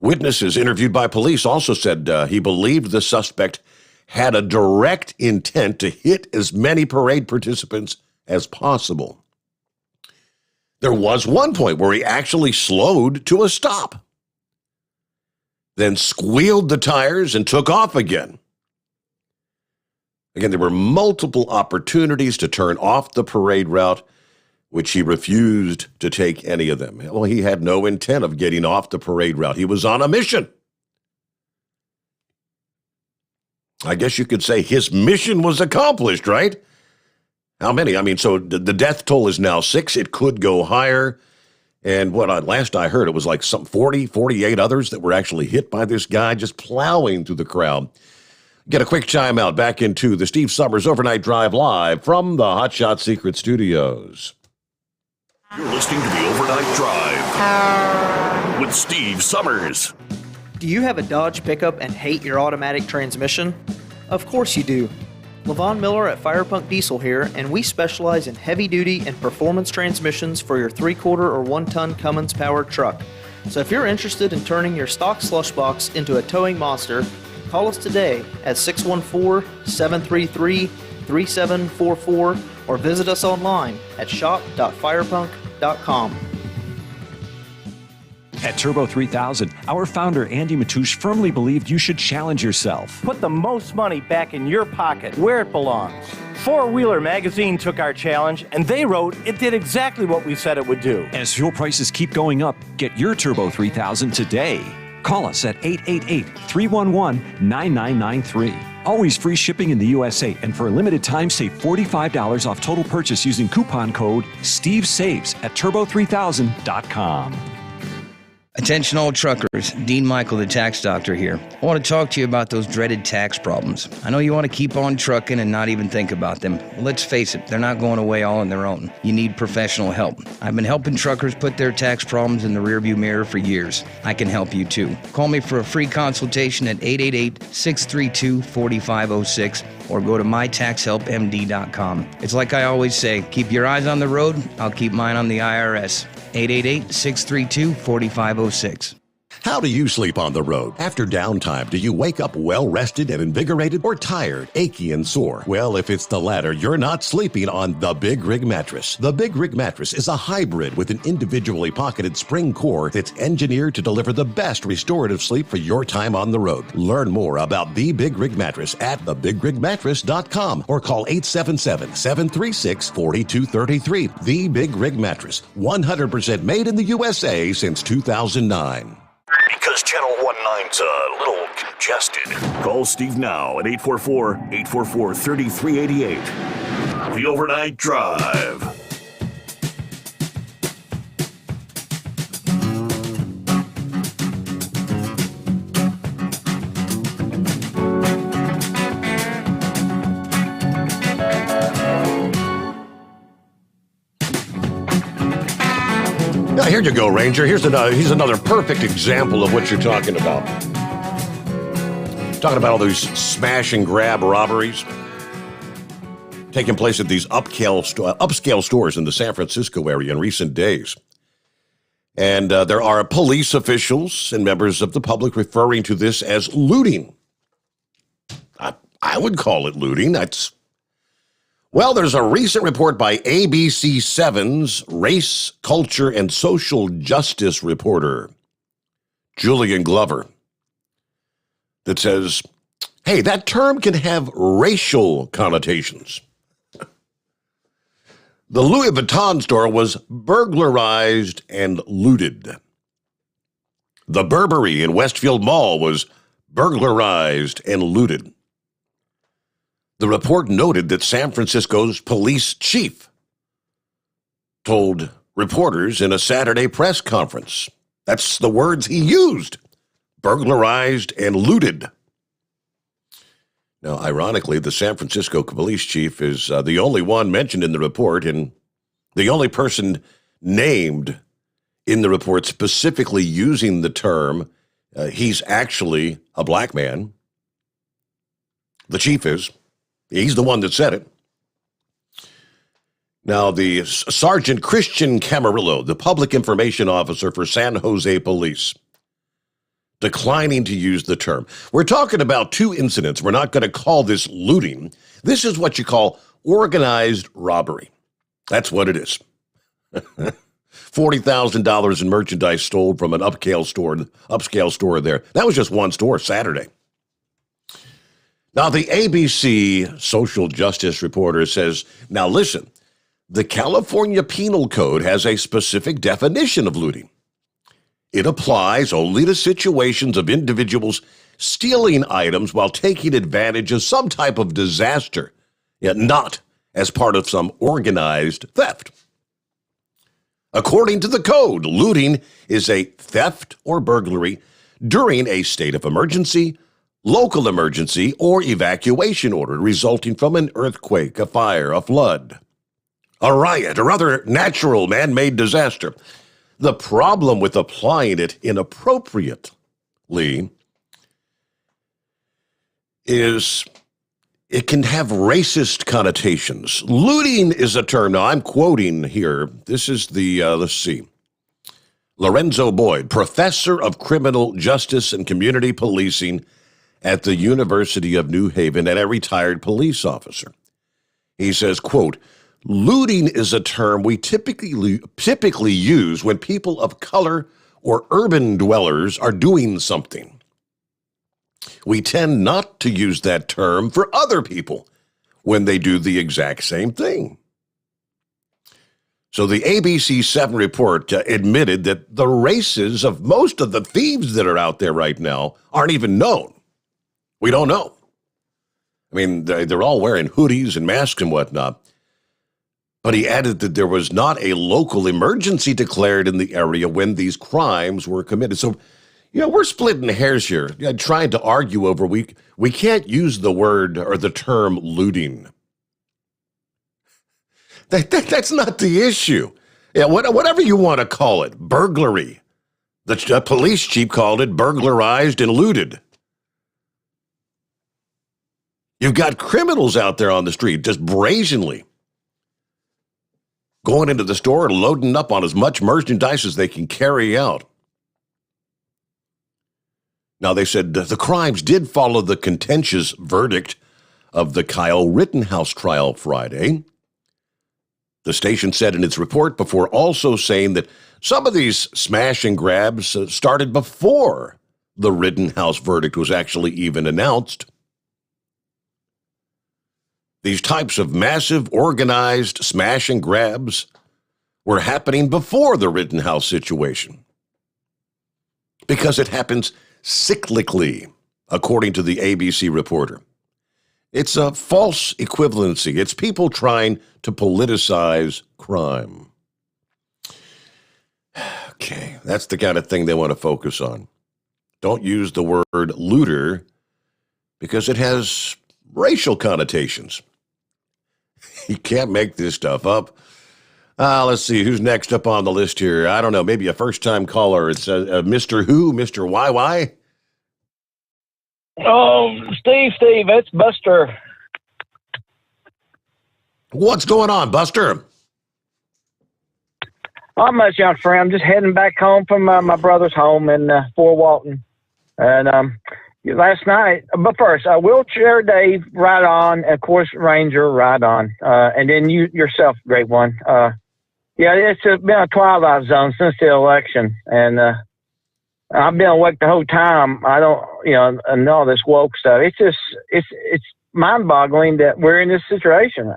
Witnesses interviewed by police also said he believed the suspect had a direct intent to hit as many parade participants as possible. There was one point where he actually slowed to a stop, then squealed the tires and took off again. Again, there were multiple opportunities to turn off the parade route, which he refused to take any of them. Well, he had no intent of getting off the parade route. He was on a mission. I guess you could say his mission was accomplished, right? How many? I mean, so the death toll is now 6. It could go higher. And last I heard, it was like some 48 others that were actually hit by this guy just plowing through the crowd. Get a quick chime out back into the Steve Sommers Overnight Drive live from the Hot Shot Secret Studios. You're listening to the Overnight Drive with Steve Sommers. Do you have a Dodge pickup and hate your automatic transmission? Of course you do. Levon Miller at Firepunk Diesel here, and we specialize in heavy-duty and performance transmissions for your 3-quarter or 1-ton Cummins-powered truck. So if you're interested in turning your stock slush box into a towing monster, call us today at 614-733-3744 or visit us online at shop.firepunk.com. At Turbo 3000, our founder Andy Matouche firmly believed you should challenge yourself. Put the most money back in your pocket where it belongs. Four Wheeler magazine took our challenge, and they wrote it did exactly what we said it would do. As fuel prices keep going up, get your Turbo 3000 today. Call us at 888-311-9993. Always free shipping in the USA, and for a limited time, save $45 off total purchase using coupon code STEVESAVES at turbo3000.com. Attention all truckers, Dean Michael, the tax doctor here. I want to talk to you about those dreaded tax problems. I know you want to keep on trucking and not even think about them. Well, let's face it, they're not going away all on their own. You need professional help. I've been helping truckers put their tax problems in the rearview mirror for years. I can help you too. Call me for a free consultation at 888-632-4506 or go to mytaxhelpmd.com. It's like I always say, keep your eyes on the road, I'll keep mine on the IRS. 888-632-4506. How do you sleep on the road? After downtime, do you wake up well-rested and invigorated or tired, achy, and sore? Well, if it's the latter, you're not sleeping on the Big Rig Mattress. The Big Rig Mattress is a hybrid with an individually pocketed spring core that's engineered to deliver the best restorative sleep for your time on the road. Learn more about the Big Rig Mattress at thebigrigmattress.com or call 877-736-4233. The Big Rig Mattress, 100% made in the USA since 2009. Because Channel 19's a little congested. Call Steve now at 844-844-3388. The Overnight Drive. Here you go, Ranger. Here's another perfect example of what you're talking about. Talking about all these smash and grab robberies taking place at these upscale stores in the San Francisco area in recent days. And there are police officials and members of the public referring to this as looting. I would call it looting. Well, there's a recent report by ABC7's race, culture, and social justice reporter, Julian Glover, that says, hey, that term can have racial connotations. The Louis Vuitton store was burglarized and looted. The Burberry in Westfield Mall was burglarized and looted. The report noted that San Francisco's police chief told reporters in a Saturday press conference, that's the words he used, burglarized and looted. Now, ironically, the San Francisco police chief is the only one mentioned in the report and the only person named in the report specifically using the term. He's actually a black man. The chief is. He's the one that said it. Now, the Sergeant Christian Camarillo, the public information officer for San Jose Police, declining to use the term. We're talking about two incidents. We're not going to call this looting. This is what you call organized robbery. That's what it is. $40,000 in merchandise stolen from an upscale store there. That was just one store Saturday. Now, the ABC social justice reporter says, now listen, the California Penal Code has a specific definition of looting. It applies only to situations of individuals stealing items while taking advantage of some type of disaster, yet not as part of some organized theft. According to the code, looting is a theft or burglary during a state of emergency, local emergency, or evacuation order resulting from an earthquake, a fire, a flood, a riot, or other natural man-made disaster. The problem with applying it inappropriately is it can have racist connotations. Looting is a term. Now, I'm quoting here. This is the, let's see, Lorenzo Boyd, professor of criminal justice and community policing at the University of New Haven and a retired police officer. He says, quote, looting is a term we typically use when people of color or urban dwellers are doing something. We tend not to use that term for other people when they do the exact same thing. So the ABC 7 report admitted that the races of most of the thieves that are out there right now aren't even known. We don't know. I mean, they're all wearing hoodies and masks and whatnot. But he added that there was not a local emergency declared in the area when these crimes were committed. So, you know, we're splitting hairs here, trying to argue over we can't use the word or the term looting. That's not the issue. Yeah, whatever you want to call it, burglary. The police chief called it burglarized and looted. You've got criminals out there on the street just brazenly going into the store and loading up on as much merchandise as they can carry out. Now, they said the crimes did follow the contentious verdict of the Kyle Rittenhouse trial Friday. The station said in its report before also saying that some of these smash and grabs started before the Rittenhouse verdict was actually even announced. These types of massive organized smash and grabs were happening before the Rittenhouse situation because it happens cyclically, according to the ABC reporter. It's a false equivalency. It's people trying to politicize crime. Okay, that's the kind of thing they want to focus on. Don't use the word looter because it has racial connotations. You can't make this stuff up. Let's see, who's next up on the list here? I don't know, maybe a first-time caller. It's Mr. Who, Mr. YY? Oh, Steve, it's Buster. What's going on, Buster? Not much, young friend. I'm just heading back home from my brother's home in Fort Walton. And last night, but first, Wheelchair Dave, right on. Of course, Ranger, right on. And then you yourself, great one. Yeah, it's been a twilight zone since the election. And I've been awake the whole time. I don't, and all this woke stuff. It's just, it's mind-boggling that we're in this situation.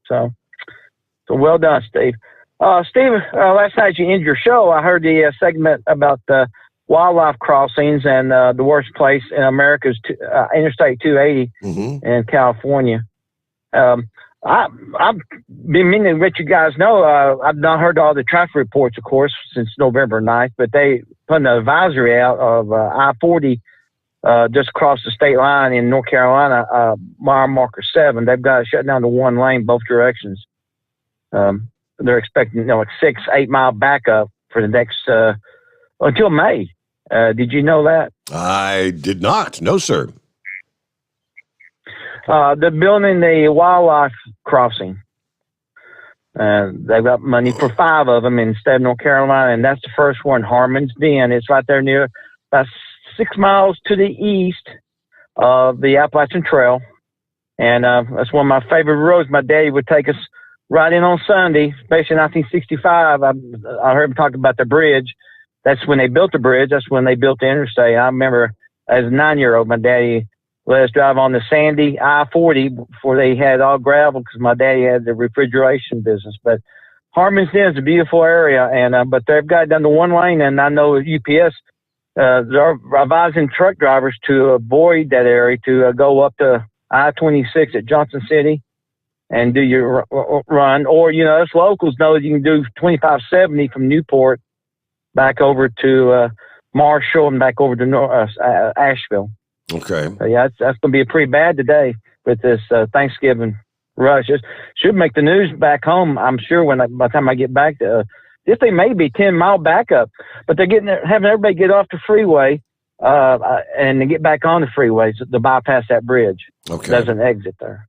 So well done, Steve. Steve, last night you ended your show. I heard the segment about the wildlife crossings and the worst place in America is Interstate 280 in California. I've been meaning to let you guys know, I've not heard all the traffic reports, of course, since November 9th, but they put an advisory out of I-40 just across the state line in North Carolina, mile marker 7. They've got it shut down to one lane, both directions. They're expecting, like 6-8 mile backup for the next, until May. Did you know that? I did not. No, sir. They're building the wildlife crossing. They've got money for 5 of them in the state of North Carolina, and that's the first one, Harmon's Den. It's right there near about 6 miles to the east of the Appalachian Trail. And that's one of my favorite roads. My daddy would take us right in on Sunday, especially in 1965. I heard him talk about the bridge. That's when they built the bridge. That's when they built the interstate. I remember as a 9-year-old, my daddy let us drive on the sandy I-40 before they had all gravel because my daddy had the refrigeration business. But Harmon's Den is a beautiful area, and but they've got it down to one lane, and I know UPS, they're advising truck drivers to avoid that area, to go up to I-26 at Johnson City and do your run. Or, you know, us locals know that you can do 2570 from Newport back over to Marshall and back over to Asheville. Okay. So yeah, that's going to be pretty bad today with this Thanksgiving rush. It should make the news back home, I'm sure, by the time I get back to this thing may be 10-mile backup, but they're having everybody get off the freeway and they get back on the freeway to bypass that bridge. Okay. There's an exit there.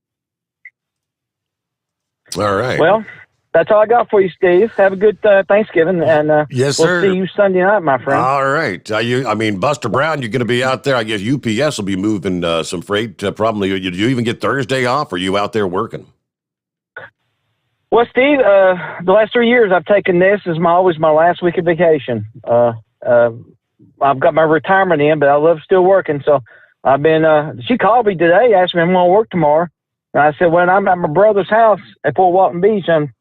All right. Well, that's all I got for you, Steve. Have a good Thanksgiving, and yes, we'll sir. see you Sunday night, my friend. All right. Buster Brown, you're going to be out there. I guess UPS will be moving some freight. Probably. Did you even get Thursday off? Or are you out there working? Well, Steve, the last 3 years I've taken this as always my last week of vacation. I've got my retirement in, but I love still working. So I've been. She called me today, asked me if I'm going to work tomorrow, and I said, "Well, I'm at my brother's house at Fort Walton Beach. I'm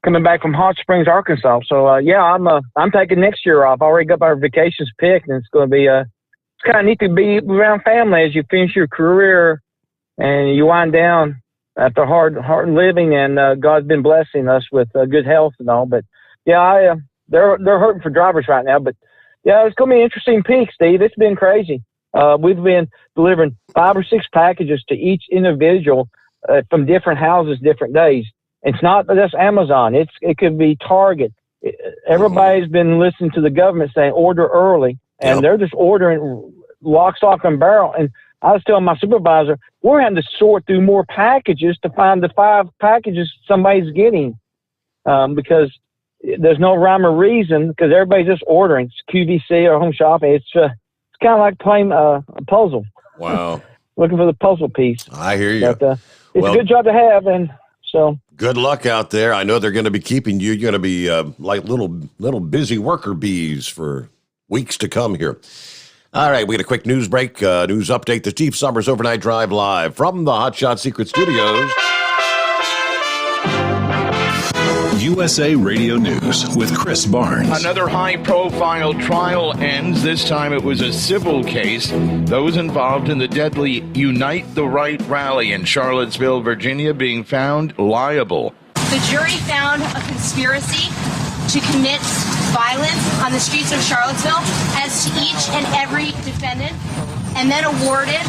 coming back from Hot Springs, Arkansas. So yeah, I'm taking next year off. I already got my vacations picked, and it's going to be it's kind of neat to be around family as you finish your career and you wind down after hard living. And God's been blessing us with good health and all. But yeah, they're hurting for drivers right now. But yeah, it's going to be an interesting peak, Steve. It's been crazy. We've been delivering 5 or 6 packages to each individual from different houses, different days. It's not just Amazon. It could be Target. Everybody's been listening to the government saying order early, and they're just ordering lock, stock, and barrel. And I was telling my supervisor, we're having to sort through more packages to find the 5 packages somebody's getting because there's no rhyme or reason because everybody's just ordering. It's QVC or Home Shopping. It's kind of like playing a puzzle. Wow. Looking for the puzzle piece. I hear you. But, it's a good job to have, and so good luck out there. I know they're going to be keeping you. You're going to be like little busy worker bees for weeks to come here. All right, we got a quick news break, news update. The Steve Sommers Overnight Drive live from the Hot Shot Secret Studios. USA Radio News with Chris Barnes. Another high-profile trial ends. This time it was a civil case. Those involved in the deadly Unite the Right rally in Charlottesville, Virginia, being found liable. The jury found a conspiracy to commit violence on the streets of Charlottesville as to each and every defendant, and then awarded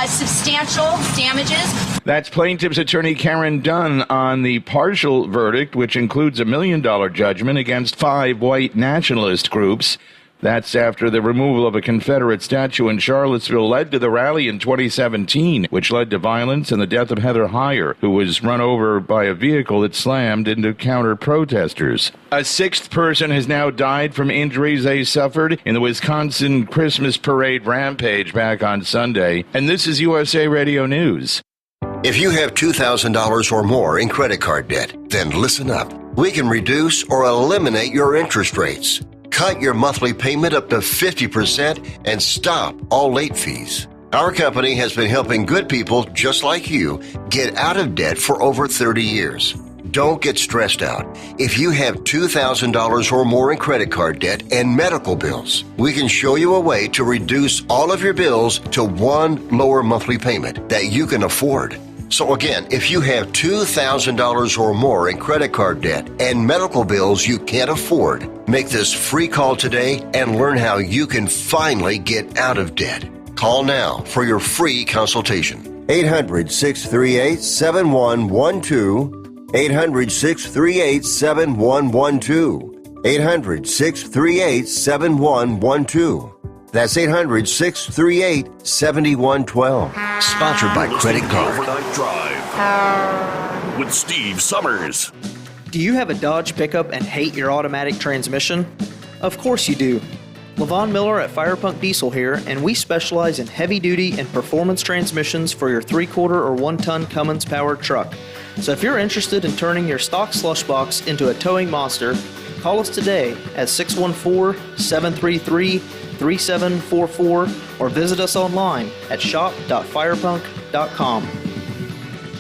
substantial damages. That's plaintiff's attorney Karen Dunn on the partial verdict, which includes $1 million judgment against 5 white nationalist groups. That's after the removal of a Confederate statue in Charlottesville led to the rally in 2017, which led to violence and the death of Heather Heyer, who was run over by a vehicle that slammed into counter-protesters. A 6th person has now died from injuries they suffered in the Wisconsin Christmas parade rampage back on Sunday. And this is USA Radio News. If you have $2,000 or more in credit card debt, then listen up. We can reduce or eliminate your interest rates. Cut your monthly payment up to 50% and stop all late fees. Our company has been helping good people just like you get out of debt for over 30 years. Don't get stressed out. If you have $2,000 or more in credit card debt and medical bills, we can show you a way to reduce all of your bills to one lower monthly payment that you can afford. So again, if you have $2,000 or more in credit card debt and medical bills you can't afford, make this free call today and learn how you can finally get out of debt. Call now for your free consultation. 800-638-7112. 800-638-7112. 800-638-7112. That's 800-638-7112. Sponsored by Credit Card. Overnight Drive with Steve Sommers. Do you have a Dodge pickup and hate your automatic transmission? Of course you do. Levon Miller at Firepunk Diesel here, and we specialize in heavy-duty and performance transmissions for your 3/4 or 1-ton Cummins-powered truck. So if you're interested in turning your stock slush box into a towing monster, call us today at 614-733-3744 or visit us online at shop.firepunk.com.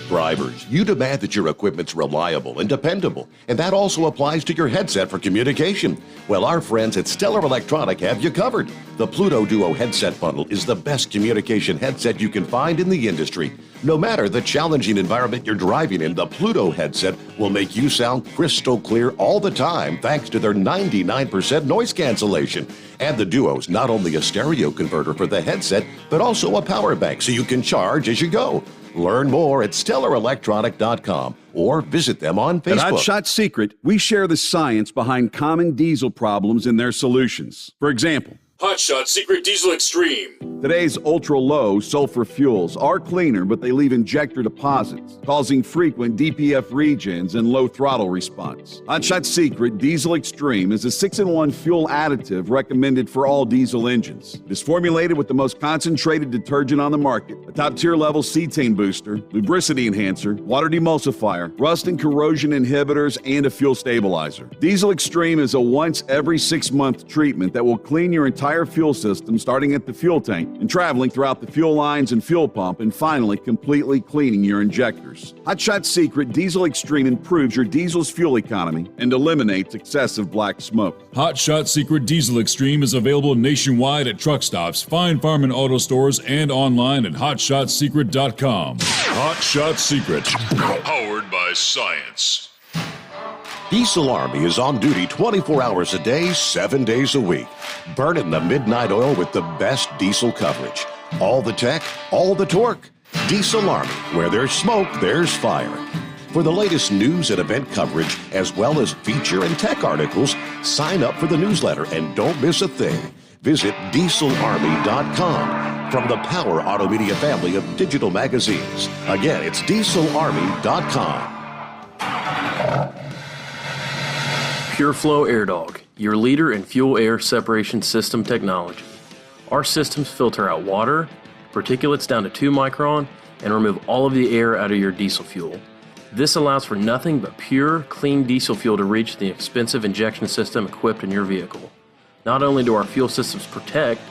Drivers, you demand that your equipment's reliable and dependable, and that also applies to your headset for communication. Well, our friends at Stellar Electronic have you covered. The Pluto Duo headset bundle is the best communication headset you can find in the industry. No matter the challenging environment you're driving in, the Pluto headset will make you sound crystal clear all the time thanks to their 99% noise cancellation. And the Duo's not only a stereo converter for the headset, but also a power bank so you can charge as you go. Learn more at StellarElectronic.com or visit them on Facebook. At Hotshot Secret, we share the science behind common diesel problems and their solutions. For example, Hotshot Secret Diesel Extreme. today's ultra-low sulfur fuels are cleaner, but they leave injector deposits, causing frequent DPF regens and low throttle response. Hotshot Secret Diesel Extreme is a 6-in-1 fuel additive recommended for all diesel engines. It is formulated with the most concentrated detergent on the market, a top-tier level cetane booster, lubricity enhancer, water demulsifier, rust and corrosion inhibitors, and a fuel stabilizer. Diesel Extreme is a once every 6-month treatment that will clean your entire fuel system, starting at the fuel tank and traveling throughout the fuel lines and fuel pump, and finally completely cleaning your injectors. Hotshot Secret Diesel Extreme improves your diesel's fuel economy and eliminates excessive black smoke. Hotshot Secret Diesel Extreme is available nationwide at truck stops, fine farm and auto stores, and online at hotshotsecret.com. Hotshot Secret, powered by science. Diesel Army is on duty 24 hours a day, 7 days a week. Burning the midnight oil with the best diesel coverage. All the tech, all the torque. Diesel Army, where there's smoke, there's fire. For the latest news and event coverage, as well as feature and tech articles, sign up for the newsletter and don't miss a thing. Visit dieselarmy.com from the Power Auto Media family of digital magazines. Again, it's dieselarmy.com. Pureflow Airdog, your leader in fuel air separation system technology. Our systems filter out water, particulates down to 2 micron, and remove all of the air out of your diesel fuel. This allows for nothing but pure, clean diesel fuel to reach the expensive injection system equipped in your vehicle. Not only do our fuel systems protect,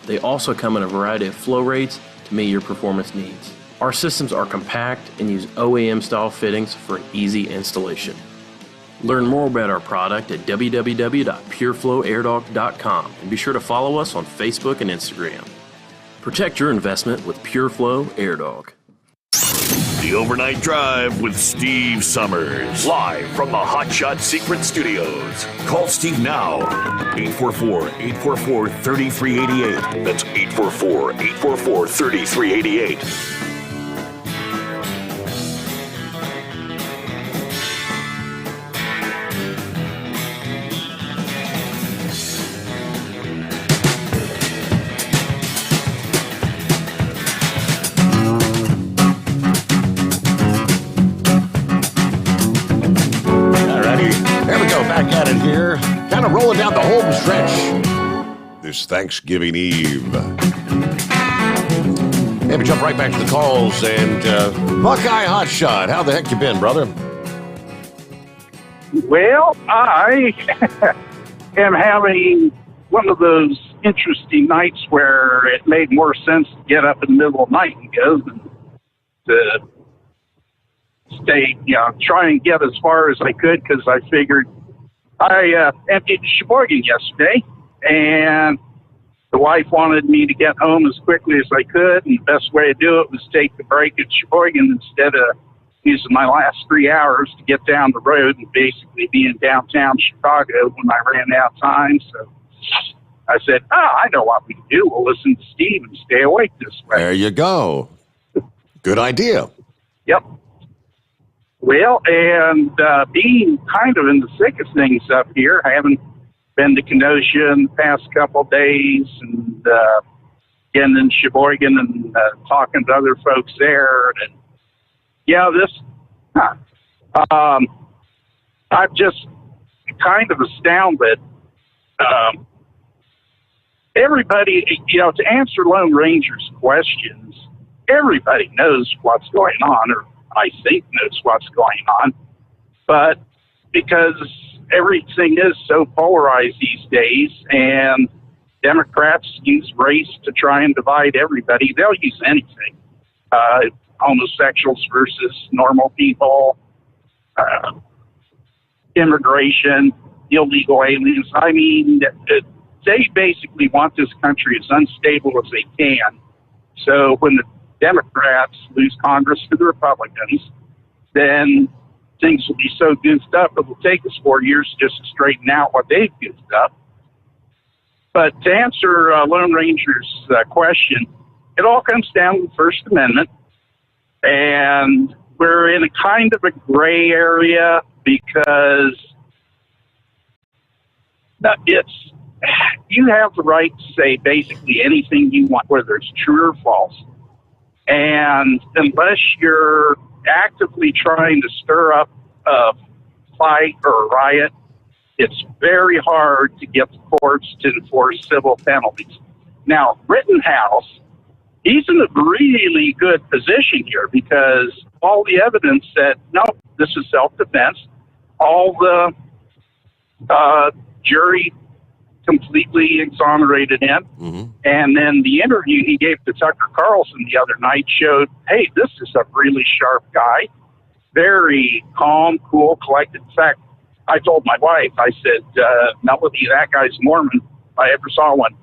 they also come in a variety of flow rates to meet your performance needs. Our systems are compact and use OEM-style fittings for easy installation. Learn more about our product at www.pureflowairdog.com and be sure to follow us on Facebook and Instagram. Protect your investment with Pureflow Airdog. The Overnight Drive with Steve Sommers. Live from the Hotshot Secret Studios. Call Steve now. 844-844-3388. That's 844-844-3388. Back at it here, kind of rolling down the home stretch this Thanksgiving Eve. Maybe jump right back to the calls and Buckeye Hotshot. How the heck you been, brother? Well, I am having one of those interesting nights where it made more sense to get up in the middle of the night and go than to stay, try and get as far as I could, because I figured I emptied Sheboygan yesterday, and the wife wanted me to get home as quickly as I could, and the best way to do it was take the break at Sheboygan instead of using my last 3 hours to get down the road and basically be in downtown Chicago when I ran out of time. So I said, I know what we can do. We'll listen to Steve and stay awake this way. There you go. Good idea. Yep. Well, and being kind of in the thick of things up here, I haven't been to Kenosha in the past couple of days, and again in Sheboygan and talking to other folks there. And I'm just kind of astounded everybody, to answer Lone Ranger's questions, everybody knows what's going on, or I think knows what's going on. But because everything is so polarized these days, and Democrats use race to try and divide everybody, they'll use anything. Homosexuals versus normal people, immigration, illegal aliens. I mean, they basically want this country as unstable as they can. So when the Democrats lose Congress to the Republicans, then things will be so goofed up it will take us 4 years just to straighten out what they've goofed up. But to answer Lone Ranger's question, it all comes down to the First Amendment, and we're in a kind of a gray area because you have the right to say basically anything you want, whether it's true or false. And unless you're actively trying to stir up a fight or a riot, it's very hard to get the courts to enforce civil penalties. Now, Rittenhouse, he's in a really good position here because all the evidence said, no, this is self-defense. All the jury completely exonerated him. Mm-hmm. And then the interview he gave to Tucker Carlson the other night showed, hey, this is a really sharp guy, very calm, cool, collected. In fact, I told my wife, I said, Melody, that guy's Mormon, if I ever saw one.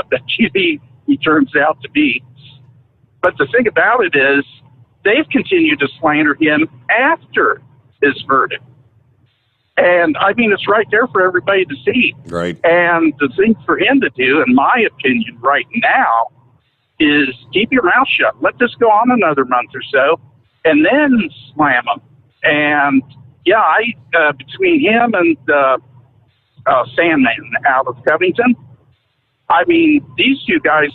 But he turns out to be. But the thing about it is, they've continued to slander him after his verdict. And, I mean, it's right there for everybody to see. Right. And the thing for him to do, in my opinion, right now, is keep your mouth shut. Let this go on another month or so, and then slam him. And, yeah, between him and Sandman out of Covington, I mean, these two guys,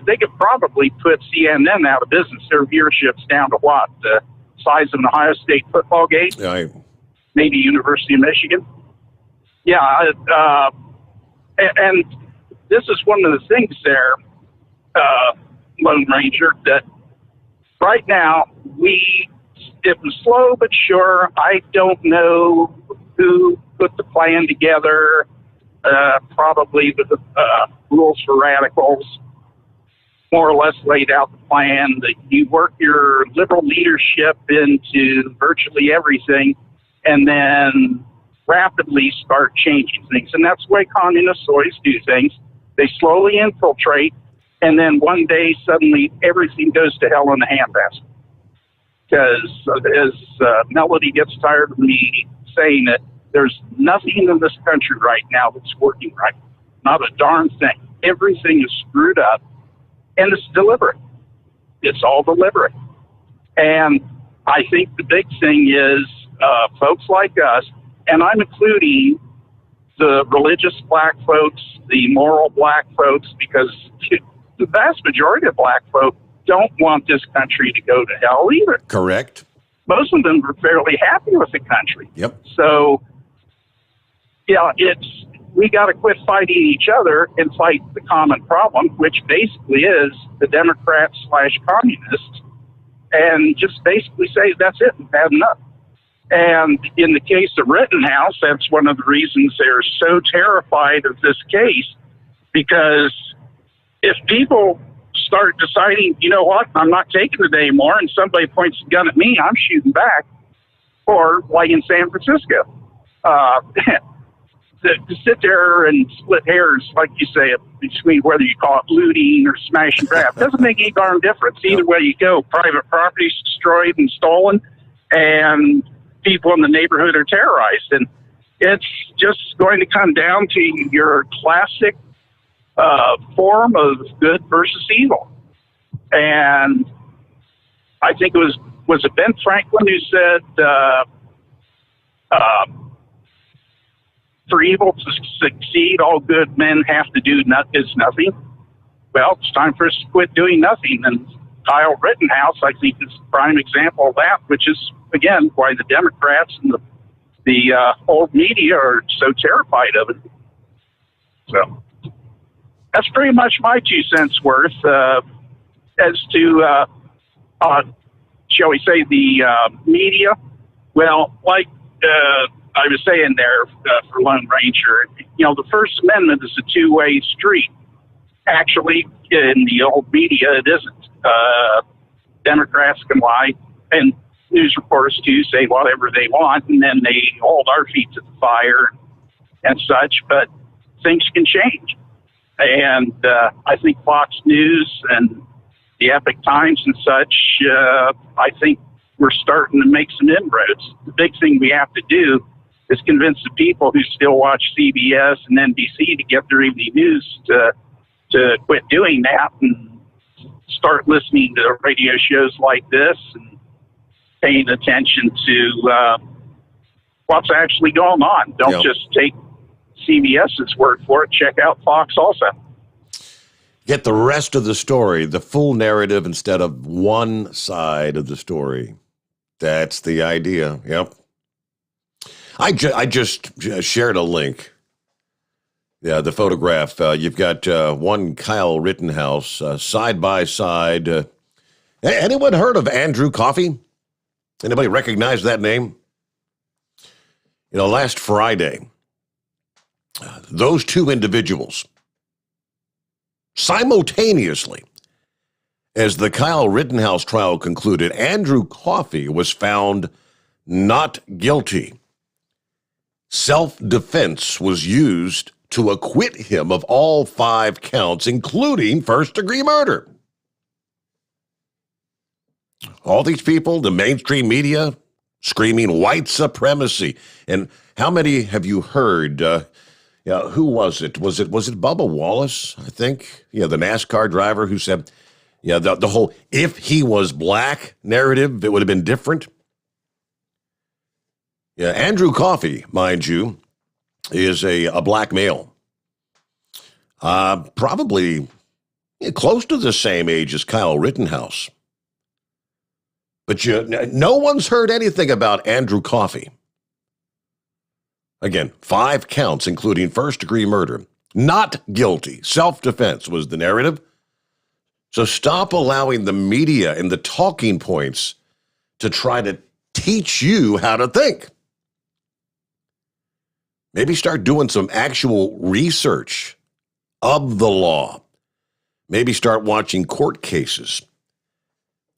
they could probably put CNN out of business. Their viewership's down to what? The size of an Ohio State football game? Right. Maybe University of Michigan. Yeah, and this is one of the things there, Lone Ranger, that right now it was slow but sure. I don't know who put the plan together, probably with the Rules for Radicals, more or less laid out the plan that you work your liberal leadership into virtually everything and then rapidly start changing things. And that's the way communists always do things. They slowly infiltrate, and then one day suddenly everything goes to hell in a handbasket. Because as Melody gets tired of me saying it, there's nothing in this country right now that's working right. Not a darn thing. Everything is screwed up, and it's deliberate. It's all deliberate. And I think the big thing is folks like us, and I'm including the religious black folks, the moral black folks, because the vast majority of black folk don't want this country to go to hell either. Correct. Most of them are fairly happy with the country. Yep. So, yeah, we got to quit fighting each other and fight the common problem, which basically is the Democrats/communists, and just basically say, that's it, we've had enough. And in the case of Rittenhouse, that's one of the reasons they're so terrified of this case, because if people start deciding, you know what, I'm not taking it anymore, and somebody points a gun at me, I'm shooting back, or like in San Francisco, to sit there and split hairs, like you say, between whether you call it looting or smash and grab, doesn't make any darn difference. Either way you go, private property is destroyed and stolen, and people in the neighborhood are terrorized. And it's just going to come down to your classic form of good versus evil. And I think was it Ben Franklin who said, for evil to succeed, all good men have to do nothing. Well, it's time for us to quit doing nothing. And Kyle Rittenhouse, I think, is a prime example of that, which is, again, why the Democrats and the old media are so terrified of it. So, that's pretty much my 2 cents worth as to, shall we say, the media. Well, like I was saying there for Lone Ranger, the First Amendment is a two-way street. Actually, in the old media, it isn't. Democrats can lie, and news reporters too say whatever they want, and then they hold our feet to the fire and such. But things can change, and I think Fox News and the Epic Times and such, I think we're starting to make some inroads. The big thing we have to do is convince the people who still watch CBS and NBC to get their evening news to quit doing that and start listening to radio shows like this and paying attention to what's actually going on. Don't just take CBS's word for it. Check out Fox also. Get the rest of the story, the full narrative, instead of one side of the story. That's the idea. Yep. I just shared a link. Yeah, the photograph. You've got one Kyle Rittenhouse side by side. Anyone heard of Andrew Coffey? Anybody recognize that name? Last Friday, those two individuals, simultaneously, as the Kyle Rittenhouse trial concluded, Andrew Coffey was found not guilty. Self-defense was used to acquit him of all 5 counts, including first-degree murder. All these people, the mainstream media, screaming white supremacy. And how many have you heard? Who was it? Was it Bubba Wallace, I think? Yeah, the NASCAR driver who said, the whole if he was black narrative, it would have been different. Yeah, Andrew Coffey, mind you, is a black male. Probably close to the same age as Kyle Rittenhouse. But no one's heard anything about Andrew Coffey. Again, 5 counts, including first-degree murder. Not guilty. Self-defense was the narrative. So stop allowing the media and the talking points to try to teach you how to think. Maybe start doing some actual research of the law. Maybe start watching court cases.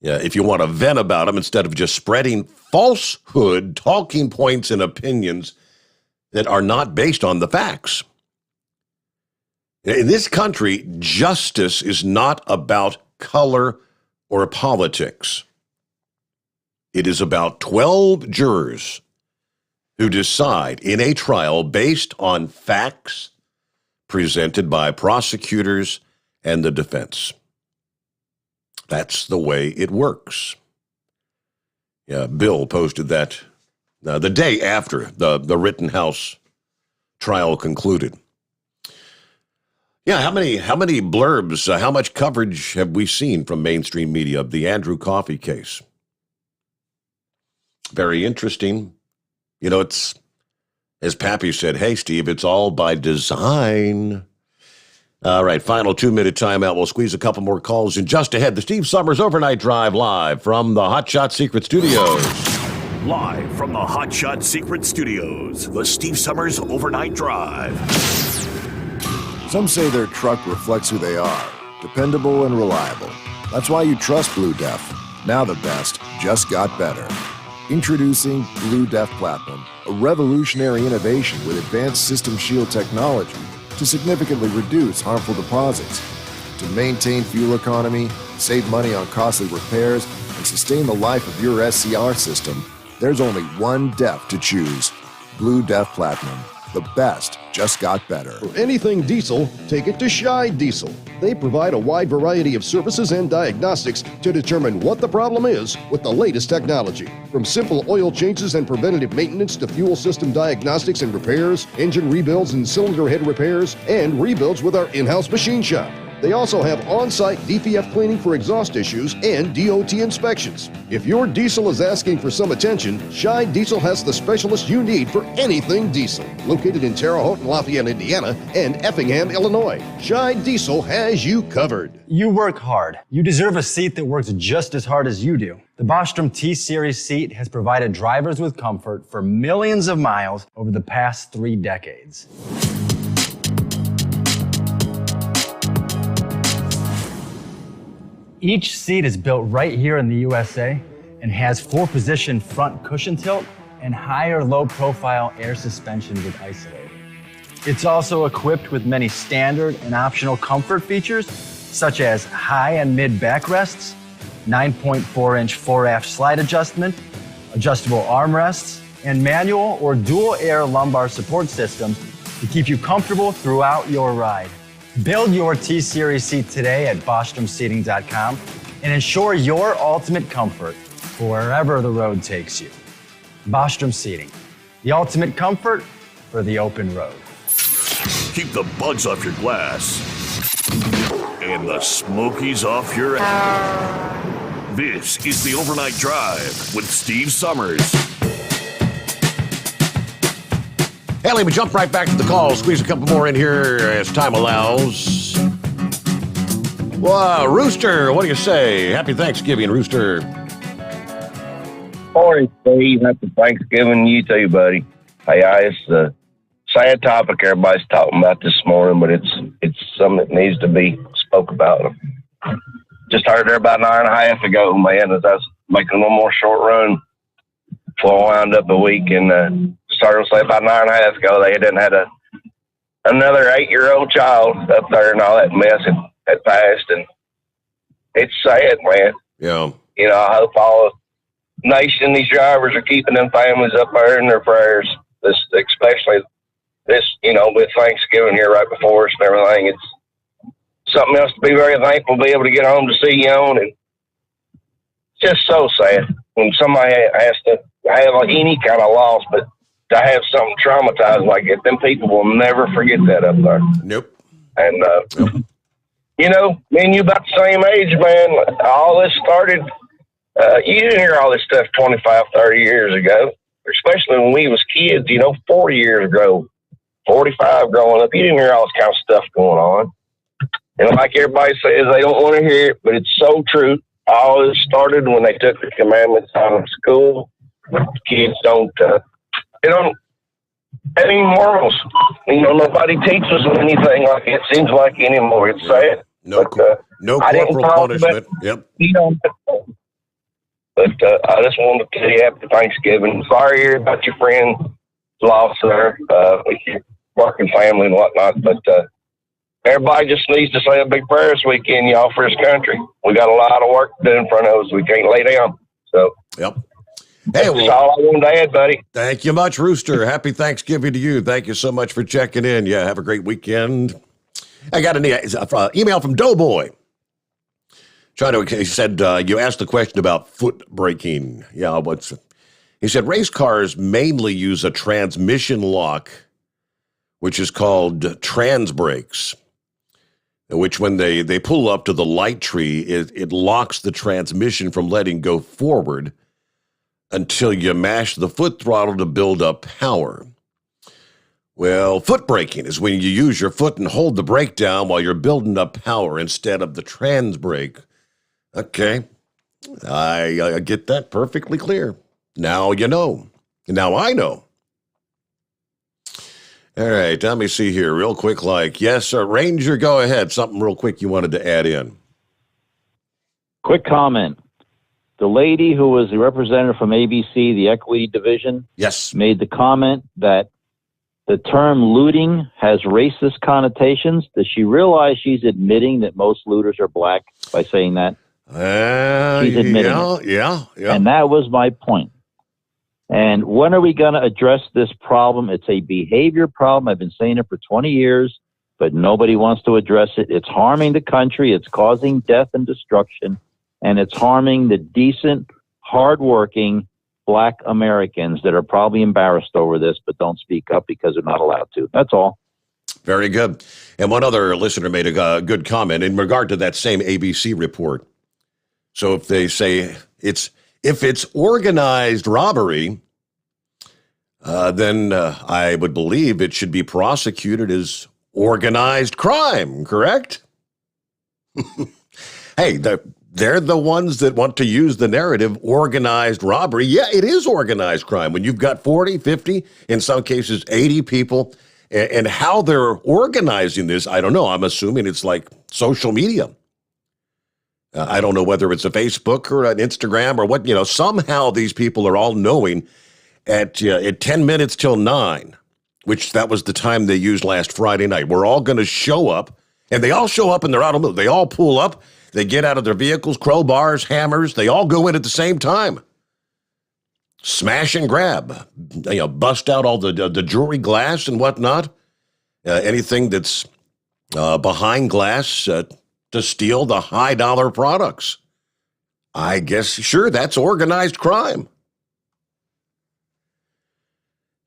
Yeah, if you want to vent about them instead of just spreading falsehood, talking points, and opinions that are not based on the facts. In this country, justice is not about color or politics. It is about 12 jurors who decide in a trial based on facts presented by prosecutors and the defense. That's the way it works. Yeah, Bill posted that the day after the Rittenhouse trial concluded. Yeah, how many blurbs, how much coverage have we seen from mainstream media of the Andrew Coffey case? Very interesting. It's, as Pappy said, hey, Steve, it's all by design. All right, final 2-minute timeout. We'll squeeze a couple more calls in just ahead. The Steve Sommers Overnight Drive live from the Hot Shot Secret Studios. Live from the Hot Shot Secret Studios, the Steve Sommers Overnight Drive. Some say their truck reflects who they are, dependable and reliable. That's why you trust Blue Def. Now the best just got better. Introducing Blue Def Platinum, a revolutionary innovation with advanced System Shield technology to significantly reduce harmful deposits. To maintain fuel economy, save money on costly repairs, and sustain the life of your SCR system, there's only one DEF to choose. Blue Def Platinum. The best just got better. For anything diesel, take it to Scheid Diesel. They provide a wide variety of services and diagnostics to determine what the problem is with the latest technology. From simple oil changes and preventative maintenance to fuel system diagnostics and repairs, engine rebuilds and cylinder head repairs, and rebuilds with our in-house machine shop. They also have on-site DPF cleaning for exhaust issues and DOT inspections. If your diesel is asking for some attention, Scheid Diesel has the specialist you need for anything diesel. Located in Terre Haute and Lafayette, Indiana, and Effingham, Illinois, Scheid Diesel has you covered. You work hard. You deserve a seat that works just as hard as you do. The Bostrom T-Series seat has provided drivers with comfort for millions of miles over the past 3 decades. Each seat is built right here in the USA and has 4-position front cushion tilt and higher low-profile air suspension with Isolator. It's also equipped with many standard and optional comfort features, such as high and mid backrests, 9.4-inch 4-aft slide adjustment, adjustable armrests, and manual or dual air lumbar support systems to keep you comfortable throughout your ride. Build your T-Series seat today at BostromSeating.com and ensure your ultimate comfort for wherever the road takes you. Bostrom Seating, the ultimate comfort for the open road. Keep the bugs off your glass and the smokies off your ass. This is the Overnight Drive with Steve Sommers. Hey, let me jump right back to the call. Squeeze a couple more in here as time allows. Well, Rooster, what do you say? Happy Thanksgiving, Rooster. Morning, Steve. Happy Thanksgiving to you too, buddy. Hey, it's a sad topic everybody's talking about this morning, but it's something that needs to be spoke about. Just heard there about an hour and a half ago, man, as I was making one more short run before I wound up a week, and started to say about an hour and a half ago they had another 8-year-old child up there, and all that mess had passed, and it's sad, man. Yeah. You know, I hope all the nation, these drivers are keeping them families up there in their prayers. Especially this, with Thanksgiving here right before us and everything. It's something else to be very thankful to be able to get home to see you on, and it's just so sad when somebody has to have any kind of loss, but to have something traumatized like it, them people will never forget that up there. Nope. And, me and you about the same age, man. All this started, you didn't hear all this stuff 25, 30 years ago, especially when we was kids, 40 years ago, 45 growing up. You didn't hear all this kind of stuff going on. And like everybody says, they don't want to hear it, but it's so true. All this started when they took the commandments out of school. Kids don't have any morals. Nobody teaches them anything like it seems like anymore. It's sad. No corporal punishment. Yep. But I just wanted to tell you happy Thanksgiving. Sorry to hear about your friend's loss there with your working family and whatnot. But everybody just needs to say a big prayer this weekend, y'all, for this country. We got a lot of work to do in front of us. We can't lay down. So. Yep. Hey, that's all I wanted to add, buddy. Thank you much, Rooster. Happy Thanksgiving to you. Thank you so much for checking in. Yeah, have a great weekend. I got an email from Doughboy. He said, you asked the question about foot braking. Yeah, he said, race cars mainly use a transmission lock, which is called trans brakes, which when they pull up to the light tree, it locks the transmission from letting go forward until you mash the foot throttle to build up power. Well, foot braking is when you use your foot and hold the brake down while you're building up power instead of the trans brake. Okay, I get that perfectly clear. Now you know. Now I know. All right, let me see here real quick. Yes, sir, Ranger, go ahead. Something real quick you wanted to add in. Quick comment. The lady who was the representative from ABC, the equity division, yes, made the comment that the term looting has racist connotations. Does she realize she's admitting that most looters are black by saying that? She's admitting it. Yeah. And that was my point. And when are we going to address this problem? It's a behavior problem. I've been saying it for 20 years, but nobody wants to address it. It's harming the country. It's causing death and destruction. And it's harming the decent, hardworking black Americans that are probably embarrassed over this, but don't speak up because they're not allowed to. That's all. Very good. And one other listener made a good comment in regard to that same ABC report. So if they say if it's organized robbery, then I would believe it should be prosecuted as organized crime, correct? Hey, they're the ones that want to use the narrative organized robbery. Yeah, it is organized crime. When you've got 40, 50, in some cases 80 people, and how they're organizing this, I don't know. I'm assuming it's like social media. I don't know whether it's a Facebook or an Instagram or what. Somehow these people are all knowing at 10 minutes till 9, which that was the time they used last Friday night. We're all going to show up, and they all show up in their automobile. They all pull up. They get out of their vehicles, crowbars, hammers. They all go in at the same time. Smash and grab. Bust out all the jewelry, glass, and whatnot. Anything that's behind glass to steal the high-dollar products. I guess, sure, that's organized crime.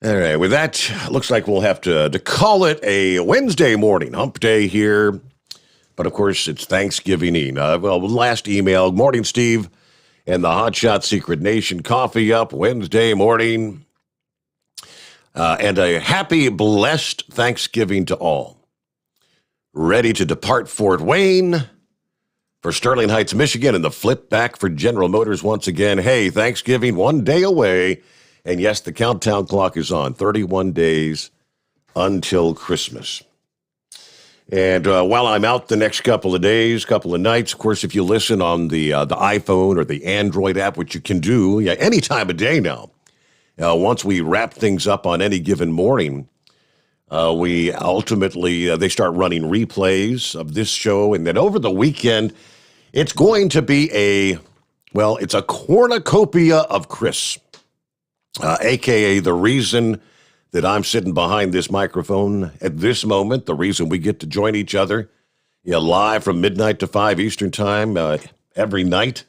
All right, with that, looks like we'll have to call it a Wednesday morning, hump day here. But, of course, it's Thanksgiving Eve. Last email, morning, Steve, and the Hotshot Secret Nation coffee up Wednesday morning. And a happy, blessed Thanksgiving to all. Ready to depart Fort Wayne for Sterling Heights, Michigan, and the flip back for General Motors once again. Hey, Thanksgiving, one day away. And yes, the countdown clock is on, 31 days until Christmas. And while I'm out the next couple of days, couple of nights, of course, if you listen on the iPhone or the Android app, which you can do any time of day now, once we wrap things up on any given morning, we ultimately, they start running replays of this show. And then over the weekend, it's going to be it's a cornucopia of Chris. A.K.a. the reason that I'm sitting behind this microphone at this moment, the reason we get to join each other live from midnight to 5 Eastern Time every night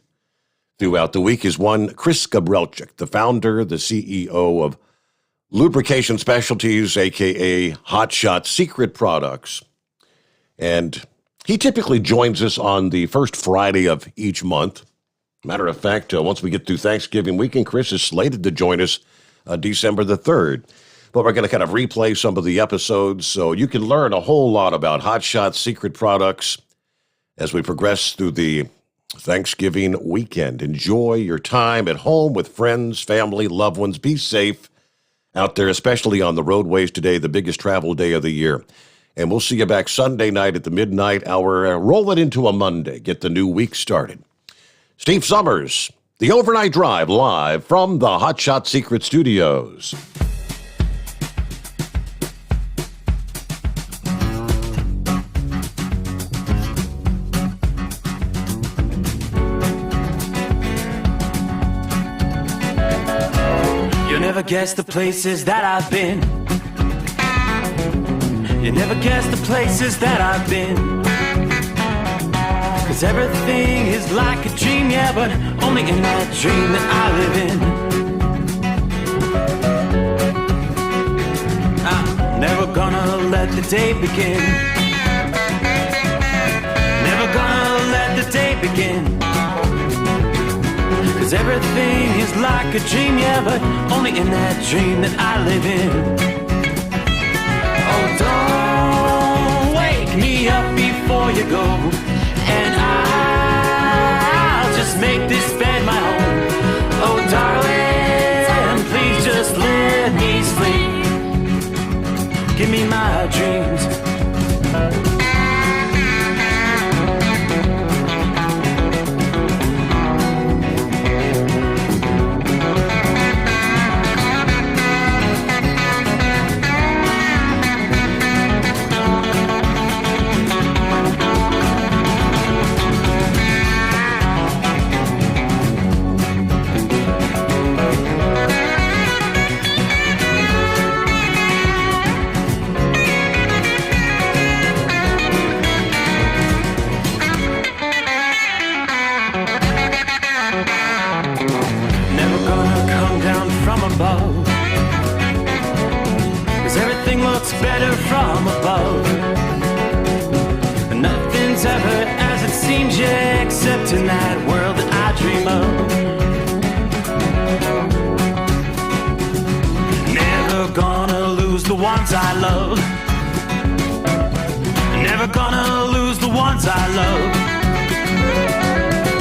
throughout the week is one Chris Gabrelchik, the founder, the CEO of Lubrication Specialties, a.k.a. Hotshot Secret Products. And he typically joins us on the first Friday of each month. Matter of fact, once we get through Thanksgiving weekend, Chris is slated to join us December the 3rd. But we're going to kind of replay some of the episodes so you can learn a whole lot about Hotshot Secret Products as we progress through the Thanksgiving weekend. Enjoy your time at home with friends, family, loved ones. Be safe out there, especially on the roadways today, the biggest travel day of the year. And we'll see you back Sunday night at the midnight hour. Roll it into a Monday. Get the new week started. Steve Sommers, the Overnight Drive, live from the Hotshot Secret Studios. You never guess the places that I've been. You never guess the places that I've been. 'Cause everything is like a dream, yeah, but only in that dream that I live in. I'm never gonna let the day begin. Never gonna let the day begin. 'Cause everything is like a dream, yeah, but only in that dream that I live in. Oh, don't wake me up before you go, and I'll just make this bed my home. Oh, darling, please just let me sleep. Give me my dreams. nothing's ever as it seems, yeah, except in that world that I dream of. Never gonna lose the ones I love. Never gonna lose the ones I love.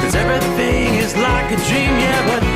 'Cause everything is like a dream, yeah, but